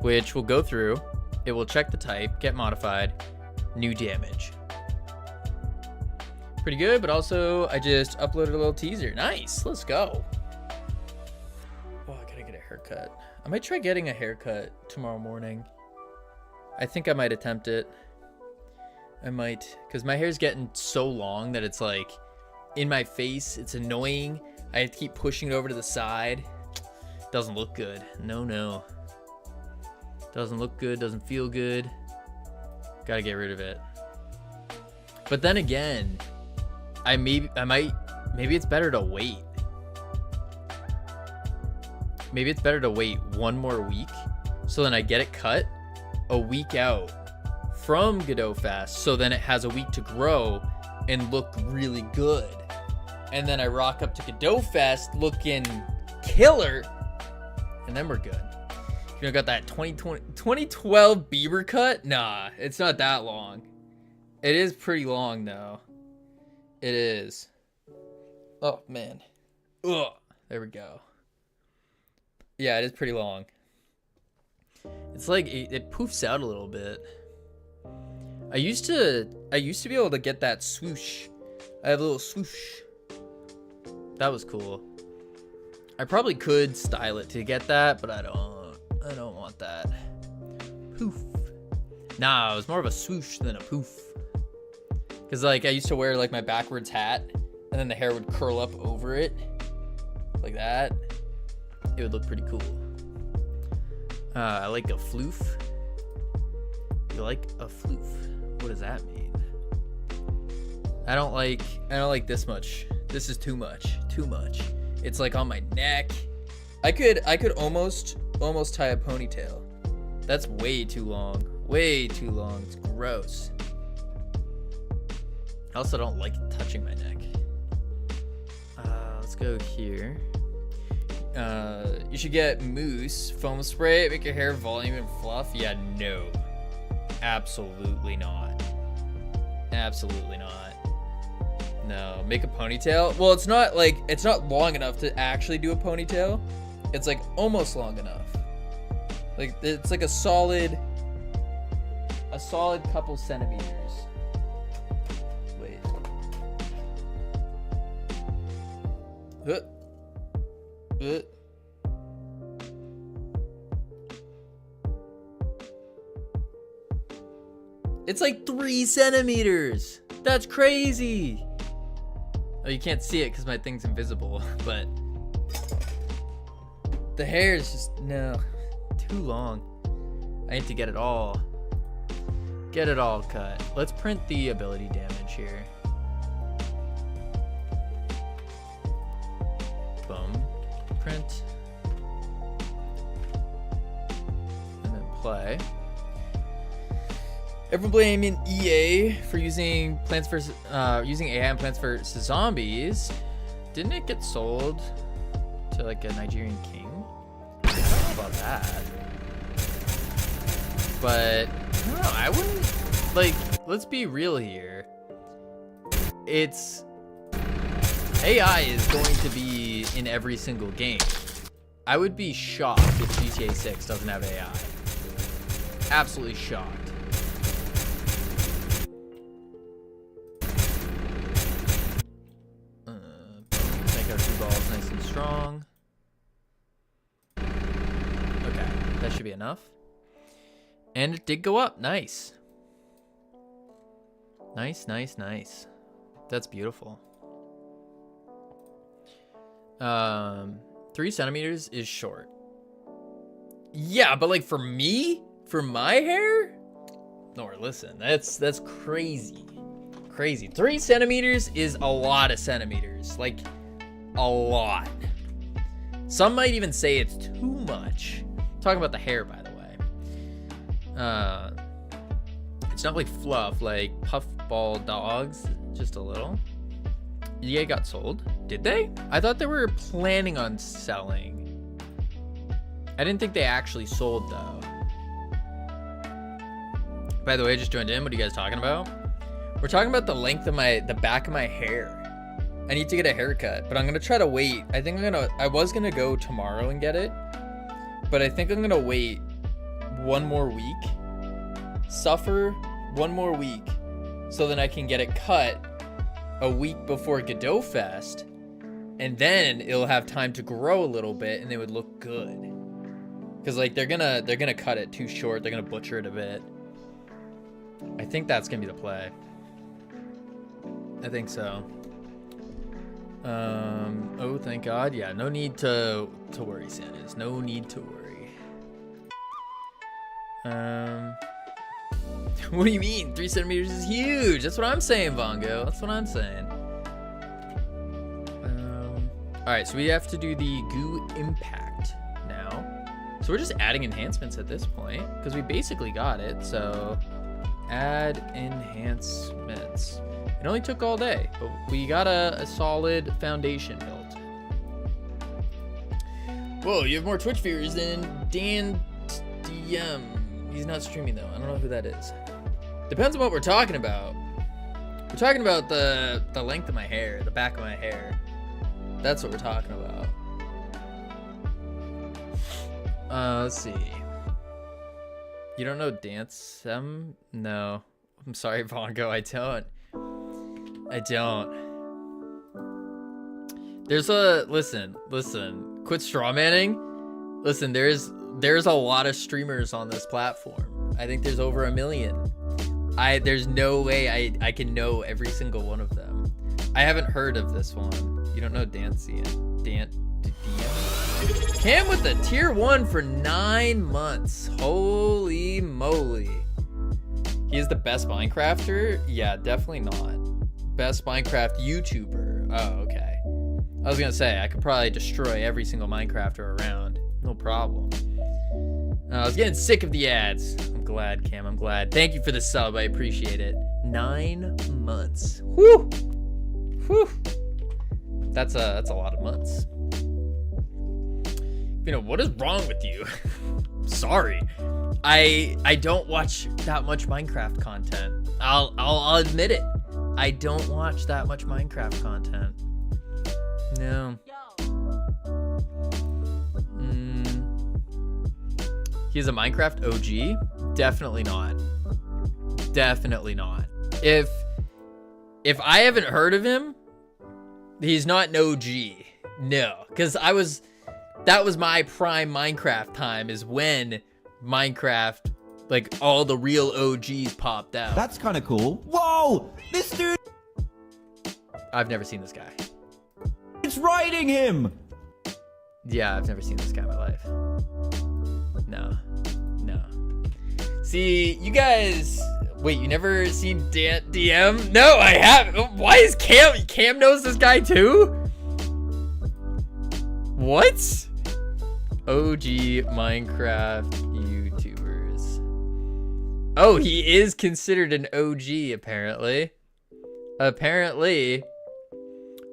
which will go through. It will check the type, get modified, new damage. pretty good, but also I just uploaded a little teaser. Nice, let's go. Oh, I gotta get a haircut. I might try getting a haircut tomorrow morning. I think I might attempt it. I might, because my hair's getting so long that it's like in my face. It's annoying. I have to keep pushing it over to the side. Doesn't look good. No. Doesn't look good, doesn't feel good. Gotta get rid of it. But then again, maybe it's better to wait. Maybe it's better to wait one more week so then I get it cut a week out from Godot Fest, so then it has a week to grow and look really good. And then I rock up to Godot Fest looking killer, and then we're good. You know, got that 2012 Bieber cut? Nah, it's not that long. It is pretty long though. It is. Oh man. Ugh. There we go. Yeah, it is pretty long. It's like it poofs out a little bit. I used to be able to get that swoosh. I have a little swoosh. That was cool. I probably could style it to get that, but I don't want that. Poof. Nah, it was more of a swoosh than a poof. Cause like I used to wear like my backwards hat and then the hair would curl up over it. Like that. It would look pretty cool. I like a floof. You like a floof? What does that mean? I don't like this much. This is too much. Too much. It's like on my neck. I could almost tie a ponytail. That's way too long. Way too long. It's gross. I also don't like touching my neck. Let's go here. You should get mousse foam spray, make your hair volume and fluff. Yeah, no. Absolutely not. Absolutely not. No, make a ponytail. Well, it's not long enough to actually do a ponytail. It's like almost long enough. Like it's like a solid couple centimeters. Wait. It's like 3 centimeters. That's crazy. Oh, you can't see it because my thing's invisible, but the hair is just, no, too long. I need to get it all cut. Let's print the ability damage here. Boom. Print. And then play. Everyone blaming EA for using using AI in Plants vs Zombies. Didn't it get sold to like a Nigerian king? I don't know about that. But I don't know, I wouldn't, like, let's be real here. It's AI is going to be in every single game. I would be shocked if GTA 6 doesn't have AI. Absolutely shocked. Make our 2 balls nice and strong. Okay, that should be enough. And it did go up. Nice. Nice, nice, nice. That's beautiful. 3 centimeters is short. Yeah, but like for me, for my hair, no, listen, that's crazy. Crazy. 3 centimeters is a lot of centimeters. Like a lot. Some might even say it's too much. I'm talking about the hair, by the way. It's not like fluff, like puffball dogs, just a little. EA got sold. Did they? I thought they were planning on selling. I didn't think they actually sold though. By the way, I just joined in. What are you guys talking about? We're talking about the length of the back of my hair. I need to get a haircut, but I'm gonna try to wait. I was gonna go tomorrow and get it, but I think I'm gonna wait one more week. Suffer one more week so then I can get it cut a week before Godot Fest, and then it'll have time to grow a little bit, and it would look good. Cause like they're gonna cut it too short. They're gonna butcher it a bit. I think that's gonna be the play. I think so. Oh, thank God. Yeah, no need to worry, Santas. No need to worry. What do you mean? 3 centimeters is huge. That's what I'm saying, Vongo. That's what I'm saying. All right, so we have to do the goo impact now. So we're just adding enhancements at this point because we basically got it. So add enhancements. It only took all day, but we got a solid foundation built. Whoa, you have more Twitch viewers than Dan DM. He's not streaming though. I don't know who that is. Depends on what we're talking about. We're talking about the length of my hair, the back of my hair. That's what we're talking about. Let's see. You don't know dance? No. I'm sorry, Vongo. I don't. There's a listen. Quit strawmanning. Listen, there's a lot of streamers on this platform. I think there's over 1 million. There's no way I can know every single one of them. I haven't heard of this one. You don't know DM? Cam with the tier 1 for 9 months. Holy moly. He is the best Minecrafter? Yeah, definitely not. Best Minecraft YouTuber. Oh, okay. I was gonna say, I could probably destroy every single Minecrafter around. No problem. I was getting sick of the ads. I'm glad, Cam. I'm glad. Thank you for the sub. I appreciate it. 9 months. Whew. Whew. That's a lot of months. You know, what is wrong with you? Sorry. I don't watch that much Minecraft content. I'll admit it. I don't watch that much Minecraft content. No. He's a Minecraft OG? Definitely not. Definitely not. If I haven't heard of him, he's not an OG. No, because that was my prime Minecraft time, is when Minecraft, like, all the real OGs popped out. That's kind of cool. Whoa! This dude... I've never seen this guy. It's riding him! Yeah, I've never seen this guy in my life. No. See, you guys... Wait, you never seen DM? No, I haven't. Why is Cam knows this guy too? What? OG Minecraft YouTubers. Oh, he is considered an OG, apparently.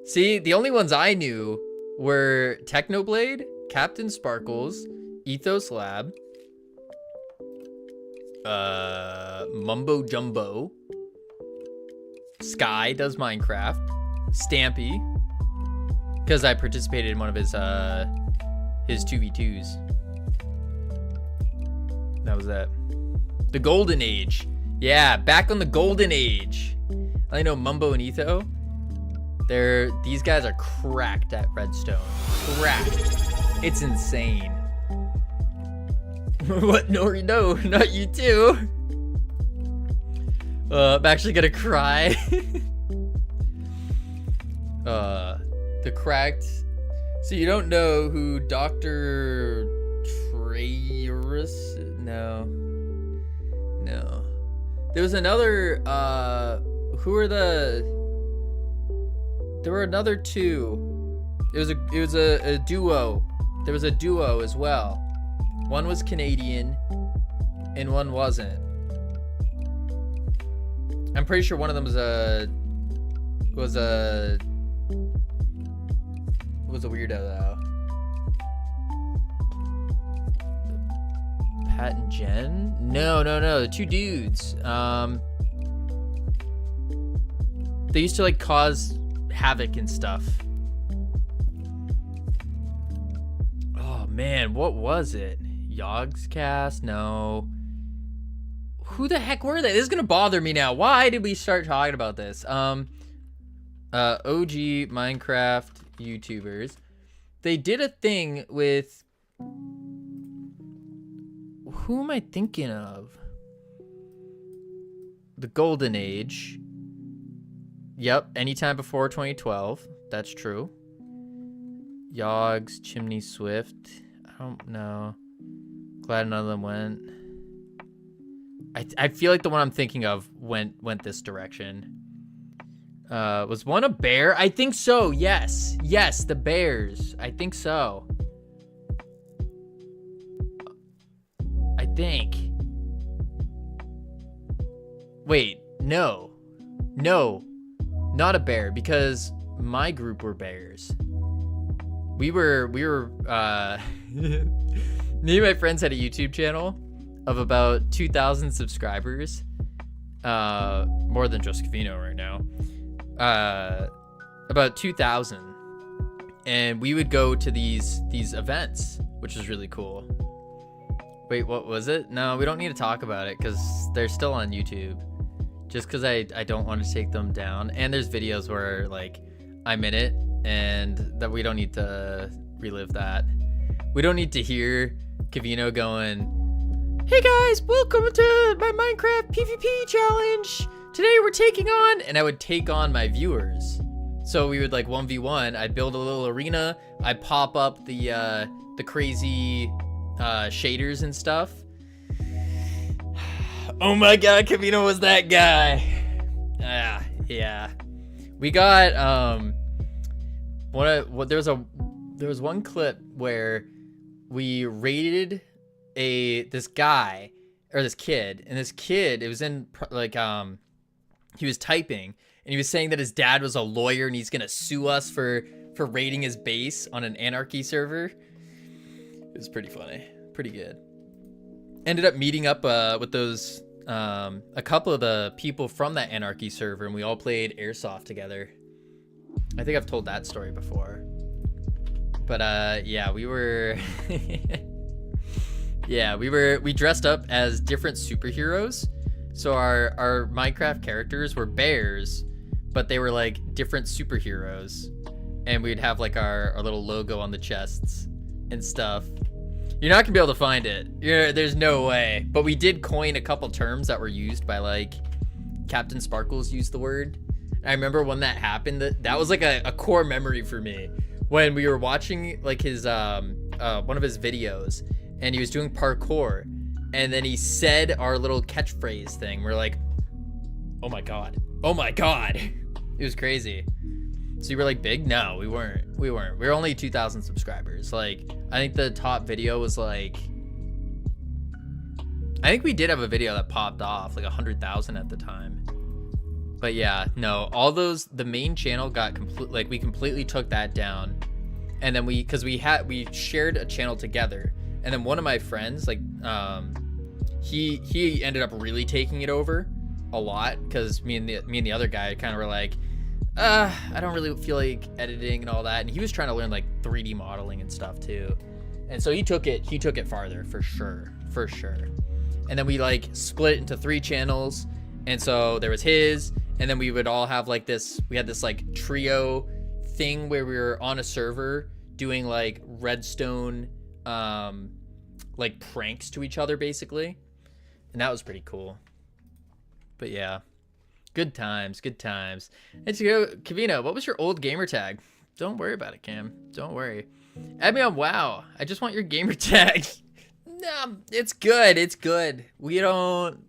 See, the only ones I knew were Technoblade, Captain Sparkles, Ethos Lab, Mumbo Jumbo, Sky does Minecraft, Stampy, because I participated in one of his 2v2s. That was that. The Golden Age. Yeah, back on the Golden Age. I know Mumbo and Etho. These guys are cracked at Redstone. Cracked. It's insane. What? No, not you too. I'm actually gonna cry. The cracked. So you don't know who Dr. Trayrus? No. There was another. Who were There were another two. It was a duo. There was a duo as well. One was Canadian, and one wasn't. I'm pretty sure one of them was a weirdo though. Pat and Jen? No, the two dudes. They used to like cause havoc and stuff. Oh man, what was it? Yogscast? No. Who the heck were they? This is gonna bother me now. Why did we start talking about this? OG Minecraft YouTubers. They did a thing with, who am I thinking of? The Golden Age. Yep, anytime before 2012. That's true. Yogs, Chimney Swift. I don't know. Glad none of them went. I feel like the one I'm thinking of went this direction. Was one a bear? I think so. Yes. Yes, the bears. I think so. I think. Wait, no. No. Not a bear, because my group were bears. We were me and my friends had a YouTube channel of about 2,000 subscribers. More than just Cavino right now. About 2,000. And we would go to these events, which is really cool. Wait, what was it? No, we don't need to talk about it because they're still on YouTube. Just because I don't want to take them down. And there's videos where, like, I'm in it, and that we don't need to relive that. We don't need to hear Cavino going, "Hey guys, welcome to my Minecraft PvP challenge. Today we're taking on," and I would take on my viewers. So we would like 1v1. I'd build a little arena. I'd pop up the crazy shaders and stuff. Oh my god, Cavino was that guy. Yeah. We got there was one clip where we raided this guy or this kid, and this kid, it was in like he was typing and he was saying that his dad was a lawyer and he's gonna sue us for raiding his base on an anarchy server. It was pretty funny, pretty good. Ended up meeting up with those a couple of the people from that anarchy server, and we all played airsoft together. I think I've told that story before. But yeah, we were we dressed up as different superheroes. So our Minecraft characters were bears, but they were like different superheroes, and we'd have like our little logo on the chests and stuff. You're not gonna be able to find it. There's no way. But we did coin a couple terms that were used by, like, Captain Sparkles used the word. I remember when that happened, that was like a core memory for me. When we were watching like his one of his videos, and he was doing parkour, and then he said our little catchphrase thing. We're like, oh my god. It was crazy. So you were like big? No, we weren't. We were only 2,000 subscribers. Like, I think the top video was like, I think we did have a video that popped off like 100,000 at the time. But yeah, no, all those, the main channel got we completely took that down. And then we shared a channel together. And then one of my friends, like, he ended up really taking it over a lot, because me and the other guy kind of were like, I don't really feel like editing and all that. And he was trying to learn like 3D modeling and stuff too. And so he took it farther for sure. And then we like split into 3 channels. And so there was his, and then we would all have like we had this like trio thing where we were on a server doing like redstone, like pranks to each other basically. And that was pretty cool. But yeah. Good times. Let's go, Cavino. What was your old gamer tag? Don't worry about it, Cam. Don't worry. Add me on WoW. I just want your gamer tag. No, it's good. We don't.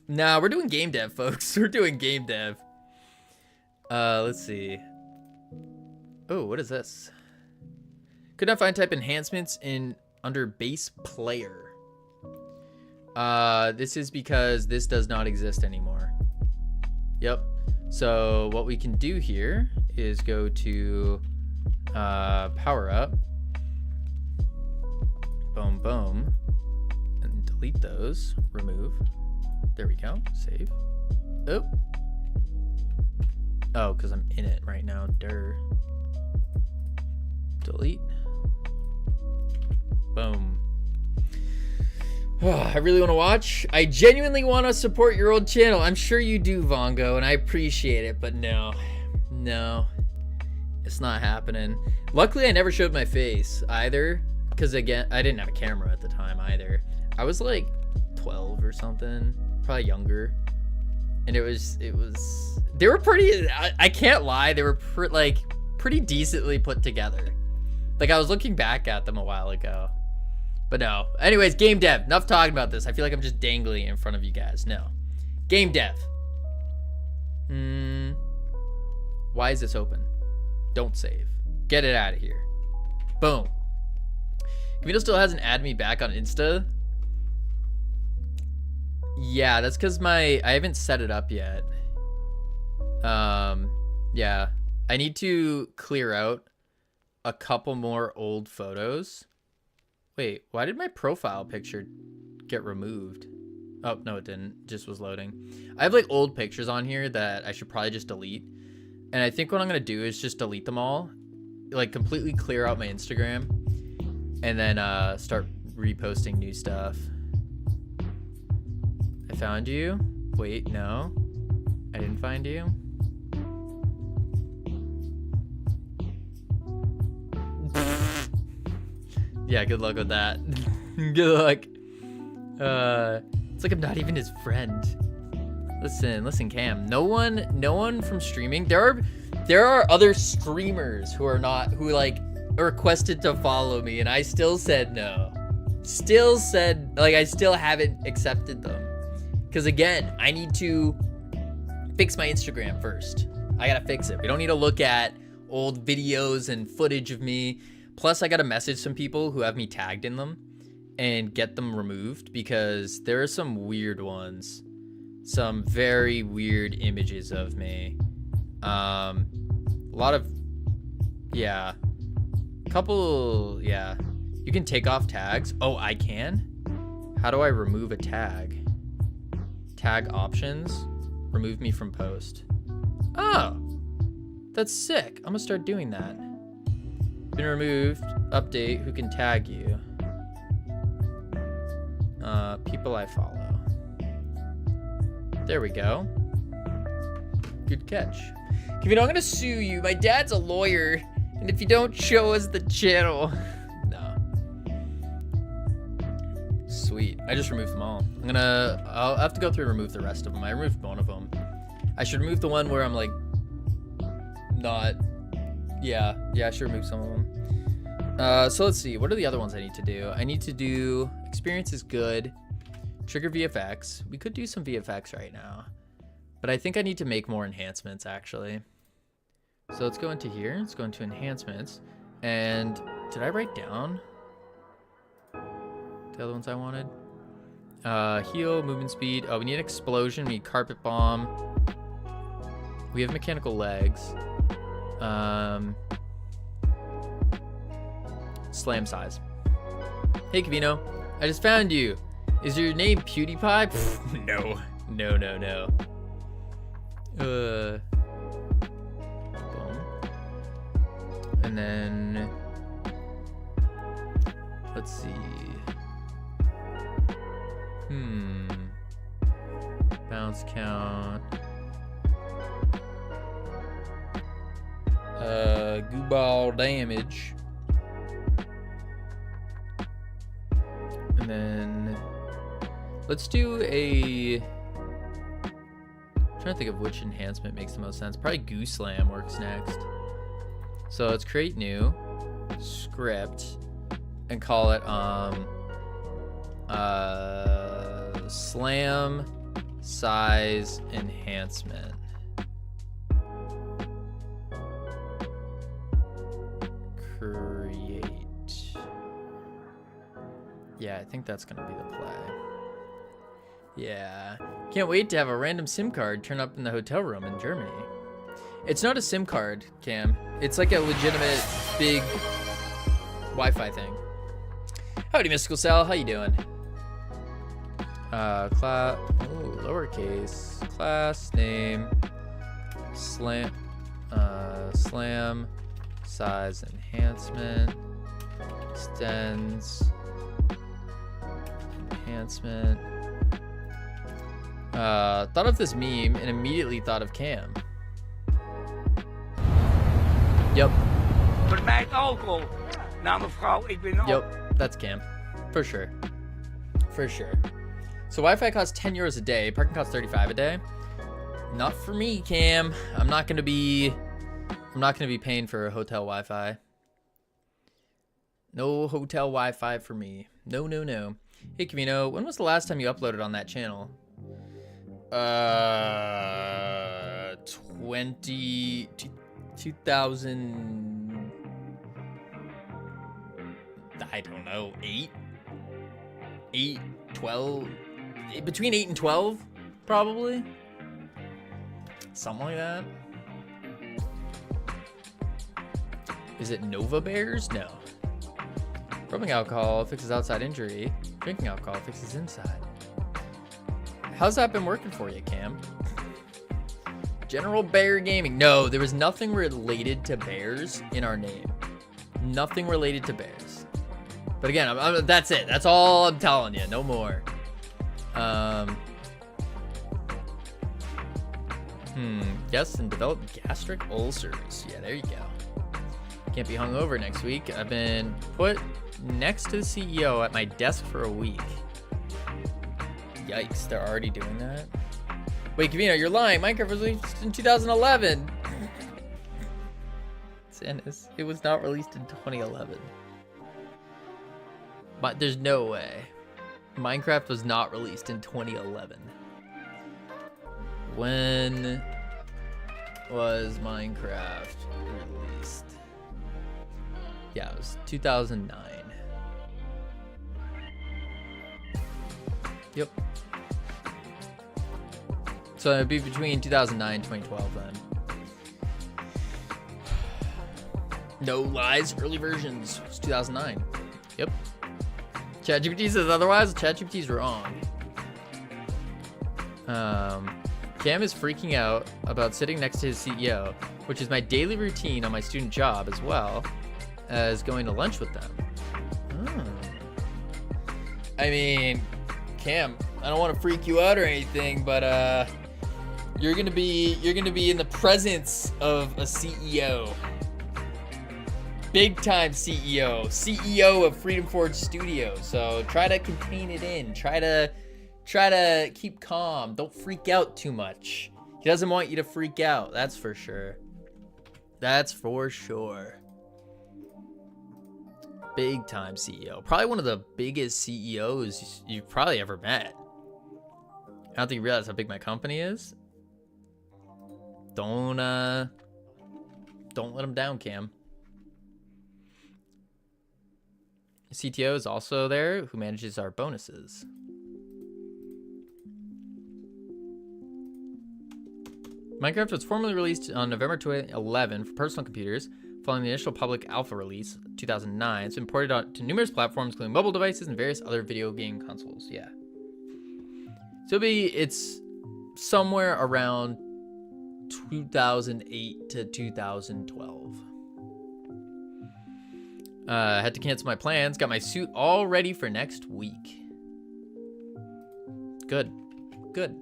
Nah, we're doing game dev, folks. We're doing game dev. Let's see. Oh, what is this? Could not find type enhancements under base player. This is because this does not exist anymore. Yep. So what we can do here is go to power up. Boom, and delete those. Remove. There we go. Save. Oh, because I'm in it right now. Delete. Boom. I really want to watch. I genuinely want to support your old channel. I'm sure you do, Vongo, and I appreciate it, but no, it's not happening. Luckily, I never showed my face either, because again, I didn't have a camera at the time either. I was like 12 or something, probably younger, and they were pretty. I can't lie, they were pretty decently put together. Like, I was looking back at them a while ago. But no. Anyways, game dev. Enough talking about this. I feel like I'm just dangling in front of you guys. No. Game dev. Why is this open? Don't save. Get it out of here. Boom. Camino still hasn't added me back on Insta. Yeah, that's because I haven't set it up yet. Yeah. I need to clear out a couple more old photos. Wait, why did my profile picture get removed? Oh, no, it didn't. Just was loading. I have like old pictures on here that I should probably just delete. And I think what I'm going to do is just delete them all. Like completely clear out my Instagram. And then start reposting new stuff. I found you. Wait, no. I didn't find you. Yeah, good luck with that. Good luck. It's like I'm not even his friend. Listen, Cam. No one from streaming. There are other streamers who like requested to follow me, and I still said no. Still said, like, I still haven't accepted them. Because again, I need to fix my Instagram first. I gotta fix it. We don't need to look at old videos and footage of me. Plus, I gotta message some people who have me tagged in them and get them removed, because there are some weird ones. Some very weird images of me. A lot of, yeah. Couple, yeah. You can take off tags. Oh, I can? How do I remove a tag? Tag options. Remove me from post. Oh, that's sick. I'm gonna start doing that. Been removed. Update. Who can tag you? People I follow. There we go. Good catch. Kevin, I'm gonna sue you. My dad's a lawyer, and if you don't show us the channel, no. Sweet. I just removed them all. I'll have to go through and remove the rest of them. I removed one of them. I should remove the one where I'm like, not. Yeah, I should remove some of them. So let's see. What are the other ones I need to do? I need to do experience is good. Trigger VFX. We could do some VFX right now, but I think I need to make more enhancements actually. So let's go into here. Let's go into enhancements. And did I write down the other ones I wanted? Heal, movement speed. Oh, we need explosion. We need carpet bomb. We have mechanical legs. Slam size. Hey, Kavino. I just found you. Is your name PewDiePie? Pfft, no. Boom. And then let's see. Bounce count. Goo ball damage. And then let's do a, I'm trying to think of which enhancement makes the most sense. Probably Goo Slam works next. So let's create new script and call it slam size enhancement. Create. Yeah, I think that's gonna be the play. Yeah. Can't wait to have a random SIM card turn up in the hotel room in Germany. It's not a SIM card, Cam. It's like a legitimate big Wi-Fi thing. Howdy, Mystical Cell. How you doing? Lowercase. Class name. Slam size enhancement. Extends enhancement. Thought of this meme and immediately thought of Cam. Yep. Vermijd alcohol. Nou mevrouw, ik ben al... Yep, that's Cam. For sure. For sure. So Wi-Fi costs 10 euros a day. Parking costs 35 a day. Not for me, Cam. I'm not gonna be paying for hotel Wi-Fi. No hotel Wi-Fi for me. No, no, no. Hey, Camino, when was the last time you uploaded on that channel? 2000. I don't know, 12, between 8 and 12, probably. Something like that. Is it Nova Bears? No. Rubbing alcohol fixes outside injury. Drinking alcohol fixes inside. How's that been working for you, Cam? General Bear Gaming. No, there was nothing related to bears in our name. Nothing related to bears. But again, that's it. That's all I'm telling you. No more. Yes, and develop gastric ulcers. Yeah, there you go. Can't be hungover next week. I've been put next to the CEO at my desk for a week. Yikes, they're already doing that? Wait, Kavino, you're lying. Minecraft was released in 2011. Sanus, it was not released in 2011. But there's no way. Minecraft was not released in 2011. When was Minecraft released? Yeah, it was 2009. Yep. So it'd be between 2009 and 2012 then. No lies, early versions. It's 2009. Yep. ChatGPT says otherwise. ChatGPT's wrong. Cam is freaking out about sitting next to his CEO, which is my daily routine on my student job as well as going to lunch with them. I mean, Cam, I don't want to freak you out or anything, but you're gonna be in the presence of a CEO. Big time CEO of Freedom Forge Studios. So try to contain it in. Try to keep calm. Don't freak out too much. He doesn't want you to freak out. That's for sure. That's for sure. Big time CEO. Probably one of the biggest CEOs you've probably ever met. I don't think you realize how big my company is. Don't let him down, Cam. CTO is also there, who manages our bonuses. Minecraft was formally released on November 2011 for personal computers, following the initial public alpha release, 2009. It's been ported to numerous platforms, including mobile devices and various other video game consoles. Yeah. So it's somewhere around 2008 to 2012. Had to cancel my plans. Got my suit all ready for next week. Good. Good.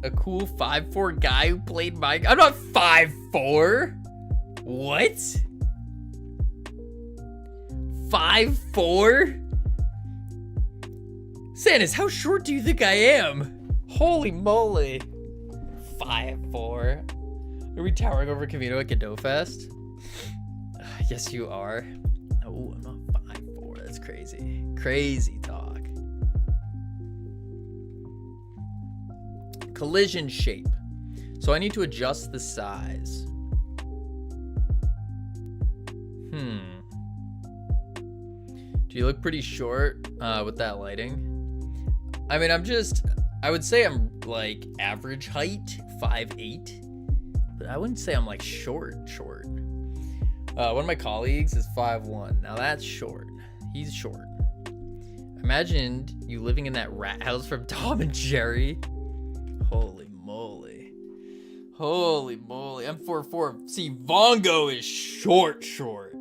A cool 5'4" guy who played Minecraft. I'm not 5'4". What? 5'4"? Sanus, how short do you think I am? Holy moly. 5'4". Are we towering over Camino at Godot Fest? Yes, you are. Oh, I'm not 5'4". That's crazy. Crazy talk. Collision shape. So I need to adjust the size. Do you look pretty short with that lighting? I mean, I would say I'm like average height, 5'8", but I wouldn't say I'm like short. One of my colleagues is 5'1". Now that's short. He's short. Imagine you living in that rat house from Tom and Jerry. Holy moly. Holy moly. I'm 4'4". See, Vongo is short. Short.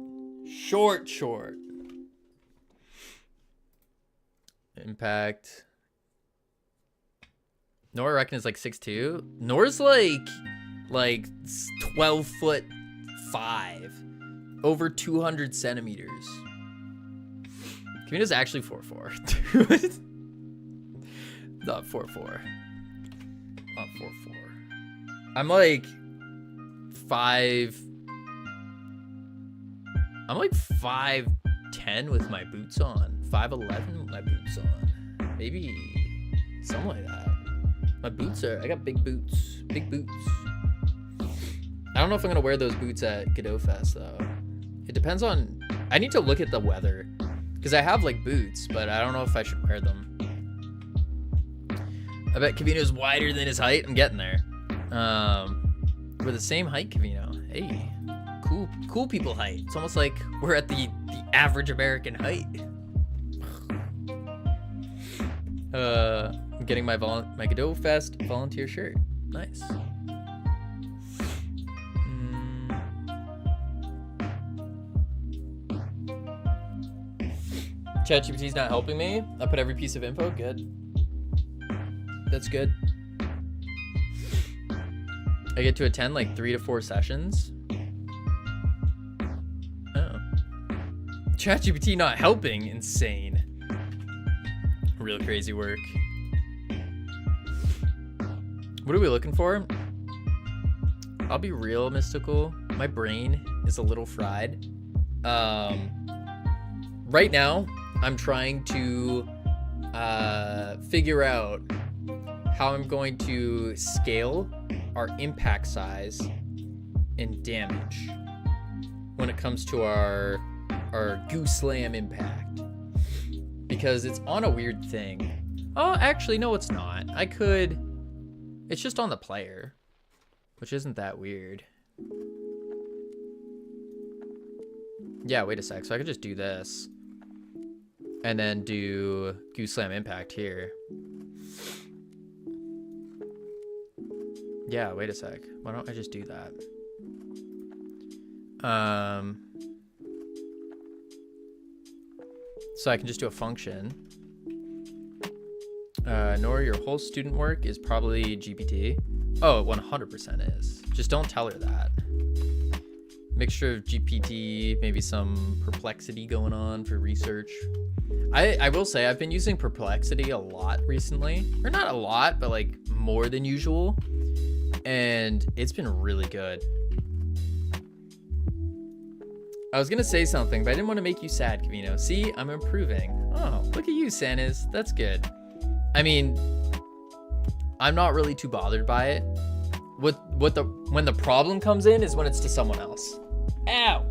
Impact. Nora, I reckon, is like 6'2". Nora's like 12'5". Over 200 centimeters. Kamina's actually 4'4". Not 4'4". Not 4'4". I'm like 5'10" with my boots on. 5'11" with my boots on. Maybe something like that. I got big boots. Big boots. I don't know if I'm gonna wear those boots at Godot Fest though. It depends on, I need to look at the weather. Because I have like boots, but I don't know if I should wear them. I bet Kavino's wider than his height. I'm getting there. We're the same height, Kavino. Hey, cool people height. It's almost like we're at the average American height. I'm getting my Godot Fest volunteer shirt. Nice. ChatGPT's not helping me. I put every piece of info. Good. That's good. I get to attend like 3 to 4 sessions. Oh. ChatGPT not helping. Insane. Real crazy work. What are we looking for? I'll be real, Mystical. My brain is a little fried. Right now, I'm trying to figure out how I'm going to scale our impact size and damage when it comes to our Goose Slam impact, because it's on a weird thing. Oh, actually, no, it's not. It's just on the player, which isn't that weird. Yeah, wait a sec. So I could just do this and then do Goose Slam impact here. Yeah, wait a sec. Why don't I just do that? So I can just do a function. Nora, your whole student work is probably GPT. Oh, 100% is. Just don't tell her that. Mixture of GPT, maybe some Perplexity going on for research. I will say I've been using Perplexity a lot recently. Or not a lot, but like more than usual. And it's been really good. I was gonna say something, but I didn't want to make you sad, Kavino. See, I'm improving. Oh, look at you, Sanis. That's good. I mean, I'm not really too bothered by it. When the problem comes in is when it's to someone else. Ow!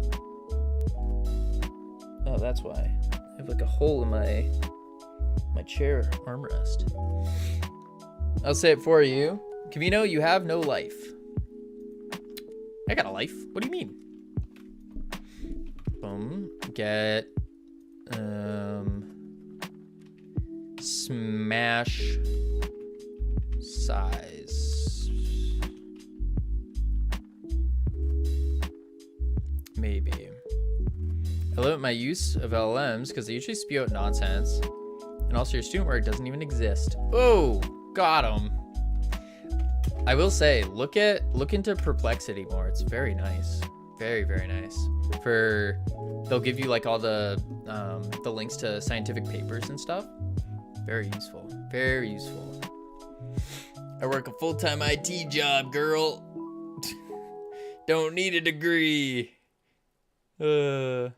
Oh, that's why. I have like a hole in my chair armrest. I'll say it for you. Kavino, you have no life. I got a life. What do you mean? Boom. Get smash size. Maybe. I limit my use of LLMs because they usually spew out nonsense. And also your student work doesn't even exist. Oh, got him. I will say, look into Perplexity more. It's very nice. Very, very nice. They'll give you like all the links to scientific papers and stuff. Very useful. Very useful. I work a full-time IT job, girl. Don't need a degree. No,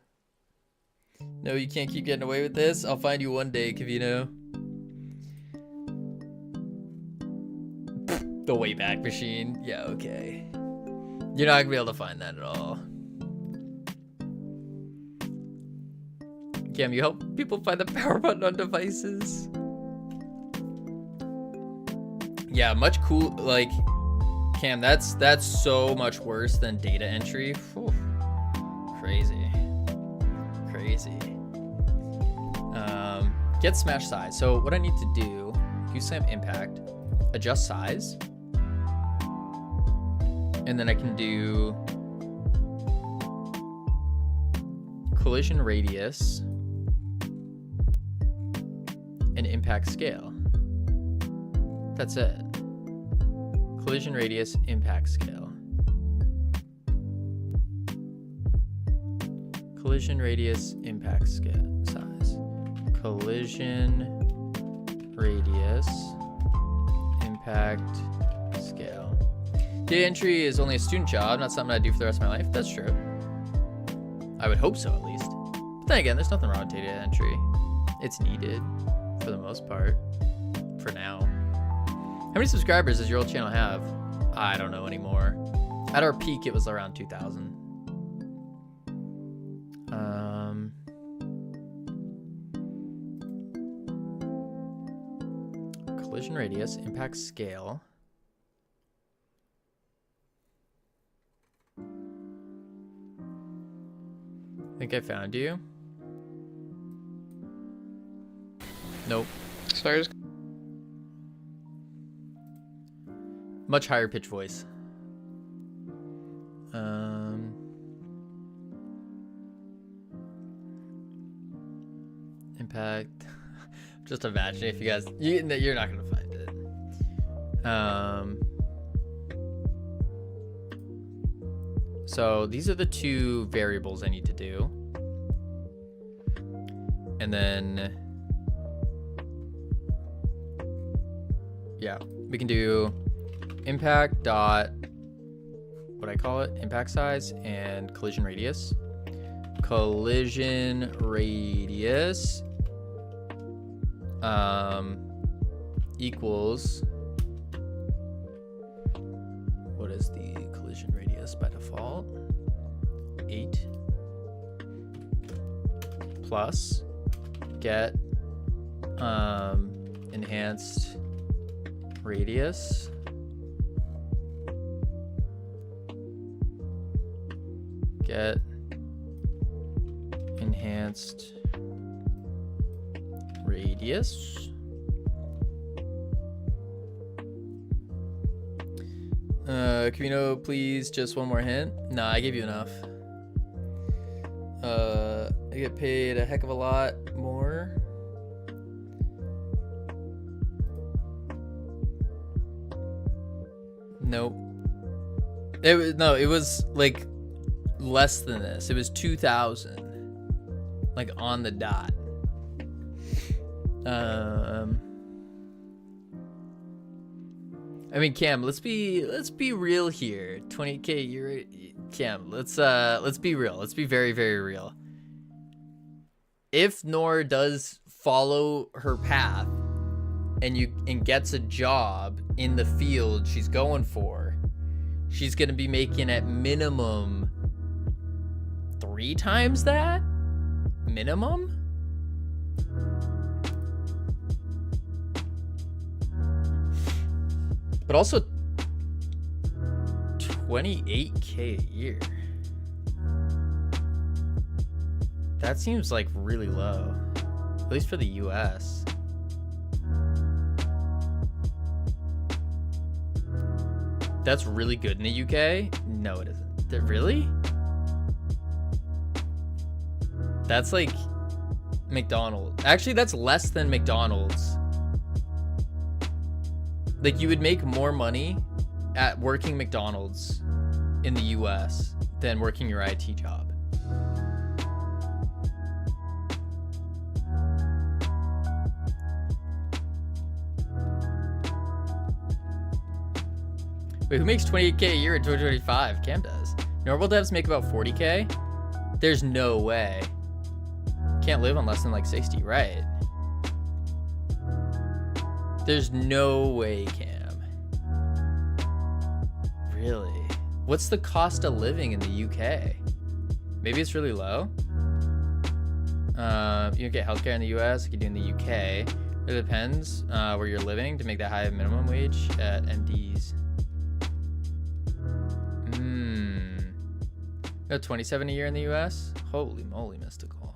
you can't keep getting away with this. I'll find you one day, Kavino. The Wayback Machine. Yeah, okay. You're not gonna be able to find that at all. Cam, you help people find the power button on devices. Yeah, much cool. Like, Cam, that's so much worse than data entry. Whew. Crazy. Get smash size. So what I need to do, use Slam impact, adjust size. And then I can do collision radius and impact scale. That's it. Collision radius, impact scale. Collision radius, impact scale size. Collision radius, impact scale. Data entry is only a student job, not something I do for the rest of my life. That's true. I would hope so, at least. But then again, there's nothing wrong with data entry. It's needed for the most part. For now. How many subscribers does your old channel have? I don't know anymore. At our peak, it was around 2,000. Collision radius, impact scale. I think I found you. Nope. Sorry. Much higher pitch voice. Impact. Just imagine if you guys, you're not gonna find it. So these are the two variables I need to do, and then yeah, we can do impact dot what I call it, impact size and collision radius. Collision radius equals, what is the collision radius by default? 8 plus get enhanced radius get enhanced radius. Camino, please, just one more hint. Nah, I gave you enough. I get paid a heck of a lot more. Nope. It was like less than this. It was 2,000, like on the dot. I mean, Cam, let's be real here. 20K, you're Cam. Let's be real. Let's be very, very real. If Nora does follow her path and gets a job in the field she's going for, she's gonna be making at minimum 3 times that minimum. But also 28K a year. That seems like really low, at least for the US. That's really good in the UK? No, it isn't. Really? That's like McDonald's. Actually, that's less than McDonald's. Like, you would make more money at working McDonald's in the US than working your IT job. Wait, who makes 28K a year in 2025? Cam does. Normal devs make about 40K? There's no way. Can't live on less than like 60, right? There's no way, Cam. Really? What's the cost of living in the UK? Maybe it's really low. You can get healthcare in the US, like you do in the UK. It depends where you're living to make that high of minimum wage at MDs. No, 27 a year in the US? Holy moly, mystical.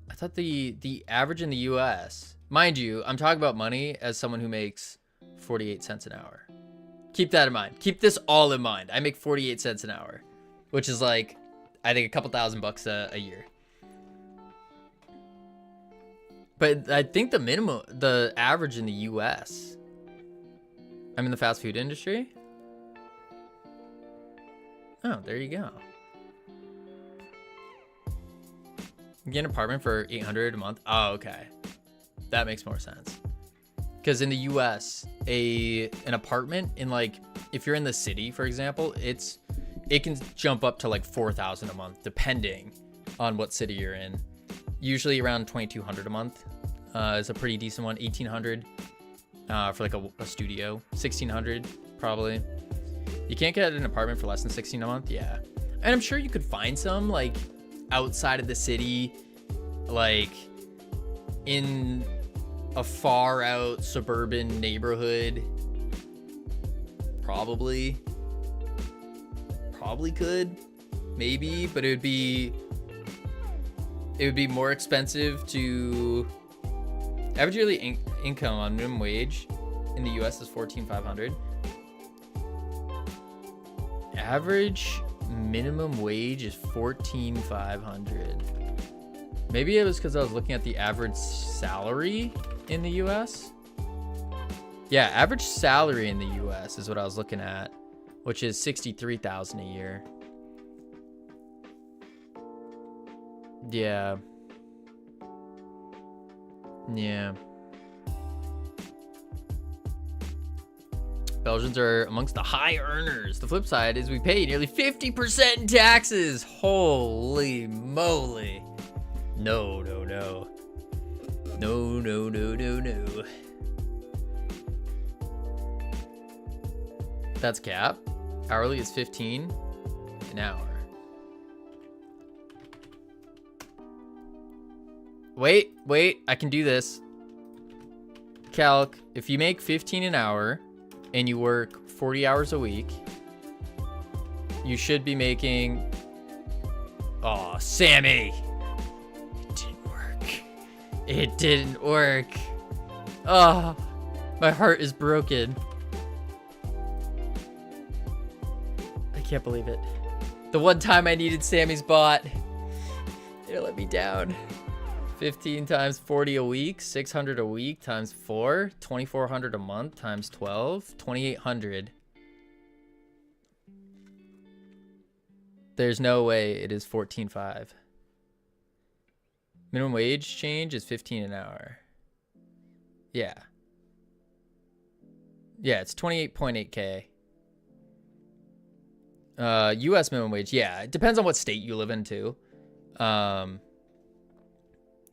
I thought the average in the US, mind you, I'm talking about money as someone who makes 48 cents an hour. Keep that in mind. Keep this all in mind. I make 48 cents an hour, which is like, I think a couple $1,000 a year. But I think the average in the US, I'm in the fast food industry. Oh, there you go. You get an apartment for $800 a month. Oh, okay. That makes more sense. Because in the US, an apartment in like, if you're in the city, for example, it can jump up to like $4,000 a month, depending on what city you're in. Usually around $2,200 a month is a pretty decent one. $1,800 for like a studio. $1,600 probably. You can't get an apartment for less than $1,600 a month. Yeah, and I'm sure you could find some like outside of the city, like in a far out suburban neighborhood. Probably could, maybe, but it would be more expensive to. Average yearly income on minimum wage in the US is $14,500. Average minimum wage is $14,500. Maybe it was because I was looking at the average salary in the US. Yeah, average salary in the US is what I was looking at, which is $63,000 a year. Yeah. Belgians are amongst the high earners. The flip side is we pay nearly 50% in taxes. Holy moly. No. That's cap. Hourly is 15 an hour. Wait, I can do this. Calc, if you make 15 an hour and you work 40 hours a week, you should be making... Oh, Sammy! It didn't work. Oh, my heart is broken. I can't believe it. The one time I needed Sammy's bot, it let me down. 15 times 40 a week, 600 a week times 4, 2,400 a month times 12, 2,800. There's no way it is 14.5. Minimum wage change is 15 an hour. Yeah. Yeah, it's 28.8K. US minimum wage, yeah. It depends on what state you live in too.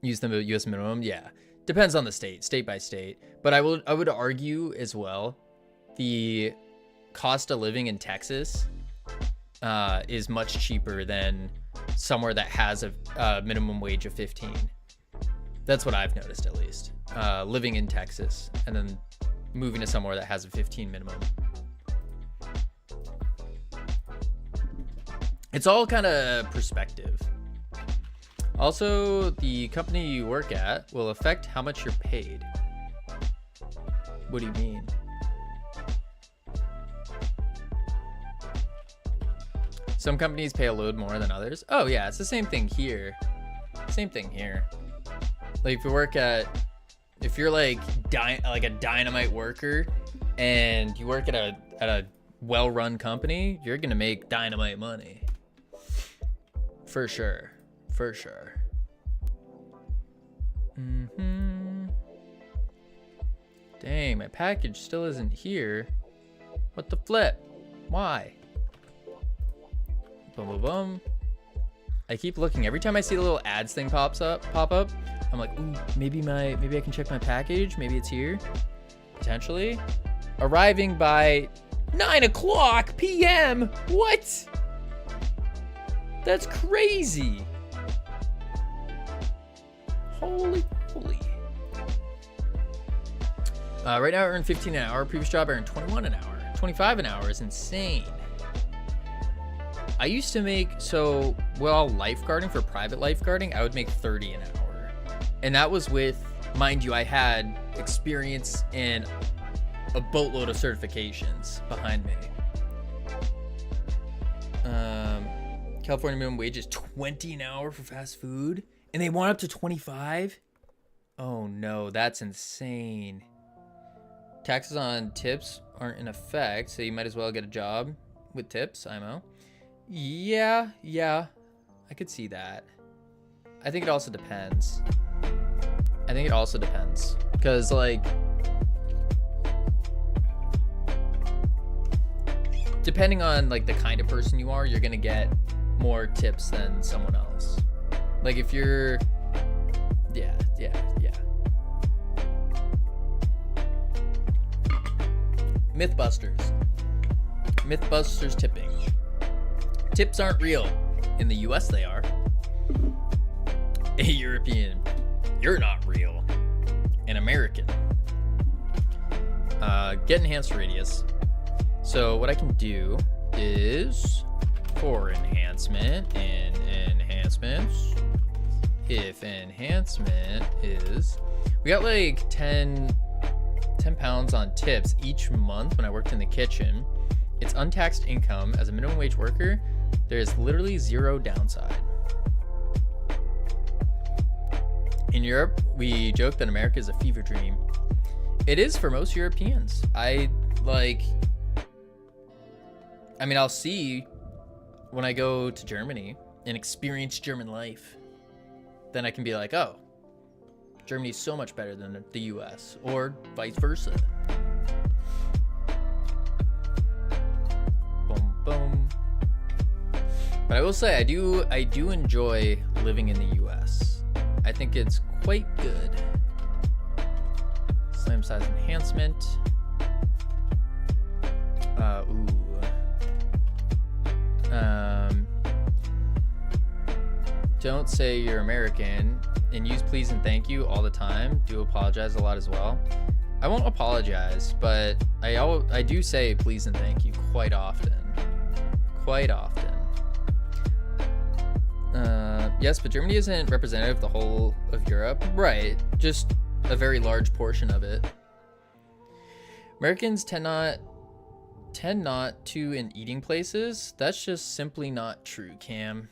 Use the US minimum, yeah. Depends on the state by state. But I would argue as well, the cost of living in Texas is much cheaper than somewhere that has a minimum wage of 15. That's what I've noticed, at least. Living in Texas and then moving to somewhere that has a 15 minimum. It's all kind of perspective. Also, the company you work at will affect how much you're paid. What do you mean? Some companies pay a load more than others. Oh yeah, it's the same thing here. Same thing here. Like if you're like a dynamite worker and you work at a well-run company, you're gonna make dynamite money. For sure. Dang, my package still isn't here. What the flip? Why? Boom. I keep looking. Every time I see the little ads thing pop up, I'm like, ooh, maybe I can check my package. Maybe it's here. Potentially. Arriving by 9:00 p.m. What? That's crazy. Holy. Right now I earn 15 an hour. Previous job I earned 21 an hour. 25 an hour is insane. I used to make, lifeguarding, for private lifeguarding, I would make 30 an hour. And that was with, mind you, I had experience in a boatload of certifications behind me. California minimum wage is $20 an hour for fast food, and they want up to 25. Oh no, that's insane. Taxes on tips aren't in effect, so you might as well get a job with tips. IMO. Yeah, I could see that. I think it also depends. Because, like, depending on, like, the kind of person you are, you're gonna get more tips than someone else. Like, if you're... Yeah. Mythbusters tipping. Tips aren't real. In the US they are. A European, you're not real. An American. Get enhanced radius. So what I can do is for enhancement and enhancements. If enhancement is, we got like 10 pounds on tips each month when I worked in the kitchen. It's untaxed income. As a minimum wage worker, there is literally zero downside. In Europe, we joke that America is a fever dream. It is for most Europeans. I'll see when I go to Germany and experience German life. Then I can be like, oh, Germany's so much better than the US, or vice versa. Boom, boom. But I will say, I do enjoy living in the US. I think it's quite good. Slam size enhancement. Don't say you're American and use please and thank you all the time. Do apologize a lot as well. I won't apologize, but I do say please and thank you quite often. Yes, but Germany isn't representative of the whole of Europe. Right, just a very large portion of it. Americans tend not to in eating places. That's just simply not true, Cam.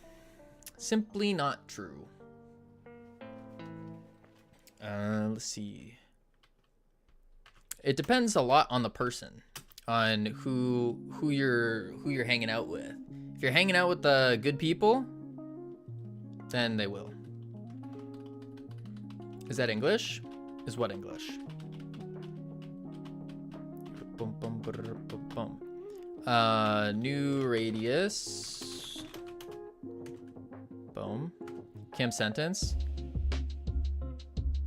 Simply not true. Let's see. It depends a lot on the person, on who you're hanging out with. If you're hanging out with the good people, then they will. Is that English? Is what English? Boom, boom, boom, boom. New radius. Boom. Kim sentence.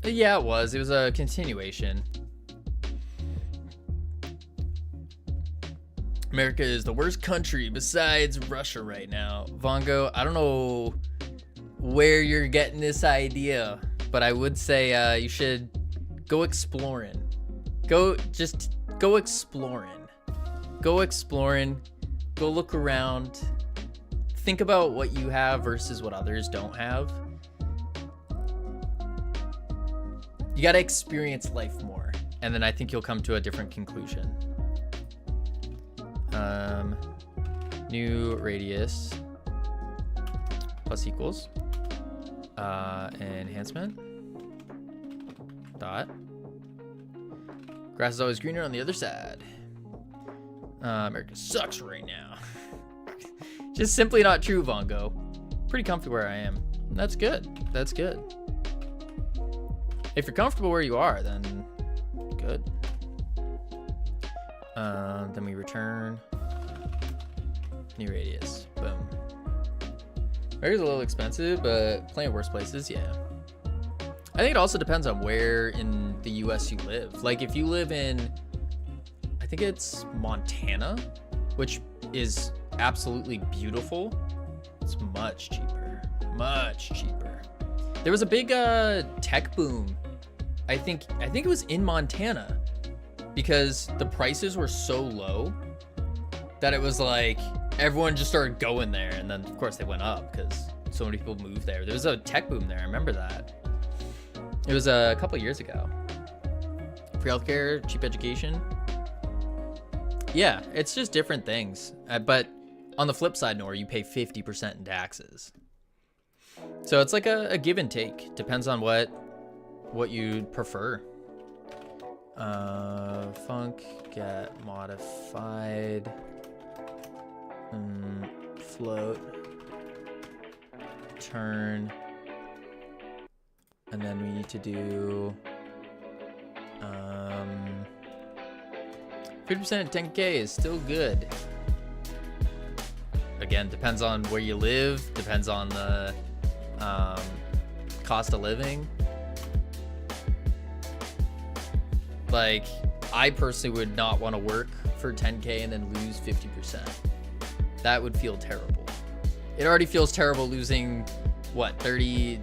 Yeah, it was. It was a continuation. America is the worst country besides Russia right now. Vongo, I don't know where you're getting this idea, but I would say you should go exploring. Go exploring. Go exploring. Go look around. Think about what you have versus what others don't have. You gotta experience life more, and then I think you'll come to a different conclusion. New radius plus equals enhancement dot. Grass is always greener on the other side. America sucks right now. Just simply not true, Vongo. Pretty comfy where I am. That's good. That's good. If you're comfortable where you are, then good. Then we return new radius. Boom. America's a little expensive, but plenty of worse places, yeah. I think it also depends on where in the US you live. Like if you live in, I think it's Montana, which is absolutely beautiful. It's much cheaper. Much cheaper. There was a big tech boom. I think it was in Montana because the prices were so low that it was like everyone just started going there, and then of course they went up because so many people moved there. There was a tech boom there. I remember that. It was a couple years ago. Free healthcare, cheap education. Yeah, it's just different things. But on the flip side, Nor, you pay 50% in taxes. So it's like a give and take. Depends on what you prefer. Funk, get modified. Float. Turn. And then we need to do 50% at 10K is still good. Again, depends on where you live, depends on the cost of living. Like, I personally would not want to work for 10K and then lose 50%. That would feel terrible. It already feels terrible losing, what, 30,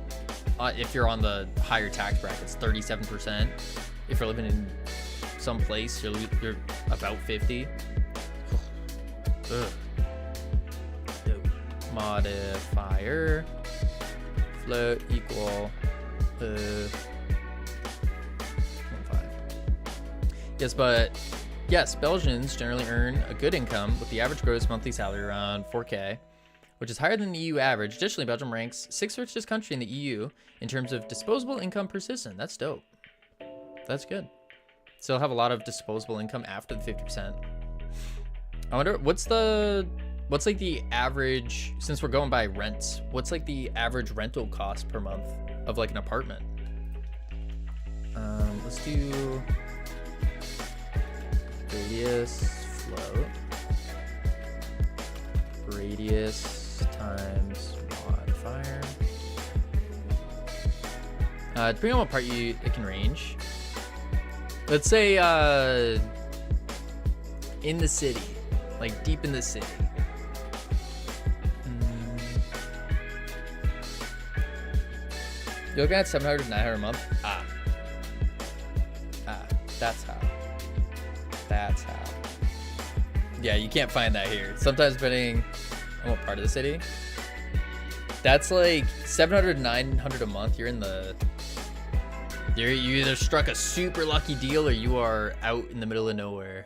if you're on the higher tax brackets, 37%. If you're living in some place, you're about 50. Ugh. Modifier float equal 1.5. Yes, Belgians generally earn a good income with the average gross monthly salary around 4K, which is higher than the EU average. Additionally, Belgium ranks 6th richest country in the EU in terms of disposable income per citizen. That's dope. That's good. Still have a lot of disposable income after the 50%. I wonder what's like the average, since we're going by rents, what's like the average rental cost per month of like an apartment? Let's do radius float. Radius times modifier. Depending on what part it can range. Let's say in the city, like deep in the city. You're looking at 700 900 a month. That's how. Yeah, you can't find that here. Sometimes depending on what part of the city. That's like 700 900 a month. You either struck a super lucky deal or you are out in the middle of nowhere.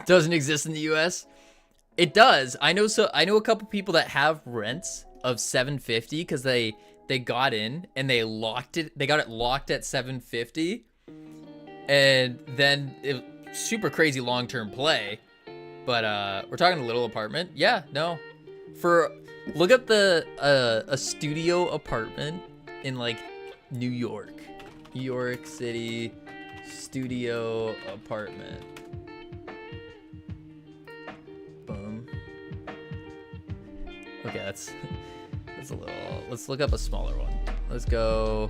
Doesn't exist in the US? It does. I know a couple people that have rents of 750 because they got in and they got it locked at 750, and then it super crazy long-term play. But we're talking a little apartment. Yeah, no. Look up a studio apartment in like New York City studio apartment. Boom. Okay, that's a little. Let's look up a smaller one. Let's go.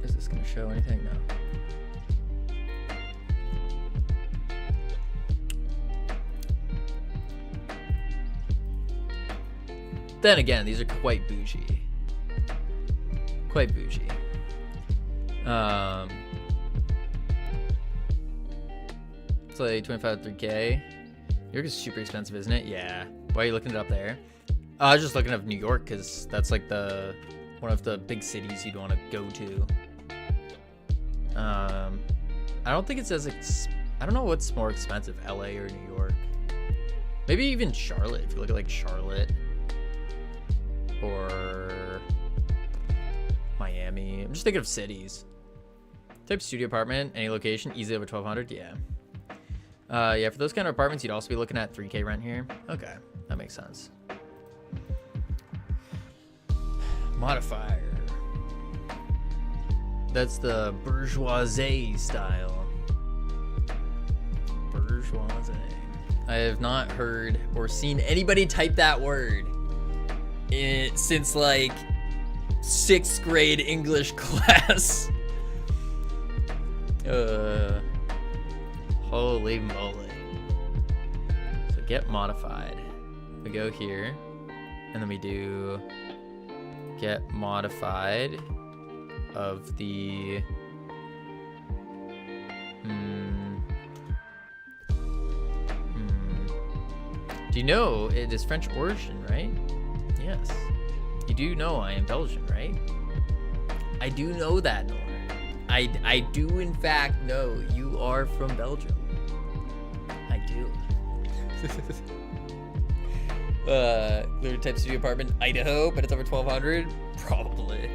Is this gonna show anything? No. Then again, these are quite bougie. Quite bougie. It's like 25 to 3K. New York is super expensive, isn't it? Yeah. Why are you looking it up there? I was just looking up New York because that's like one of the big cities you'd want to go to. I don't think it's I don't know what's more expensive, LA or New York. Maybe even Charlotte, if you look at like Charlotte. Or Miami. I'm just thinking of cities. Type studio apartment, any location, easily over 1,200. Yeah. Yeah, for those kind of apartments, you'd also be looking at 3K rent here. Okay, that makes sense. Modifier. That's the bourgeoisie style. Bourgeoisie. I have not heard or seen anybody type that word since like 6th grade English class. Holy moly. So get modified. We go here and then we do get modified of the do you know it is French origin, right? Yes. You do know I am Belgian, right? I do know that, Nor. I do in fact know you are from Belgium. I do. Clear type studio apartment, Idaho, but it's over 1,200? Probably.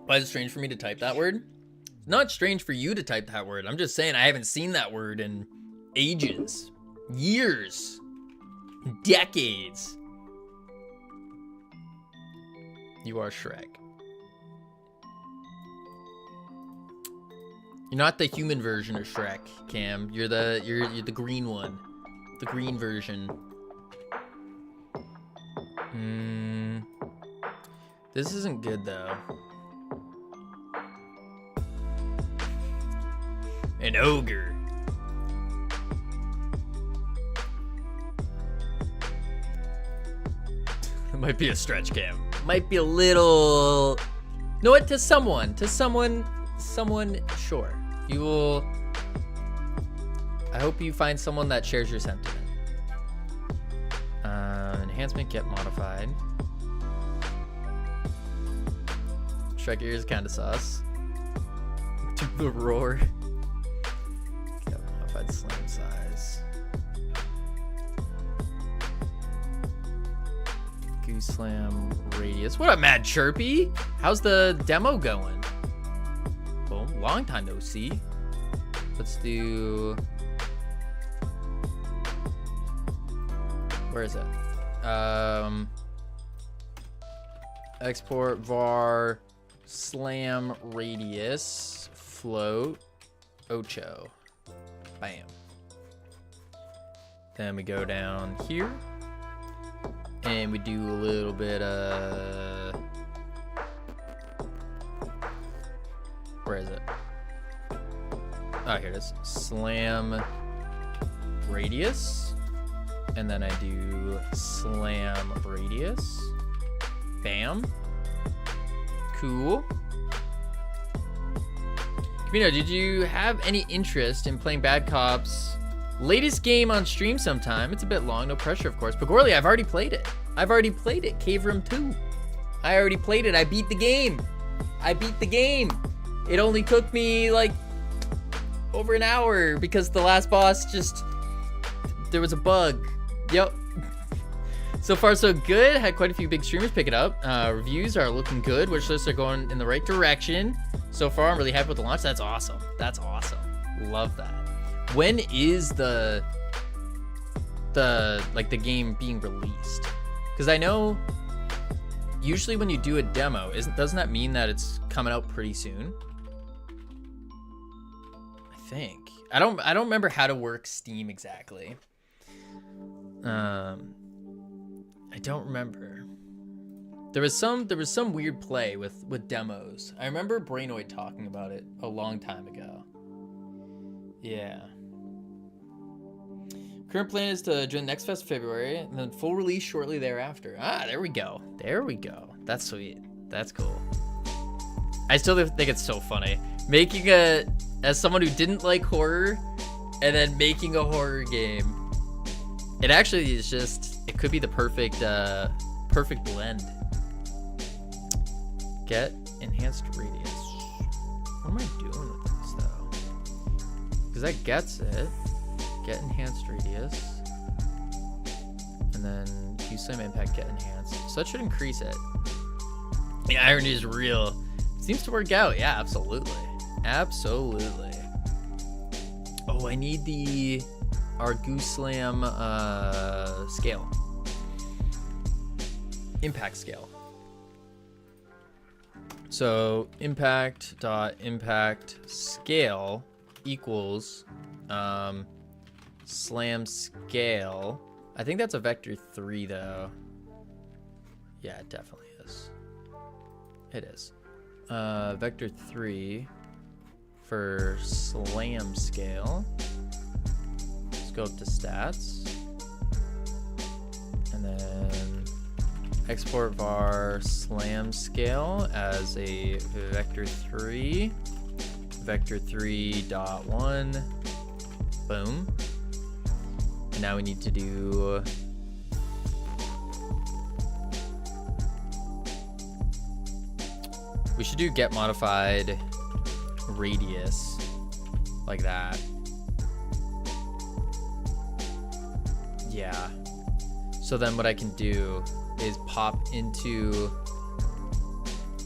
Why is it strange for me to type that word? It's not strange for you to type that word. I'm just saying I haven't seen that word in ages, years, decades. You are Shrek. You're not the human version of Shrek, Cam. You're the green one. The green version. This isn't good though. An ogre. It might be a stretch, Cam. Might be a little. You know what? To someone, sure. You will. I hope you find someone that shares your sentiment. Enhancement, get modified. Shrek ears kind of sus. Do the roar. Get modified slam size. Goose slam radius. What up, Mad Chirpy? How's the demo going? Boom. Long time no see. Let's do. Where is it? Export var slam radius float ocho. Bam. Then we go down here and we do a little bit of. Where is it? Oh, here it is. Slam radius. And then I do slam radius. Bam. Cool. Camino, did you have any interest in playing Bad Cops' latest game on stream sometime? It's a bit long, no pressure, of course. But Gorley, I've already played it. Cave Room 2. I already played it. I beat the game. It only took me like over an hour because the last boss just, there was a bug. Yep. So far so good. Had quite a few big streamers pick it up. Reviews are looking good. Wish lists are going in the right direction. So far I'm really happy with the launch. That's awesome. Love that. When is the game being released? Because I know usually when you do a demo, doesn't that mean that it's coming out pretty soon? I think. I don't remember how to work Steam exactly. I don't remember. There was some weird play with demos. I remember Brainoid talking about it a long time ago. Yeah. Current plan is to join Next Fest February and then full release shortly thereafter. Ah, there we go. That's sweet. That's cool. I still think it's so funny. As someone who didn't like horror and then making a horror game. It actually is just, it could be the perfect blend. Get enhanced radius. What am I doing with this though? Because that gets it. Get enhanced radius. And then Q-Slam impact, get enhanced. So that should increase it. The irony is real. It seems to work out. Yeah, absolutely. Oh, I need our Goose Slam scale. Impact scale. So impact scale equals slam scale. I think that's a vector 3 though. Yeah, it definitely is. It is. Vector 3 for slam scale. Let's go up to stats. And then export var slam scale as a vector 3. Vector 3.1. Boom. And now we need to do... We should do get modified radius like that. Yeah. So then what I can do is pop into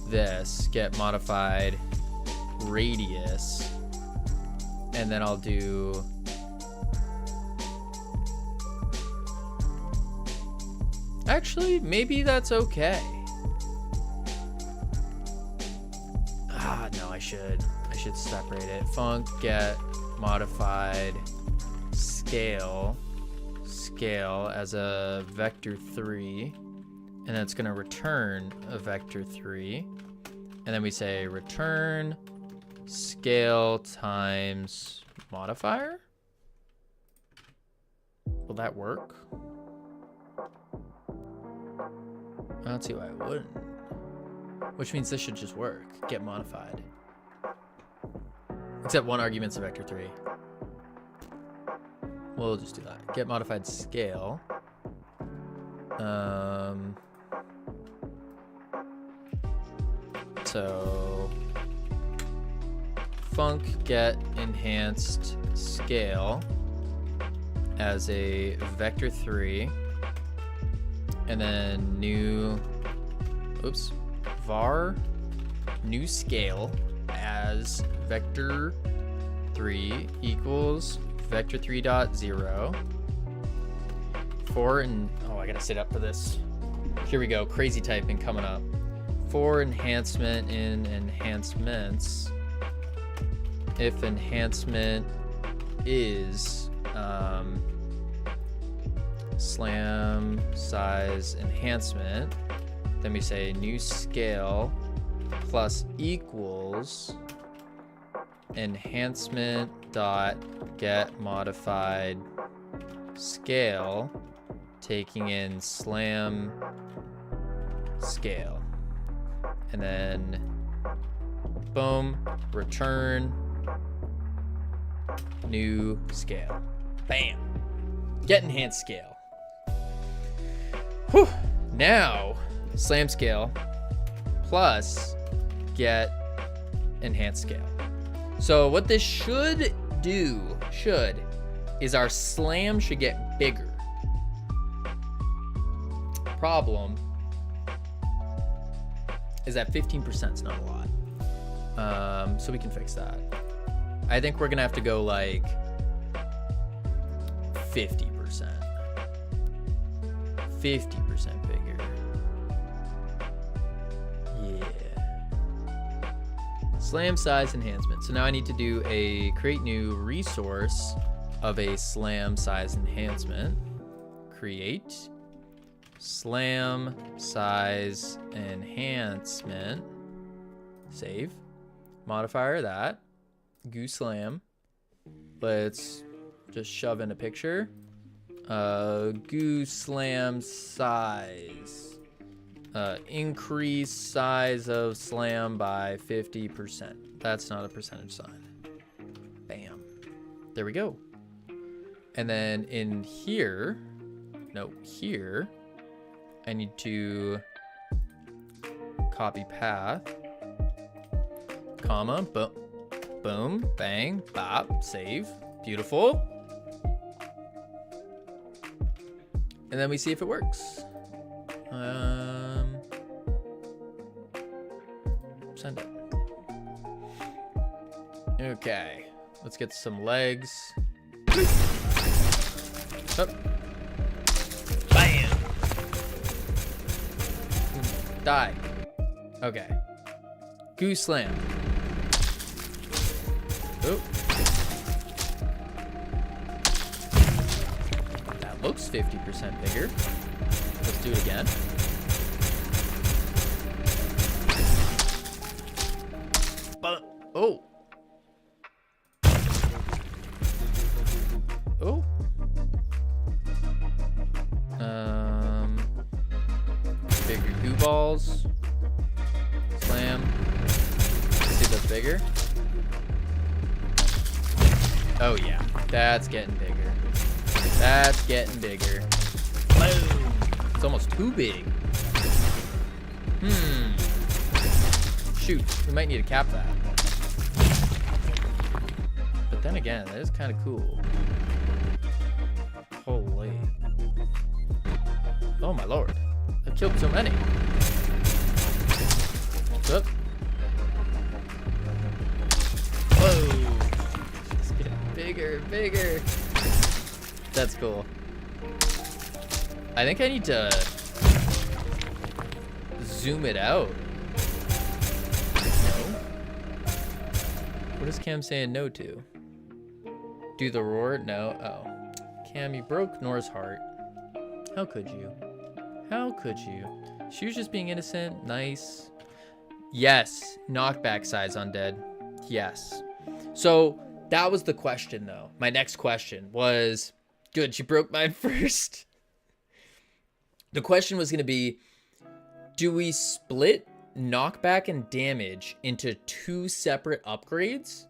this, get modified radius, and then I'll do actually maybe that's okay. No, I should separate it. Func get modified scale as a vector 3, and that's going to return a vector 3, and then we say return scale times modifier. Will that work? I don't see why it wouldn't. Which means this should just work. Get modified. Except one argument's a vector 3. We'll just do that. Get modified scale. So func get enhanced scale as a vector 3, and then new, var new scale as vector 3 equals vector 3.0 for, and oh, I gotta sit up for this. Here we go, crazy typing coming up. For enhancement in enhancements, if enhancement is slam size enhancement, then we say new scale plus equals enhancement dot get modified scale, taking in slam scale, and then boom, return new scale. Bam, get enhanced scale. Whew. Now slam scale plus get enhanced scale. So what this should do, is our slam should get bigger. Problem is that 15% is not a lot. So we can fix that. I think we're gonna have to go like 50%. 50% bigger. Yeah. Slam size enhancement. So now I need to do a create new resource of a slam size enhancement. Create slam size enhancement. Save. Modifier that. Goo slam. Let's just shove in a picture. Goo slam size. Increase size of slam by 50%. That's not a percentage sign. Bam. There we go. And then in here, no, here, I need to copy path, comma, boom, boom, bang, bop, save. Beautiful. And then we see if it works. Send it. Okay, let's get some legs. Up. Bam. Die. Okay. Goo slam. Oh. That looks 50% bigger. Let's do it again. But oh. Oh. Bigger goo balls. Slam. See if that's bigger. Oh yeah, that's getting bigger. That's getting bigger. Boom. It's almost too big. Shoot, we might need to cap that. But then again, that is kind of cool. Holy. Oh my lord. I killed so many. Whoop. Whoa. It's getting bigger and bigger. That's cool. I think I need to zoom it out. No? What is Cam saying no to? Do the roar? No. Oh. Cam, you broke Nora's heart. How could you? How could you? She was just being innocent, nice. Yes. Knockback size undead. Yes. So that was the question though. My next question was, good, she broke mine first. The question was going to be, do we split knockback and damage into 2 separate upgrades?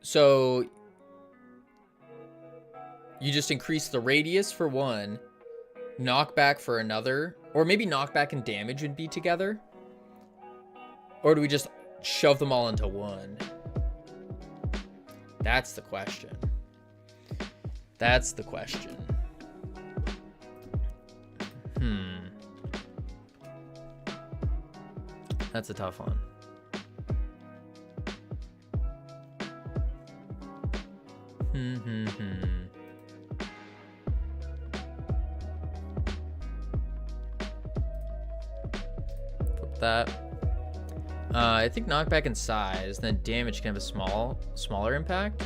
So you just increase the radius for one, knockback for another, or maybe knockback and damage would be together? Or do we just shove them all into one? That's the question. That's the question. That's a tough one. Flip that. I think knockback and size, then damage can have a smaller impact.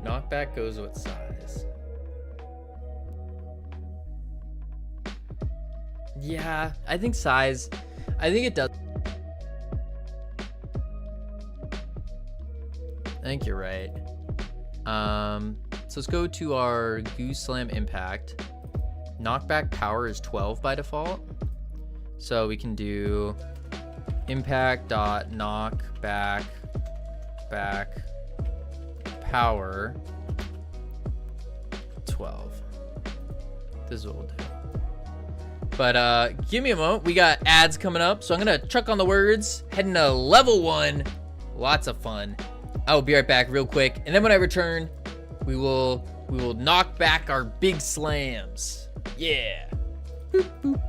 Knockback goes with size. Yeah, I think size. I think it does. I think you're right. So let's go to our Goose Slam Impact. Knockback power is 12 by default. So we can do impact dot knockback back power 12. This is what we'll do. But give me a moment. We got ads coming up, so I'm gonna chuck on the words, heading to level 1. Lots of fun. I will be right back real quick, and then when I return, we will knock back our big slams. Yeah. Boop, boop.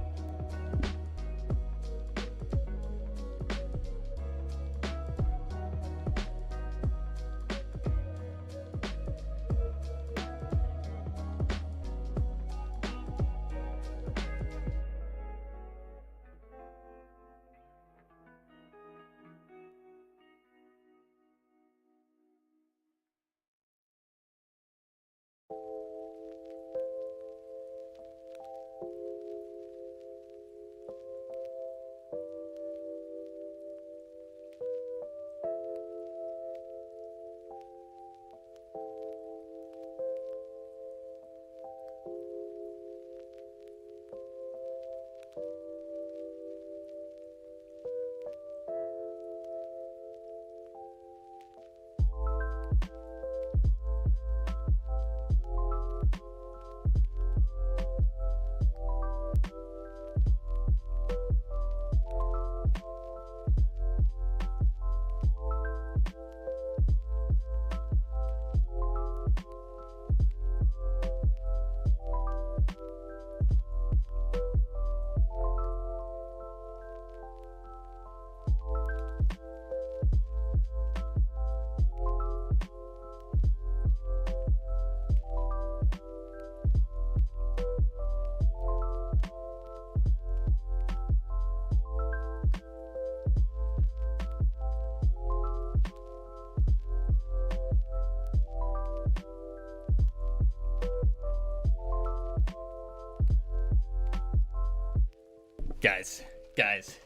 Guys,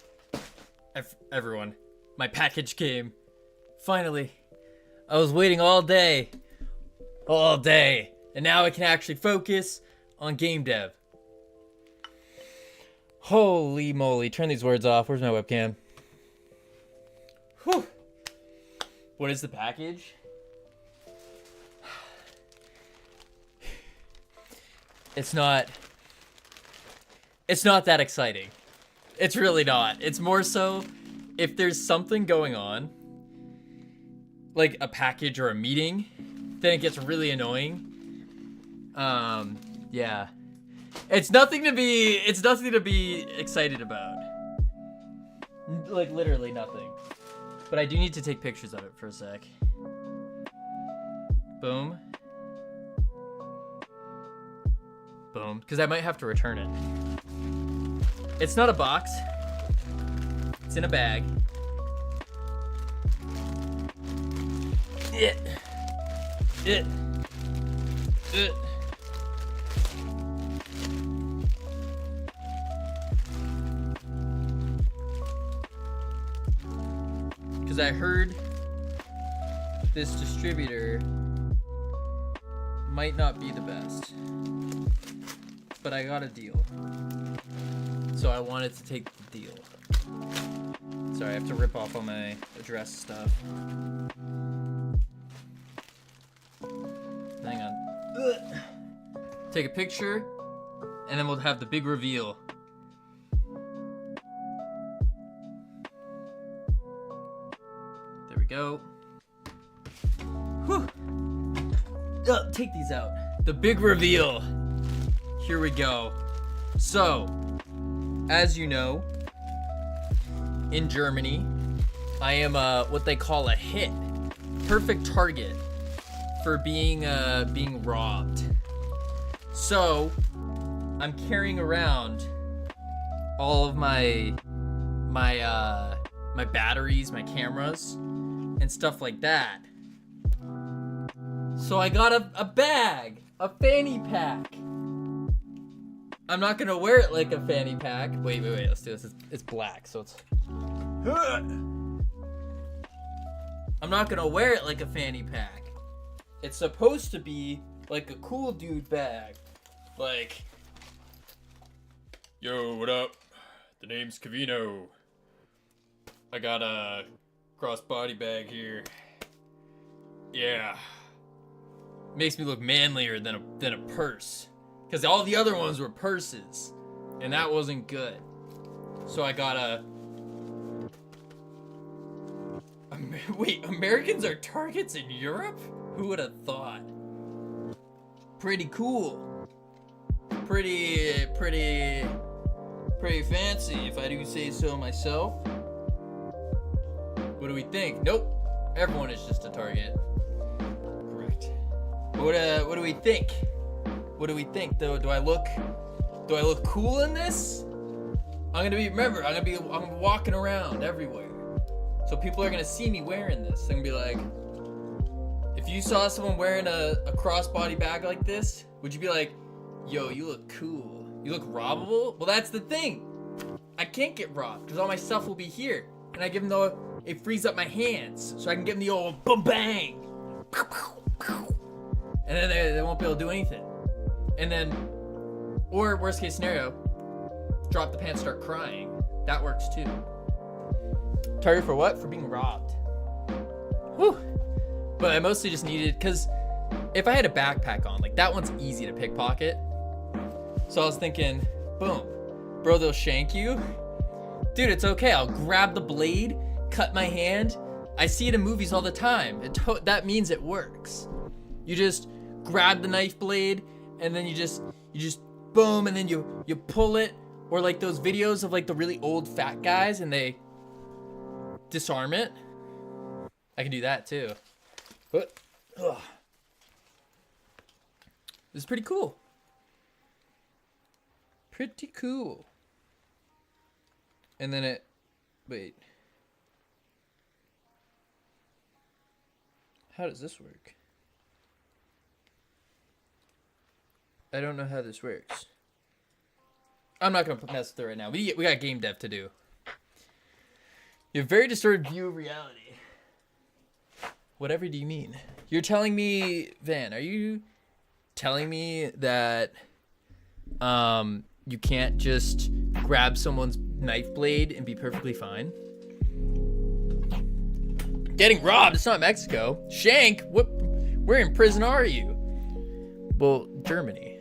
everyone, my package came. Finally. I was waiting all day, and now I can actually focus on game dev. Holy moly. Turn these words off. Where's my webcam? Whew. What is the package? It's not that exciting. It's really not. It's more so if there's something going on, like a package or a meeting, then it gets really annoying. Yeah. It's nothing to be excited about. Like literally nothing. But I do need to take pictures of it for a sec. Boom. Boom. Because I might have to return it. It's not a box. It's in a bag. It. Because I heard this distributor might not be the best, but I got a deal, so I wanted to take the deal. Sorry, I have to rip off all my address stuff. Hang on. Ugh. Take a picture, and then we'll have the big reveal. There we go. Whew. Take these out. The big reveal. Here we go. So, as you know, in Germany, I am what they call a hit. Perfect target for being robbed. So, I'm carrying around all of my batteries, my cameras, and stuff like that. So I got a bag, a fanny pack. I'm not gonna wear it like a fanny pack. Wait, let's do this. It's black, so it's... I'm not gonna wear it like a fanny pack. It's supposed to be like a cool dude bag. Like, Yo, what up? The name's Cavino. I got a crossbody bag here. Yeah. makes me look manlier than a purse. Because all the other ones were purses. And that wasn't good. So I got a... Wait, Americans are targets in Europe? Who would have thought? Pretty cool. Pretty fancy, if I do say so myself. What do we think? Nope. Everyone is just a target. Correct. What do we think? What do we think though? Do I look cool in this? I'm walking around everywhere. So people are gonna see me wearing this. They're gonna be like, if you saw someone wearing a crossbody bag like this, would you be like, yo, you look cool. You look robbable? Well, that's the thing. I can't get robbed because all my stuff will be here. And I give them it frees up my hands. So I can give them the old boom bang. And then they won't be able to do anything. And then, or worst case scenario, drop the pants, start crying. That works too. Target for what? For being robbed. Whew. But I mostly just needed, because if I had a backpack on, like that one's easy to pickpocket. So I was thinking, boom, bro, they'll shank you. Dude, it's okay. I'll grab the blade, cut my hand. I see it in movies all the time. That means it works. You just grab the knife blade and then you just boom, and then you pull it. Or like those videos of like the really old fat guys and they disarm it. I can do that too. But this is pretty cool. Pretty cool. And then wait. How does this work? I don't know how this works. I'm not gonna mess with it right now. We got game dev to do. You have a very distorted view of reality. Whatever do you mean? You're telling me, Van, are you telling me that you can't just grab someone's knife blade and be perfectly fine. Getting robbed, it's not Mexico. Shank, where in prison are you? Well, Germany.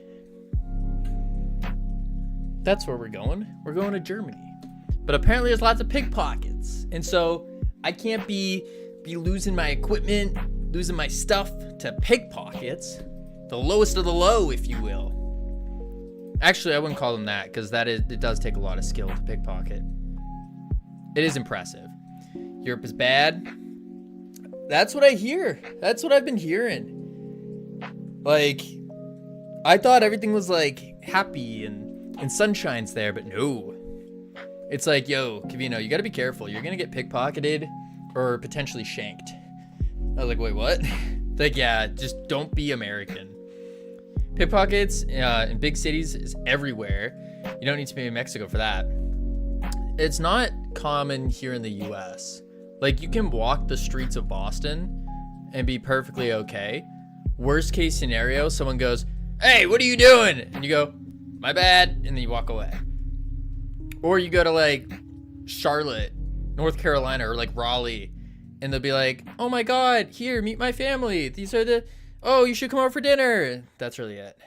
That's where we're going. We're going to Germany. But apparently there's lots of pickpockets. And so I can't be losing my equipment, losing my stuff to pickpockets. The lowest of the low, if you will. Actually, I wouldn't call them that, because it does take a lot of skill to pickpocket. It is impressive. Europe is bad. That's what I hear. That's what I've been hearing. Like, I thought everything was like happy and sunshine's there, but no. It's like, yo, Cavino, you gotta be careful. You're gonna get pickpocketed or potentially shanked. I was like, wait, what? Like, yeah, just don't be American. Pickpockets in big cities is everywhere. You don't need to be in Mexico for that. It's not common here in the US. Like, you can walk the streets of Boston and be perfectly okay. Worst case scenario, someone goes, hey, what are you doing? And you go, my bad, and then you walk away. Or you go to like Charlotte, North Carolina, or like Raleigh, and they'll be like, oh my God, here, meet my family. These are oh, you should come over for dinner. That's really it.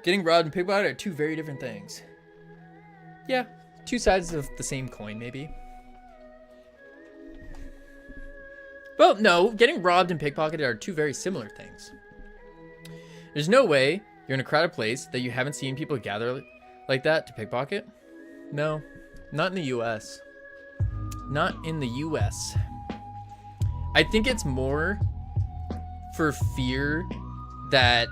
Getting robbed and pickpocketed are two very different things. Yeah, two sides of the same coin, maybe. Well, no, getting robbed and pickpocketed are two very similar things. There's no way you're in a crowded place that you haven't seen people gather like that to pickpocket. No, not in the US. Not in the US. I think it's more for fear that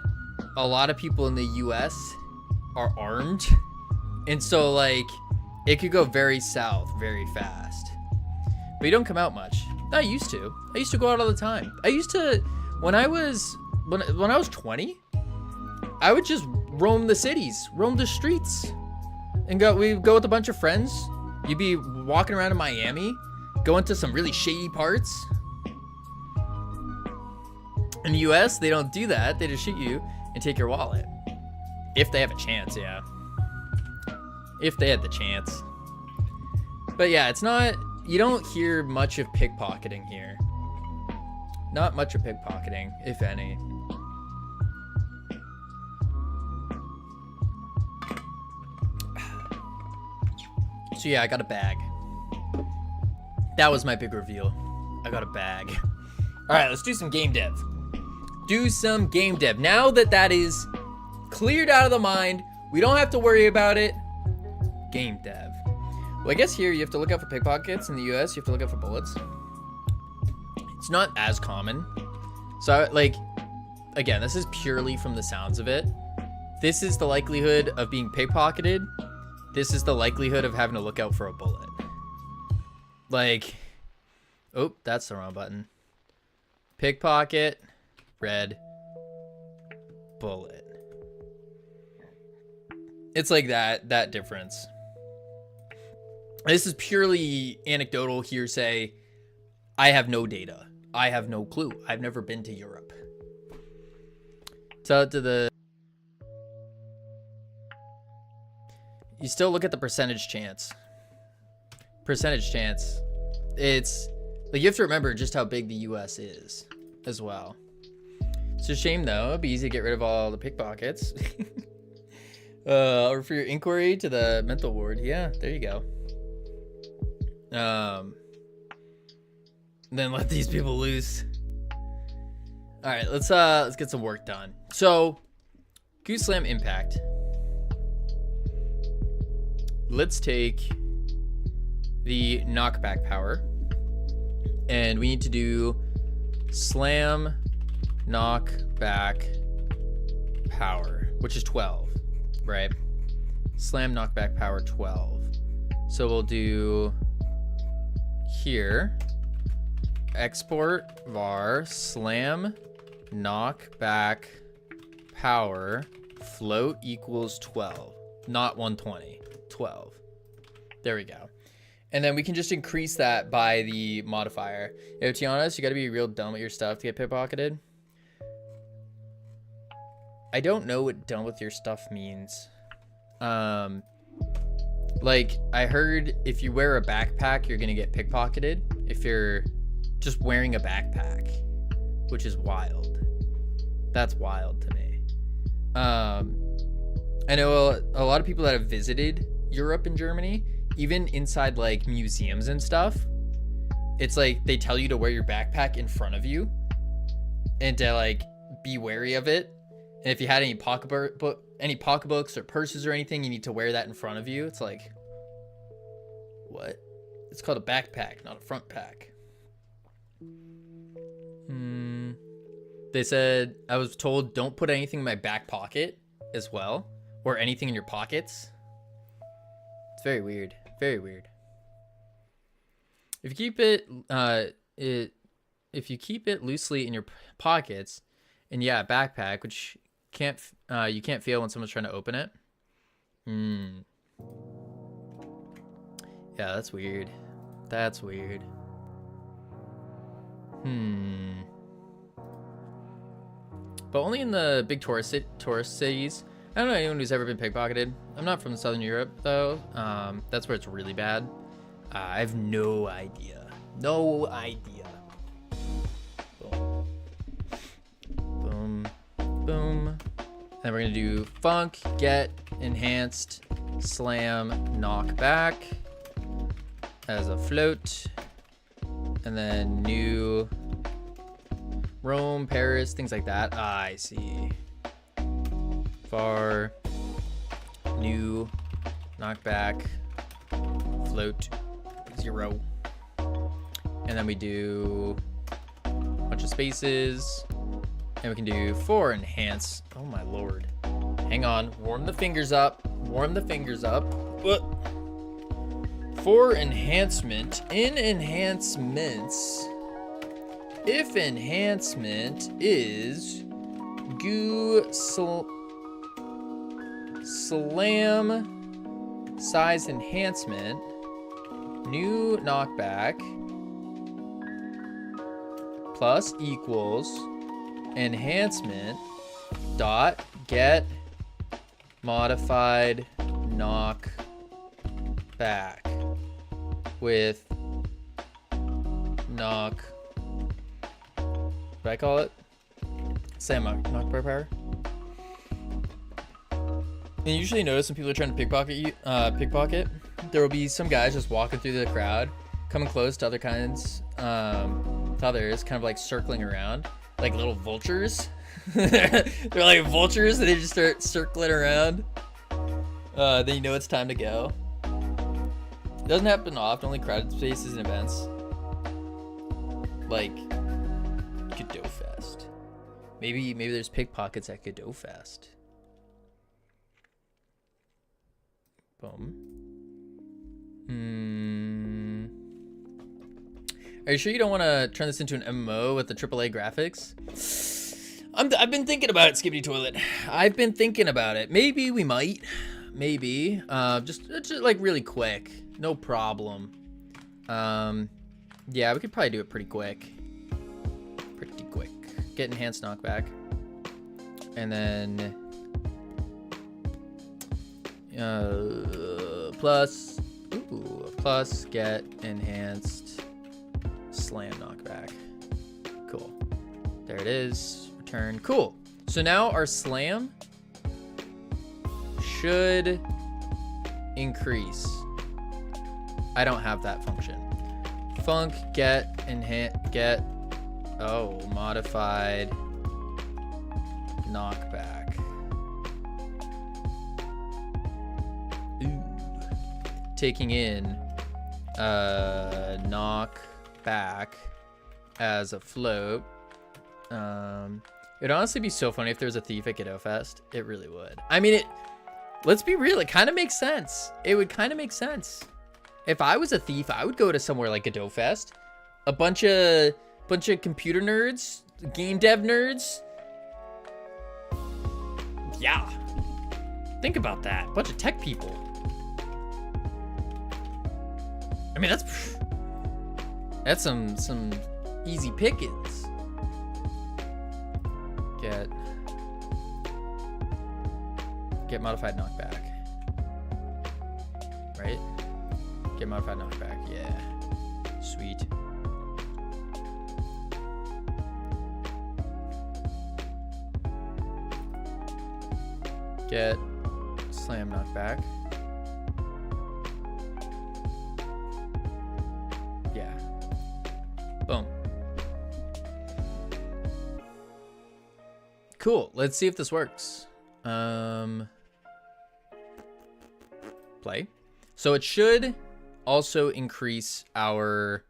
a lot of people in the US are armed. And so, like, it could go very south very fast. But you don't come out much. I used to. I used to go out all the time. I used to, when I was 20, I would just roam the cities, roam the streets. And we'd go with a bunch of friends. You'd be walking around in Miami, going to some really shady parts. In the US, they don't do that. They just shoot you and take your wallet. If they have a chance, yeah. If they had the chance. But yeah, it's not, you don't hear much of pickpocketing here. Not much of pickpocketing, if any. So yeah, I got a bag. That was my big reveal. I got a bag. All right, let's do some game dev. Do some game dev. Now that is cleared out of the mind, we don't have to worry about it. Game dev. Well, I guess here you have to look out for pickpockets. In the US, you have to look out for bullets. It's not as common. So, like, again, this is purely from the sounds of it. This is the likelihood of being pickpocketed. This is the likelihood of having to look out for a bullet. Like, oh, that's the wrong button. Pickpocket, red, bullet. It's like that difference. This is purely anecdotal hearsay. I have no data. I have no clue. I've never been to Europe. So to the... You still look at the percentage chance. Percentage chance. It's... Like, you have to remember just how big the US is as well. It's a shame, though. It'd be easy to get rid of all the pickpockets. Or for your inquiry to the mental ward. Yeah, there you go. Then let these people loose. All right, let's get some work done. So, Goose Slam Impact. Let's take the knockback power, and we need to do slam knockback power, which is 12, right? Slam knockback power 12. So we'll do here export var slam knockback power float equals 12, not 120. 12. There we go. And then we can just increase that by the modifier. Yo, to be honest, you gotta be real dumb with your stuff to get pickpocketed. I don't know what dumb with your stuff means. Like, I heard if you wear a backpack, you're gonna get pickpocketed if you're just wearing a backpack, which is wild. That's wild to me. I know a lot of people that have visited Europe and Germany, even inside like museums and stuff, it's like they tell you to wear your backpack in front of you and to like be wary of it. And if you had any pocketbooks or purses or anything, you need to wear that in front of you. It's like, what? It's called a backpack, not a front pack. They said, I was told don't put anything in my back pocket as well, or anything in your pockets. It's very weird. Very weird. If you keep it, if you keep it loosely in your pockets, and yeah, backpack, which you can't feel when someone's trying to open it. Yeah, that's weird. That's weird. But only in the big tourist cities. I don't know anyone who's ever been pickpocketed. I'm not from Southern Europe though. That's where it's really bad. I have no idea. No idea. Boom. Boom. Boom. Then we're gonna do funk, get, enhanced, slam, knock back as a float. And then new Rome, Paris, things like that. I see. Far, new, knock back, float, 0. And then we do a bunch of spaces. And we can do 4 enhance. Oh my lord. Hang on. Warm the fingers up. Warm the fingers up. What? 4 enhancement. In enhancements. If enhancement is slam size enhancement, new knockback plus equals enhancement dot get modified knock back with knock, what do I call it? Slam knock power. And you usually notice when people are trying to pickpocket, there will be some guys just walking through the crowd, coming close to other kinds, to others, kind of like circling around, like little vultures. They're like vultures, and they just start circling around. Then you know it's time to go. It doesn't happen often, only crowded spaces and events. Like Godot Fest. Maybe there's pickpockets at Godot Fest. Boom. Are you sure you don't want to turn this into an MMO with the AAA graphics? I've been thinking about it, Skibbity Toilet. I've been thinking about it. Maybe we might. Maybe. Just like really quick. No problem. Yeah, we could probably do it pretty quick. Pretty quick. Get enhanced knockback. And then plus get enhanced slam knockback. Cool. There it is. Return. Cool. So now our slam should increase. I don't have that function. Funk get modified knockback. Ooh. Taking in knock back as a float. It'd honestly be so funny if there was a thief at Godot Fest. It really would. I mean, let's be real, it kind of makes sense. It would kind of make sense. If I was a thief, I would go to somewhere like Godot Fest. A bunch of computer nerds, game dev nerds. Yeah. Think about that. Bunch of tech people. I mean, that's some easy pickings. Get modified knockback. Right? Get modified knockback. Yeah. Sweet. Get slam knockback. Yeah. Boom. Cool. Let's see if this works. Play. So it should also increase our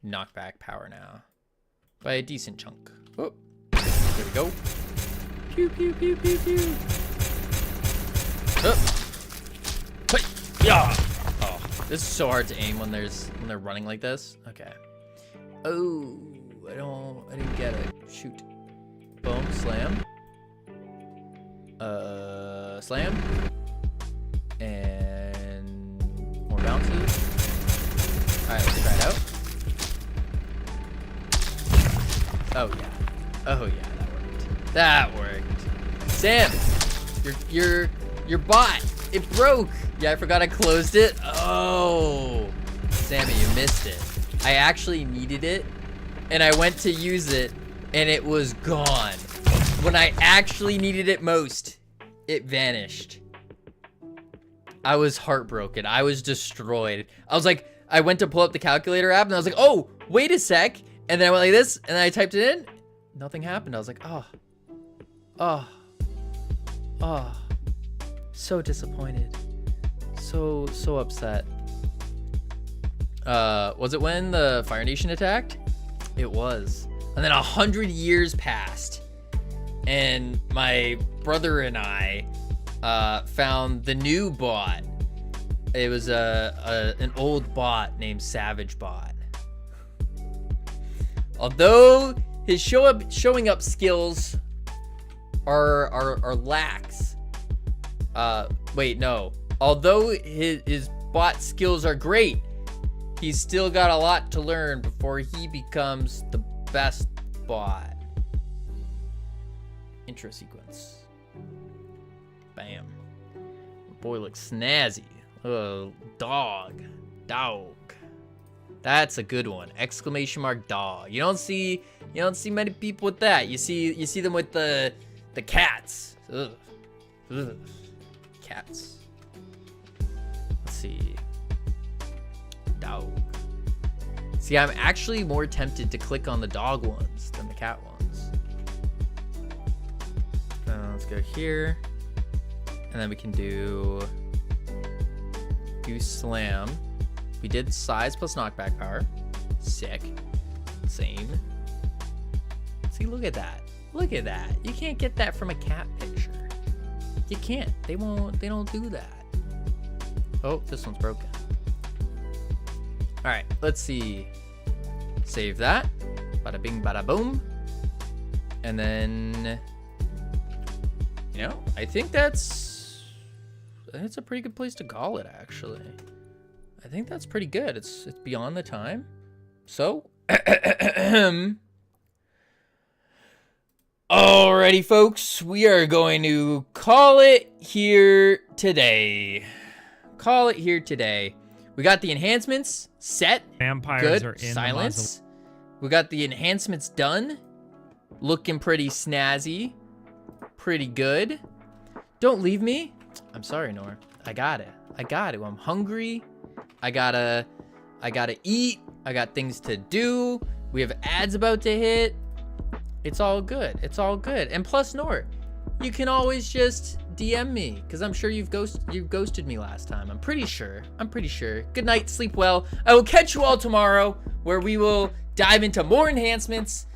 knockback power now by a decent chunk. Oh, there we go. Pew pew pew pew pew. Oh. Hey. Yeah. Oh, this is so hard to aim when they're running like this. Okay. Oh, I didn't get it. Shoot. Boom. Slam. Slam. And more bounces. Alright, let's try it out. Oh yeah. Oh yeah, that worked. Sam! Your bot! It broke! Yeah, I forgot I closed it. Oh! Sammy, you missed it. I actually needed it, and I went to use it, and it was gone. When I actually needed it most, it vanished. I was heartbroken. I was destroyed. I was like, I went to pull up the calculator app and I was like, oh, wait a sec. And then I went like this and then I typed it in. Nothing happened. I was like, oh, so disappointed. So upset. Was it when the Fire Nation attacked? It was. And then 100 years passed. And my brother and I found the new bot. It was an old bot named Savage Bot. Although his showing up skills are lax. Wait, no. Although his bot skills are great, he's still got a lot to learn before he becomes the best bot. Intro sequence. Bam. Boy looks snazzy. Dog. That's a good one. Exclamation mark dog. You don't see many people with that. You see them with the cats. Ugh. Cats. Let's see. Dog. See, I'm actually more tempted to click on the dog ones than the cat ones. Let's go here. And then we can do slam. We did size plus knockback power. Sick. Same. See, look at that. Look at that. You can't get that from a cat picture. You can't. They don't do that. Oh, this one's broken. All right, let's see. Save that. Bada bing, bada boom. And then, you know, I think it's a pretty good place to call it, actually. I think that's pretty good. It's beyond the time. So, alrighty, folks, we are going to call it here today. We got the enhancements set. Vampires good. are in Silence. We got the enhancements done. Looking pretty snazzy. Pretty good. Don't leave me. I'm sorry, Nora. I got it. I'm hungry. I gotta eat. I got things to do. We have ads about to hit. It's all good. And plus, Nora, you can always just DM me, because I'm sure you've ghosted me last time. I'm pretty sure. Good night, sleep well. I will catch you all tomorrow, where we will dive into more enhancements.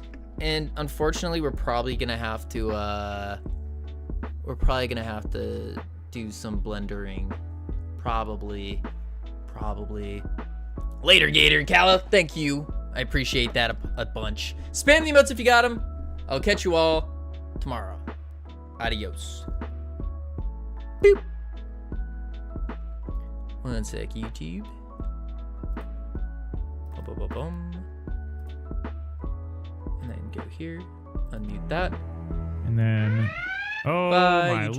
And unfortunately, we're probably gonna have to do some blendering. Probably. Later, Gator. Calla, thank you. I appreciate that a bunch. Spam the emotes if you got them. I'll catch you all tomorrow. Adios. Boop. One sec, YouTube. Boom. And then go here. Unmute that. And then, oh Bye, my YouTube.